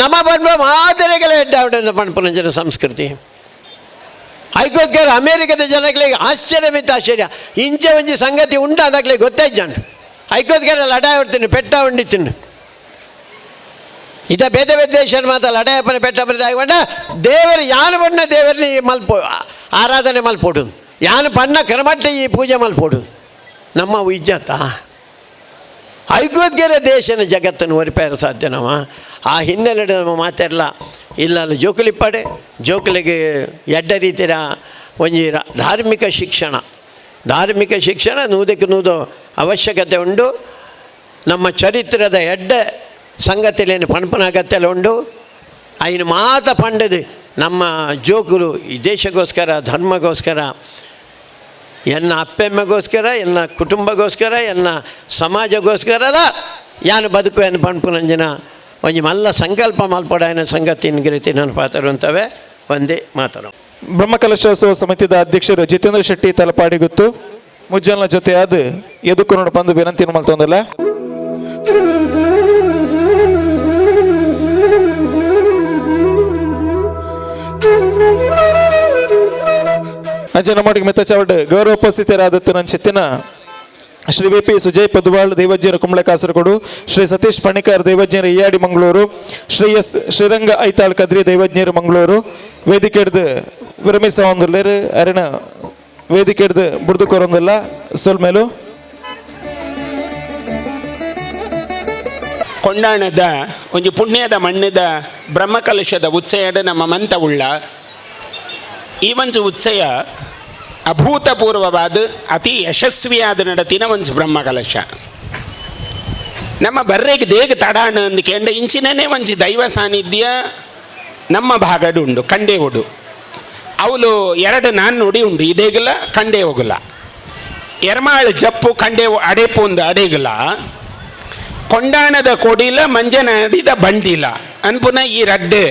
S6: ನಮ್ಮ ಬಂದ ಮಾದರಿಗೆಲ್ಲ ಎಡ್ಡಾವಡಂದು ಪಣ್ಪುನಂಜನ ಸಂಸ್ಕೃತಿ ಐಕೋದ್ಗಾರ ಅಮೇರಿಕದ ಜನಗಳಿಗೆ ಆಶ್ಚರ್ಯ ಮಿತ್ತ ಆಶ್ಚರ್ಯ ಇಂಚೆ ಒಂಜಿ ಸಂಗತಿ ಉಂಟು ಅದಕ್ಲೆ ಗೊತ್ತಾಯ್ತು ಜನ ಐಕೋದ್ಗಾರ ಲಡಾಯಿ ಹೊಡ್ತೀನಿ ಪೆಟ್ಟ ಹೊಂಡಿತೀನಿ ಇದ ಬೇರೆ ದೇಶದ ಮಾತ್ರ ಲಡಾಯಪ್ಪನ ಪೆಟ್ಟ ಬಂದ ದೇವರು ಯಾನು ಬಣ್ಣ ದೇವರನ್ನ ಮಲ್ಪೋ ಆರಾಧನೆ ಮಲ್ಪೋಡು ಯಾನು ಬಣ್ಣ ಕರಮಟ್ಟ ಈ ಪೂಜೆ ಮಲ್ಪೋಡು ನಮ್ಮ ಇಜ್ಜತ್ತ ಐಕೋದ್ಗೆರೆ ದೇಶನ ಜಗತ್ತನ್ನು ಒರಿಪೇರ ಸಾಧ್ಯ ನಾವು ಆ ಹಿನ್ನೆಲೆ ನಮ್ಮ ಮಾತಾಡಲ್ಲ ಇಲ್ಲ ಜೋಕುಲಿಪ್ಪಾಡೆ ಜೋಕುಲಿಗೆ ಎಡ್ಡ ರೀತಿಯ ಒಂಜಿ ಧಾರ್ಮಿಕ ಶಿಕ್ಷಣ ನೂದಕ್ಕೆ ನೂದು ಅವಶ್ಯಕತೆ ಉಂಡು ನಮ್ಮ ಚರಿತ್ರದ ಎಡ್ಡ ಸಂಗತಿಲೇನು ಪಣಪನ ಅಗತ್ಯಲ್ಲ ಉಂಡು ಐನು ಮಾತ ಪಂಡದು ನಮ್ಮ ಜೋಕುಲು ಈ ದೇಶಕ್ಕೋಸ್ಕರ ಧರ್ಮಗೋಸ್ಕರ ಎನ್ನ ಅಪ್ಪೆಮ್ಮೆಗೋಸ್ಕರ ಎನ್ನ ಕುಟುಂಬಗೋಸ್ಕರ ಎನ್ನ ಸಮಾಜಗೋಸ್ಕರದ ಯಾನು ಬದುಕು ಏನು ಪಣಪುನಂಜನ ಒಂಜಿ ಮಲ್ಲ ಸಂಕಲ್ಪ ಮಲ್ಪಡಾಯನ ಸಂಗತಿ ರೀತಿ ನಾನು ಪಾತರುವಂತವೆ ಒಂದೇ ಮಾತರು
S1: ಬ್ರಹ್ಮಕಲಶೋತ್ಸವ ಸಮಿತಿದ ಅಧ್ಯಕ್ಷರು ಜಿತೇಂದ್ರ ಶೆಟ್ಟಿ ತಲಪಾಡಿ ಗೊತ್ತು ಮುಜ್ಜಲ್ನ ಜೊತೆ ಅದು ಎದುಕು ನೋಡು ಬಂದು ವಿನಂತಿ ಮಲ್ತೊಂದಿಲ್ಲ. ಅಂಚೆ ನಮ್ಮೊಟ್ಟಿಗೆ ಮೆತ್ತ ಚಾವಡ್ ಗೌರವ ಉಪಸ್ಥಿತರಾದತ್ತು ನನ್ನ ಚಿತ್ತಿನ ಶ್ರೀ ವಿ ಪಿ ಸುಜಯ್ ಪದುವಾಳ್ ದೈವಜ್ಞರ ಕುಂಬಳೆ ಕಾಸರಗೋಡು, ಶ್ರೀ ಸತೀಶ್ ಪಣಿಕರ್ ದೈವಜ್ಞರ ಇಯಾಡಿ ಮಂಗಳೂರು, ಶ್ರೀ ಎಸ್ ಶ್ರೀರಂಗ ಐತಾಳ್ ಕದ್ರಿ ದೈವಜ್ಞರು ಮಂಗಳೂರು ವೇದಿಕೆ ಹಿಡ್ದು ವಿರಮಿಸ ಒಂದಿಲ್ಲೇರು ಅರಿಣ ವೇದಿಕೆ ಹಿಡ್ದು ಬುಡ್ದು ಕೊರೊಂದಿಲ್ಲ ಸೊಲ್ಮೇಲು
S7: ಕೊಂಡಾಣದ ಒಂದು ಪುಣ್ಯದ ಮಣ್ಣದ ಬ್ರಹ್ಮಕಲಶದ ಉತ್ಸಯದ ನಮ್ಮ ಮಂತ ಉಳ್ಳ ಈ ಒಂದು ಉತ್ಸಯ ಅಭೂತಪೂರ್ವವಾದ ಅತಿ ಯಶಸ್ವಿಯಾದ ನಡತಿನ ಒಂದು ಬ್ರಹ್ಮಕಲಶ ನಮ್ಮ ಬರ್ರೆಗೆ ದೇಗ ತಡಾಣ ಅಂದ್ಕಂಡ ಇಂಚಿನೇ ಒಂದು ದೈವ ಸಾನ್ನಿಧ್ಯ ನಮ್ಮ ಭಾಗಡು ಉಂಡು ಕಂಡೆ ಉಡು ಅವಳು ಎರಡು ನಾನು ನುಡಿ ಉಂಡು ಇದೇಗಲ ಕಂಡೆ ಹೋಗಲ್ಲ ಎರ್ಮಾಳು ಜಪ್ಪು ಕಂಡೆ ಅಡೆಪು ಒಂದು ಅಡೆಗಲ ಕೊಂಡಾಣದ ಕೊಡಿಲ ಮಂಜನಾಡಿದ ಬಂಡಿಲ ಅನ್ಪುನ ಈ ರಡ್ಡು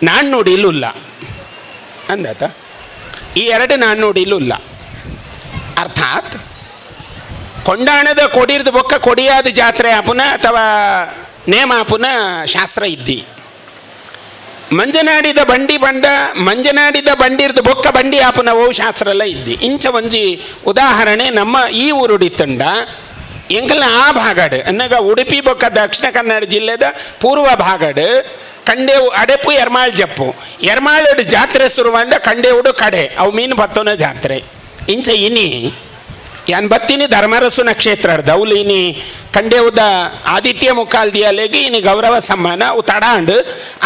S7: ನಾನು ನುಡಿಲುಲ್ಲ ಅಂದಾತ ಈ ಎರಡು ನಾನು ನುಡಿಲುಲ್ಲ ಅರ್ಥಾತ್ ಕೊಂಡಾಣದ ಕೊಡಿರ್ದು ಬೊಕ್ಕ ಕೊಡಿಯಾದ ಜಾತ್ರೆ ಆಪುನ ಅಥವಾ ನೇಮ ಆಪುನ ಶಾಸ್ತ್ರ ಇದ್ದಿ ಮಂಜನಾಡಿದ ಬಂಡಿ ಬಂಡ ಮಂಜನಾಡಿದ ಬಂಡಿರ್ದು ಬೊಕ್ಕ ಬಂಡಿ ಆಪುನ ಓ ಶಾಸ್ತ್ರ ಎಲ್ಲ ಇದ್ದಿ ಇಂಚ ಒಂಜಿ ಉದಾಹರಣೆ ನಮ್ಮ ಈ ಊರುಡಿತಂಡ ಎಂಕಲ್ಲ ಆ ಭಾಗಡು ಅನ್ನಗ ಉಡುಪಿ ಬೊಕ್ಕ ದಕ್ಷಿಣ ಕನ್ನಡ ಜಿಲ್ಲೆದ ಪೂರ್ವ ಭಾಗಡು ಕಂಡೇವು ಅಡೆಪು ಎರ್ಮಾಳ್ ಜಪ್ಪು ಎರ್ಮಾಳ್ ಜಾತ್ರೆ ಶುರುವಂಡ ಕಂಡೇವುಡು ಕಡೆ ಅವು ಮೀನು ಬತ್ತೋನ ಜಾತ್ರೆ ಇಂಚ ಇನಿ ಯಾನ್ ಬತ್ತೀನಿ ಧರ್ಮರಸು ನಕ್ಷತ್ರ ಅವಳು ಇನಿ ಕಂಡೇವುದ ಆದಿತ್ಯ ಮುಖಾಲ್ದಿಯಲೆಗೆ ಇನಿ ಗೌರವ ಸಮ್ಮಾನ ಅವು ತಡಾಂಡು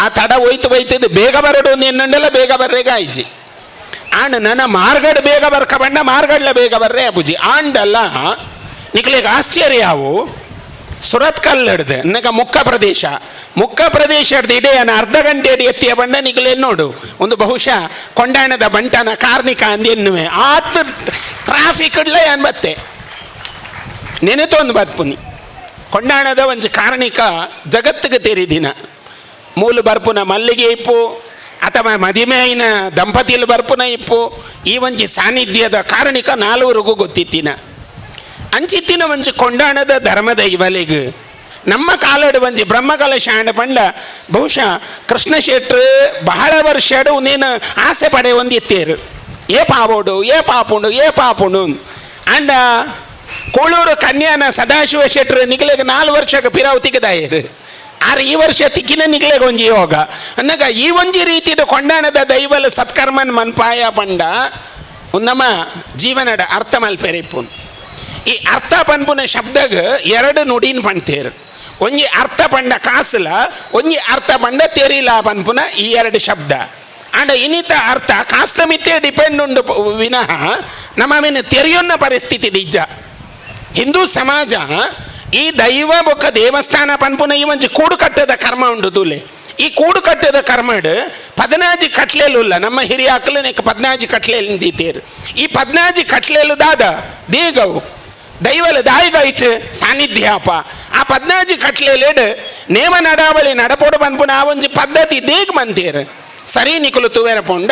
S7: ಆ ತಡ ಒಯ್ತು ಬೇಗ ಬರಡು ನಿನ್ನೆಲ್ಲ ಬೇಗ ಬರ್ರೆಗ ಆಯ್ಜಿ ಆಂಡ್ ನನ್ನ ಮಾರ್ಗಡ್ ಬೇಗ ಬರ್ಕ ಬಂಡ ಮಾರ್ಗಡ್ಲ ಬೇಗ ಬರ್ರೆ ಅಬುಜಿ ಆಂಡಲ್ಲ ನಿಕ್ಲಿಗೆ ಆಶ್ಚರ್ಯ ಅವು ಸುರತ್ ಕಲ್ಲಡ್ದು ನಗ ಮುಕ್ಕ ಪ್ರದೇಶ ಹಿಡ್ದು ಇಡೇ ಅರ್ಧ ಗಂಟೆ ಅಡಿ ಎತ್ತಿಯ ಬಂಡ ನಿಗಲೇ ನೋಡು ಒಂದು ಬಹುಶಃ ಕೊಂಡಾಣದ ಬಂಟನ ಕಾರ್ಮಿಕ ಅಂದೆನ್ನುವೆ ಆತ ಟ್ರಾಫಿಕ್ ಇಡ್ಲೇ ಅನ್ ಬತ್ತೆ ನೆನೆತೊಂದು ಬತ್ಪುನಿ ಕೊಂಡಾಣದ ಒಂದು ಕಾರ್ಮಿಕ ಜಗತ್ತಿಗೆ ತೆರಿದಿನ ಮೂಲ ಬರ್ಪುನ ಮಲ್ಲಿಗೆ ಇಪ್ಪು ಅಥವಾ ಮದಿಮೆಯಿನ ದಂಪತಿಲು ಬರ್ಪುನ ಇಪ್ಪು ಈ ಒಂಜಿ ಸಾನ್ನಿಧ್ಯದ ಕಾರ್ಮಿಕ ನಾಲ್ವರಿಗೂ ಗೊತ್ತಿತ್ತಿನ ಅಂಚಿತ್ತಿನ ಒಂಜಿ ಕೊಂಡಾಣದ ಧರ್ಮದ ಇವಲೆಗೆ ನಮ್ಮ ಕಾಲಡು ಒಂಜಿ ಬ್ರಹ್ಮಕಲಶ ಆಂಡ ಪಂಡ ಬಹುಶಃ ಕೃಷ್ಣ ಶೆಟ್ರು ಬಹಳ ವರ್ಷಡು ನೀನು ಆಸೆ ಪಡೆ ಒಂದಿತ್ತೇರು ಏ ಪಾಪುಂಡು ಆಂಡ ಕೋಳೂರು ಕನ್ಯಾನ ಸದಾಶಿವ ಶೆಟ್ರು ನಿಗಲೆಗೆ 4 ವರ್ಷಕ್ಕೆ ಪಿರಾವತಿಗೆ ದಾಯರು ಆದ್ರೆ ಈ ವರ್ಷ ತಿಕ್ಕಿನ ನಿಗಲೆಗೆ ಒಂಜಿ ಯೋಗ ಅನ್ನಗ ಈ ಒಂಜಿ ರೀತಿಯ ಕೊಂಡಾಣದ ದೈವಲ ಸತ್ಕರ್ಮನ್ ಮನ್ಪಾಯ ಪಂಡ ನಮ್ಮ ಜೀವನದ ಅರ್ಥ ಮಲ್ಪೆರಿಪ್ಪು ಈ ಅರ್ಥ ಪನ್ಪುನ ಶಬ್ದಗ ಎರಡು ನುಡಿನ ಪಂಡ್ತೇರು ಒಂಜಿ ಅರ್ಥ ಪಂಡ ಕಾಸಲ ಒಂಜಿ ಅರ್ಥ ಪಂಡ ತೆರಿಲ ಪನ್ಪುನ ಈ ಎರಡು ಶಬ್ದ ಅಂಡ ಇನ್ನಿತ ಅರ್ಥ ಕಾಸ್ತ ಮಿತ್ತೆ ಡಿಪೆಂಡ್ ಉಂಡು ವಿನಃ ನಮ್ಮ ಮೇಲೆ ತೆರೆಯೊನ್ನ ಪರಿಸ್ಥಿತಿ ನಿಜ ಹಿಂದೂ ಸಮಾಜ ಈ ದೈವ ಬೊಕ್ಕ ದೇವಸ್ಥಾನ ಪನ್ಪುನ ಈ ಒಂಜಿ ಕೂಡು ಕಟ್ಟದ ಕರ್ಮ ಉಂಡು ತೂಲೆ ಈ ಕೂಡು ಕಟ್ಟದ ಕರ್ಮಡ್ 14 ಕಟ್ಲೆಲುಲ್ಲ ನಮ್ಮ ಹಿರಿಯ ಅಕ್ಕಲನೆಕ್ 14 ಕಟ್ಲೆಲು ದೀತೇರು ಈ 14 ಕಟ್ಲೆಲು ದಾದ ದೇಗವು ದೈವಲ ದಾಯಿಗ ಇಟ್ಟು ಸಾನ್ನಿಧ್ಯ ಅಪ್ಪ ಆ 14 ಕಟ್ಲೆಲೆಡ್ ನೇಮ ನಡಾವಳಿ ನಡಪೋಡು ಬಂದ್ಪುನ ಆ ಒಂಜಿ ಪದ್ಧತಿ ದೇಗ್ ಬಂತೇರು ಸರಿ ನಿಕಲು ತುವೇರ ಪೊಂಡ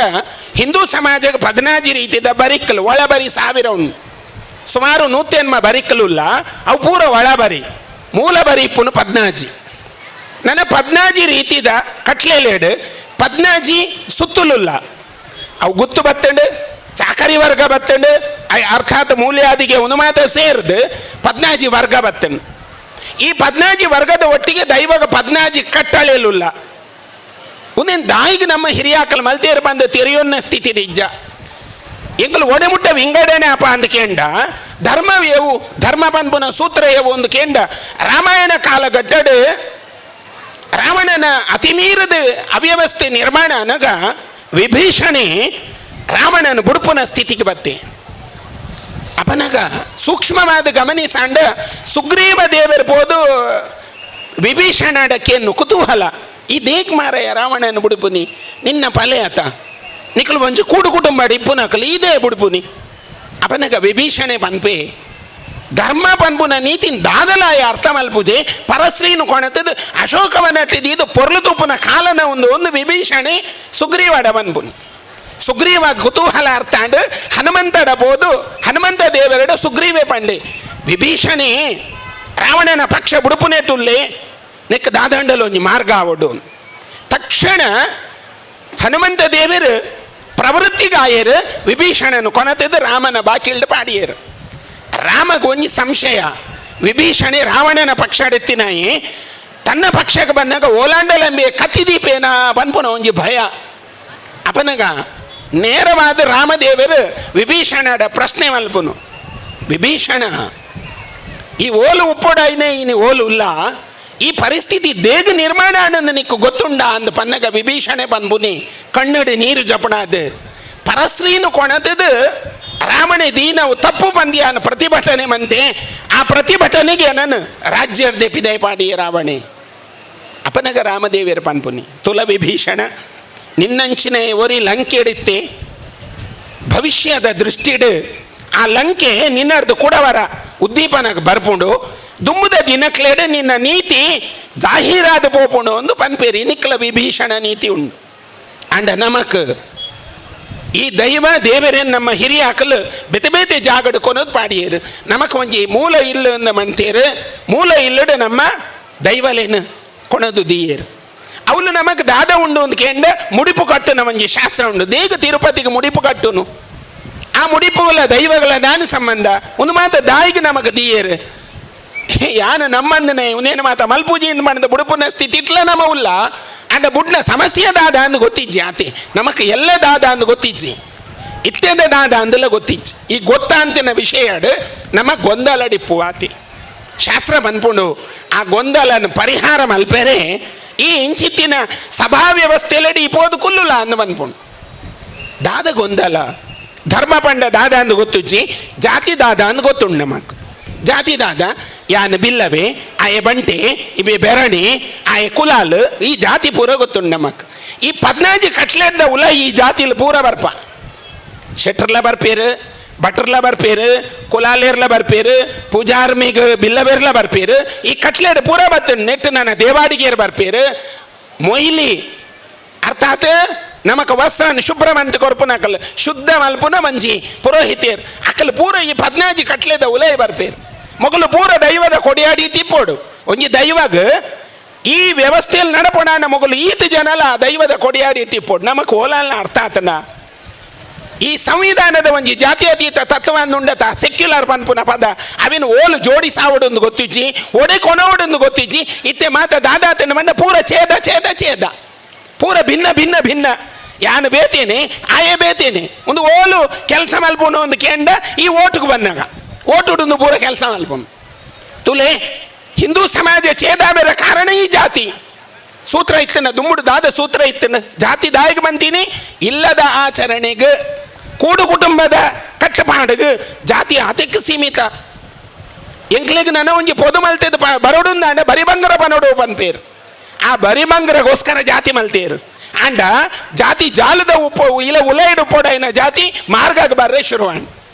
S7: ಹಿಂದೂ ಸಮಾಜಕ್ಕೆ 14 ರೀತಿಯ ಬರಿಕ್ಕಲು ಒಳಬರಿ 1000 ಉಂಡು ಸುಮಾರು 180 ಬರಿಕ್ಕಲುಲ್ಲ ಅವು ಪೂರ ಒಳಬರಿ ಮೂಲ ಬರಿ ಇಪ್ಪುನು 14 ನನ್ನ 14 ರೀತಿದ ಕಟ್ಲೆಲೆಡ್ 14 ಸುತ್ತುಲುಲ್ಲ ಅವು ಗುತ್ತು ಬತ್ತಂಡು ಚಾಕರಿ ವರ್ಗ ಬತ್ತಂಡು ಅರ್ಥಾತ್ ಮೂಲ್ಯಾದಿಗೆ ಉನ್ಮಾತ ಸೇರ್ದು 14 ವರ್ಗ ಬತ್ತಂಡು ಈ 14 ವರ್ಗದ ಒಟ್ಟಿಗೆ ದೈವಗ 14 ಕಟ್ಟಳೆಲುಲ್ಲ ಒಂದೇನು ದಾಯಿಗೆ ನಮ್ಮ ಹಿರಿಯಾಕಲ್ ಮಲ್ತೇರು ಬಂದು ತೆರೆಯೋನ್ನ ಸ್ಥಿತಿ ನಿಜ ಎಂಕಲು ಒಡೆಮುಟ್ಟ ವಿಂಗಡಣೆ ಅಪ ಅಂದ ಕೇಂಡ ಧರ್ಮವೇವು ಧರ್ಮ ಪನ್ಪುನ ಸೂತ್ರ ಏವು ಒಂದು ಕೇಂಡ ರಾಮಾಯಣ ಕಾಲಘಟ್ಟಡು ರಾವಣನ ಅತಿಮೀರದ ಅವ್ಯವಸ್ಥೆ ನಿರ್ಮಾಣ ಅನಗ ವಿಭೀಷಣೆ ರಾವಣನ ಬುಡುಪುನ ಸ್ಥಿತಿಗೆ ಬತ್ತೆ ಅಪನಗ ಸೂಕ್ಷ್ಮವಾದ ಗಮನಿಸಾಂಡ ಸುಗ್ರೀವ ದೇವರ್ಬೋದು ವಿಭೀಷಣಡಕ್ಕೇನು ಕುತೂಹಲ ಈ ದೇಕ್ ಮಾರಯ ರಾವಣನ ಬುಡುಪುನಿ ನಿನ್ನ ಪಲೆ ಆತ ನಿಕಲು ಒಂಜಿ ಕೂಡು ಕುಟುಂಬ ಇಪ್ಪುನಕಲು ಇದೇ ಬುಡುಪುನಿ ಅಪನಗ ವಿಭೀಷಣೆ ಪನ್ಪೆ ಧರ್ಮ ಪನ್ಪುನ ನೀತಿನ ದಾದಲಾಯ ಅರ್ಥ ಮಲ್ಪುಜೆ ಪರಶ್ರೀನು ಕೊಣತದು ಅಶೋಕವನಟ್ಟಿದ್ದು ಪೊರ್ಲು ತುಪ್ಪುನ ಕಾಲನ ಒಂದು ವಿಭೀಷಣೆ ಸುಗ್ರೀವಾಡ ಪನ್ಪುನಿ ಸುಗ್ರೀವ ಕುತೂಹಲ ಅರ್ಥಾಂಡು ಹನುಮಂತಡ ಬೋದು ಹನುಮಂತ ದೇವರಡು ಸುಗ್ರೀವೇ ಪಂಡೆ ವಿಭೀಷಣೆ ರಾವಣನ ಪಕ್ಷ ಬುಡುಪುನೇ ತುಲ್ಲೆ ನೆಕ್ ದಾದಂಡಲು ಒಂಜಿ ಮಾರ್ಗ ಆವಡು ತಕ್ಷಣ ಹನುಮಂತ ದೇವರು ಪ್ರವೃತ್ತಿಗಾಯರು ವಿಭೀಷಣನು ಕೊನತದ್ದು ರಾಮನ ಬಾಕಿಲ್ಡು ಪಾಡಿಯರು. ರಾಮಗ ಒಂಜಿ ಸಂಶಯ, ವಿಭೀಷಣೆ ರಾವಣನ ಪಕ್ಷ ಎತ್ತಿನಾಯಿ ತನ್ನ ಪಕ್ಷಕ್ಕೆ ಬಂದಾಗ ಓಲಾಂಡಲಂಬೆ ಕತ್ತಿದೀಪೇನ ಪನ್ಪುನ ಒಂಜಿ ಭಯ. ಅಪನಗ ನೇರವಾದ ರಾಮದೇವರು ವಿಭೀಷಣದ ಪ್ರಶ್ನೆ ಮಲ್ಪುನು, ವಿಭೀಷಣ ಈ ಓಲು ಉಪ್ಪೊಡಾಯ್ನೆ ಇನಿ ಓಲು ಇಲ್ಲ, ಈ ಪರಿಸ್ಥಿತಿ ದೇಗ ನಿರ್ಮಾಣ ಅನ್ನೋದು ನಿಕ್ಕು ಗೊತ್ತುಂಡ ಅಂದ ಪನ್ನಗ ವಿಭೀಷಣೆ ಬಂದ್ಬುನಿ ಕಣ್ಣಡಿ ನೀರು ಜಪಣಾದ ಪರಸ್ತ್ರೀನು ಕೊಣತದು ರಾಮಣೆ ದೀನವು ತಪ್ಪು ಪಂದ್ಯ ಅನ್ನೋ ಪ್ರತಿಭಟನೆ ಮಂತೆ. ಆ ಪ್ರತಿಭಟನೆಗೆ ನಾನು ರಾಜ್ಯರ್ ದೆಪಿದೆ ಪಾಡಿ ರಾವಣೆ ಅಪನಗ ರಾಮದೇವಿಯರ ಪನ್ಪುನಿ ತುಲ ವಿಭೀಷಣ ನಿನ್ನಂಚಿನ ಒರಿ ಲಂಕೆ ಇಡುತ್ತೆ ಭವಿಷ್ಯದ ದೃಷ್ಟಿಡು ಆ ಲಂಕೆ ನಿನ್ನರ್ದು ಕೂಡವರ ಉದ್ದೀಪನಕ್ಕೆ ಬರ್ಪುಂಡು ದುಮ್ಮದ ದಿನಕ್ಲೇಡೆ ನಿನ್ನ ನೀತಿ ಜಾಹೀರಾದ ಪೋಪುಂಡು ಒಂದು ಪನ್ಪೇರಿ ನಿಕ್ಲ ವಿಭೀಷಣ ನೀತಿ ಉಂಡು. ಅಂಡ ನಮಕ್ ಈ ದೈವ ದೇವರೇ ನಮ್ಮ ಹಿರಿಯ ಹಾಕಲು ಬೆತೆ ಬೇತೆ ಜಾಗಡು ಕೊನೋದು ಪಾಡಿಯರು ನಮಕ್ ಒಂಜಿ ಮೂಲ ಇಲ್ಲು ಅಂದ ಮಂತೇರು ಮೂಲ ಇಲ್ಲಡು ನಮ್ಮ ದೈವಲೇನು ಕೊನೋದು ದೀಯರು ಅವಳು ನಮಕ್ ದಾದ ಉಂಡು ಅಂತ ಕೇಂಡ ಮುಡಿಪು ಕಟ್ಟುನ ಒಂಜಿ ಶಾಸ್ತ್ರ ಉಂಡು ದೇಗ ತಿರುಪತಿಗೆ ಮುಡಿಪು ಕಟ್ಟುನು ಆ ಮುಡಿಪುಗಳ ದೈವಗಳ ದಾನ ಸಂಬಂಧ ಒಂದು ಮಾತ ದಾಯಿಗೆ ನಮಕ್ ದೀಯರು ಯಾನು ನಮ್ಮಂದನೆ ಉನೇನು ಮಾತ ಮಲ್ಪೂಜಿಯಿಂದ ಮಾಡಿದ ಬುಡುಪುನ ಸ್ಥಿತಿ ಇಟ್ಲ ನಮ್ಮ ಉಲ್ಲ ಅಂಡ ಬುಡ್ನ ಸಮಸ್ಯೆ ದಾದ ಅಂದು ಗೊತ್ತಿಜ್ಜಿ ಆತೆ ನಮಕ್ ಎಲ್ಲ ದಾದ ಅಂದು ಗೊತ್ತಿಜ್ಜಿ ಇತ್ಯದ ದಾದ ಅಂದೆಲ್ಲ ಗೊತ್ತಿಜ್ಜಿ ಈ ಗೊತ್ತಾಂತಿನ ವಿಷಯ ನಮ ಗೊಂದಲಡಿಪ್ಪು ಆತಿ ಶಾಸ್ತ್ರ ಬಂದ್ಪುಂಡು ಆ ಗೊಂದಲನ ಪರಿಹಾರ ಮಲ್ಪೆರೆ ಈ ಇಂಚಿತ್ತಿನ ಸಭಾ ವ್ಯವಸ್ಥೆಯಲ್ಲಿ ಇಪ್ಪೋದು ಕುಲ್ಲುಲ ಅಂದು ಬಂದ್ಪುಂಡು ದಾದ ಗೊಂದಲ ಧರ್ಮ ಪಂಡ ದಾದ ಅಂದು ಗೊತ್ತುಜ್ಜಿ ಜಾತಿ ದಾದ ಅಂದು ಗೊತ್ತುಂಡು ನಮಕ್ ಜಾತಿ ದಾದ ಯಾನ ಬಿಲ್ಲವೆ ಆಯ ಬಂಟೆ ಇವೆ ಬೆರಣಿ ಆಯ ಕುಲಾಲ್ ಈ ಜಾತಿ ಪೂರ ಗೊತ್ತುಂಡು ನಮಕ್ ಈ 14 ಕಟ್ಲೆಡ್ದ ಉಲ ಈ ಜಾತಿಲಿ ಪೂರ ಬರ್ಪ ಶೆಟ್ರಲ್ಲ ಬರ್ಪೇರು ಭಟ್ರಲ್ಲ ಬರ್ಪೇರು ಕುಲಾಲೇರ್ಲ ಬರ್ಪೇರು ಪೂಜಾರ್ಮಿಗ ಬಿಲ್ಲಬೇರ್ಲ ಬರ್ಪೇರು ಈ ಕಟ್ಲೆಡ್ ಪೂರ ಬತ್ತು ನೆಟ್ಟು ನನ್ನ ದೇವಾಡಿಗೆಯರು ಬರ್ಪೇರು ಮೊಯ್ಲಿ ಅರ್ಥಾತ್ ನಮಕ್ ವಸ್ತ್ರ ಶುಭ್ರಮಂತ ಕೊರ್ಪುನ ಅಕಲ್ ಶುದ್ಧ ಮಲ್ಪುನ ಮಂಜಿ ಪುರೋಹಿತೇರ್ ಅಕಲ್ ಪೂರ ಈ 14 ಕಟ್ಲೆದ ಉಲಯ ಬರ್ಪೇರು ಮೊಗಲು ಪೂರ ದೈವದ ಕೊಡಿಯಾಡಿ ತಿಪ್ಪೋಡು ಒಂಜಿ ದೈವಗ ಈ ವ್ಯವಸ್ಥೆಯಲ್ಲಿ ನಡಪೋಣ ಮೊಗಲು ಈತ ಜನಲ ದೈವದ ಕೊಡಿಯಾಡಿ ತಿಪ್ಪೋಡು ನಮಕ್ ಓಲಾಲ್ನ ಅರ್ಥ ಆತನ ಈ ಸಂವಿಧಾನದ ಒಂಜಿ ಜಾತ್ಯತೀತ ತತ್ವನ್ನುಂಡತ ಸೆಕ್ಯುಲರ್ ಪನ್ಪುನ ಪದ ಅವಿನ ಓಲು ಜೋಡಿ ಸಾವಡೊಂದು ಗೊತ್ತಿಜ್ಜಿ ಒಡೆ ಕೊನವಡೊಂದು ಗೊತ್ತಿಜ್ಜಿ ಇತ್ತೆ ಮಾತ ದಾದಾತನ ಮಣ್ಣ ಪೂರ ಛೇದ ಛೇದ ಛೇದ ಪೂರ ಭಿನ್ನ ಭಿನ್ನ ಭಿನ್ನ ಯಾನು ಬೇತೇನೆ ಆಯೇ ಬೇತೇನೆ ಒಂದು ಓಲು ಕೆಲಸ ಮಲ್ಪುನು ಒಂದು ಕೆಂಡ ಈ ಓಟುಗೆ ಬಂದಾಗ ಓಟುಡು ಪೂರ ಕೆಲಸ ಮಲ್ಪುನು ತುಲೆ ಹಿಂದೂ ಸಮಾಜ ಛೇದಾಬೇರ ಕಾರಣ ಈ ಜಾತಿ ಸೂತ್ರ ಇತ್ತನ ದುಮ್ಮುಡು ದಾದ ಸೂತ್ರ ಇತ್ತನ ಜಾತಿ ದಾಯಿಗೆ ಬಂತೀನಿ ಇಲ್ಲದ ಆಚರಣೆಗೆ ಕೂಡು ಕುಟುಂಬದ ಕಟ್ಟಪಾಡಿಗೆ ಜಾತಿ ಅತಿಕ್ಕೆ ಸೀಮಿತ ಎಂಕ್ಲಿಗೆ ನನ್ನ ಒಂಜಿ ಪೊದು ಮಲ್ತೆದು ಬರೋಡು ಬರಿಬಂಗರ ಪನೋಡು ಪನ್ಪೇರು ಆ ಬರಿಬಂಗರಗೋಸ್ಕರ ಜಾತಿ ಮಲ್ತೇರು ಅಂಡ ಜಾತಿ ಜಾಲದ ಉಪ್ಪು ಇಲ್ಲ ಉಲೈಡು ಪೋಡೈನ ಜಾತಿ ಮಾರ್ಗಕ್ಕೆ ಬರ್ರೆ ಶುರುವಾಣ್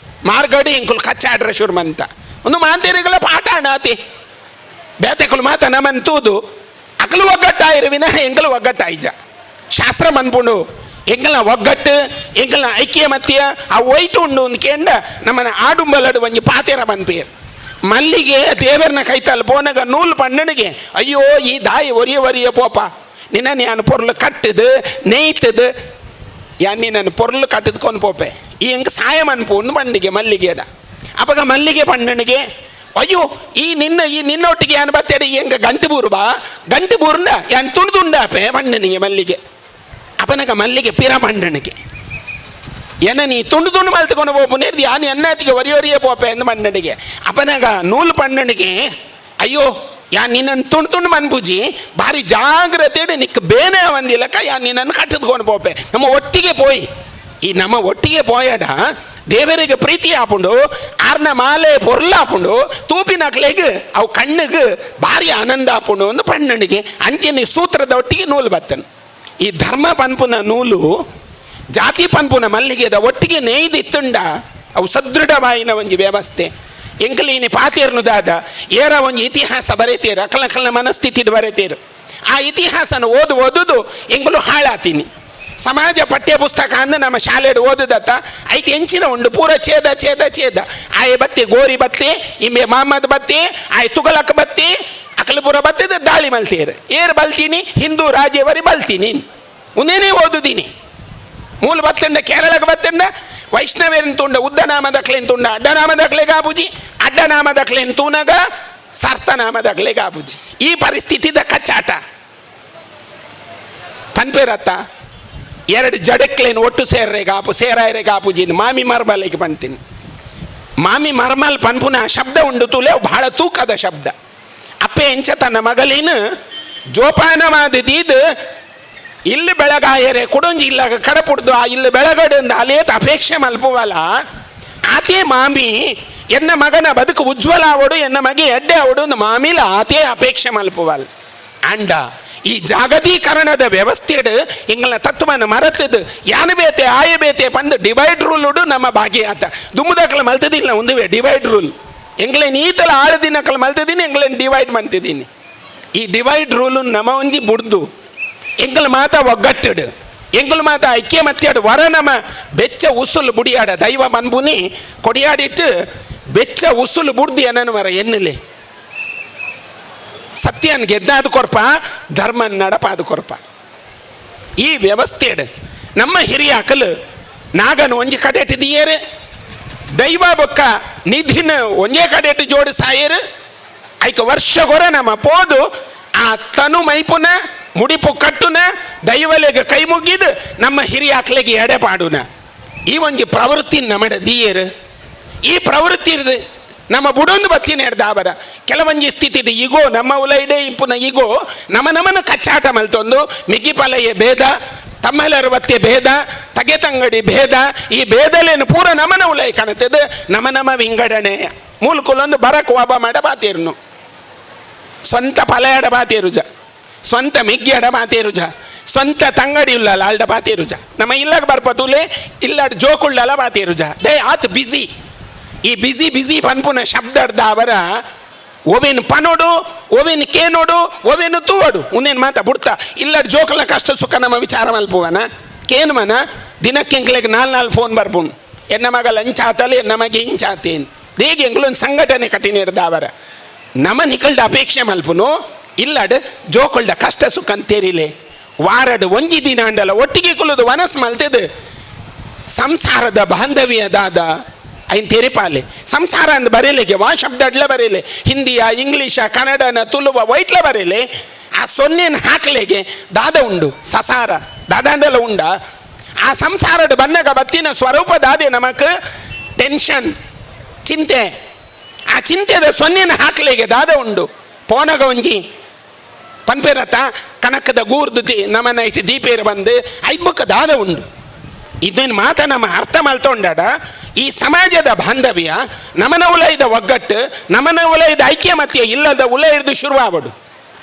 S7: ಮಾರ್ಗಡಿ ಇಂಕುಲ್ ಕಚ್ಚಾಡ್ರೆ ಶುರುಮಂತ ಒಂದು ಮಾಂತೇರಿಗಳ ಪಾಠ ಅಣಾತಿ ಬೇತೆಕುಲು ಮಾತ ನಮ್ಮಂತೂದು ಅಕಲು ಒಗ್ಗಟ್ಟಾಯಿರು ವಿನಃ ಎಂಗಲು ಒಗ್ಗಟ್ಟಾಯಿಜ ಶಾಸ್ತ್ರ ಮನ್ಪುಂಡು ಎಂಗಲ್ನ ಒಗ್ಗಟ್ಟು ಎಂಗಲ್ನ ಐಕ್ಯಮತ್ಯ ಆ ಒಯ್ಟು ಉಂಡು ಒಂದು ಕೇಂಡ ನಮ್ಮನ ಆಡುಂಬಲಡು ಒಂಜಿ ಪಾತೆರ ಮನ್ಪೇರು ಮಲ್ಲಿಗೆ ದೇವರನ ಕೈತಲ್ಲಿ ಪೋನಾಗ ನೂಲು ಪಣ್ಣನಿಗೆ ಅಯ್ಯೋ ಈ ದಾಯಿ ಒರಿಯ ಪೋಪ ನಿನ್ನ ನಾನು ಪೊರ್ಲು ಕಟ್ಟದು ನೇಯ್ತದು ಯಾನಿ ನಾನು ಪೊರ್ಲು ಕಟ್ಟದ್ಕೊಂಡು ಪೋಪೆ ಈ ಹೆಂಗೆ ಸಾಯ ಮನ್ಪುಂಡು ಪಂಡಿಗೆ ಮಲ್ಲಿಗೆಡ ಅವಾಗ ಮಲ್ಲಿಗೆ ಪಣ್ಣನಿಗೆ ಅಯ್ಯೋ ಈ ನಿನ್ನೊಟ್ಟಿಗೆ ಯಾನು ಬತ್ತೇಡಿ ಹೆಂಗ ಗಂಟು ಬೂರ್ನ ಯಾನ್ ತುಣ್ದುಂಡಾಪೆ ಪಣ್ಣನಿಗೆ ಮಲ್ಲಿಗೆ ಅಪನಗ ಮಲ್ಲಿಗೆ ಪಿರ ಪಣ್ಣನಿಗೆ ಏನ ನೀ ತುಂಡು ಮಲ್ತಕೊಂಡು ಪೋಪು ನೇರ್ದಿ ಯಾನು ಎನ್ನಾಚಿಗೆ ಒರಿಯ ಪೋಪೆ ಎಂದು ಮಣ್ಣನಿಗೆ ಅಪನಾಗ ನೂಲು ಪಣ್ಣನಿಗೆ ಅಯ್ಯೋ ಯಾನ್ ನಿನ್ನನ್ನು ತುಂಡು ಮನ್ಪುಜಿ ಭಾರಿ ಜಾಗ್ರತೆ ನಿಕ್ ಬೇನೆ ಒಂದಿಲ್ಲಕ ಯಾನ್ ನಿನ್ನನ್ನು ಕಟ್ಟದ್ಕೊಂಡು ಪೋಪೆ ನಮ್ಮ ಒಟ್ಟಿಗೆ ಪೋಯಿ ಈ ನಮ್ಮ ಒಟ್ಟಿಗೆ ಪೋಯಡ ದೇವರಿಗೆ ಪ್ರೀತಿ ಆಪುಂಡು ಆರ್ನ ಮಾಲೆ ಪೊರ್ಲ ಆಪುಂಡು ತೂಪಿನಕ್ಲೆಗೆ ಅವು ಕಣ್ಣಿಗೆ ಭಾರಿ ಆನಂದ ಆಪುಂಡು ಒಂದು ಪಣ್ಣನಿಗೆ ಅಂಚಿನ ಸೂತ್ರದ ಒಟ್ಟಿಗೆ ನೂಲು ಬತ್ತನು ಈ ಧರ್ಮ ಪನ್ಪುನ ನೂಲು ಜಾತಿ ಪನ್ಪುನ ಮಲ್ಲಿಗೆದ ಒಟ್ಟಿಗೆ ನೇಯ್ದಿತ್ತುಂಡ ಅವು ಸದೃಢವಾಯಿನ ಒಂಜಿ ವ್ಯವಸ್ಥೆ ಎಂಕಲೀನಿ ಪಾತೇರ್ನು ದಾದ ಏರ ಒಂಜಿ ಇತಿಹಾಸ ಬರೆತೇರು ಅಕಲಕಲ್ನ ಮನಸ್ಥಿತಿ ಬರೆತೇರು ಆ ಇತಿಹಾಸನ ಓದುದು ಎಂಕಲು ಹಾಳಾತೀನಿ ಸಮಾಜ ಪಠ್ಯ ಪುಸ್ತಕ ಅಂದು ನಮ್ಮ ಶಾಲೆಡ್ ಓದದತ್ತ ಐಟ್ ಎಂಚಿನ ಉಂಡು ಪೂರ ಛೇದ ಛೇದ ಛೇದ ಆಯೆ ಬತ್ತಿ ಗೋರಿ ಬತ್ತಿ ಇಮ್ಮೆ ಮಹಮ್ಮದ್ ಬತ್ತಿ ಆಯ್ ತುಗಲಕ್ ಬತ್ತಿ ಅಕಲ್ಪುರ ಬತ್ತಿದ ದಾಳಿ ಮಲ್ತೀರು ಏರ್ ಬಲ್ತೀನಿ ಹಿಂದೂ ರಾಜ್ಯವರಿ ಬಲ್ತೀನಿ ಉಂದೇನೇ ಓದುದೀನಿ ಮೂಲ ಬತ್ತಂಡ ಕೇರಳಕ್ಕೆ ಬತ್ತಂಡ ವೈಷ್ಣವೇನ್ ತುಂಡ ಉದ್ದನಾಮ ದಕ್ಲೇನ್ ತುಂಡ ಅಡ್ಡನಾಮ ದಕ್ಲೆ ಗಾಬುಜಿ ಅಡ್ಡನಾಮ ದಕ್ಲೇನ್ ತೂನಗ ಸಾರ್ಥನಾಮ ದಕ್ಲೆ ಗಾಬುಜಿ ಈ ಪರಿಸ್ಥಿತಿದ ಕಚ್ಚಾಟ ಪನ್ಪೇರತ್ತ ಎರಡು ಜಡಕ್ಲೇನು ಒಟ್ಟು ಸೇರ್ರೆ ಗಾಪು ಸೇರಾಯ್ರೆ ಗಾಪುಜಿ ಮಾಮಿ ಮರ್ಮಲಿಗೆ ಬಂತೀನಿ ಮಾಮಿ ಮರ್ಮಲ್ ಪನ್ಪುನ ಶಬ್ದ ಉಂಡು ತೂಲೆ ಬಹಳ ತೂಕದ ಶಬ್ದ ಅಪ್ಪೆ ಎಂಚ ತನ್ನ ಮಗಲಿನ ಜೋಪಾನ ಮಾಡಿದೀದು ಇಲ್ಲಿ ಬೆಳಗಾಯರೆ ಕುಡಂಜಿ ಇಲ್ಲ ಕಡಪುಡ್ದು ಇಲ್ಲಿ ಬೆಳಗಡೆಂದು ಅಲೇತ ಅಪೇಕ್ಷೆ ಮಲ್ಪುವಲ್ಲ ಆತೇ ಮಾಮಿ ಎನ್ನ ಮಗನ ಬದುಕು ಉಜ್ವಲ ಅವಡು ಎನ್ನ ಮಗೆ ಎಡ್ಡೆ ಅವಡು ಮಾಮಿಲ ಆತೇ ಅಪೇಕ್ಷೆ ಮಲ್ಪುವಲ್ ಅಂಡ ಈ ಜಾಗತೀಕರಣದ ವ್ಯವಸ್ಥೆಡ್ ಇಂಗಳ ತತ್ವನ ಮರತದು ಯಾನ ಬೇತೆ ಆಯ ಬೇತೆ ಪಂದು ಡಿವೈಡ್ ರೂಲ್ ಉಡು ನಮ್ಮ ಭಾಗ್ಯ ಆತ ದುಮ್ಮದಕ್ಕಲ ಮಲ್ತದಿಲ್ಲ ಒಂದುವೇ ಡಿವೈಡ್ ರೂಲ್ ಎಂಗ್ಲೇನು ಈತಲ ಆಳು ದಿನಕ್ಕಲು ಮಲ್ತಿದ್ದೀನಿ ಎಂಗ್ಲೇನು ಡಿವೈಡ್ ಮಾಡ್ತಿದ್ದೀನಿ ಈ ಡಿವೈಡ್ ರೂಲು ನಮ್ಮ ಒಂಜಿ ಬುಡ್ದು ಎಂಗಲ್ ಮಾತ ಒಗ್ಗಟ್ಟಿಡು ಎಂಗಲ್ ಮಾತ ಐಕ್ಯ ಮತ್ಯಾಡು ವರ ನಮ್ಮ ಬೆಚ್ಚ ಉಸುಲು ಬುಡಿಯಾಡ ದೈವ ಮನ್ಬುನಿ ಕೊಡಿಯಾಡಿಟ್ಟು ಬೆಚ್ಚ ಉಸುಲು ಬುಡ್ದಿ ಅನ್ನನು ವರ ಎನ್ನಲೆ ಸತ್ಯನ್ ಗೆದ್ದಾದ ಕೊರ್ಪ ಧರ್ಮನ್ ನಡಪಾದ ಕೊರ್ಪ ಈ ವ್ಯವಸ್ಥೆಡ್ ನಮ್ಮ ಹಿರಿಯ ಅಕಲು ನಾಗನು ಒಂಜಿ ಕಡೆಟಿದಿಯೇರು ದೈವ ಬೊಕ್ಕ ನಿಧಿನ ಒಂಜೇ ಕಡೆಟ್ ಜೋಡು ಸಾಯರು ಐಕ ವರ್ಷ ಗೊರ ನಮ್ಮ ಪೋದು ಆ ತನು ಮೈಪುನ ಮುಡಿಪು ಕಟ್ಟುನ ದೈವಲೆಗೆ ಕೈ ಮುಗಿದು ನಮ್ಮ ಹಿರಿಯ ಅಕ್ಲೆಗೆ ಎಡೆಪಾಡುನ ಈ ಒಂಜಿ ಪ್ರವೃತ್ತಿ ನಮ್ಮಡ ದಿಯೇರು ಈ ಪ್ರವೃತ್ತಿ ಇರ್ದು ನಮ್ಮ ಬುಡೊಂದು ಬತ್ತಿನ ಎಡ್ದಾಬರ ಕೆಲವೊಂಜಿ ಸ್ಥಿತಿ ಈಗೋ ನಮ್ಮ ಉಲೈಡೆ ಇಪ್ಪುನ ಈಗೋ ನಮನ ಕಚ್ಚಾಟ ಮಲ್ತೊಂದು ಮಿಗ್ಗಿಪಲಯೆ ಭೇದ ತಮ್ಮೆಲ್ಲರ ಬತ್ತೆ ಭೇದ ತಗೆತಂಗಡಿ ಭೇದ ಈ ಭೇದಲೇನು ಪೂರ ನಮನ ಉಲೈ ಕಾಣುತ್ತದೆ ನಮ್ಮ ವಿಂಗಡಣೆ ಮೂಲಕುಲೊಂದು ಬರಕ್ ವಾಬ ಮಾಡ ಬಾತಿರ್ನು ಸ್ವಂತ ಪಲಯಡ ಬಾತಿರುಜ ಸ್ವಂತ ಮಿಗ್ಗಿ ಅಡ ಬಾತಿರುಜ ಸ್ವಂತ ತಂಗಡಿ ಉಳ್ಳಲ್ಲ ಅಲ್ಡ ಬಾತಿರುಜ ನಮ್ಮ ಇಲ್ಲಾಗ ಬರ್ಪತುಲೆ ಇಲ್ಲಾಡ ಜೋಕುಳ್ಳಲ್ಲ ಬಾತಿರುಜ ದೇ ಆತ್ ಬಿಸಿ ಈ ಬಿಸಿ ಬಿಸಿ ಪನ್ಪುನ ಶಬ್ದರ್ದ ಅವರ ಓವೇನು ಪನೋಡು ಓವೇನು ಕೇನೋಡು ಓವೇನು ತೂವಡು ಉನ್ನೇನು ಮಾತಾ ಬುಡ್ತಾ ಇಲ್ಲಡ ಜೋಕಲ ಕಷ್ಟ ಸುಖ ನಮ್ಮ ವಿಚಾರ ಮಲ್ಪುವನ ಕೇನು ಮನ ದಿನಕ್ಕೆ ಎಂಗ್ಲೆಗೆ ನಾಲ್ ಫೋನ್ ಬರ್ಪುಣ್ ಎನ್ನ ಮಗ ಲಂಚಾತಲೆ ಎನ್ನ ಮಗೆ ಇಂಚಾತೇನು ದೇಗೆ ಎಂಗ್ಲೊಂದು ಸಂಘಟನೆ ಕಟ್ಟಿನ ಹಿಡ್ದ ಅವರ ನಮ್ಮ ನಿಕಲ್ಡ ಅಪೇಕ್ಷೆ ಮಲ್ಪುನು ಇಲ್ಲಡ ಜೋಕಲ್ಡ ಕಷ್ಟ ಸುಖ ಅಂತೇರಿಲೆ ವಾರಡು ಒಂಜಿ ದಿನ ಅಂಡಲ್ಲ ಒಟ್ಟಿಗೆ ಕುಲುದು ವನಸ್ ಮಲ್ತದು ಸಂಸಾರದ ಬಾಂಧವ್ಯದಾದ ಐನ್ ತೆರಿಪಾಲೆ ಸಂಸಾರ ಅಂದ್ ಬರೀಲೆಗೆ ವಾ ಶಬ್ದ ಅಡ್ಲ ಬರೀಲೆ ಹಿಂದಿಯ ಇಂಗ್ಲೀಷ ಕನ್ನಡನ ತುಳುವ ವೈಟ್ಲ ಬರೀಲೆ ಆ ಸೊನ್ನೆನ ಹಾಕ್ಲೆಗೆ ದಾದ ಉಂಡು ಸಸಾರ ದಾದಾಂಡಲ ಉಂಡ ಆ ಸಂಸಾರದ ಬನ್ನಗ ಬತ್ತಿನ ಸ್ವರೂಪ ದಾದೆ ನಮಕ್ ಟೆನ್ಷನ್ ಚಿಂತೆ ಆ ಚಿಂತೆದ ಸೊನ್ನೆನ ಹಾಕ್ಲೆಗೆ ದಾದ ಉಂಡು ಪೋನಗ ಒಂಜಿ ಪನ್ಪೇರತ್ತ ಕನಕದ ಗೂರ್ದು ನಮನ ಇಟ್ಟು ದೀಪೇರು ಬಂದು ಐಬುಕ್ಕ ದಾದ ಉಂಡು ಇದನ್ನು ಮಾತ ನಮ್ಮ ಅರ್ಥ ಮಾಡ್ಕೊಂಡಾಡ ಈ ಸಮಾಜದ ಬಾಂಧವ್ಯ ನಮನ ಉಲಯದ ಒಗ್ಗಟ್ಟು ನಮನ ಉಲಯದ ಐಕ್ಯಮತ್ಯ ಇಲ್ಲದ ಉಲಯದು ಶುರುವಾಗಡು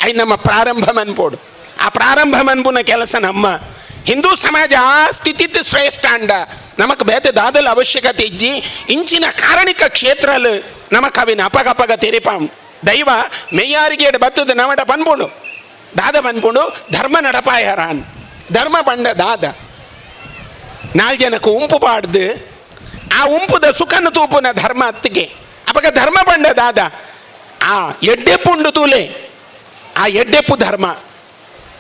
S7: ಐ ನಮ್ಮ ಪ್ರಾರಂಭ ಮನ್ಪೋಡು ಆ ಪ್ರಾರಂಭ ಮನ್ಪುನ ಕೆಲಸ ನಮ್ಮ ಹಿಂದೂ ಸಮಾಜ ಆ ಸ್ಥಿತಿ ಶ್ರೇಷ್ಠ ಅಂಡ ನಮಕ್ ಬೇತೆ ದಾದಲ ಅವಶ್ಯಕತೆ ಇಜ್ಜಿ ಇಂಚಿನ ಕಾರಣಿಕ ಕ್ಷೇತ್ರಲು ನಮಕ್ ಅವಿನ ಅಪಗಪಗ ತೆರಿಪಾಂ ದೈವ ಮೆಯ್ಯಾರಿಗೆ ಬತ್ತದ ನಮಡ ಪನ್ಪುಂಡು ದಾದ ಪನ್ಪುಂಡು ಧರ್ಮ ನಡಪಾಯರಾನ್ ಧರ್ಮ ಬಂಡ ದಾದ ನಾಲ್ ಜನಕ್ಕೆ ಉಂಪು ಪಾಡ್ದು ಆ ಉಂಪುದ ಸುಖನ ತೂಪುನ ಧರ್ಮ ಅತ್ತಿಗೆ ಅಪಗ ಧರ್ಮ ಬಂಡ ದಾದ ಆ ಎಡ್ಡೆಪ್ಪುಂಡು ತೂಲೆ ಆ ಎಡ್ಡೆಪ್ಪು ಧರ್ಮ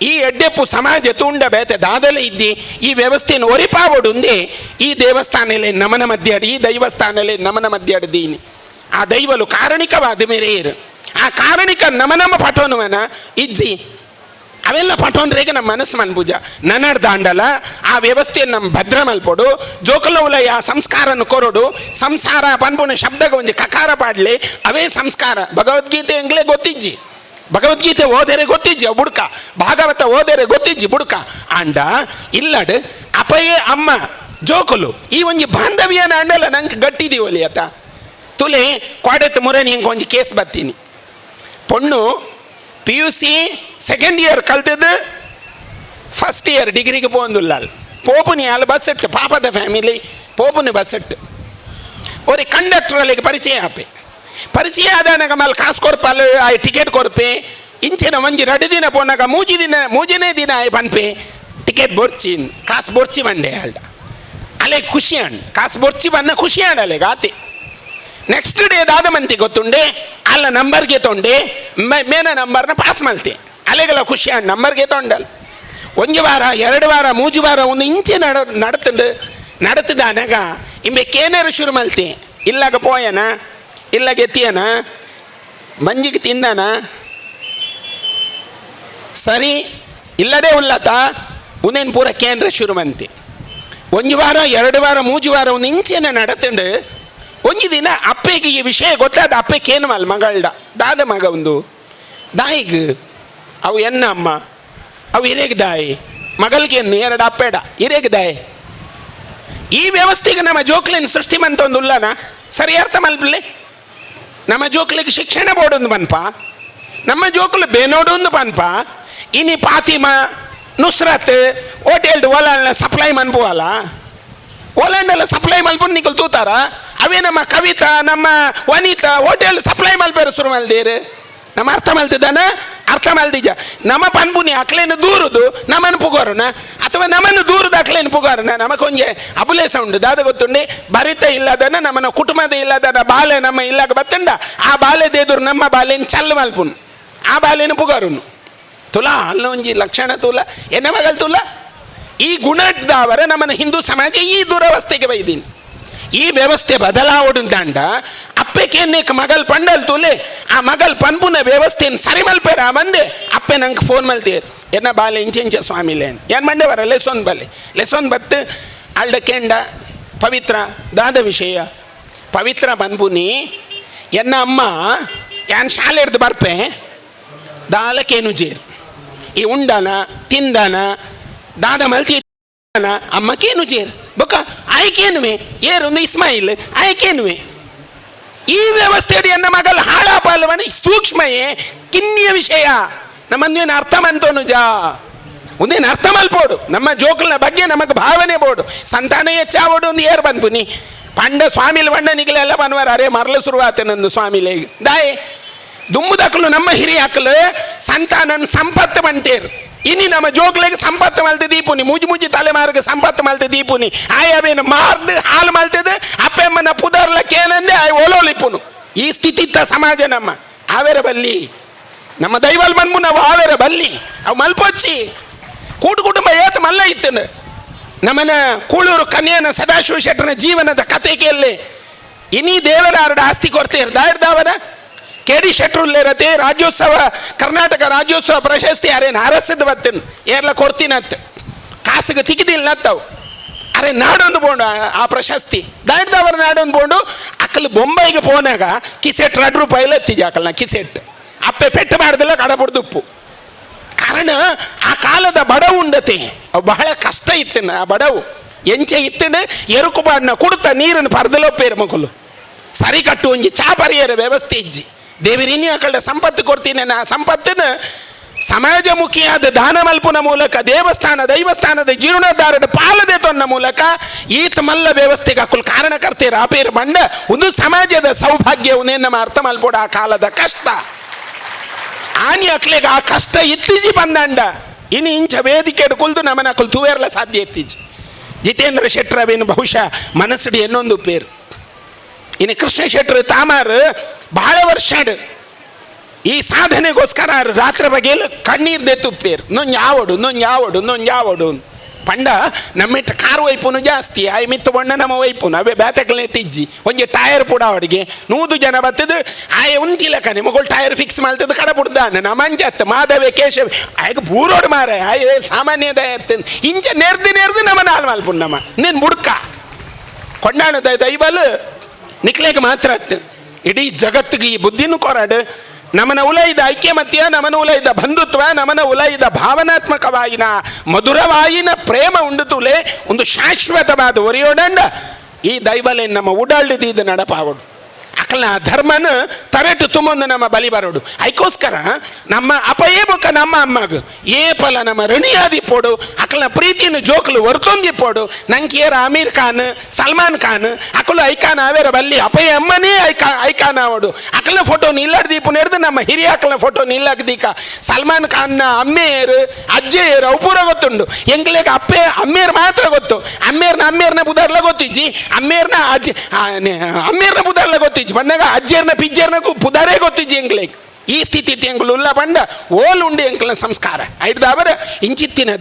S7: ಈ ಎಡ್ಡೆಪ್ಪು ಸಮಾಜ ತುಂಡ ಬೇತೆ ದಾದಲೆ ಇದ್ದಿ ಈ ವ್ಯವಸ್ಥೆಯನ್ನು ಒರಿಪಾವಡುಂದೇ ಈ ದೇವಸ್ಥಾನಲೆ ನಮನ ಮಧ್ಯಾಡಿ ಈ ದೈವಸ್ಥಾನಲೆ ನಮನ ಮಧ್ಯಾಡ್ದೀನಿ ಆ ದೈವಲು ಕಾರಣಿಕವಾದ ಮೇರೆಯರು ಆ ಕಾರಣಿಕ ನಮನಮ್ಮ ಪಠೋನುವನ ಇಜ್ಜಿ ಅವೆಲ್ಲ ಪಠೋನ್ರೇಗೆ ನಮ್ಮ ಮನಸ್ಸು ಮನ್ಪೂಜ ನನ್ನಡ್ ದಾಂಡಲ ಆ ವ್ಯವಸ್ಥೆಯನ್ನು ನಮ್ಮ ಭದ್ರ ಮಲ್ಪೋಡು ಜೋಕಲ ಉಲಯ ಸಂಸ್ಕಾರನ ಕೊರಡು ಸಂಸಾರ ಪನ್ಪುನ ಶಬ್ದಗ ಒಂಜಿ ಕಕಾರ ಪಾಡ್ಲಿ ಅವೇ ಸಂಸ್ಕಾರ ಭಗವದ್ಗೀತೆ ಎಂಗ್ಲೇ ಗೊತ್ತಿಜ್ಜಿ ಭಗವದ್ಗೀತೆ ಓದರೆ ಗೊತ್ತಿಜ್ಜಿ ಅವು ಬುಡ್ಕ ಭಾಗವತ ಓದರೆ ಗೊತ್ತಿಜ್ಜಿ ಬುಡ್ಕ ಅಂಡ ಇಲ್ಲಡ್ ಅಪಯೇ ಅಮ್ಮ ಜೋಕುಲು ಈ ಒಂಜಿ ಬಾಂಧವ್ಯನ ಅಂಡಲ್ಲ ನಂಗೆ ಗಟ್ಟಿದೀವಲಿ ಅತ್ತ ತುಲೆ ಕ್ವಾಡೆತ್ ಮುರೆ ನಿಂಗೆ ಒಂಜಿ ಕೇಸ್ ಬರ್ತೀನಿ ಪೊಣ್ಣು PUC ಸೆಕೆಂಡ್ ಇಯರ್ ಕಲ್ತದ್ದು ಫಸ್ಟ್ ಇಯರ್ ಡಿಗ್ರಿಗೆ ಪೋಂದುಲ್ಲ ಪೋಪುನಿ ಅಲ್ಲಿ ಬಸ್ ಇಟ್ಟು ಪಾಪದ ಫ್ಯಾಮಿಲಿ ಪೋಪುನಿ ಬಸ್ ಇಟ್ಟು ಅವ್ರಿಗೆ ಕಂಡಕ್ಟರ್ ಅಲ್ಲಿಗೆ ಪರಿಚಯ ಆಪೆ ಪರಿಚಯ ಆದಾಗ ಮೇಲೆ ಕಾಸು ಕೊರ್ಪಲ್ಲಿ ಆ ಟಿಕೆಟ್ ಕೊರ್ಪೆ ಇಂಚಿನ ಒಂಜಿ 2 ದಿನ ಪೋನಾಗ ಮೂಜಿನೇ ದಿನ ಆಯ್ ಪನ್ಪೆ ಟಿಕೆಟ್ ಬೊರ್ಚಿನ್ ಕಾಸು ಬೊರ್ಚಿ ಬಂಡೆ ಅಲ್ಡ ಅಲೆ ಖುಷಿ ಅಂಡ್ ಕಾಸು ಬೊರ್ಚಿ ಬನ್ನ ಖುಷಿ ಅಂಡಲೆ ಗಾತೆ ನೆಕ್ಸ್ಟ್ ಡೇ ದಾದ ಮಂತಿ ಗೊತ್ತುಂಡೆ ಅಲ್ಲ ನಂಬರ್ಗೆ ತೊಂಡೆ ಮೇನ ನಂಬರ್ನ ಪಾಸ್ ಮಲ್ತೆ ಅಲೆಗೆಲ್ಲ ಖುಷಿ ಅಂಡ್ ನಂಬರ್ಗೆ ತೊಂಡಲ್ ಒಂದು ವಾರ 2 ವಾರ 3 ವಾರ ಒಂದು ಇಂಚೆ നടത്തുದಾನಾಗ ಇಂಬೇಕೇನಾರು ಶುರು ಮಲ್ತೆ ಇಲ್ಲಾಗ ಪೋಯನ ಇಲ್ಲಾಗ ಎತ್ತಿಯನ ಮಂಜಿಗೆ ತಿಂದಾನ ಸರಿ ಇಲ್ಲದೆ ಉಲ್ಲತ ಉನೇನು ಪೂರ ಕೇಂದ್ರ ಶುರು ಮಂತೆ 1 ವಾರ 2 ವಾರ 3 ವಾರ ಒಂದು ಇಂಚೆನ ನಡತಂಡು ಒಂದು ದಿನ ಅಪ್ಪೆಗೆ ಈ ವಿಷಯ ಗೊತ್ತಾದ ಅಪ್ಪೆಗೇನು ಮಲ್ ಮಗಳ್ದ ದಾದ ಮಗ ಒಂದು ದಾಯಿಗ್ ಅವು ಎನ್ನ ಅಮ್ಮ ಅವು ಹಿರೇಗ್ ದಾಯಿ ಮಗಲ್ಗೇನು 2 ಅಪ್ಪೆಡ ಹಿರೇಗ್ ದಾಯಿ ಈ ವ್ಯವಸ್ಥೆಗೆ ನಮ್ಮ ಜೋಕ್ಲಿನ ಸೃಷ್ಟಿ ಮಂತ ಒಂದು ಉಲ್ಲನ ಸರಿ ಅರ್ಥ ಮಲ್ಪಲೆ ನಮ್ಮ ಜೋಕ್ಲಿಗೆ ಶಿಕ್ಷಣ ಬೋರ್ಡೊಂದು ಬನ್ಪ ನಮ್ಮ ಜೋಕ್ಲು ಬೇನೋಡೊಂದು ಬನ್ಪ ಇನಿ ಫಾತಿಮಾ ನುಸ್ರತ್ ಹೋಟೆಲ್ದು ಓಲಾಂಡ್ಲ ಸಪ್ಲೈ ಮನ್ಪುವಲ್ಲ ಓಲಾಂಡೆಲ್ಲ ಸಪ್ಲೈ ಮಲ್ಪುನ್ ನಿಕಲ್ ತೂತಾರ ಅವೇ ನಮ್ಮ ಕವಿತಾ ನಮ್ಮ ವನಿತಾ ಹೋಟೆಲ್ ಸಪ್ಲೈ ಮಲ್ಪೇರು ಶುರು ಮಲ್ದೇರು ನಮ್ಮ ಅರ್ಥ ಮಲ್ತಿದ್ದಾನ ಅರ್ಥ ಮಲ್ದಿಜ ನಮ್ಮ ಪನ್ಪುನಿ ಅಕ್ಲೇನು ದೂರುದು ನಮ್ಮನ್ನು ಪುಗೋರನ ಅಥವಾ ನಮ್ಮನ್ನು ದೂರದ ಅಕ್ಲೇನು ಪುಗೋರನ ನಮಗೊಂಜೆ ಅಬುಲೇಸ ಉಂಡು ದಾದ ಗೊತ್ತುಂಡೆ ಭರಿತ ಇಲ್ಲದನ ನಮ್ಮನ ಕುಟುಂಬದ ಇಲ್ಲದನ ಬಾಲೆ ನಮ್ಮ ಇಲ್ಲಾಗ ಬತ್ತಂಡ ಆ ಬಾಲೆದೇದುರು ನಮ್ಮ ಬಾಲೆನ ಚಲ್ಲು ಮಲ್ಪುನು ಆ ಬಾಲೆನು ಪುಗೋರುನು ತುಲಾ ಅಲ್ಲ ಒಂಜಿ ಲಕ್ಷಣ ತುಲ ಎನ್ನ ಮಗಳು ತುಲ ಈ ಗುಣದವರ ನಮ್ಮನ ಹಿಂದೂ ಸಮಾಜ ಈ ದುರವಸ್ಥೆಗೆ ಬೈದೀನಿ ಈ ವ್ಯವಸ್ಥೆ ಬದಲಾವಡುಂದಾಂಡ ಅಪ್ಪೆಕೇನೇಕ ಮಗಲ್ ಪಂಡಲ್ ತುಲೆ ಆ ಮಗಲ್ ಪನ್ಪುನ ವ್ಯವಸ್ಥೆಯನ್ನು ಸರಿ ಮಲ್ಪೇರ ಬಂದೆ ಅಪ್ಪೆ ನಂಗೆ ಫೋನ್ ಮಲ್ತೇರು ಎನ್ನ ಬಾಲೆ ಇಂಚೆ ಸ್ವಾಮಿಲೆ ಏನು ಮಂಡೆ ಬರ ಲೆಸೊಂದು ಬಲ್ಲೆ ಲೆಸೊಂದು ಬತ್ತು ಅಲ್ಡ ಕೆಂಡ ಪವಿತ್ರ ದಾದ ವಿಷಯ ಪವಿತ್ರ ಪನ್ಪುನಿ ಎನ್ನ ಅಮ್ಮ ಯಾನ್ ಶಾಲೆ ಹಿಡ್ದು ಬರ್ಪೆ ದಾಲಕೇನು ಜೇರು ಈ ಉಂಡನ ತಿಂದನ ದಾದ ಮಲ್ತಿ ಅಮ್ಮಕೇನು ಜೇರು ಬೊಕ್ಕ ಆಯ್ಕೇನುವೆ ಏರೊಂದು ಇಸ್ಮಾಯಿಲ್ ಆಯ್ಕೇನುವೆ ಈ ವ್ಯವಸ್ಥೆಯಡಿ ಎನ್ನ ಮಗಲ್ ಹಾಳಾಪಾಲವನ ಸೂಕ್ಷ್ಮಯೇ ಕಿನ್ನಿಯ ವಿಷಯ ನಮ್ಮನ್ನೇನು ಅರ್ಥ ಮಂತೋನು ಜಾ ಒಂದೇನು ಅರ್ಥ ಮಲ್ಪೋಡು ನಮ್ಮ ಜೋಕಲ್ನ ಬಗ್ಗೆ ನಮಗೆ ಭಾವನೆ ಬೋಡು ಸಂತಾನ ಹೆಚ್ಚಾವೋಡು ಒಂದು ಏರ್ ಬಂದ್ಬುನಿ ಪಂಡ ಸ್ವಾಮಿಲ್ ಬಣ್ಣ ನಿಗಲೆಲ್ಲ ಬನ್ವಾರ ಅರೇ ಮರಲು ಶುರುವಾತೆ ನಂದು ಸ್ವಾಮಿಲೇ ದಾಯೆ ದುಮ್ಮುದಕ್ಕಲು ನಮ್ಮ ಹಿರಿಯ ಹಕ್ಕಲು ಸಂತಾನನ ಸಂಪತ್ತು ಬಂಟೇರು ಇನಿ ನಮ್ಮ ಜೋಗ್ಲೆಗೆ ಸಂಪತ್ತು ಮಲ್ತೆ ದೀಪುನಿ ಮುಜಿ ತಲೆಮಾರಿಗೆ ಸಂಪತ್ತು ಮಲ್ತೆ ದೀಪುನಿ ಆಯವೇನು ಮಾರ್ದು ಹಾಲು ಮಲ್ತದೆ ಅಪ್ಪೆಮ್ಮನ ಪುದರ್ಲಕ್ಕೆ ಏನಂದೆ ಆಯ್ ಒಲೋಲಿಪ್ಪುನು ಈ ಸ್ಥಿತಿತ್ತ ಸಮಾಜ ನಮ್ಮ ಆವೇರ ಬಲ್ಲಿ ನಮ್ಮ ದೈವಲ್ ಮನ್ಮು ನಾವು ಆವೇರ ಬಲ್ಲಿ ಅವು ಮಲ್ಪೊಚ್ಚಿ ಕುಟುಂಬ ಏತ ಮಲ್ಲ ಇತ್ತನು ನಮ್ಮನ ಕೂಳೂರು ಕನ್ಯಾನ ಸದಾಶಿವ ಶೆಟ್ಟನ ಜೀವನದ ಕಥೆಗೆಯಲ್ಲಿ ಇನಿ ದೇವರ ಆಸ್ತಿ ಕೊರತೆ ಇರ್ದಾವರ ಕೆ.ಡಿ. ಶೆಟ್ರುಲ್ಲೇರತೆ ರಾಜ್ಯೋತ್ಸವ ಕರ್ನಾಟಕ ರಾಜ್ಯೋತ್ಸವ ಪ್ರಶಸ್ತಿ ಅರೇನು ಅರಸದ ಬತ್ತನ್ ಏರ್ಲ ಕೊಡ್ತೀನಂತ ಕಾಸಿಗೆ ತಿಕ್ಕಿದಿಲ್ಲ ನತ್ತವು ಅರೆ ನಾಡೊಂದು ಬೋಂಡು ಆ ಪ್ರಶಸ್ತಿ ದಾಡ್ದವರ ನಾಡೊಂದು ಬೋಂಡು ಅಕ್ಕಲು ಬೊಂಬೈಗೆ ಪೋನಾಗ ಕಿಸೆಟ್ 2 ರೂಪಾಯಿಲ್ಲ ಎತ್ತಿಜ ಅಕ್ಕಲ್ನ ಕಿಸೆಟ್ ಅಪ್ಪೆ ಪೆಟ್ಟು ಮಾಡ್ದಲ್ಲ ಕಡಬಡ್ದುಪ್ಪು ಕಾರಣ ಆ ಕಾಲದ ಬಡವು ಉಂಡತೆ ಅವು ಬಹಳ ಕಷ್ಟ ಇತ್ತನ ಆ ಬಡವು ಎಂಚೆ ಇತ್ತಂಡು ಎರುಕು ಬಾಡ್ನ ಕುಡ್ತ ನೀರನ್ನು ಪರ್ದಲೊಪ್ಪೇರು ಮಕ್ಕಳು ಸರಿ ಕಟ್ಟು ಒಂಜಿ ಚಾಪರಿಯರ ವ್ಯವಸ್ಥೆ ಇಜ್ಜಿ ದೇವರಿನಿ ಅಕಳ ಸಂಪತ್ತು ಕೊಡ್ತೀನಿ ಆ ಸಂಪತ್ತನ್ನು ಸಮಾಜಮುಖಿಯಾದ ದಾನ ಮಲ್ಪುನ ಮೂಲಕ ದೈವಸ್ಥಾನದ ಜೀರ್ಣೋದ್ಧಾರದ ಪಾಲದೆ ತೊನ್ನ ಮೂಲಕ ಈತ ಮಲ್ಲ ವ್ಯವಸ್ಥೆಗೆ ಅಕ್ಕಲು ಕಾರಣಕರ್ತೆಯರು ಆಪೇರು ಬಂಡ ಒಂದು ಸಮಾಜದ ಸೌಭಾಗ್ಯ ನಮ್ಮ ಅರ್ಥ ಮಲ್ಪೋಡ ಆ ಕಾಲದ ಕಷ್ಟ ಆನಿ ಅಕ್ಲೆಗೆ ಆ ಕಷ್ಟ ಇತ್ತೀಜಿ ಬಂದಂಡ ಇನ್ನು ಇಂಚ ವೇದಿಕೆ ಕುಲ್ದು ನಮ್ಮನ ಅಕ್ಕಲು ತೂವೇರ್ಲ ಸಾಧ್ಯ ಇತ್ತೀಜಿ ಜಿತೇಂದ್ರ ಶೆಟ್ರವೇನು ಬಹುಶಃ ಮನಸ್ಸಡಿ ಇನ್ನೊಂದು ಪೇರು ಇನ್ನು ಕೃಷ್ಣ ಶೆಟ್ರು ತಾಮಾರು ಬಹಳ ವರ್ಷ ಈ ಸಾಧನೆಗೋಸ್ಕರ ರಾತ್ರಿ ಬಗೆಯಲ್ಲಿ ಕಣ್ಣೀರು ದೆತ್ತುಪ್ಪೇರು ನೊಂಜಾವಡು ಪಂಡ ನಮ್ಮಿಟ್ಟ ಕಾರು ವೈಪುನು ಜಾಸ್ತಿ ಆಯ್ ಮಿತ್ತು ಬಣ್ಣ ನಮ್ಮ ವೈಪುನು ಅವೇ ಬ್ಯಾತಕಲೇ ತಿಜ್ಜಿ ಒಂಜಿ ಟೈರ್ ಪುಡ ಅವಡಿಗೆ 100 ಜನ ಬತ್ತದು ಆಯ್ ಉಂಟಿಲ್ಲ ಕನೆ ಮಗಳು ಟೈರ್ ಫಿಕ್ಸ್ ಮಾಡ್ತದ್ದು ಕಡ ಪುಡ್ದಾನ ನಮ್ಮಂಜತ್ ಮಾಧವೆ ಕೇಶವ ಆಯ್ಕೆ ಬೂರೋಡು ಮಾರ ಆಯ್ ಸಾಮಾನ್ಯದ ಇಂಚ ನೆರ್ದು ನಮ್ಮ ನಾಲ್ ಮಲ್ಪುನ್ ನಮ್ಮ ನೀನು ಬುಡ್ಕ ಕೊಂಡಾಣದ ದೈವಲು ನಿಕ್ಲೆಗೆ ಮಾತ್ರ ಇಡೀ ಜಗತ್ತಿಗೆ ಈ ಬುದ್ಧಿನೂ ಕೊರಾಡು ನಮನ ಉಲೈದ ಐಕ್ಯಮತ್ಯ ನಮನ ಉಲೈದ ಬಂಧುತ್ವ ನಮನ ಉಲೈದ ಭಾವನಾತ್ಮಕವಾಗಿನ ಮಧುರವಾಯಿನ ಪ್ರೇಮ ಉಂಡುತ್ತೂಲೆ ಒಂದು ಶಾಶ್ವತವಾದ ಒರಿಯೋಡಂಡ ಈ ದೈವಲೆ ನಮ್ಮ ಉಡಾಳ್ದು ನಡಪಾವಡು ಅಕ್ಕಲ ಧರ್ಮನ ತರೆಟು ತುಂಬೊಂದು ನಮ್ಮ ಬಲಿ ಬರೋಡು ಅದಕ್ಕೋಸ್ಕರ ನಮ್ಮ ಅಪಯೇ ಬೊಕ್ಕ ನಮ್ಮ ಅಮ್ಮಗ ಏ ಪಲ ನಮ್ಮ ಋಣಿಯಾದಿ ಪೋಡು ಅಕ್ಕಲ ಪ್ರೀತಿನ ಜೋಕಲು ಹೊರತೊಂದಿ ಪೋಡು ನಂಗೇರ ಅಮೀರ್ ಖಾನ್ ಸಲ್ಮಾನ್ ಖಾನ್ ಅಕ್ಕಲು ಐಕಾನ ಅವೇರ ಬಲ್ಲಿ ಅಪಯ ಅಮ್ಮನೇ ಐಕಾನ ಅವಡು ಅಕ್ಕಲ ಫೋಟೋ ನಿಲ್ಲಡ್ದೀಪು ನೆಡ್ದು ನಮ್ಮ ಹಿರಿಯ ಅಕ್ಕಲ ಫೋಟೋ ನಿಲ್ಲಗ್ದೀಕ ಸಲ್ಮಾನ್ ಖಾನ್ನ ಅಮ್ಮೇರು ಅಜ್ಜೇರು ಅವು ಪೂರ ಗೊತ್ತುಂಡು ಎಂಗ್ಲೇಗ ಅಮ್ಮೇರ್ ಮಾತ್ರ ಗೊತ್ತು ಅಮ್ಮೇರ್ನ ಬುಧಾರ್ಲ ಗೊತ್ತಿಜ್ಜಿ ಅಮ್ಮೇರ್ನ ಬುಧಾರ್ಲ ಗೊತ್ತಿಜ್ಜಿ ಬಂದಾಗ ಅಜ್ಜೇರ್ನ ಪಿಜ್ಜೇರ್ನ ಬುಧಾರೇ ಗೊತ್ತಿಜ್ಜಿ ಎಂಗ್ಲೇಗ್ ಈ ಸ್ಥಿತಿ ಎಂಕುಲು ಉಲ್ಲ ಬಂಡ ಓಲುಂಡು ಎಂಕಲ ಸಂಸ್ಕಾರ ಐಡ್ದವರ ಇಂಚಿತ್ತಿನ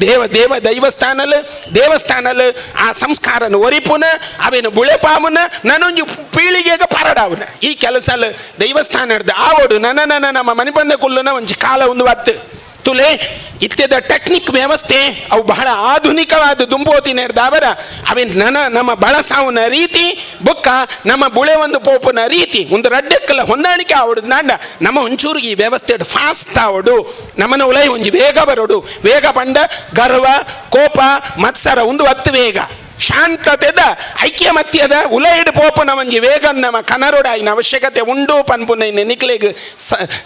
S7: ದೇವಸ್ಥಾನಲು ಆ ಸಂಸ್ಕಾರನ ಒರಿಪುನ ಅವೇನು ಬುಳೆಪಾಮುನ ನನ್ನೊಂದು ಪೀಳಿಗೆಗೆ ಪರಡಾವುನ ಈ ಕೆಲಸಲು ದೈವಸ್ಥಾನ ಆವೋಡು ನನ್ನ ನಮ್ಮ ಮನೆ ಬಂದ ಕುಲ್ಲುನ ಒಂಜಿ ಕಾಲ ಒಂದು ಒತ್ತು ತುಲೆ ಇತ್ಯದ ಟೆಕ್ನಿಕ್ ವ್ಯವಸ್ಥೆ ಅವು ಬಹಳ ಆಧುನಿಕವಾದ ದುಂಬೋತಿ ನಡೆದವರ ಅವೇನು ನಮ್ಮ ಬಳಸಾವನ ರೀತಿ ಬೊಕ್ಕ ನಮ್ಮ ಬುಳೆ ಒಂದು ಪೋಪನ ರೀತಿ ಒಂದು ರಡ್ಡಕ್ಕೆಲ್ಲ ಹೊಂದಾಣಿಕೆ ಆವಡು ನಾಂಡ ನಮ್ಮ ಒಂಚೂರು ಈ ವ್ಯವಸ್ಥೆ ಫಾಸ್ಟ್ ಆವಡು ನಮ್ಮನ ಉಲೈ ಒಂಜಿ ವೇಗ ಬರೋಡು ವೇಗ ಬಂಡ ಗರ್ವ ಕೋಪ ಮತ್ಸರ ಒಂದು ಹತ್ತು ವೇಗ ಶಾಂತತೆದ ಐಕ್ಯಮತ್ಯದ ಉಲೈಡು ಪೋಪನ ಒಂಜಿ ವೇಗ ನಮ್ಮ ಕನರುಡಾಯಿನ ಅವಶ್ಯಕತೆ ಉಂಡು ಪನ್ಪುನ ನಿಕ್ಲೆಗ್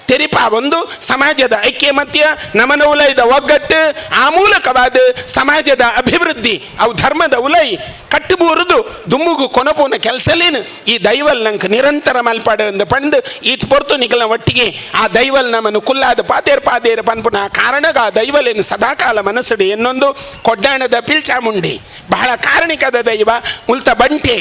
S7: ತೆರಿಪ ಒಂದು ಸಮಾಜದ ಐಕ್ಯಮತ್ಯ ನಮನ ಉಲೈದ ಒಗ್ಗಟ್ಟು ಆ ಮೂಲಕವಾದ ಸಮಾಜದ ಅಭಿವೃದ್ಧಿ ಅವು ಧರ್ಮದ ಉಲೈ ಕಟ್ಟುಬೂರುದು ದುಮ್ಮುಗು ಕೊನಪುನ ಕೆಲಸಲೇನು ಈ ದೈವಲ್ ನಂಗೆ ನಿರಂತರ ಮಲ್ಪಾಡು ಅಂದ ಪಂಡು ಈತ್ ಪೊರ್ತು ನಿಕಲ ಒಟ್ಟಿಗೆ ಆ ದೈವಲ್ ನಮ್ಮನ್ನು ಕುಲ್ಲಾದ ಪಾದೇರ್ ಪನ್ಪುನ ಕಾರಣಗ ಆ ದೈವಲೇನು ಸದಾಕಾಲ ಮನಸ್ಸಡು ಎನ್ನೊಂದು ಕೊಡ್ಡಾಣದ ಪಿಲ್ಚಾಮುಂಡಿ ಬಹಳ ಕಾರಣಿಕದ ದೈವ ಮುಲ್ತ ಬಂಟೆ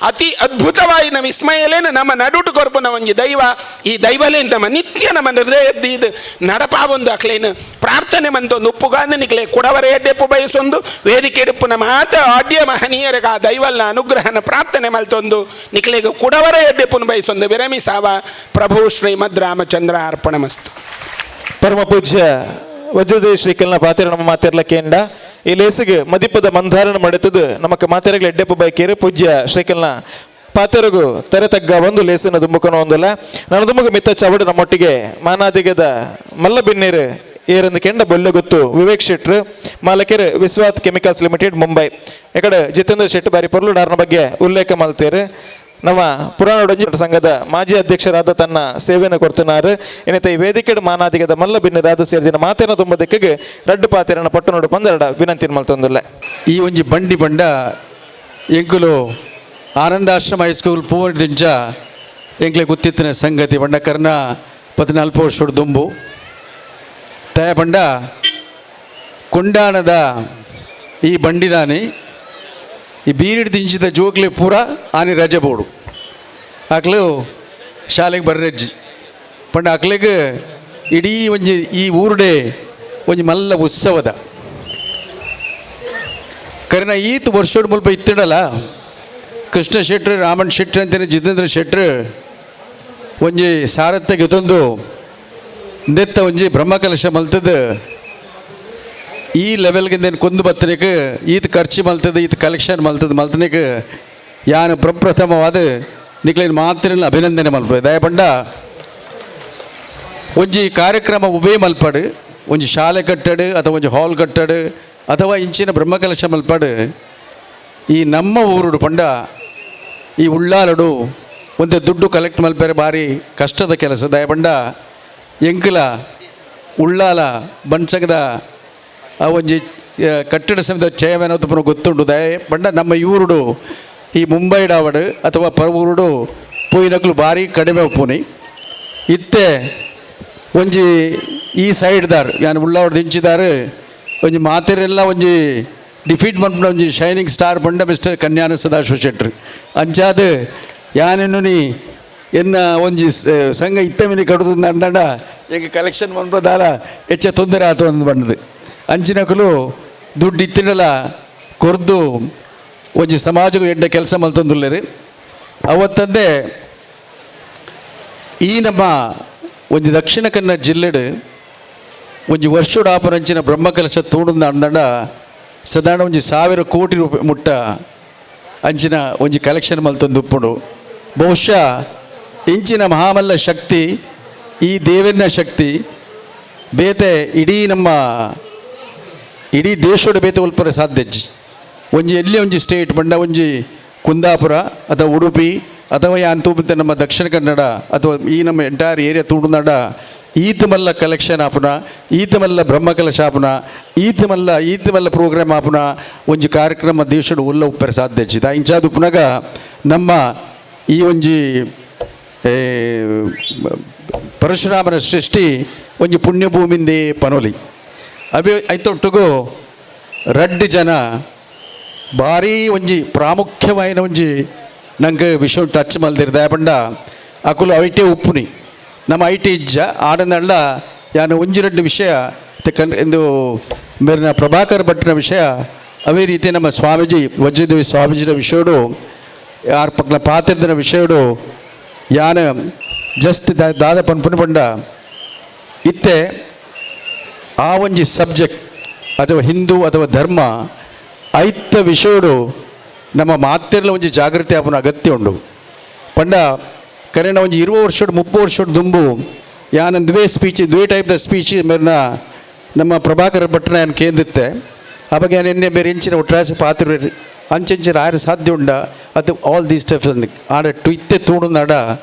S7: ಅತಿ ಅದ್ಭುತವಾಯಿನ ವಿಸ್ಮಯಲೇನು ನಮ್ಮ ನಡುಟು ಕೊರ್ಪುನ ಒಂಜಿ ದೈವ ಈ ದೈವಲೇನು ನಮ್ಮ ನಿತ್ಯ ನಮ್ಮ ಹೃದಯದ್ದು ಇದು ನಡಪಾವೊಂದು ಅಕ್ಲೇನು ಪ್ರಾರ್ಥನೆ ಮಂತೊಂದು ಉಪ್ಪುಗಾಂದು ನಿಕ್ಲೆ ಕುಡವರ ಎಡ್ಡೆಪ್ಪು ಬಯಸೊಂದು ವೇದಿಕೆ ಎಡುಪುನ ಮಾತ ಆಡ್ಯ ಮಹನೀಯರಿಗೆ ಆ ದೈವಲ್ನ ಅನುಗ್ರಹನ ಪ್ರಾರ್ಥನೆ ಮಲ್ತೊಂದು ನಿಕ್ಲೆಗೆ ಕುಡವರ ಎಡ್ಡೆಪ್ಪುನ ಬಯಸೊಂದು ವಿರಮಿಸಾವ ಪ್ರಭು ಶ್ರೀಮದ್ ರಾಮಚಂದ್ರ ಅರ್ಪಣಮಸ್ತು.
S1: ಪರಮ ಪೂಜ್ಯ ವಜ್ರದೇವ್ ಶ್ರೀಕಲ್ನ ಪಾತೆರ ನಮ್ಮ ಮಾತೆರ್ಲಕ್ಕೇಂಡ ಈ ಲೇಸಿಗೆ ಮದಿಪದ ಮಂಧಾರಣ ಮಾಡುತ್ತದೆ ನಮಕ್ ಮಾತೆರೆಗಳ ಎಡ್ಡೆಪ್ಪು ಬೈಕೇರು ಪೂಜ್ಯ ಶ್ರೀಕಲ್ನ ಪಾತೆರಗು ತೆರೆತಗ್ಗ ಒಂದು ಲೇಸಿನ ದುಂಬುಕನ ಒಂದಲ್ಲ ನನ್ನ ದುಂಬುಗ ಮಿತ್ತ ಚವಡು ನಮ್ಮೊಟ್ಟಿಗೆ ಮಾನಾದಿಗದ ಮಲ್ಲ ಬಿನ್ನೀರು ಏರಂದು ಕೆಂಡ ಬೊಲ್ಲೆ ಗೊತ್ತು ವಿವೇಕ್ ಶೆಟ್ರು ಮಾಲಕರು ವಿಶ್ವಾತ್ ಕೆಮಿಕಲ್ಸ್ ಲಿಮಿಟೆಡ್ ಮುಂಬೈ ಇಕಡೆ ಜಿತೇಂದ್ರ ಶೆಟ್ಟಿ ಬಾರಿ ಪೊರ್ಲುಡಾರ್ನ ಬಗ್ಗೆ ಉಲ್ಲೇಖ ಮಲ್ತೇರು ನಮ್ಮ ಪುರಾಣ ಒಡಂಜಿ ಸಂಘದ ಮಾಜಿ ಅಧ್ಯಕ್ಷರಾದ ತನ್ನ ಸೇವೆಯನ್ನು ಕೊಡ್ತಿದ್ದಾರೆ ಏನೈತೆ ಈ ವೇದಿಕೆ ಮಾನಾದಿಗದ ಮಲ್ಲ ಭಿನ್ನರಾದ ಸೇರಿದಿನ ಮಾತೇನ ತುಂಬದಕ್ಕೆ ರಡ್ಡು ಪಾತೆರನ ಪಟ್ಟು ನೋಡು ಬಂದರಡ ವಿನಂತಿ ಮಲ್ತೊಂದಿಲ್ಲ
S8: ಈ ಒಂಜಿ ಬಂಡಿ ಬಂಡ ಎಂಕುಲು ಆನಂದಾಶ್ರಮ ಹೈಸ್ಕೂಲ್ ಪೂರ್ಣದಿಂಚ ಎಂಕ್ಲೆ ಗುತ್ತಿತ್ತಿನ ಸಂಗತಿ ಬಂಡ ಕರ್ನ 14 ವರ್ಷದ ದುಂಬು ತಯ ಬಂಡ ಕೊಂಡಾಣದ ಈ ಬಂಡಿದಾನಿ ಈ ಬೀರಿಡ್ ದಿಂಚಿದ ಜೋಕ್ಲೆ ಪೂರ ಆನಿ ರಜೆ ಬೋಡು ಆಕ್ಲು ಶಾಲೆಗೆ ಬರ್ರಜ್ಜಿ ಪಂಡ ಆಕ್ಲೆಗೆ ಇಡೀ ಒಂಜಿ ಈ ಊರುಡೆ ಒಂಜಿ ಮಲ್ಲ ಉತ್ಸವದ ಕರಿನ ಈತ್ ವರ್ಷೋಡು ಮುಲ್ಪ ಇತ್ತಿಡಲ್ಲ ಕೃಷ್ಣ ಶೆಟ್ರು ರಾಮನ್ ಶೆಟ್ರು ಅಂತೇನೆ ಜಿತೇಂದ್ರ ಶೆಟ್ರು ಒಂಜಿ ಸಾರತ್ಯ ಗೆತೊಂದು ನೆತ್ತ ಒಂಜಿ ಬ್ರಹ್ಮಕಲಶ ಮಲ್ತದ ಈ ಲೆವೆಲ್ಗೆ నేను ಕೊಂದು ಬತ್ತನೇಕ ಈತ ಖರ್ಚು ಮಲ್ತದೆ ಈತ ಕಲೆಕ್ಷನ್ ಮಲ್ತನೇಕ ಯಾನು ಪ್ರಪ್ರಥಮವಾದ ನಿಕ್ಲೇನು ಮಾತ್ರ ಅಭಿನಂದನೆ ಮಲ್ಪದೆ ದಯಪಂಡ ಒಂಜಿ ಕಾರ್ಯಕ್ರಮ ಉವೇ ಮಲ್ಪಡು ಒಂಜಿ ಶಾಲೆ ಕಟ್ಟಡು ಅಥವಾ ಒಂಜಿ ಹಾಲ್ ಕಟ್ಟಡು ಅಥವಾ ಇಂಚಿನ ಬ್ರಹ್ಮಕಲಶ ಮಲ್ಪಡು ಈ ನಮ್ಮ ಊರುಡು ಪಂಡ ಈ ಉಳ್ಳಾಲಡು ಒಂದು ದುಡ್ಡು ಕಲೆಕ್ಟ್ ಮಲ್ಪರೆ ಭಾರಿ ಕಷ್ಟದ ಕೆಲಸ ದಯಪಂಡ ಎಂಕಲ ಉಳ್ಳಾಲ ಬನ್ಸಂಗದ ಆ ಒಂಜಿ ಕಟ್ಟಡ ಸಮಿತಿ ಚೇರ್ಮನ್ ಅಂತ ಗೊತ್ತುಂಡು ದಯ ಪಂಡ ನಮ್ಮ ಇವರುಡು ಈ ಮುಂಬೈಡಾವಡು ಅಥವಾ ಪರವೂರುಡು ಪೋಯಿನಕ್ಲು ಭಾರಿ ಕಡಿಮೆ ಪೂನಿ ಇತ್ತೆ ಒಂಜಿ ಈ ಸೈಡ್ದಾರ್ ಯಾನು ಉಳ್ಳಾವಡು ದಿಂಚಿದಾರು ಒಂಜಿ ಮಾತೆರೆಲ್ಲ ಒಂಜಿ ಡಿಫೀಟ್ ಮನ್ಪುನ ಒಂಜಿ ಶೈನಿಂಗ್ ಸ್ಟಾರ್ ಪಂಡ ಮಿಸ್ಟರ್ ಕನ್ಯಾನ ಸದಾಶಿವ ಶೆಟ್ರು ಅಂಚಾದ ಯಾನೆನ್ನು ನೀ ಎನ್ನ ಒಂಜಿ ಸಂಘ ಇತ್ತಮಿನಿ ಕಡುದು ಅಂಡ ಎಂಗೆ ಕಲೆಕ್ಷನ್ ಮನ್ಪದಾರ ಹೆಚ್ಚ ತೊಂದರೆ ಆತ ಒಂದು ಬಂಡದು ಅಂಚಿನಕಲು ದುಡ್ಡು ಇತ್ತಿನಲ್ಲ ಕೊರ್ದು ಒಂಜಿ ಸಮಾಜಕ್ಕೂ ಎಡ್ಡ ಕೆಲಸ ಮಲ್ತೊಂದುಲ್ಲೇರು ಅವತ್ತಂದೆ ಈ ನಮ್ಮ ಒಂಜಿ ದಕ್ಷಿಣ ಕನ್ನಡ ಜಿಲ್ಲೆಡು ಒಂಜಿ ವರ್ಷೋಡು ಆಪರಂಚಿನ ಬ್ರಹ್ಮಕಲಶ ತೂಡುಂದ ಅಂದಂಡ ಸಾಧಾರಣ ಒಂಜಿ 1000 ಕೋಟಿ ರೂಪಾಯಿ ಮುಟ್ಟ ಅಂಚಿನ ಒಂಜಿ ಕಲೆಕ್ಷನ್ ಮಲ್ತೊಂದು ಉಪ್ಪುಡು ಬಹುಶಃ ಇಂಚಿನ ಮಹಾಮಲ್ಲ ಶಕ್ತಿ ಈ ದೇವನ ಶಕ್ತಿ ಬೇತೆ ಇಡೀ ದೇಶೋಡ ಬೇತೆ ಉಲ್ಪರ ಸಾಧ್ಯಜ್ಜಿ ಒಂಜಿ ಎಲ್ಲಿ ಒಂಜಿ ಸ್ಟೇಟ್ ಬಂಡ ಒಂಜಿ ಕುಂದಾಪುರ ಅಥವಾ ಉಡುಪಿ ಅಥವಾ ಯಾನ್ ತೂಪಿದ್ದ ನಮ್ಮ ದಕ್ಷಿಣ ಕನ್ನಡ ಅಥವಾ ಈ ನಮ್ಮ ಎಂಟೈರ್ ಏರಿಯಾ ತೂಡುನಾಡ ಈತ ಮಲ್ಲ ಕಲೆಕ್ಷನ್ ಆಪುನ ಈತ ಮಲ್ಲ ಬ್ರಹ್ಮಕಲಶ ಆಪುನ ಈತ ಮಲ್ಲ ಪ್ರೋಗ್ರಾಮ್ ಆಪುನ ಒಂಜಿ ಕಾರ್ಯಕ್ರಮ ದೇಶಡು ಉಲ್ಲ ಉಪ್ಪರೆ ಸಾಧ್ಯ ಇಚ್ಚಿದ ಇಂಚಾದ ಉಪ್ಪನಾಗ ನಮ್ಮ ಈ ಒಂಜಿ ಪರಶುರಾಮನ ಸೃಷ್ಟಿ ಒಂಜಿ ಪುಣ್ಯಭೂಮಿಂದೇ ಪನೋಲಿ ಅಭಿ ಐತೊಟ್ಟಿಗೂ ರಡ್ಡು ಜನ ಭಾರಿ ಒಂಜಿ ಪ್ರಾಮುಖ್ಯమైన ಒಂಜಿ ನಂಗೆ ವಿಷಯ ಟಚ್ ಮಲ್ದಿರ್ದ ಪಂಡ ಅಕುಲು ಐಟೆ ಉಪ್ಪುನಿ ನಮ್ಮ ಐಟಿ ಇಜ್ಜ ಆಡನಲ್ಲ ಯಾನು ಒಂಜಿ ರಡ್ಡು ವಿಷಯ ಎಂದು ಮೇರಿನ ಪ್ರಭಾಕರ್ ಭಟ್ನ ವಿಷಯ ಅವೇ ರೀತಿ ನಮ್ಮ ಸ್ವಾಮೀಜಿ ವಜ್ರದೇವಿ ಸ್ವಾಮೀಜಿನ ವಿಷಯಡು ಯಾರ ಪಕ್ಕನ ಪಾತ್ರದಿನ ವಿಷಯಡು ಯಾನ ಜಸ್ಟ್ ದಾದ ಪನ್ಪುನ ಪಂಡ ಇತ್ತೆ ಆ ಒಂಜಿ ಸಬ್ಜೆಕ್ಟ್ ಅಥವಾ ಹಿಂದೂ ಅಥವಾ ಧರ್ಮ ಐತ ವಿಷಯಡು ನಮ್ಮ ಮಾತೆರ್ಲ ಒಂಜಿ ಜಾಗೃತಿ ಆಪುನ ಅಗತ್ಯ ಉಂಡು ಪಂಡ ಕರೆನ ಒಂಜಿ 20 ವರ್ಷ 30 ವರ್ಷ ದುಂಬು ಯಾನ ದ್ವೇ ಟೈಪ್ ದ ಸ್ಪೀಚ್ ಮೇರಿನ ನಮ್ಮ ಪ್ರಭಾಕರ್ ಭಟ್ನ ನಾನು ಕೇಂದಿತ್ತೆ ಅವಾಗ ನಾನು ಎನ್ನೆ ಬೇರೆ ಇಂಚಿನ ಒಟ್ರಾಸಿ ಪಾತ್ರ ಅಂಚೆಂಚಿನ ಆಯ್ರ ಸಾಧ್ಯ ಉಂಡ ಅದು ಆಲ್ ದೀಸ್ ಟೈಪ್ಸ್ ಆಡ ಇತ್ತೆ ತೂಡು ನಡ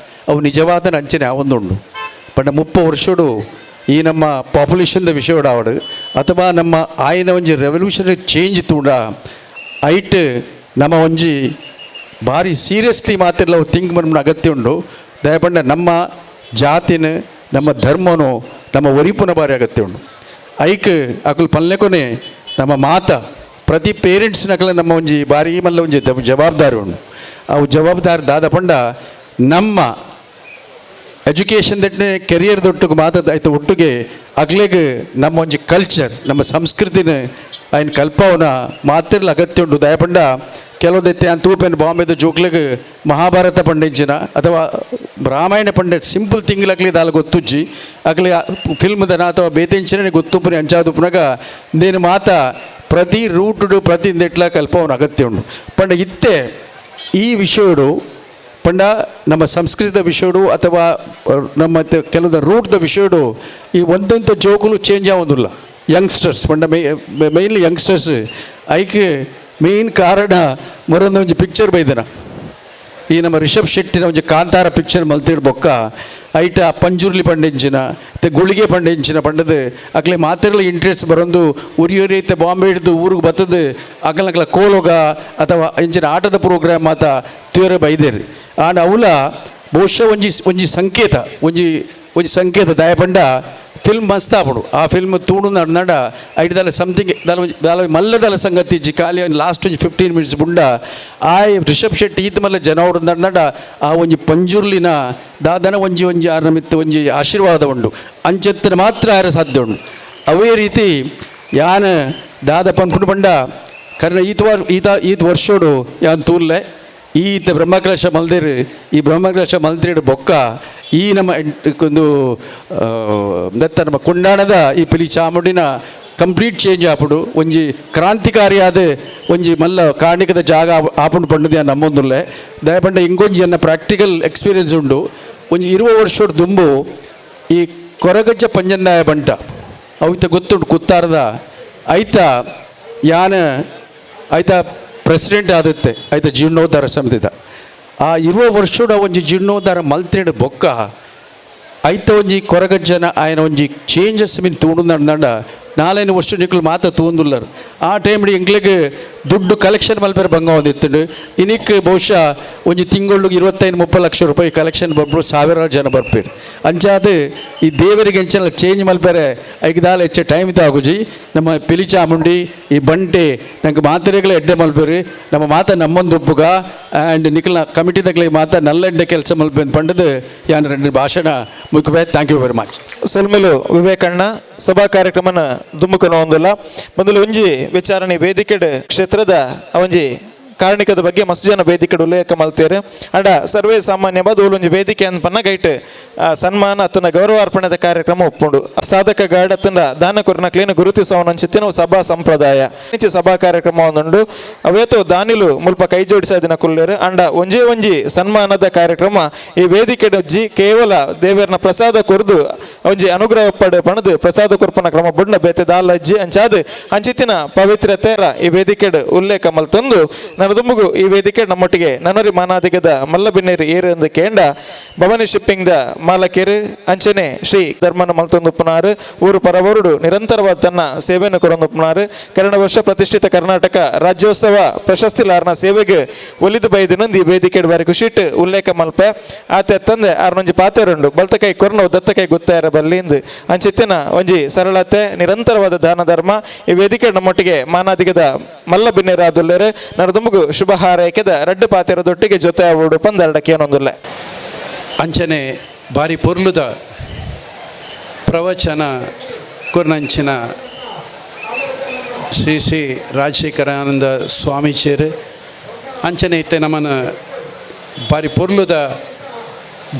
S8: ಅವು ನಿಜವಾದ ಅಂಚನೆ ಅವೊಂದುಂಡು ಪಂಡ 30 ವರ್ಷಡು ಈ ನಮ್ಮ ಪಾಪ್ಯುಲೇಷನ್ದ ವಿಷಯಡು ಆವಡು ಅಥವಾ ನಮ್ಮ ಆಯ್ನ ಒಂಜಿ ರೆವಲ್ಯೂಷನರಿ ಚೇಂಜ್ ತೂಂಡ ಐಟ್ ನಮ್ಮ ಒಂಜಿ ಭಾರಿ ಸೀರಿಯಸ್ಲಿ ಮಾತೆಲ್ಲ ಥಿಂಕ್ ಮನ್ಮನ ಅಗತ್ಯ ಉಂಡು ದಯಪಂಡ ನಮ್ಮ ಜಾತಿನ ನಮ್ಮ ಧರ್ಮನು ನಮ್ಮ ಒರಿಪುನ ಭಾರಿ ಅಗತ್ಯ ಉಂಡು ಐಕ್ ಅಕುಲು ಪಲ್ಲೆಕೊನೆ ನಮ್ಮ ಮಾತ ಪ್ರತಿ ಪೇರೆಂಟ್ಸ್ನಕಲ ನಮ್ಮ ಒಂಜಿ ಭಾರಿ ಮಲ್ಲ ಒಂಜಿ ಜವಾಬ್ದಾರಿ ಉಂಡು ಅವು ಜವಾಬ್ದಾರಿ ದಾದ ಪಂಡ ನಮ್ಮ ಎಜುಕೇಷನ್ ದಟ್ಟನೆ ಕೆರಿಯರ್ ದೊಟ್ಟಿಗೆ ಮಾತಾಯ್ತು ಒಟ್ಟಿಗೆ ಅಗ್ಲೆಗೆ ನಮ್ಮ ಒಂಜಿ ಕಲ್ಚರ್ ನಮ್ಮ ಸಂಸ್ಕೃತಿನ ఆయన ಕಲ್ಪವನ ಮಾತಿರ್ಲ ಅಗತ್ಯ ಉಂಟು ದಯಪಂಡ ಕೆಲವುದೈತೆ ಅಂತ ತೂಪೇನು ಬಾಂಬೆದ ಜೋಕ್ಲೆಗೆ ಮಹಾಭಾರತ ಪಂಡಿಂಚಿನ ಅಥವಾ ರಾಮಾಯಣ ಪಂಡ ಸಿಂಪಲ್ ತಿಂಗ್ಲಕ್ಲಿ ದಾಲ ಗೊತ್ತುಜ್ಜಿ ಅಗ್ಲಿ ಫಿಲ್ಮ್ದನ ಅಥವಾ ಬೇತೆಂಚಿನ ಗೊತ್ತುಪ್ಪನಿ ಅಂಚಾದುಪ್ಪನಾಗ నేను ಮಾತ ಪ್ರತಿ ರೂಟುಡು ಪ್ರತಿ ಇಂದೆಟ್ಲ ಕಲ್ಪವನ ಅಗತ್ಯ ಉಂಡು ಪಂಡ ಇತ್ತೆ ಈ ವಿಷಯಡು ಪಂಡ ನಮ್ಮ ಸಂಸ್ಕೃತದ ವಿಷಯಡು ಅಥವಾ ನಮ್ಮ ಕೆಲವು ರೂಟ್ದ ವಿಷಯಡು ಈ ಒಂದಂತ ಜೋಕುಲು ಚೇಂಜ್ ಆಗೋದಿಲ್ಲ ಯಂಗ್ಸ್ಟರ್ಸ್ ಪಂಡ ಮೇನ್ಲಿ ಯಂಗ್ಸ್ಟರ್ಸ್ ಐಕೆ ಮೇನ್ ಕಾರಣ ಮರೊಂದೊಂದು ಪಿಕ್ಚರ್ ಬೈದನ ಈ ನಮ್ಮ ರಿಷಬ್ ಶೆಟ್ಟಿನ ಒಂಜಿ ಕಾಂತಾರ ಪಿಕ್ಚರ್ ಮಲ್ತಿಡ್ ಬೊಕ್ಕ ಐಟ ಪಂಜುರ್ಲಿ ಪಂಡಿಂಚಿನ ಗುಳಿಗೆ ಪಂಡಿಂಚಿನ ಪಂಡದು ಅಕ್ಲೆ ಮಾತೆರ್ಲ ಇಂಟ್ರೆಸ್ಟ್ ಬರೋದು ಉರಿಯೋರಿ ಐತೆ ಬಾಂಬೆ ಹಿಡಿದು ಊರಿಗೆ ಬರ್ತದೆ ಅಕಲಕಲ ಕೋಲೋಗ ಅಥವಾ ಇಂಚಿನ ಆಟದ ಪ್ರೋಗ್ರಾಮ್ ಮಾತ ತೀವ್ರ ಬೈದೇರಿ ಆಂಡ ಅವಲ ಬಹುಶಃ ಒಂಜಿ ಸಂಕೇತ ಒಂಜಿ ಸಂಕೇತ ದಯಪಂಡ ಫಿಲ್ಮ್ ಮಸ್ತ್ ಆಪಡು ಆ ಫಿಲ್ಮ್ ತೂಡು ನಡ ಐಟದಲ್ಲ ಸಮಥಿಂಗ್ ದಾಲ ಮಲ್ಲದಲ್ಲ ಸಂಗತಿ ಇಜ್ಜಿ ಖಾಲಿ ಲಾಸ್ಟ್ ಒಂಜಿ 15 ಮಿನಿಟ್ಸ್ ಬುಂಡ ಆ ರಿಷಬ್ ಶೆಟ್ಟಿ ಈತ ಮಲ್ಲ ಜನ ಅವ್ರು ನಡ ಆ ಒಂಜಿ ಪಂಜುರ್ಲಿನ ದಾದನ ಒಂಜಿ ಆರ ಮಿತ್ತ ಒಂಜಿ ಆಶೀರ್ವಾದ ಉಂಡು ಅಂಚೆತ್ತನ ಮಾತ್ರ ಆರ ಸಾಧ್ಯ ಉಂಡು ಅವೇ ರೀತಿ ಯಾನ ದಾದ ಪನ್ಪುಂಡು ಪಂಡ ಕರ್ನ ಈತ ವರ್ಷೋಡು ಯಾನ್ ತೂರ್ಲೆ ಈತ ಬ್ರಹ್ಮಕಲಶ ಮಲ್ದೇರು ಈ ಬ್ರಹ್ಮಕಲಶ ಮಲ್ತಿಡು ಬೊಕ್ಕ ಈ ನಮ್ಮ ಒಂದು ದತ್ತ ನಮ್ಮ ಕೊಂಡಾಣದ ಈ ಪಿಲಿ ಚಾಮುಂಡಿನ ಕಂಪ್ಲೀಟ್ ಚೇಂಜ್ ಆಪುಡು ಒಂಜಿ ಕ್ರಾಂತಿಕಾರಿಯಾದ ಒಂಜಿ ಮಲ್ಲ ಕಾಣಿಕದ ಜಾಗ ಆಪುಂಡು ಪಂಡುದು ನಾನು ನಮ್ಮೊಂದುಲ್ಲೆ ದಯಪಂಡ ಇಂಗೊಂಜಿ ಅನ್ನ ಪ್ರಾಕ್ಟಿಕಲ್ ಎಕ್ಸ್ಪೀರಿಯನ್ಸ್ ಉಂಡು ಒಂಜಿ 20 ವರ್ಷದ ದುಂಬು ಈ ಕೊರಗಜ್ಜ ಪಂಜನ್ನಾಯ ಬಂಟ ಅವಿತ ಗೊತ್ತುಂಡು ಕುತ್ತಾರದ ಐತ ಯಾನ ಐತ ಪ್ರೆಸಿಡೆಂಟ್ ಆದತ್ತೆ ಐತ ಜೀರ್ಣೋದ್ಧಾರ ಸಮಿತಿದ ಆ 20 ವರ್ಷದ ಒಂಜಿ ಜೀರ್ಣೋದ್ಧಾರ ಮಲ್ತಿಡು ಬೊಕ್ಕ ಐತ ಒಂಜಿ ಕೊರಗಜ್ಜನ ఆయన ಒಂಜಿ ಚೇಂಜಸ್ ಮೀನ್ ತೂಂಡು ನಡ 4 ವರ್ಷ ನಿಕ್ಲು ಮಾತ ತೂಂದುಲ್ಲರು ಆ ಟೈಮ್ಡು ಎಂಕ್ಲೆಗ್ ದುಡ್ಡು ಕಲೆಕ್ಷನ್ ಮಲ್ಪೇರೆ ಬಂಗ ಒಂದಿತ್ತು ಇನಿಕ್ ಬಹುಶಃ ಒಂಜಿ ತಿಂಗಳಿಗೆ 25-30 ಲಕ್ಷ ರೂಪಾಯಿ ಕಲೆಕ್ಷನ್ ಬರ್ಬರು 1000 ಜನ ಬರ್ಪೇರು ಅಂಚಾದ ಈ ದೇವರಿಗೆ ಎಂಚನ ಚೇಂಜ್ ಮಲ್ಪೇರೆ ಐದಾಲ ಹೆಚ್ಚು ಟೈಮ್ ತಾಗುಜಿ ನಮ್ಮ ಪಿಲಿ ಚಾಮುಂಡಿ ಈ ಬಂಟೆ ನಂಗೆ ಮಾತ್ರೆಗಳ ಎಡ್ಡೆ ಮಲ್ಪೇರು ನಮ್ಮ ಮಾತ ನಮ್ಮೊಂದು ಒಪ್ಪುಗ ಆ್ಯಂಡ್ ನಿಕ್ಲ ಕಮಿಟಿದಾಗಲಿ ಮಾತ ನಲ್ಲ ಎಡ್ಡೆ ಕೆಲಸ ಮಲ್ಪೇನು ಪಂಡದು ಯಾನ రెండు ಭಾಷಣ ಮುಖ್ಯ ಥ್ಯಾಂಕ್ ಯು ವೆರಿ ಮಚ್
S1: ಸೊಲ್ಮೆಲು ವಿವೇಕಣ್ಣ ಸಭಾ ಕಾರ್ಯಕ್ರಮನ ದುಮ್ಮುಕನ ಒಂದಲ್ಲ ಮೊದಲು ಒಂಜಿ ವಿಚಾರಣೆ ವೇದಿಕೆ ಕ್ಷೇತ್ರದ ಒಂಜಿ ಕಾರಣಿಕದ ಬಗ್ಗೆ ಮಸ್ತ್ ಜನ ವೇದಿಕೆ ಉಲ್ಲೇಖ ಮಲ್ತೇರು ಅಂಡ ಸರ್ವೇ ಸಾಮಾನ್ಯವಾದ ಒಂಜಿ ವೇದಿಕೆ ಅನ್ಪನ್ನ ಗೈಟ್ ಸನ್ಮಾನ ಅತ್ತನ ಗೌರವಾರ್ಪಣೆದ ಕಾರ್ಯಕ್ರಮ ಒಪ್ಪುಂಡು ಸಾಧಕ ಗಾಡ್ ಅತ್ತನ ದಾನ ಕೊರ್ನಕ್ಲೇನ ಗುರುತಿಸವನಂಚಿತ್ತಿನ ಸಭಾ ಸಂಪ್ರದಾಯ ಇಂಚೆ ಸಭಾ ಕಾರ್ಯಕ್ರಮ ಒಂದುಂಡು ಅವೇತೋ ದಾನಿಲು ಮುಲ್ಪ ಕೈ ಜೋಡಿಸಿನ ಕುಲ್ಲೇರು ಅಂಡ ಒಂಜಿ ಸನ್ಮಾನದ ಕಾರ್ಯಕ್ರಮ ಈ ವೇದಿಕೆ ಅಜ್ಜಿ ಕೇವಲ ದೇವರನ ಪ್ರಸಾದ ಕೊರ್ದು ಒಂಜಿ ಅನುಗ್ರಹ ಪಡೆ ಪಣದು ಪ್ರಸಾದ ಕೊರ್ಪನ ಕ್ರಮ ಬುಡ್ನ ಬೇತೆ ದಾಲ ಅಜ್ಜಿ ಅಂಚಾದ ಅಂಚಿತ್ತಿನ ಪವಿತ್ರತೆ ಈ ವೇದಿಕೆ ಉಲ್ಲೇಖ ಮಲ್ತೊಂದು ನರದುಂಬುಗು ಈ ವೇದಿಕೆ ನಮ್ಮೊಟ್ಟಿಗೆ ನನರಿ ಮಾನಾದಿಗದ ಮಲ್ಲಬಿನ್ನೇರು ಏರು ಎಂದು ಕೇಂಡ ಭವಾನಿ ಶಿಪ್ಪಿಂಗ್ ದ ಮಾಲಕೇರು ಅಂಚನೆ ಶ್ರೀ ಧರ್ಮನ ಮಲ್ತೊಂದುಪ್ಪನಾರು ಊರು ಪರವರುಡು ನಿರಂತರವಾದ ತನ್ನ ಸೇವೆಯನ್ನು ಕೊರೊಂದುಪ್ಪನಾರು ಕಳೆದ ವರ್ಷ ಪ್ರತಿಷ್ಠಿತ ಕರ್ನಾಟಕ ರಾಜ್ಯೋತ್ಸವ ಪ್ರಶಸ್ತಿ ಲಾರ್ನ ಸೇವೆಗೆ ಒಲಿದು ಬೈದಿನೊಂದು ಈ ವೇದಿಕೆ ಬಾರಿ ಖುಷಿಟ್ ಉಲ್ಲೇಖ ಮಲ್ಪೆ ಆತ ತಂದೆ ಆರ್ನೊಂಜಿ ಪಾತೆರುಂಡು ಬಲ್ತಕೈ ಕೊರನವು ದತ್ತಕೈ ಗೊತ್ತಾಯರ ಬಲ್ಲಿಂದು ಅಂಚಿತ್ತಿನ ಒಂಜಿ ಸರಳತೆ ನಿರಂತರವಾದ ದಾನ ಧರ್ಮ ಈ ವೇದಿಕೆ ನಮ್ಮೊಟ್ಟಿಗೆ ಮಾನಾದಿಗದ ಮಲ್ಲ ಬಿನ್ನೇರಾದುಲ್ಲೇರು ನರದುಂಬುಗು ಶುಭ ಹಾರೈಕೆದ ರಡ್ಡು ಪಾತೆರದೊಟ್ಟಿಗೆ ಜೊತೆ ಅವಡು ಪಂದೆರಡಕ್ಕೆ ಏನೊಂದುಲ್ಲೆ
S9: ಅಂಚನೆ ಬಾರಿ ಪೊರ್ಲುದ ಪ್ರವಚನ ಕುರ್ನಂಚಿನ ಶ್ರೀ ಶ್ರೀ ರಾಜಶೇಖರಾನಂದ ಸ್ವಾಮೀಜಿಯರು ಅಂಚನೆ ಇತ್ತೆ ನಮ್ಮನ ಬಾರಿ ಪೊರ್ಲುದ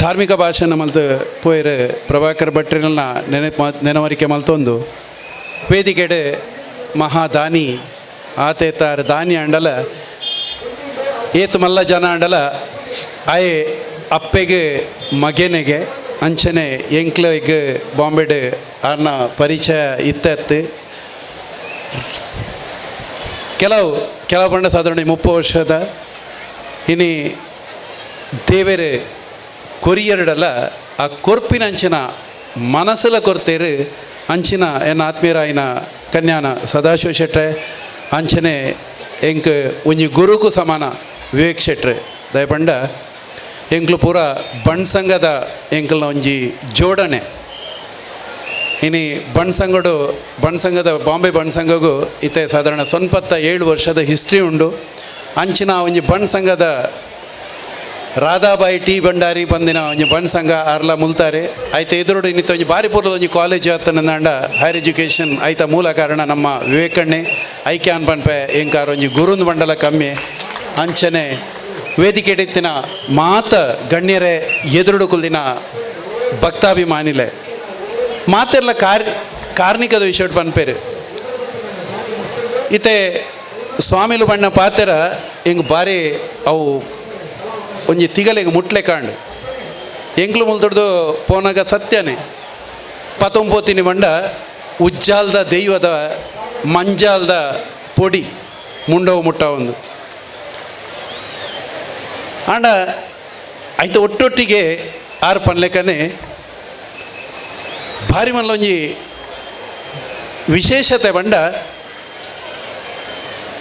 S9: ಧಾರ್ಮಿಕ ಭಾಷೆನ ಮಲ್ತು ಪೋಯರು ಪ್ರಭಾಕರ್ ಭಟ್ರಿನ ನೆನವರಿಕೆ ಮಲ್ತೊಂದು ವೇದಿಕೆಡೆ ಮಹಾದಾನಿ ಆತೇತಾರ ದಾನಿ ಅಂಡಲ ಏತು ಮಲ್ಲ ಜನ ಅಂಡಲ ಆಯೆ ಅಪ್ಪೆಗೆ ಮಗೆನೆಗೆ ಅಂಚನೆ ಎಂಕ್ಲಿಗೆ ಬಾಂಬೆಡ್ ಆರ್ನ ಪರಿಚಯ ಇತ್ತತ್ತು ಕೆಲವು ಬಂಡ ಸಾಧಾರಣ 30 ವರ್ಷದ ಇನಿ ದೇವೇರು ಕೊರಿಯರ್ಡಲ್ಲ ಆ ಕೊರ್ಪಿನ ಅಂಚಿನ ಮನಸ್ಸಲ ಕೊರ್ತೇರು ಅಂಚಿನ ಎನ್ನ ಆತ್ಮೀಯರಾಯಿನ ಕನ್ಯಾನ ಸದಾಶಿವ ಶೆಟ್ರೆ ಅಂಚನೆ ಎಂಕ್ ಒಂಜಿ ಗುರುಕು ಸಮಾನ ವಿವೇಕ್ ಶೆಟ್ರೆ ದಯಪಂಡ ಎಂಕ್ಲು ಪೂರ ಬಣ್ಸಂಗದ ಎಂಕ್ಲನ ಒಂಜಿ ಜೋಡಣೆ ಇನಿ ಬಣ್ಸಂಗದ ಬಾಂಬೆ ಬಣ್ಸಂಗಗೂ ಇತ್ತೆ ಸಾಧಾರಣ 97 ವರ್ಷದ ಹಿಸ್ಟ್ರಿ ಉಂಡು ಅಂಚಿನ ಒಂಜಿ ಬಣ್ಸಂಗದ ರಾಧಾಬಾಯಿ ಟಿ ಭಂಡಾರಿ ಬಂದಿನ ಒಂಜಿ ಬಣ್ಸಂಗ ಆರ್ಲ ಮುಲ್ತಾರೆ ಆಯ್ತು ಎದುರುಡು ಇನ್ನಿತ್ತು ಒಂಜಿ ಬಾರಿ ಪೂರ್ವದ ಒಂಜಿ ಕಾಲೇಜ್ ಆತನಂದ ಹೈಯರ್ ಎಜುಕೇಷನ್ ಆಯ್ತ ಮೂಲ ಕಾರಣ ನಮ್ಮ ವಿವೇಕಣ್ಣೆ ಐಕ್ಯಾನ್ ಪನ್ಪೆ ಎಂಕಾರ ಒಂಜಿ ಗುರುಂದ್ ಮಂಡಲ ಕಮ್ಮಿ ಅಂಚನೆ ವೇದಿಕೆ ಇತ್ತಿನ ಮಾತ ಗಣ್ಯರೇ ಎದುರುಡು ಕುಲ್ದಿನ ಭಕ್ತಾಭಿಮಾನಿಲೆ ಮಾತೆಲ್ಲ ಕಾರ್ಣಿಕದ ವಿಷಯ ಪನ್ಪೇರು ಇತ್ತೆ ಸ್ವಾಮಿಲು ಬಣ್ಣ ಪಾತೆರ ಹಿಂಗೆ ಬಾರಿ ಅವು ಒಂಜಿ ತಿಗಲಿಗೆ ಮುಟ್ಲೆ ಕಾಂಡು ಎಂಕ್ಲು ಮುಲ್ತೊಡ್ದು ಪೋನಾಗ ಸತ್ಯನೇ ಪತೊಂಬೋತಿನಿ ಬಂಡ ಉಜ್ಜಾಲ್ದ ದೈವದ ಮಂಜಾಲ್ದ ಪೊಡಿ ಮುಂಡವು ಮುಟ್ಟ ಒಂದು ಆಂಡ ಆಯ್ತು ಒಟ್ಟೊಟ್ಟಿಗೆ ಆರು ಪನ್ಲೆಕನೆ ಭಾರಿ ಮಲ್ಲೊಂಜಿ ವಿಶೇಷತೆ ಬಂಡ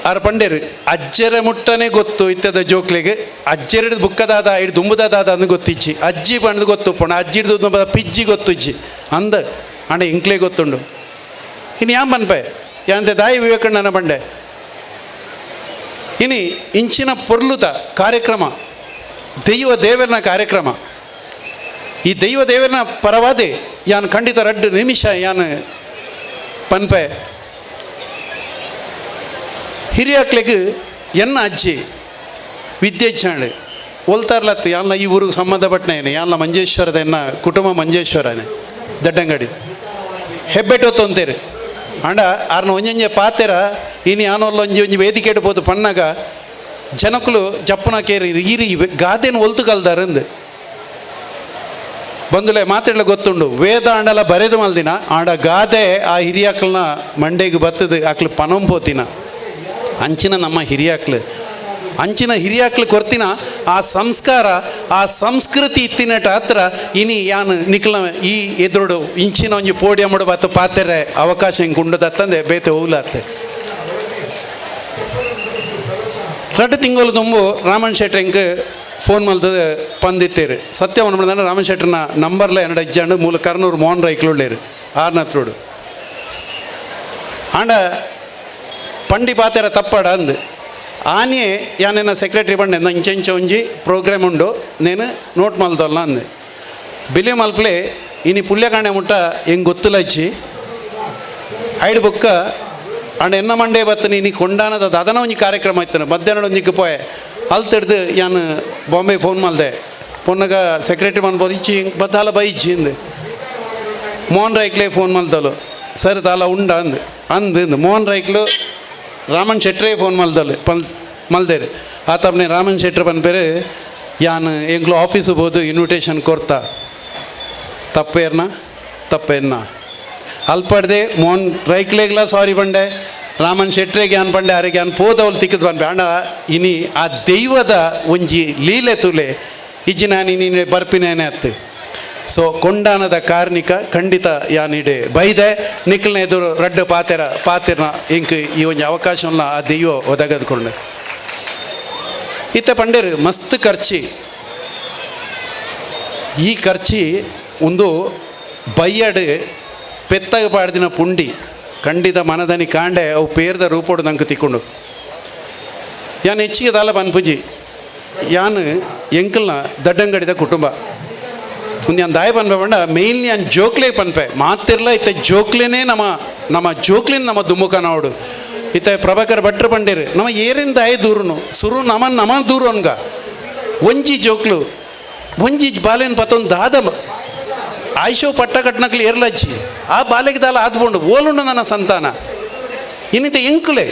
S9: ಆರು ಪಂಡೇರು ಅಜ್ಜರ ಮುಟ್ಟನೆ ಗೊತ್ತು ಇತ್ತದ ಜೋಕ್ಲೆಗೆ ಅಜ್ಜೆರಡು ಬುಕ್ಕದಾದ ಇಡು ದುಂಬುದಾದ ಅಂದು ಗೊತ್ತಿಚ್ಚಿ ಅಜ್ಜಿ ಪಂಡ್ದು ಗೊತ್ತು ಪೋಣ ಅಜ್ಜಿ ಹಿಡ್ದು ಪಿಜ್ಜಿ ಗೊತ್ತಿಚ್ಚಿ ಅಂದ ಅಣ್ಣ ಇಂಕ್ಲೆ ಗೊತ್ತುಂಡು ಇನ್ನು ಯಾಂ ಪನ್ಪೆ ಯಾಂತೆ ದಾಯಿ ವಿವೇಕಣ್ಣನ ಬಂಡೆ ಇನಿ ಇಂಚಿನ ಪೊರ್ಲುತ ಕಾರ್ಯಕ್ರಮ ದೇವರನ ಕಾರ್ಯಕ್ರಮ ಈ ದೇವರನ ಪರವಾದೆ ಯಾನ್ ಖಂಡಿತ 2 ನಿಮಿಷ ಯಾನ್ ಪನ್ಪೆ ಹಿರಿಯಕ್ಲೆಗೆ ಎನ್ನ ಅಜ್ಜಿ ವಿದ್ಯೆಚ್ಚಾಂಡು ಒಲ್ತಾರ್ಲತ್ತು ಯಾನ್ಲ ಈ ಊರಿಗೆ ಸಂಬಂಧಪಟ್ಟನೇನೆ ಯಾನ್ಲ ಮಂಜೇಶ್ವರದ ಎನ್ನ ಕುಟುಂಬ ಮಂಜೇಶ್ವರನೇ ದಡ್ಡಂಗಡಿ ಹೆಬ್ಬೆಟ್ಟೊತ್ತು ಅಂತೇರಿ ಅಂಡ ಆರ್ನ ಒಂಜೊಂಜೆ ಪಾತೆರ ಇನಿ ಆನೊಲ್ಲ ಒಂಜಿ ವೇದಿಕೆ ಇಡ್ಬೋದು ಪಣ್ಣಾಗ ಜನಕ್ಕಳು ಜಪ್ಪನ ಕೇರಿ ಈರಿ ಗಾದೆನ ಒಲ್ತು ಕಲ್ದಾರಂದು ಬಂದುಲೆ ಮಾತಾಡಲ ಗೊತ್ತುಂಡು ವೇದ ಅಂಡಲ ಬರೆದು ಮಲ್ದಿನ ಆಂಡ ಗಾದೆ ಆ ಹಿರಿಯಾಕ್ಲನ್ನ ಮಂಡೆಗೆ ಬತ್ತದು ಆಕ್ಲು ಪನಂಪೋತಿನ ಅಂಚಿನ ನಮ್ಮ ಹಿರಿಯಾಕ್ಲು ಕೊರ್ತಿನ ಆ ಸಂಸ್ಕಾರ ಆ ಸಂಸ್ಕೃತಿ ಇತ್ತಿನಟ ಹತ್ರ ಇನಿ ಯಾನು ನಿಕ್ಲ ಈ ಎದುರುಡು ಇಂಚಿನ ಒಂಜಿ ಪೋಡಿಯಮ್ಮಡು ಬತ್ತು ಪಾತೆರೆ ಅವಕಾಶ ಹಿಂಗೆ ಉಂಡದತ್ತಂದೆ ಬೇತೆ ಹೋಗ್ಲತ್ತೆ 2 ತಿಂಗಳು ತುಂಬು ರಾಮನ್ ಶೆಟ್ಟಿ ಹೆಂಗೆ ಫೋನ್ ಮಲ್ತದ ಪಂದಿತ್ತೇರು ಸತ್ಯವನ್ನ ಮಾಡಿದ್ರೆ ರಾಮನ್ ಶೆಟ್ರನ ನಂಬರ್ಲ ಎರಡು ಇಜ್ಜಾಂಡು ಮೂಲ ಕರ್ನೂರು ಮೋಹನ್ ರೈಕ್ಲುಳ್ಳೇರು ಆರ್ನತ್ರೋಡು ಆಂಡ ಪಂಡಿ ಪಾತೆರ ತಪ್ಪಡ ಅಂದು ಆನೆ ಯಾನೇನ ಸೆಕ್ರೆಟರಿ ಬಂಡೆ ಇಂಚೆ ಒಂಜಿ ಪ್ರೋಗ್ರಾಮ್ ಉಂಡು ನೇನು ನೋಟ್ ಮಲ್ತಲ್ಲ ಅಂದೆ ಬಿಲಿ ಮಲ್ಪಲೆ ಇನಿ ಪುಲ್ಯಕಾಂಡೆ ಮುಟ್ಟ ಹೆಂಗೆ ಗೊತ್ತಿಲ್ಲ ಹಚ್ಚಿ ಐಡು ಬುಕ್ಕ ಅಂಡ ಎನ್ನ ಮಂಡೆ ಬತ್ತನಿ ಇನಿ ಕೊಂಡಾನದ ಅದನ ಒಂಜಿ ಕಾರ್ಯಕ್ರಮ ಆಯ್ತಾನೆ ಮಧ್ಯಾಹ್ನ ಒಂಜಿಕ್ಕೆ ಪೋಯೆ ಅಲ್ಲಿ ತೆಡ್ದು ಯಾನು ಬಾಂಬೆ ಫೋನ್ ಮಲ್ದೆ ಪೊನ್ನಾಗ ಸೆಕ್ರೆಟರಿ ಮನ್ಬೋದು ಇಚ್ಚಿ ಬದ್ದಾಲ ಬೈಚ್ಚಿ ಅಂದು ಮೋಹನ್ ರೈಕ್ಲೆ ಫೋನ್ ಮಲ್ದಲು ಸರ್ ತಾಲ ಉಂಡ ಅಂದು ಮೋಹನ್ ರೈಕ್ಲು ರಾಮನ್ ಶೆಟ್ರೇ ಫೋನ್ ಮಲ್ದೇರು ಆತಪ್ಪನೆ ರಾಮನ್ ಶೆಟ್ರ್ ಪನ್ಪೇರು ಯಾನ್ ಎಂಕ್ಲು ಆಫೀಸು ಬೋದು ಇನ್ವಿಟೇಷನ್ ಕೊರ್ತಾ ತಪ್ಪೇರ್ನ ಅಲ್ಪಡ್ದೆ ಮೋಹನ್ ರೈಕ್ಲೆಗ್ಲ ಸಾರಿ ಬಂಡೆ ರಾಮನ್ ಶೆಟ್ರಿಗೆ ಅನ್ ಪಂಡೆ ಅರೆಗೆ ಅನ್ ಪೋದವಳು ತಿಕ್ಕದು ಪನ್ಪೆ ಅಂಡ ಇನಿ ಆ ದೈವದ ಒಂಜಿ ಲೀಲೆ ತುಲೆ ಇಜ್ಜಿ ನಾನು ನೀನೆ ಬರ್ಪಿನೇನೆ ಅತ್ತು. ಸೊ ಕೊಂಡಾನದ ಕಾರ್ಣಿಕ ಖಂಡಿತ ಯಾನಿಡೆ ಬೈದೆ ನಿಖಲ್ನ ಎದುರು ರಡ್ಡು ಪಾತೆರ್ನ ಇಂಕ್ ಈ ಒಂಜಿ ಅವಕಾಶವನ್ನ ಆ ದೈವ ಒದಗದ್ಕೊಂಡೆ ಇತ್ತ ಪಂಡೇರು ಮಸ್ತ್ ಖರ್ಚಿ. ಈ ಖರ್ಚಿ ಒಂದು ಬಯ್ಯಡ್ ಪೆತ್ತಗ ಪಾಡ್ದಿನ ಪುಂಡಿ ಖಂಡಿತ ಮನದನಿ ಕಾಂಡೆ ಅವು ಪೇರ್ದ ರೂಪೋಡು ನಂಗೆ ತಿಕ್ಕೊಂಡು ಯಾನು ಹೆಚ್ಚಿಗೆ ದಾಲ ಪನ್ಪುಜಿ ಯಾನು ಎಂಕಲ್ನ ದಡ್ಡಂಗಡಿದ ಕುಟುಂಬ ಒಂದು ಯಾನ್ ದಾಯ ಪನ್ಪೆ ಬಂಡ ಮೇಯ್ನ್ಲಿ ಯಾನ್ ಜೋಕ್ಲೆ ಪನ್ಪೆ ಮಾತಿರ್ಲ ಇತ್ತ ಜೋಕ್ಲೇನೇ ನಮ್ಮ ಜೋಕ್ಲಿನ ನಮ್ಮ ದುಮ್ಮುಕ ನೋಡು ಇತ್ತ ಪ್ರಭಾಕರ್ ಭಟ್ರು ಪಂಡೇರು ನಮ್ಮ ಏರಿನ ದಾಯ ದೂರನು ಸುರು ನಮ್ಮ ದೂರು ಅನ್ಗ ಒಂಜಿ ಜೋಕ್ಲು ಒಂಜಿ ಬಾಲೆನ್ ಪತ್ತೊಂದು ದಾದ ಆಯ್ಶೋ ಪಟ್ಟ ಕಟ್ನಕ್ಲಿ ಏರ್ಲಚ್ಚಿ ಆ ಬಾಲೆಗೆ ದಾಲ ಆದ್ಕೊಂಡು ಓಲುಂಡು ನನ್ನ ಸಂತಾನ ಇನ್ನಿತ ಎಂಕುಲೆ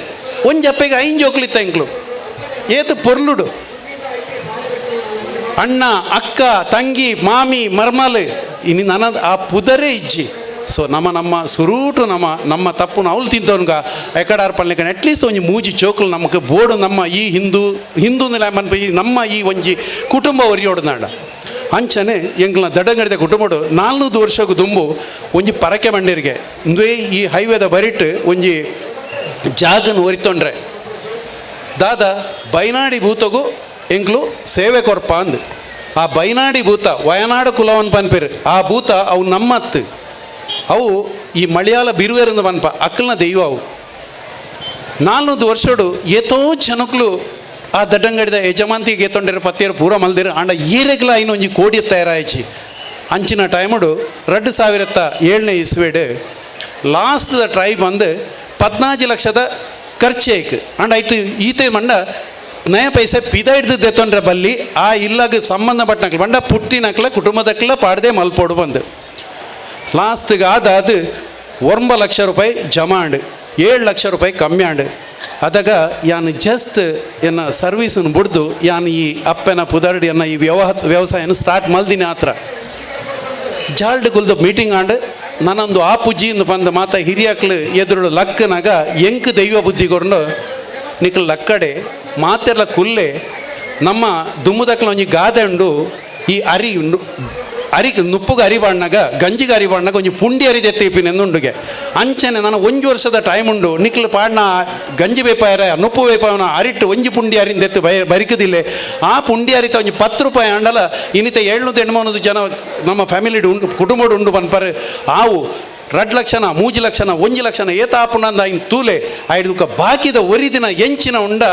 S9: ಒಂಜಿ ಅಪ್ಪೆಗೆ ಐನ್ ಜೋಕ್ಲಿತ್ತ ಎಂಕ್ಲು ಏತು ಪೊರ್ಲುಡು ಅಣ್ಣ ಅಕ್ಕ ತಂಗಿ ಮಾಮಿ ಮರ್ಮಲ್ ಇನ್ನು ನನ್ನ ಆ ಪುದರೇ ಇಜ್ಜಿ. ಸೊ ನಮ್ಮ ಸುರೂಟು ನಮ್ಮ ತಪ್ಪು ಅವಳು ತಿಂತವನ್ಗ ಎಕಡಾರ್ ಪಲ್ಲೆಕ ಅಟ್ಲೀಸ್ಟ್ ಒಂಜಿ ಮೂಜಿ ಚೋಕಲು ನಮಗೆ ಬೋರ್ಡು ನಮ್ಮ ಈ ಹಿಂದೂ ನೆಲ ಮನ್ಪ ನಮ್ಮ ಈ ಒಂಜಿ ಕುಟುಂಬ ಒರಿಯೋಡು ನಾಡ ಅಂಚನೆ ಎಂಕ್ಲ ದಡಂಗಡಿದ ಕುಟುಂಬಡು 400 ವರ್ಷಕ್ಕೂ ದುಂಬು ಒಂಜಿ ಪರಕೆ ಬಂಡೇರಿಗೆ ಒಂದೇ ಈ ಹೈವೇದ ಬರಿಟ್ ಒಂಜಿ ಜಾಗನ ಒರಿತೊಂಡ್ರೆ ದಾದ ಬೈನಾಡಿ ಭೂತಗೂ ಎಂಕ್ಲು ಸೇವೆ ಕೊರ್ಪ ಅಂದು ಆ ಬೈನಾಡಿ ಭೂತ ವಯನಾಡು ಕುಲವನ್ ಪನ್ಪೇರು ಆ ಭೂತ ಅವು ನಮ್ಮತ್ತು ಅವು ಈ ಮಲಯಾಳ ಬಿರುವೇರಿಂದ ಪನ್ಪ ಅಕ್ಕಲ್ನ ದೈವ ಅವು 400 ವರ್ಷಡು ಏತೋ ಜನಕ್ಲು ಆ ದಡ್ಡಂಗಡಿದ ಯಜಮಾಂತಿಗೆ ಏತೊಂಡಿರೋ ಪತ್ತಿಯರು ಪೂರ ಮಲ್ದಿರು ಆಂಡ ಈರೆಗ್ಲ ಐನು ಒಂಜಿ ಕೋಡಿ ತಯಾರಾಯ್ಚಿ ಅಂಚಿನ ಟೈಮಡು 2007ನೇ ಇಸ್ವೇಡು ಲಾಸ್ಟ್ ದ ಟ್ರೈ ಬಂದು 14 ಲಕ್ಷದ ಖರ್ಚು ಆಯ್ತು ಆಂಡ ಐಟು ಈತೆ ಮಂಡ ನಯ ಪೈಸೆ ಪಿದ ಹಿಡ್ದು ದೆತ್ತೊಂಡ್ರೆ ಬಲ್ಲಿ ಆ ಇಲ್ಲಾಗ ಸಂಬಂಧಪಟ್ಟನಕ್ಲು ಬಂಡ ಪುಟ್ಟಿನಕ್ಲ ಕುಟುಂಬದಕ್ಲ ಪಾಡ್ದೆ ಮಲ್ಪೋಡು ಬಂದು ಲಾಸ್ಟ್ಗೆ ಅದು 9 ಲಕ್ಷ ರೂಪಾಯಿ ಜಮಾಂಡ್ 7 ಲಕ್ಷ ರೂಪಾಯಿ ಕಮ್ಮಿ ಆಂಡ್ ಅದಾಗ ಯಾನು ಜಸ್ಟ್ ಎನ್ನ ಸರ್ವೀಸನ್ನು ಬಿಡ್ದು ಯಾನು ಈ ಅಪ್ಪನ ಪುದರ್ಡಿ ಅನ್ನ ಈ ವ್ಯವಸಾಯನ ಸ್ಟಾರ್ಟ್ ಮಲ್ದಿನಿ ಆತ್ರ ಜಾಲ್ಡ್ ಕುಲ್ದು ಮೀಟಿಂಗ್ ಆಂಡ್ ನಾನೊಂದು ಆ ಪುಜ್ಜಿಯಿಂದ ಬಂದು ಮಾತ ಹಿರಿಯಕ್ಲು ಎದುರು ಲಕ್ಕನಾಗ ಎಂಕ್ ದೈವ ಬುದ್ಧಿಗೊಂಡು ನಿಕ್ಲು ಲಕ್ಕಡೆ ಮಾತೆರ್ಲ ಕುಲ್ಲೆ ನಮ್ಮ ದುಮ್ಮದಕ್ಲ ಒಂಜಿ ಗಾದೆ ಉಂಡು ಈ ಅರಿಗೆ ನುಪ್ಪುಗೆ ಅರಿಬಾಡ್ನಾಗ ಗಂಜಿಗೆ ಅರಿಬಾಡ್ನಾಗ ಒಂಜಿ ಪುಂಡಿ ಅರಿದೆತ್ತಿಪಿನ ಎಂದುಂಡುಗೆ ಅಂಚನೆ ನಾನು 1 ವರ್ಷದ ಟೈಮ್ ಉಂಡು ನಿಕ್ಲು ಪಾಡ್ನ ಗಂಜಿ ಬೇಪಾಯರ ನುಪ್ಪು ಬೇಪಾಯನ ಅರಿಟ್ಟು ಒಂಜಿ ಪುಂಡಿ ಅರಿಂದೆತ್ತು ಬರಿಕದಿಲ್ಲೆ ಆ ಪುಂಡಿ ಅರಿತ ಒಂಜಿ 10 ರೂಪಾಯಿ ಅಂಡಲ ಇನ್ನಿತ 700 ಜನ ನಮ್ಮ ಫ್ಯಾಮಿಲಿ ಉಂಡು ಕುಟುಂಬಡು ಉಂಡು ಬನ್ಪರು ಆವು 2 ಲಕ್ಷನ 3 ಲಕ್ಷನ 1 ಲಕ್ಷನ ಏತಾಪುಣಂದ ಐನ್ ತೂಲೆ ಐದುಕ ಬಾಕಿದ ಒರಿದಿನ ಎಂಚಿನ ಉಂಡ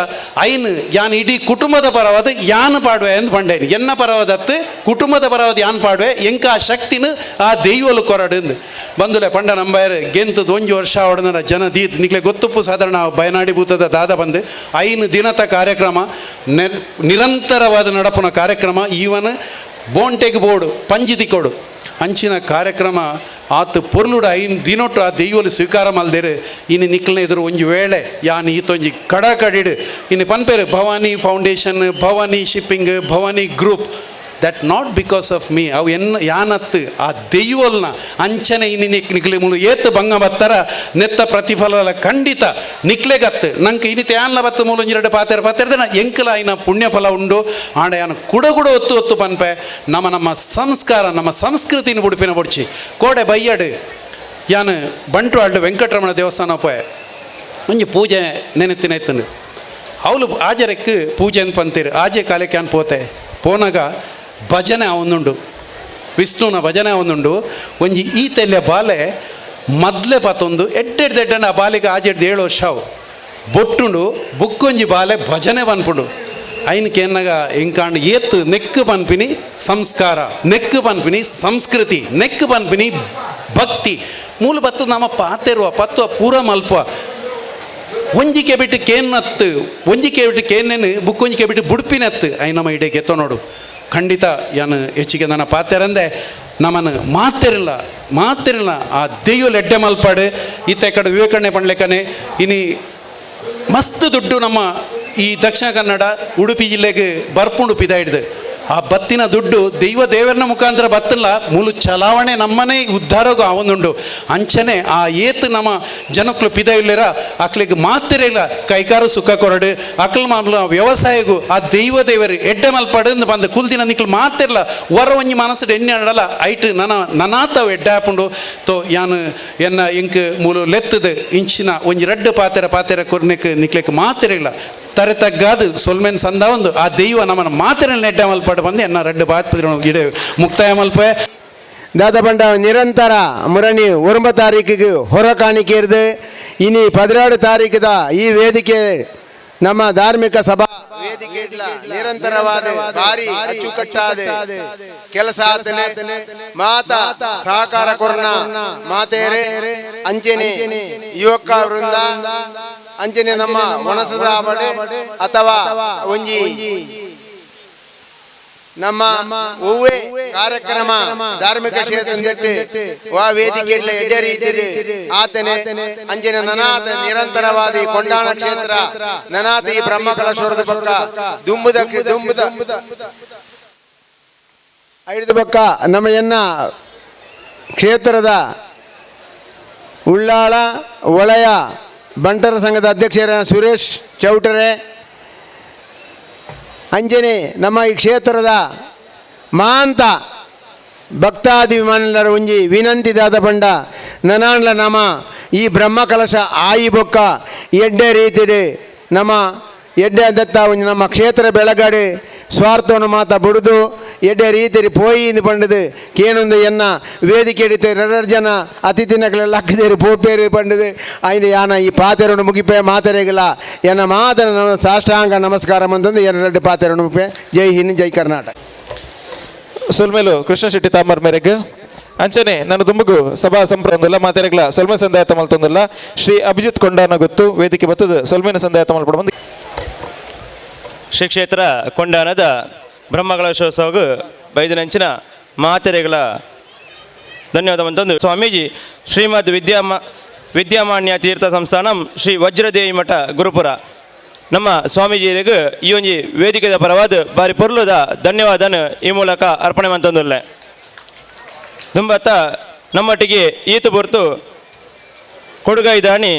S9: ಐನ್ ಯಾನ್ ಇಡೀ ಕುಟುಂಬದ ಪರವಾದ ಯಾನ್ ಪಾಡುವೆ ಎಂದು ಪಂಡೇನು ಎನ್ನ ಪರವಾದತ್ತು ಕುಟುಂಬದ ಪರವಾದ ಯಾನ್ ಪಾಡುವೆ ಎಂಕ ಆ ಶಕ್ತಿನ ಆ ದೈವಲು ಕೊರಡು ಬಂದುಲೆ ಪಂಡ ನಂಬಾಯರ್ ಗೆಂತದ 1 ವರ್ಷ ಹೊಡೆದ ಜನ ದೀತ್ ನಿಕ್ಲೆ ಗೊತ್ತುಪ್ಪು ಸಾಧಾರಣ ಬಯನಾಡಿ ಭೂತದ ದಾದ ಬಂದು ಐನ್ ದಿನದ ಕಾರ್ಯಕ್ರಮ ನಿರಂತರವಾದ ನಡಪುನ ಕಾರ್ಯಕ್ರಮ ಈವನ್ ಬೋಂಟೆಗ್ ಬೋರ್ಡು ಪಂಜಿತಿ ಕೊಡು ಅಂಚಿನ ಕಾರ್ಯಕ್ರಮ ಆತು ಪೊರ್ಲುಡ ಐನ್ ದಿನೊಟ್ಟು ಆ ದೈವಲು ಸ್ವೀಕಾರ ಮಲ್ದೇರು ಇನ್ನು ನಿಕ್ಲನ ಎದುರು ಒಂಜಿ ವೇಳೆ ಯಾನ್ ಈತೊಂಜಿ ಕಡಿಡು ಇನ್ನು ಪನ್ಪೇರು Bhavani foundation Bhavani shipping Bhavani group that not because of me ಅವು ಯಾನತ್ತು ಆ ದೈವಲ್ನ ಅಂಚನೆ ಇನ್ನು ನಿಕ್ಲೆ ಮುಳು ಏತು ಭಂಗ ಬತ್ತರ ನೆತ್ತ ಪ್ರತಿಫಲ ಖಂಡಿತ ನಿಕ್ಲೆಗತ್ತು ನಂಗೆ ಇನ್ನಿತ ಯಾನ್ಲ ಬತ್ತು ಮೂಲ 2 ಪಾತೆರ್ದ ಎಂಕಲ ಐನ ಪುಣ್ಯಫಲ ಉಂಡು ಆಂಡ ಯಾನು ಕುಡ ಒತ್ತು ಪನ್ಪೆ ನಮ್ಮ ಸಂಸ್ಕಾರ ನಮ್ಮ ಸಂಸ್ಕೃತಿನ ಉಡುಪಿನ ಬುಡ್ಚಿ ಕೋಡೆ ಬಯ್ಯಡು ಯಾನು ಬಂಟ್ವಾಳ್ಡು ವೆಂಕಟರಮಣ ದೇವಸ್ಥಾನ ಪೋಯೆ ಒಂಜಿ ಪೂಜೆ ನೆನೆತ್ತಿನ ಎತ್ತನು ಅವಳು ಆಜರೆಕ್ಕೆ ಪೂಜೆ ಅಂತ ಪಂತೀರು ಆಜೆ ಕಾಲಕ್ಕೆ ಯಾನ್ ಪೋನಾಗ ಭಜನೆ ಅವನುಂಡು ವಿಷ್ಣುನ ಭಜನೆ ಅವನುಂಡು ಒಂಜಿ ಈ ತೆಲ್ಯ ಬಾಲೆ ಮೊದಲೇ ಪತ್ತೊಂದು ಎಡ್ಡೆಡ್ಡೆಡ್ಡಂಡ ಆ ಬಾಲೆಗೆ ಆಜೆಡ್ದು 7 ವರ್ಷ ಅವು ಬೊಟ್ಟುಂಡು ಬುಕ್ಕೊಂಜಿ ಬಾಲೆ ಭಜನೆ ಬನ್ಪುಂಡು ಐನಕ್ಕೆ ಏನಾಗ ಇಂಕಾಂಡು ಏತ್ತು ನೆಕ್ಕು ಪನ್ಪಿನಿ ಸಂಸ್ಕಾರ ನೆಕ್ಕು ಪನ್ಪಿನಿ ಸಂಸ್ಕೃತಿ ನೆಕ್ಕು ಪನ್ಪಿನಿ ಭಕ್ತಿ ಮೂಲ ಬತ್ತದ ನಮ್ಮ ಪಾತೆರುವ ಪತ್ವ ಪೂರ ಮಲ್ಪ ಒಂಜಿಕೆ ಬಿಟ್ಟು ಕೇನ್ನತ್ತು ಒಂಜಿಕೆ ಬಿಟ್ಟು ಕೇನ್ನೇನು ಬುಕ್ಕೊಂಜಿಕೆ ಬಿಟ್ಟು ಬುಡ್ಪಿನತ್ತು ಐ ನಮ್ಮ ಇಡೇ ಗೆತ್ತೋ ನೋಡು ಖಂಡಿತ ಯಾನು ಹೆಚ್ಚಿಗೆ ನನ್ನ ಪಾತೆರಂದೆ ನಮ್ಮನ್ನು ಮಾತಿರಲ್ಲ ಆ ದೈವಲ್ ಎಡ್ಡೆ ಮಲ್ಪಾಡು ಈತ ಕಡೆ ವಿವೇಕಣ್ಣೆ ಪಂಡ್ಲೆಕ್ಕನೆ ಇನಿ ಮಸ್ತ್ ದುಡ್ಡು ನಮ್ಮ ಈ ದಕ್ಷಿಣ ಕನ್ನಡ ಉಡುಪಿ ಜಿಲ್ಲೆಗೆ ಬರ್ಪುಂಡು ಪಿದ ಹಿಡ್ದು ಆ ಬತ್ತಿನ ದುಡ್ಡು ದೇವರನ ಮುಖಾಂತರ ಬತ್ತಲ್ಲ ಮೂಲು ಚಲಾವಣೆ ನಮ್ಮನೆ ಉದ್ಧಾರಗೂ ಅವನುಂಡು ಅಂಚನೆ ಆ ಏತ್ ನಮ್ಮ ಜನಕ್ಕಳು ಪಿದ ಇಲ್ಲರ ಅಕ್ಲಿಗೆ ಮಾತ್ರ ಇಲ್ಲ ಕೈಕಾರು ಸುಖ ಕೊರಡು ಅಕ್ಲ ಮಾಡ್ಲ ವ್ಯವಸಾಯಗೂ ಆ ದೇವರು ಎಡ್ಡೆ ಮಲ್ಪಡು ಬಂದು ಕುಲ್ದಿನ ನಿಕ್ಲು ಮಾತ್ರ ಇಲ್ಲ ಹೊರ ಒಂಜಿ ಮನಸ್ಸು ಎಣ್ಣೆ ಆಡಲ್ಲ ಐಟ್ ನನಾತವ್ ಎಡ್ಡೆ ಹಾಪುಂಡು ತೋ ಯಾನು ಎನ್ನ ಇಂಕ್ ಮೂಲು ಲೆತ್ತದು ಇಂಚಿನ ಒಂಜಿ ರಡ್ಡು ಪಾತೆರ ಕೊರ್ನೆಕ್ ನಿಕ್ಲೆಕ್ ಮಾತ್ರ ಇಲ್ಲ ತರೆ ತಗ್ಗಾದು ಸೊಲ್ಮೆನ್ ಸಂದ ಒಂದು ಆ ದೈವ ನಮ್ಮನ್ನು ಮಾತ್ರ ನೆಡ್ಡ ಮಲ್ಪಟ್ಟು ಬಂದು ಎನ್ನ ರಡ್ಡು ಬಾತ್ಪತ್ರೆ ಇಡೆ ಮುಕ್ತಾಯ ಮಲ್ಪೆ
S10: ದಾದ ಪಂಡ ನಿರಂತರ ಮುರಣಿ 9 ತಾರೀಕಿಗೆ ಹೊರ ಕಾಣಿಕೆ ಇನಿ 16 ತಾರೀಕಿದ ಈ ವೇದಿಕೆ ನಮ್ಮ ಧಾರ್ಮಿಕ ಸಭಾ ವೇದಿಕೆ ನಿರಂತರವಾದ ಭಾರಿ ಅಚ್ಚುಕಟ್ಟಾದ ಕೆಲಸ ಮಾತಾ ಸಹಕಾರ ಕೊರನ ಮಾತೇರೆ ಅಂಚನೆ ಯುವಕ ವೃಂದ ಅಂಚನೆ ನಮ್ಮ ಒಣಸದ ಬಡೆ ಅಥವಾ ಒಂಜಿ ನಮ್ಮ ಹೂವೆ ಕಾರ್ಯಕ್ರಮ ಧಾರ್ಮಿಕ ಕ್ಷೇತ್ರ ವಾ ವೇದಿಕೆ ಎಡ್ಡೆ ರೀತಿ ಆತನೆ ಅಂಜನೆ ನನಾಥ ನಿರಂತರವಾದಿ ಕೊಂಡಾಣ ಕ್ಷೇತ್ರ ನನಾಥ ಈ ಬ್ರಹ್ಮಕಲಶೋರದ ಪಕ್ಕ ದುಂಬುದ ಐದು ಪಕ್ಕ ನಮ್ಮ ಎನ್ನ ಕ್ಷೇತ್ರದ ಉಳ್ಳಾಳ ವಲಯ ಬಂಟರ ಸಂಘದ ಅಧ್ಯಕ್ಷರ ಸುರೇಶ್ ಚೌಟರೆ ಅಂಜನೆ ನಮ್ಮ ಈ ಕ್ಷೇತ್ರದ ಮಾಂತ ಭಕ್ತಾದಿಮಾನರ ಒಂಜಿ ವಿನಂತಿದಾದ ಪಂಡ ನನಾಂಡ್ಲ ನಮ್ಮ ಈ ಬ್ರಹ್ಮಕಲಶ ಆಯಿ ಬೊಕ್ಕ ಎಡ್ಡೆ ರೀತಿಡು ನಮ್ಮ ಎಡ್ಡೆ ದತ್ತ ಒಂಜಿ ನಮ್ಮ ಕ್ಷೇತ್ರ ಬೆಳಗಾಡು ಸ್ವಾರ್ಥವನ್ನು ಮಾತ ಬಿಡುದು ಎಡ್ಡೆ ರೀತಿ ಪೋಯಿ ಪಂಡದು ಕೇನೊಂದು ಎನ್ನ ವೇದಿಕೆ ಹಿಡಿತೆ 2 ಜನ ಅತಿಥಿನಗಳೆಲ್ಲ ಹಾಕಿದೇರು ಪೋಪೇರು ಪಂಡದು ಐನು ಯಾನ ಈ ಪಾತೆರನ್ನು ಮುಗಿಪೆ ಮಾತೆರೆಗಿಲ್ಲ ಎನ್ನ ಮಾತನ ಸಾಷ್ಟಾಂಗ ನಮಸ್ಕಾರ ಅಂತಂದು 2 ಪಾತೆರನ್ನು ಮುಗಿಪೆ ಜೈ ಹಿಂದ್ ಜೈ ಕರ್ನಾಟಕ
S1: ಸೊಲ್ಮೇಲು ಕೃಷ್ಣ ಶೆಟ್ಟಿ ತಾಮರ್ ಮೇರೆಗೆ ಅಂಚನೆ ನಾನು ದುಂಬುಗು ಸಭಾ ಸಂಪ್ರದಾಯ ಮಾತೆರೆಗಳ ಸೊಲ್ಮೆ ಸಂದಾಯತ ಮಲ್ತೊಂದಿಲ್ಲ ಶ್ರೀ ಅಭಿಜಿತ್ ಕೊಂಡಾನ ಗೊತ್ತು ವೇದಿಕೆ ಬತ್ತದ ಸೊಲ್ಮೇನ ಸಂದಾಯತ ಮಲ್ಪಡ ಬಂದು
S11: ಶ್ರೀ ಕ್ಷೇತ್ರ ಕೊಂಡಾನದ ಬ್ರಹ್ಮಕಲಶೋತ್ಸವಗೂ ಬೈದಿನಂಚಿನ ಮಾತೆರೆಗಳ ಧನ್ಯವಾದ ಅಂತಂದು ಸ್ವಾಮೀಜಿ ಶ್ರೀಮದ್ ವಿದ್ಯಾಮಾನ್ಯ ತೀರ್ಥ ಸಂಸ್ಥಾನಂ ಶ್ರೀ ವಜ್ರದೇವಿ ಮಠ ಗುರುಪುರ ನಮ್ಮ ಸ್ವಾಮೀಜಿಯರಿಗೂ ಈ ಒಂಜಿ ವೇದಿಕೆದ ಪರವಾದ ಬಾರಿ ಪೊರ್ಲುದ ಧನ್ಯವಾದನ ಈ ಮೂಲಕ ಅರ್ಪಣೆ ಅಂತಂದುಲ್ಲೆ ದುಂಬತ್ತ ನಮ್ಮೊಟ್ಟಿಗೆ ಈತು ಬೊರ್ತು ಕೊಡುಗೈದಾಣಿ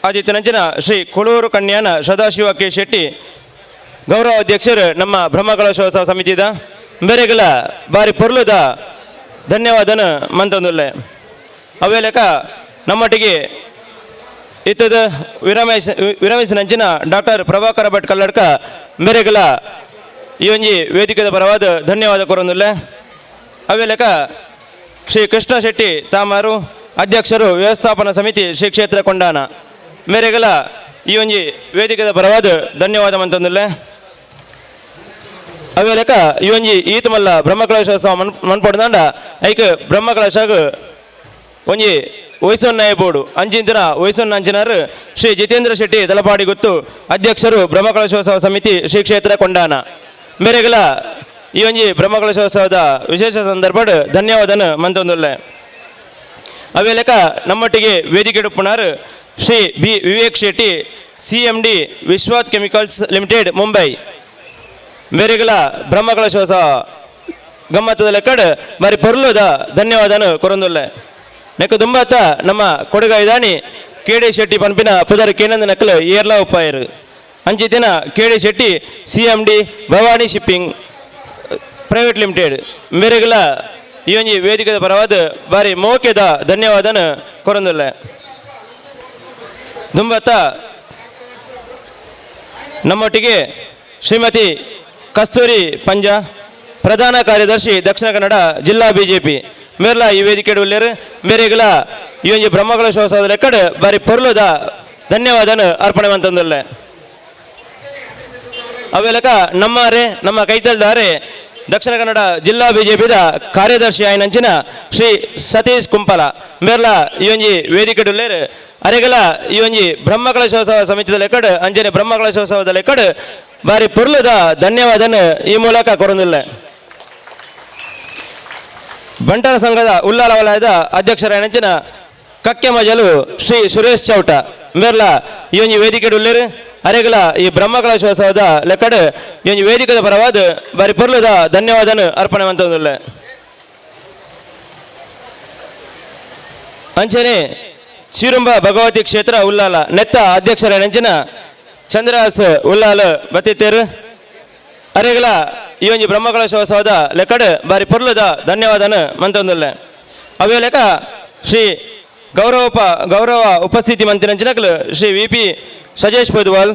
S11: ಆದಿತ್ಯನಂಚಿನ ಶ್ರೀ ಕೊಳೂರು ಕನ್ಯಾನ ಸದಾಶಿವ ಕೆ ಶೆಟ್ಟಿ ಗೌರವ ಅಧ್ಯಕ್ಷರು ನಮ್ಮ ಬ್ರಹ್ಮಕಲಶೋತ್ಸವ ಸಮಿತಿದ ಬೇರೆಗಳ ಬಾರಿ ಪೊರ್ಲುದ ಧನ್ಯವಾದನ ಮಂತಂದುಲ್ಲೆ ಅವೇ ಲೆಕ್ಕ ನಮ್ಮೊಟ್ಟಿಗೆ ಇತ್ತದ ವಿರಮಿಸಿನಂಚಿನ ಡಾಕ್ಟರ್ ಪ್ರಭಾಕರ ಭಟ್ ಕಲ್ಲಡ್ಕ ಮೇರೆಗಳ ಈ ಒಂಜಿ ವೇದಿಕೆದ ಪರವಾದ ಧನ್ಯವಾದ ಕೊರೊಂದುಲ್ಲೆ ಅವೇ ಲೆಕ್ಕ ಶ್ರೀ ಕೃಷ್ಣ ಶೆಟ್ಟಿ ತಾಮಾರು ಅಧ್ಯಕ್ಷರು ವ್ಯವಸ್ಥಾಪನಾ ಸಮಿತಿ ಶ್ರೀ ಕ್ಷೇತ್ರ ಕೊಂಡಾನ ಮೇರೆಗಳ ಈ ಒಂಜಿ ವೇದಿಕೆದ ಪರವಾದ ಧನ್ಯವಾದ ಮಂತಂದುಲ್ಲೆ ಅವೇ ಲೆಕ್ಕ ಈ ಒಂಜಿ ಈತ ಮಲ್ಲ ಬ್ರಹ್ಮಕಲಶೋತ್ಸವ ಮನ್ಪಡ್ದಂಡ ಐಕ ಬ್ರಹ್ಮಕಲಶಾಗ ಒಂಜಿ ವಯಸ್ಸನ್ನಾಯ ಬೋರ್ಡು ಅಂಚಿನ ವಯಸ್ಸನ್ನ ಅಂಚಿನಾರು ಶ್ರೀ ಜಿತೇಂದ್ರ ಶೆಟ್ಟಿ ತಲಪಾಡಿ ಗೊತ್ತು ಅಧ್ಯಕ್ಷರು ಬ್ರಹ್ಮಕಲಶೋತ್ಸವ ಸಮಿತಿ ಶ್ರೀ ಕ್ಷೇತ್ರ ಕೊಂಡಾನ ಮೇರೆಗಳ ಈ ಒಂಜಿ ಬ್ರಹ್ಮಕಲಶೋತ್ಸವದ ವಿಶೇಷ ಸಂದರ್ಭ ಧನ್ಯವಾದನ ಮಂತೊಂದುಲ್ಲೆ ಅವೇ ಲೆಕ್ಕ ನಮ್ಮೊಟ್ಟಿಗೆ ವೇದಿಕೆ ಡುಪ್ಪುನಾರು Shri Vivek Shetty CMD Vishwat chemicals limited Mumbai ಮೇರೆಗಳ ಬ್ರಹ್ಮಕಲಶೋತ್ಸವ ಗಮ್ಮತ್ತದ ಲೆಕ್ಕಡ್ ಬಾರಿ ಪೊರ್ಲುದ ಧನ್ಯವಾದನು ಕೊರೊಂದುಲ್ಲೆ ನೆಕ್ಕ ದುಂಬತ್ತ ನಮ್ಮ ಕೊಡುಗೈದಾಣಿ KD ಶೆಟ್ಟಿ ಪನ್ಪಿನ ಪುದರ್ ಕೇನಂದ ನಕ್ಕಲು ಏರ್ಲ ಉಪ್ಪಾಯರು ಅಂಚಿತಿನ KD Shetty CMD Bhavani shipping private limited ಮೇರೆಗಳ ಈ ಒಂಜಿ ವೇದಿಕೆದ ಪರವಾದ ಬಾರಿ ಮೋಕೆದ ಧನ್ಯವಾದನ ಕೊರೊಂದುಲ್ಲೆ ದುಂಬತ್ತ ನಮ್ಮೊಟ್ಟಿಗೆ ಶ್ರೀಮತಿ ಕಸ್ತೂರಿ ಪಂಜ ಪ್ರಧಾನ ಕಾರ್ಯದರ್ಶಿ ದಕ್ಷಿಣ ಕನ್ನಡ ಜಿಲ್ಲಾ BJP ಮೇರ್ಲ ಈ ವೇದಿಕೆ ಉಳ್ಳೇರು ಮೇರೆಗಳ ಈ ಒಂಜಿ ಬ್ರಹ್ಮಕಲಶೋತ್ಸವದ ಲೆಕ್ಕಡ್ ಬಾರಿ ಪೊರ್ಲುದ ಧನ್ಯವಾದನ ಅರ್ಪಣೆ ಅಂತಂದುಲ್ಲೆ ಅವೇ ಲೆಕ್ಕ ನಮ್ಮ ಕೈತಲ್ದಾರೆ ದಕ್ಷಿಣ ಕನ್ನಡ ಜಿಲ್ಲಾ BJPದ ಕಾರ್ಯದರ್ಶಿ ಆಯ್ನಂಚಿನ ಶ್ರೀ ಸತೀಶ್ ಕುಂಪಲ ಮೇರ್ಲ ಈ ಒಂಜಿ ವೇದಿಕೆ ಉಳ್ಳೇರು ಅರೆಗಳ ಈ ಒಂಜಿ ಬ್ರಹ್ಮಕಲಶೋತ್ಸವ ಸಮಿತಿದ ಲೆಕ್ಕಡ್ ಅಂಜನೆ ಬ್ರಹ್ಮಕಲಶೋತ್ಸವದ ಲೆಕ್ಕಡ್ ಬಾರಿ ಪೊರ್ಲುದ ಧನ್ಯವಾದನ ಈ ಮೂಲಕ ಕೊರೊಂದುಲ್ಲೆ ಬಂಟರ ಸಂಘದ ಉಳ್ಳಾಲ ವಲಯದ ಅಧ್ಯಕ್ಷರ ನೆಂಚಿನ ಕಕ್ಕೆ ಮಜಲು ಶ್ರೀ ಸುರೇಶ್ ಚೌಟ ಮೇರ್ಲ ಈ ಒಂದು ವೇದಿಕೆ ಉಳ್ಳೇರು ಅರೆಗಳ ಈ ಬ್ರಹ್ಮಕಲಶೋತ್ಸವದ ಲೆಕ್ಕಡು ಈ ಒಂದು ವೇದಿಕೆದ ಪರವಾದ ಬಾರಿ ಪೊರ್ಲದ ಧನ್ಯವಾದನ ಅರ್ಪಣೆ ಮಂತಂದುಲ್ಲ ಅಂಚನೆ ಶ್ರೀರಂಭ ಭಗವತಿ ಕ್ಷೇತ್ರ ಉಲ್ಲಾಲ ನೆತ್ತ ಅಧ್ಯಕ್ಷರ ನೆಂಚಿನ ಚಂದ್ರಹಾಸ್ ಉಲ್ಲಾಲ ಬತ್ತಿತ್ತೇರು ಅರೆಗಳ ಈ ಒಂದು ಬ್ರಹ್ಮಕಲಶೋತ್ಸವದ ಲೆಕ್ಕಡು ಬಾರಿ ಪೊರ್ಲದ ಧನ್ಯವಾದನ ಮಂತಂದುಲ್ಲ ಅವೇ ಲೆಕ್ಕ ಶ್ರೀ ಗೌರವ ಉಪಸ್ಥಿತಿ ಮಂತ್ರಿನಂಚಿನಕಲು ಶ್ರೀ ವಿ.ಪಿ. ಸಜೇಶ್ ಪೊದ್ವಾಲ್,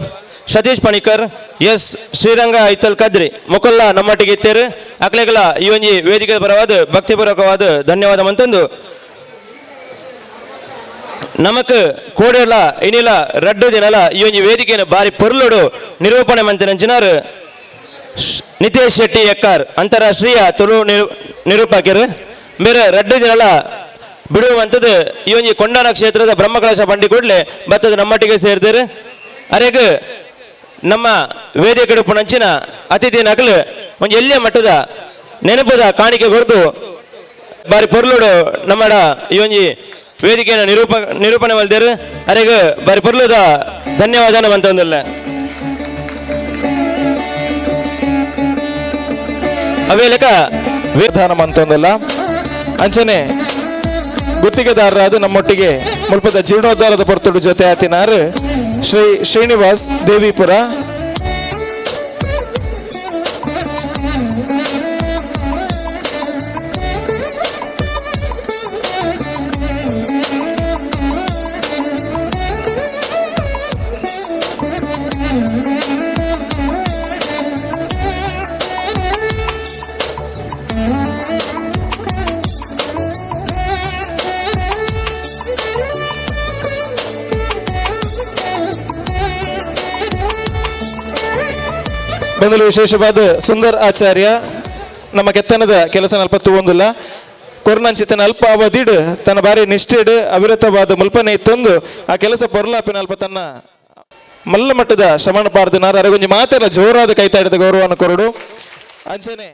S11: ಸತೀಶ್ ಪಣಿಕರ್, ಎಸ್ ಶ್ರೀರಂಗ ಐತಲ್ ಕದ್ರಿ ಮೊಕಲ್ಲ ನಮ್ಮೊಟ್ಟಿಗೆ ಇತ್ತೇರು ಅಕ್ಲೆಗಳ ಈ ಒಂಜಿ ವೇದಿಕೆ ಪರವಾದ ಭಕ್ತಿಪೂರ್ವಕವಾದ ಧನ್ಯವಾದ ಮಂತಂದು ನಮಕ್ ಕೋಡೆಲ್ಲ ಇನಿಲ ರಡ್ಡು ದಿನಲ ಈ ಒಂಜಿ ವೇದಿಕೆಯನ್ನು ಬಾರಿ ಪೊರ್ಲುಡು ನಿರೂಪಣೆ ಮಂತ್ರಿನಂಚಿನಾರು ನಿತೇಶ್ ಶೆಟ್ಟಿ ಎಕ್ಕಾರ್ ಅಂತಾರಾಷ್ಟ್ರೀಯ ತುಳು ನಿರೂಪಕರು ಬೇರೆ ರಡ್ಡು ದಿನಲ ಬಿಡುವಂಥದ್ದು ಈ ಒಂದು ಕೊಂಡಾನ ಕ್ಷೇತ್ರದ ಬ್ರಹ್ಮಕಲಶ ಬಂಡಿ ಕೂಡಲೇ ಬತ್ತದ ನಮ್ಮೊಟ್ಟಿಗೆ ಸೇರಿದರು ಅರೆಗೆ ನಮ್ಮ ವೇದಿಕೆ ಪುಣಂಚಿನ ಅತಿಥಿ ನಕಲು ಒಂದು ಎಲ್ಲಿಯ ಮಟ್ಟದ ನೆನಪದ ಕಾಣಿಕೆ ಕೊಡ್ದು ಬಾರಿ ಪೊರ್ಲುಡು ನಮ್ಮಡ ಈ ಒಂದು ವೇದಿಕೆಯನ್ನು ನಿರೂಪಣೆ ಮಾಡಿದರು ಅರೆಗೆ ಬಾರಿ ಪೊರ್ಲುದ ಧನ್ಯವಾದ ಅಂತಂದಿಲ್ಲ ಅವೇ ಲೆಕ್ಕ
S1: ವಿಧಾನ ಅಂತಂದಿಲ್ಲ ಅಂಚನೆ ಗುತ್ತಿಗೆದಾರರಾದ ನಮ್ಮೊಟ್ಟಿಗೆ ಮುಲ್ಪದ ಜೀರ್ಣೋದ್ಧಾರದ ಪೊರ್ತುಡು ಜೊತೆ ಆತಿನಾರು ಶ್ರೀ ಶ್ರೀನಿವಾಸ್ ದೇವಿಪುರ ಬಂದಲು ವಿಶೇಷವಾದ ಸುಂದರ್ ಆಚಾರ್ಯ ನಮ್ಮ ಕೆತ್ತನದ ಕೆಲಸ ನಲ್ಪತ್ತು ಒಂದಿಲ್ಲ ಕೊರ್ನಂಚಿತನ ಅಲ್ಪ ಅವಧಿಡ್ ತನ್ನ ಬಾರಿ ನಿಷ್ಠೆಡ್ ಅವಿರತವಾದ ಮುಲ್ಪನೆ ಇತ್ತೊಂದು ಆ ಕೆಲಸ ಪೊರ್ಲಾಪಿನ ಅಲ್ಪ ತನ್ನ ಮಲ್ಲ ಮಟ್ಟದ ಶ್ರಮಣ ಪಾರ್ದನಾರ ಅರಗೊಂಜಿ ಮಾತೆಲ್ಲ ಜೋರಾದ ಕೈತಾಡಿದ ಗೌರವವನ್ನು ಕೊರಡು ಅಂಚನೆ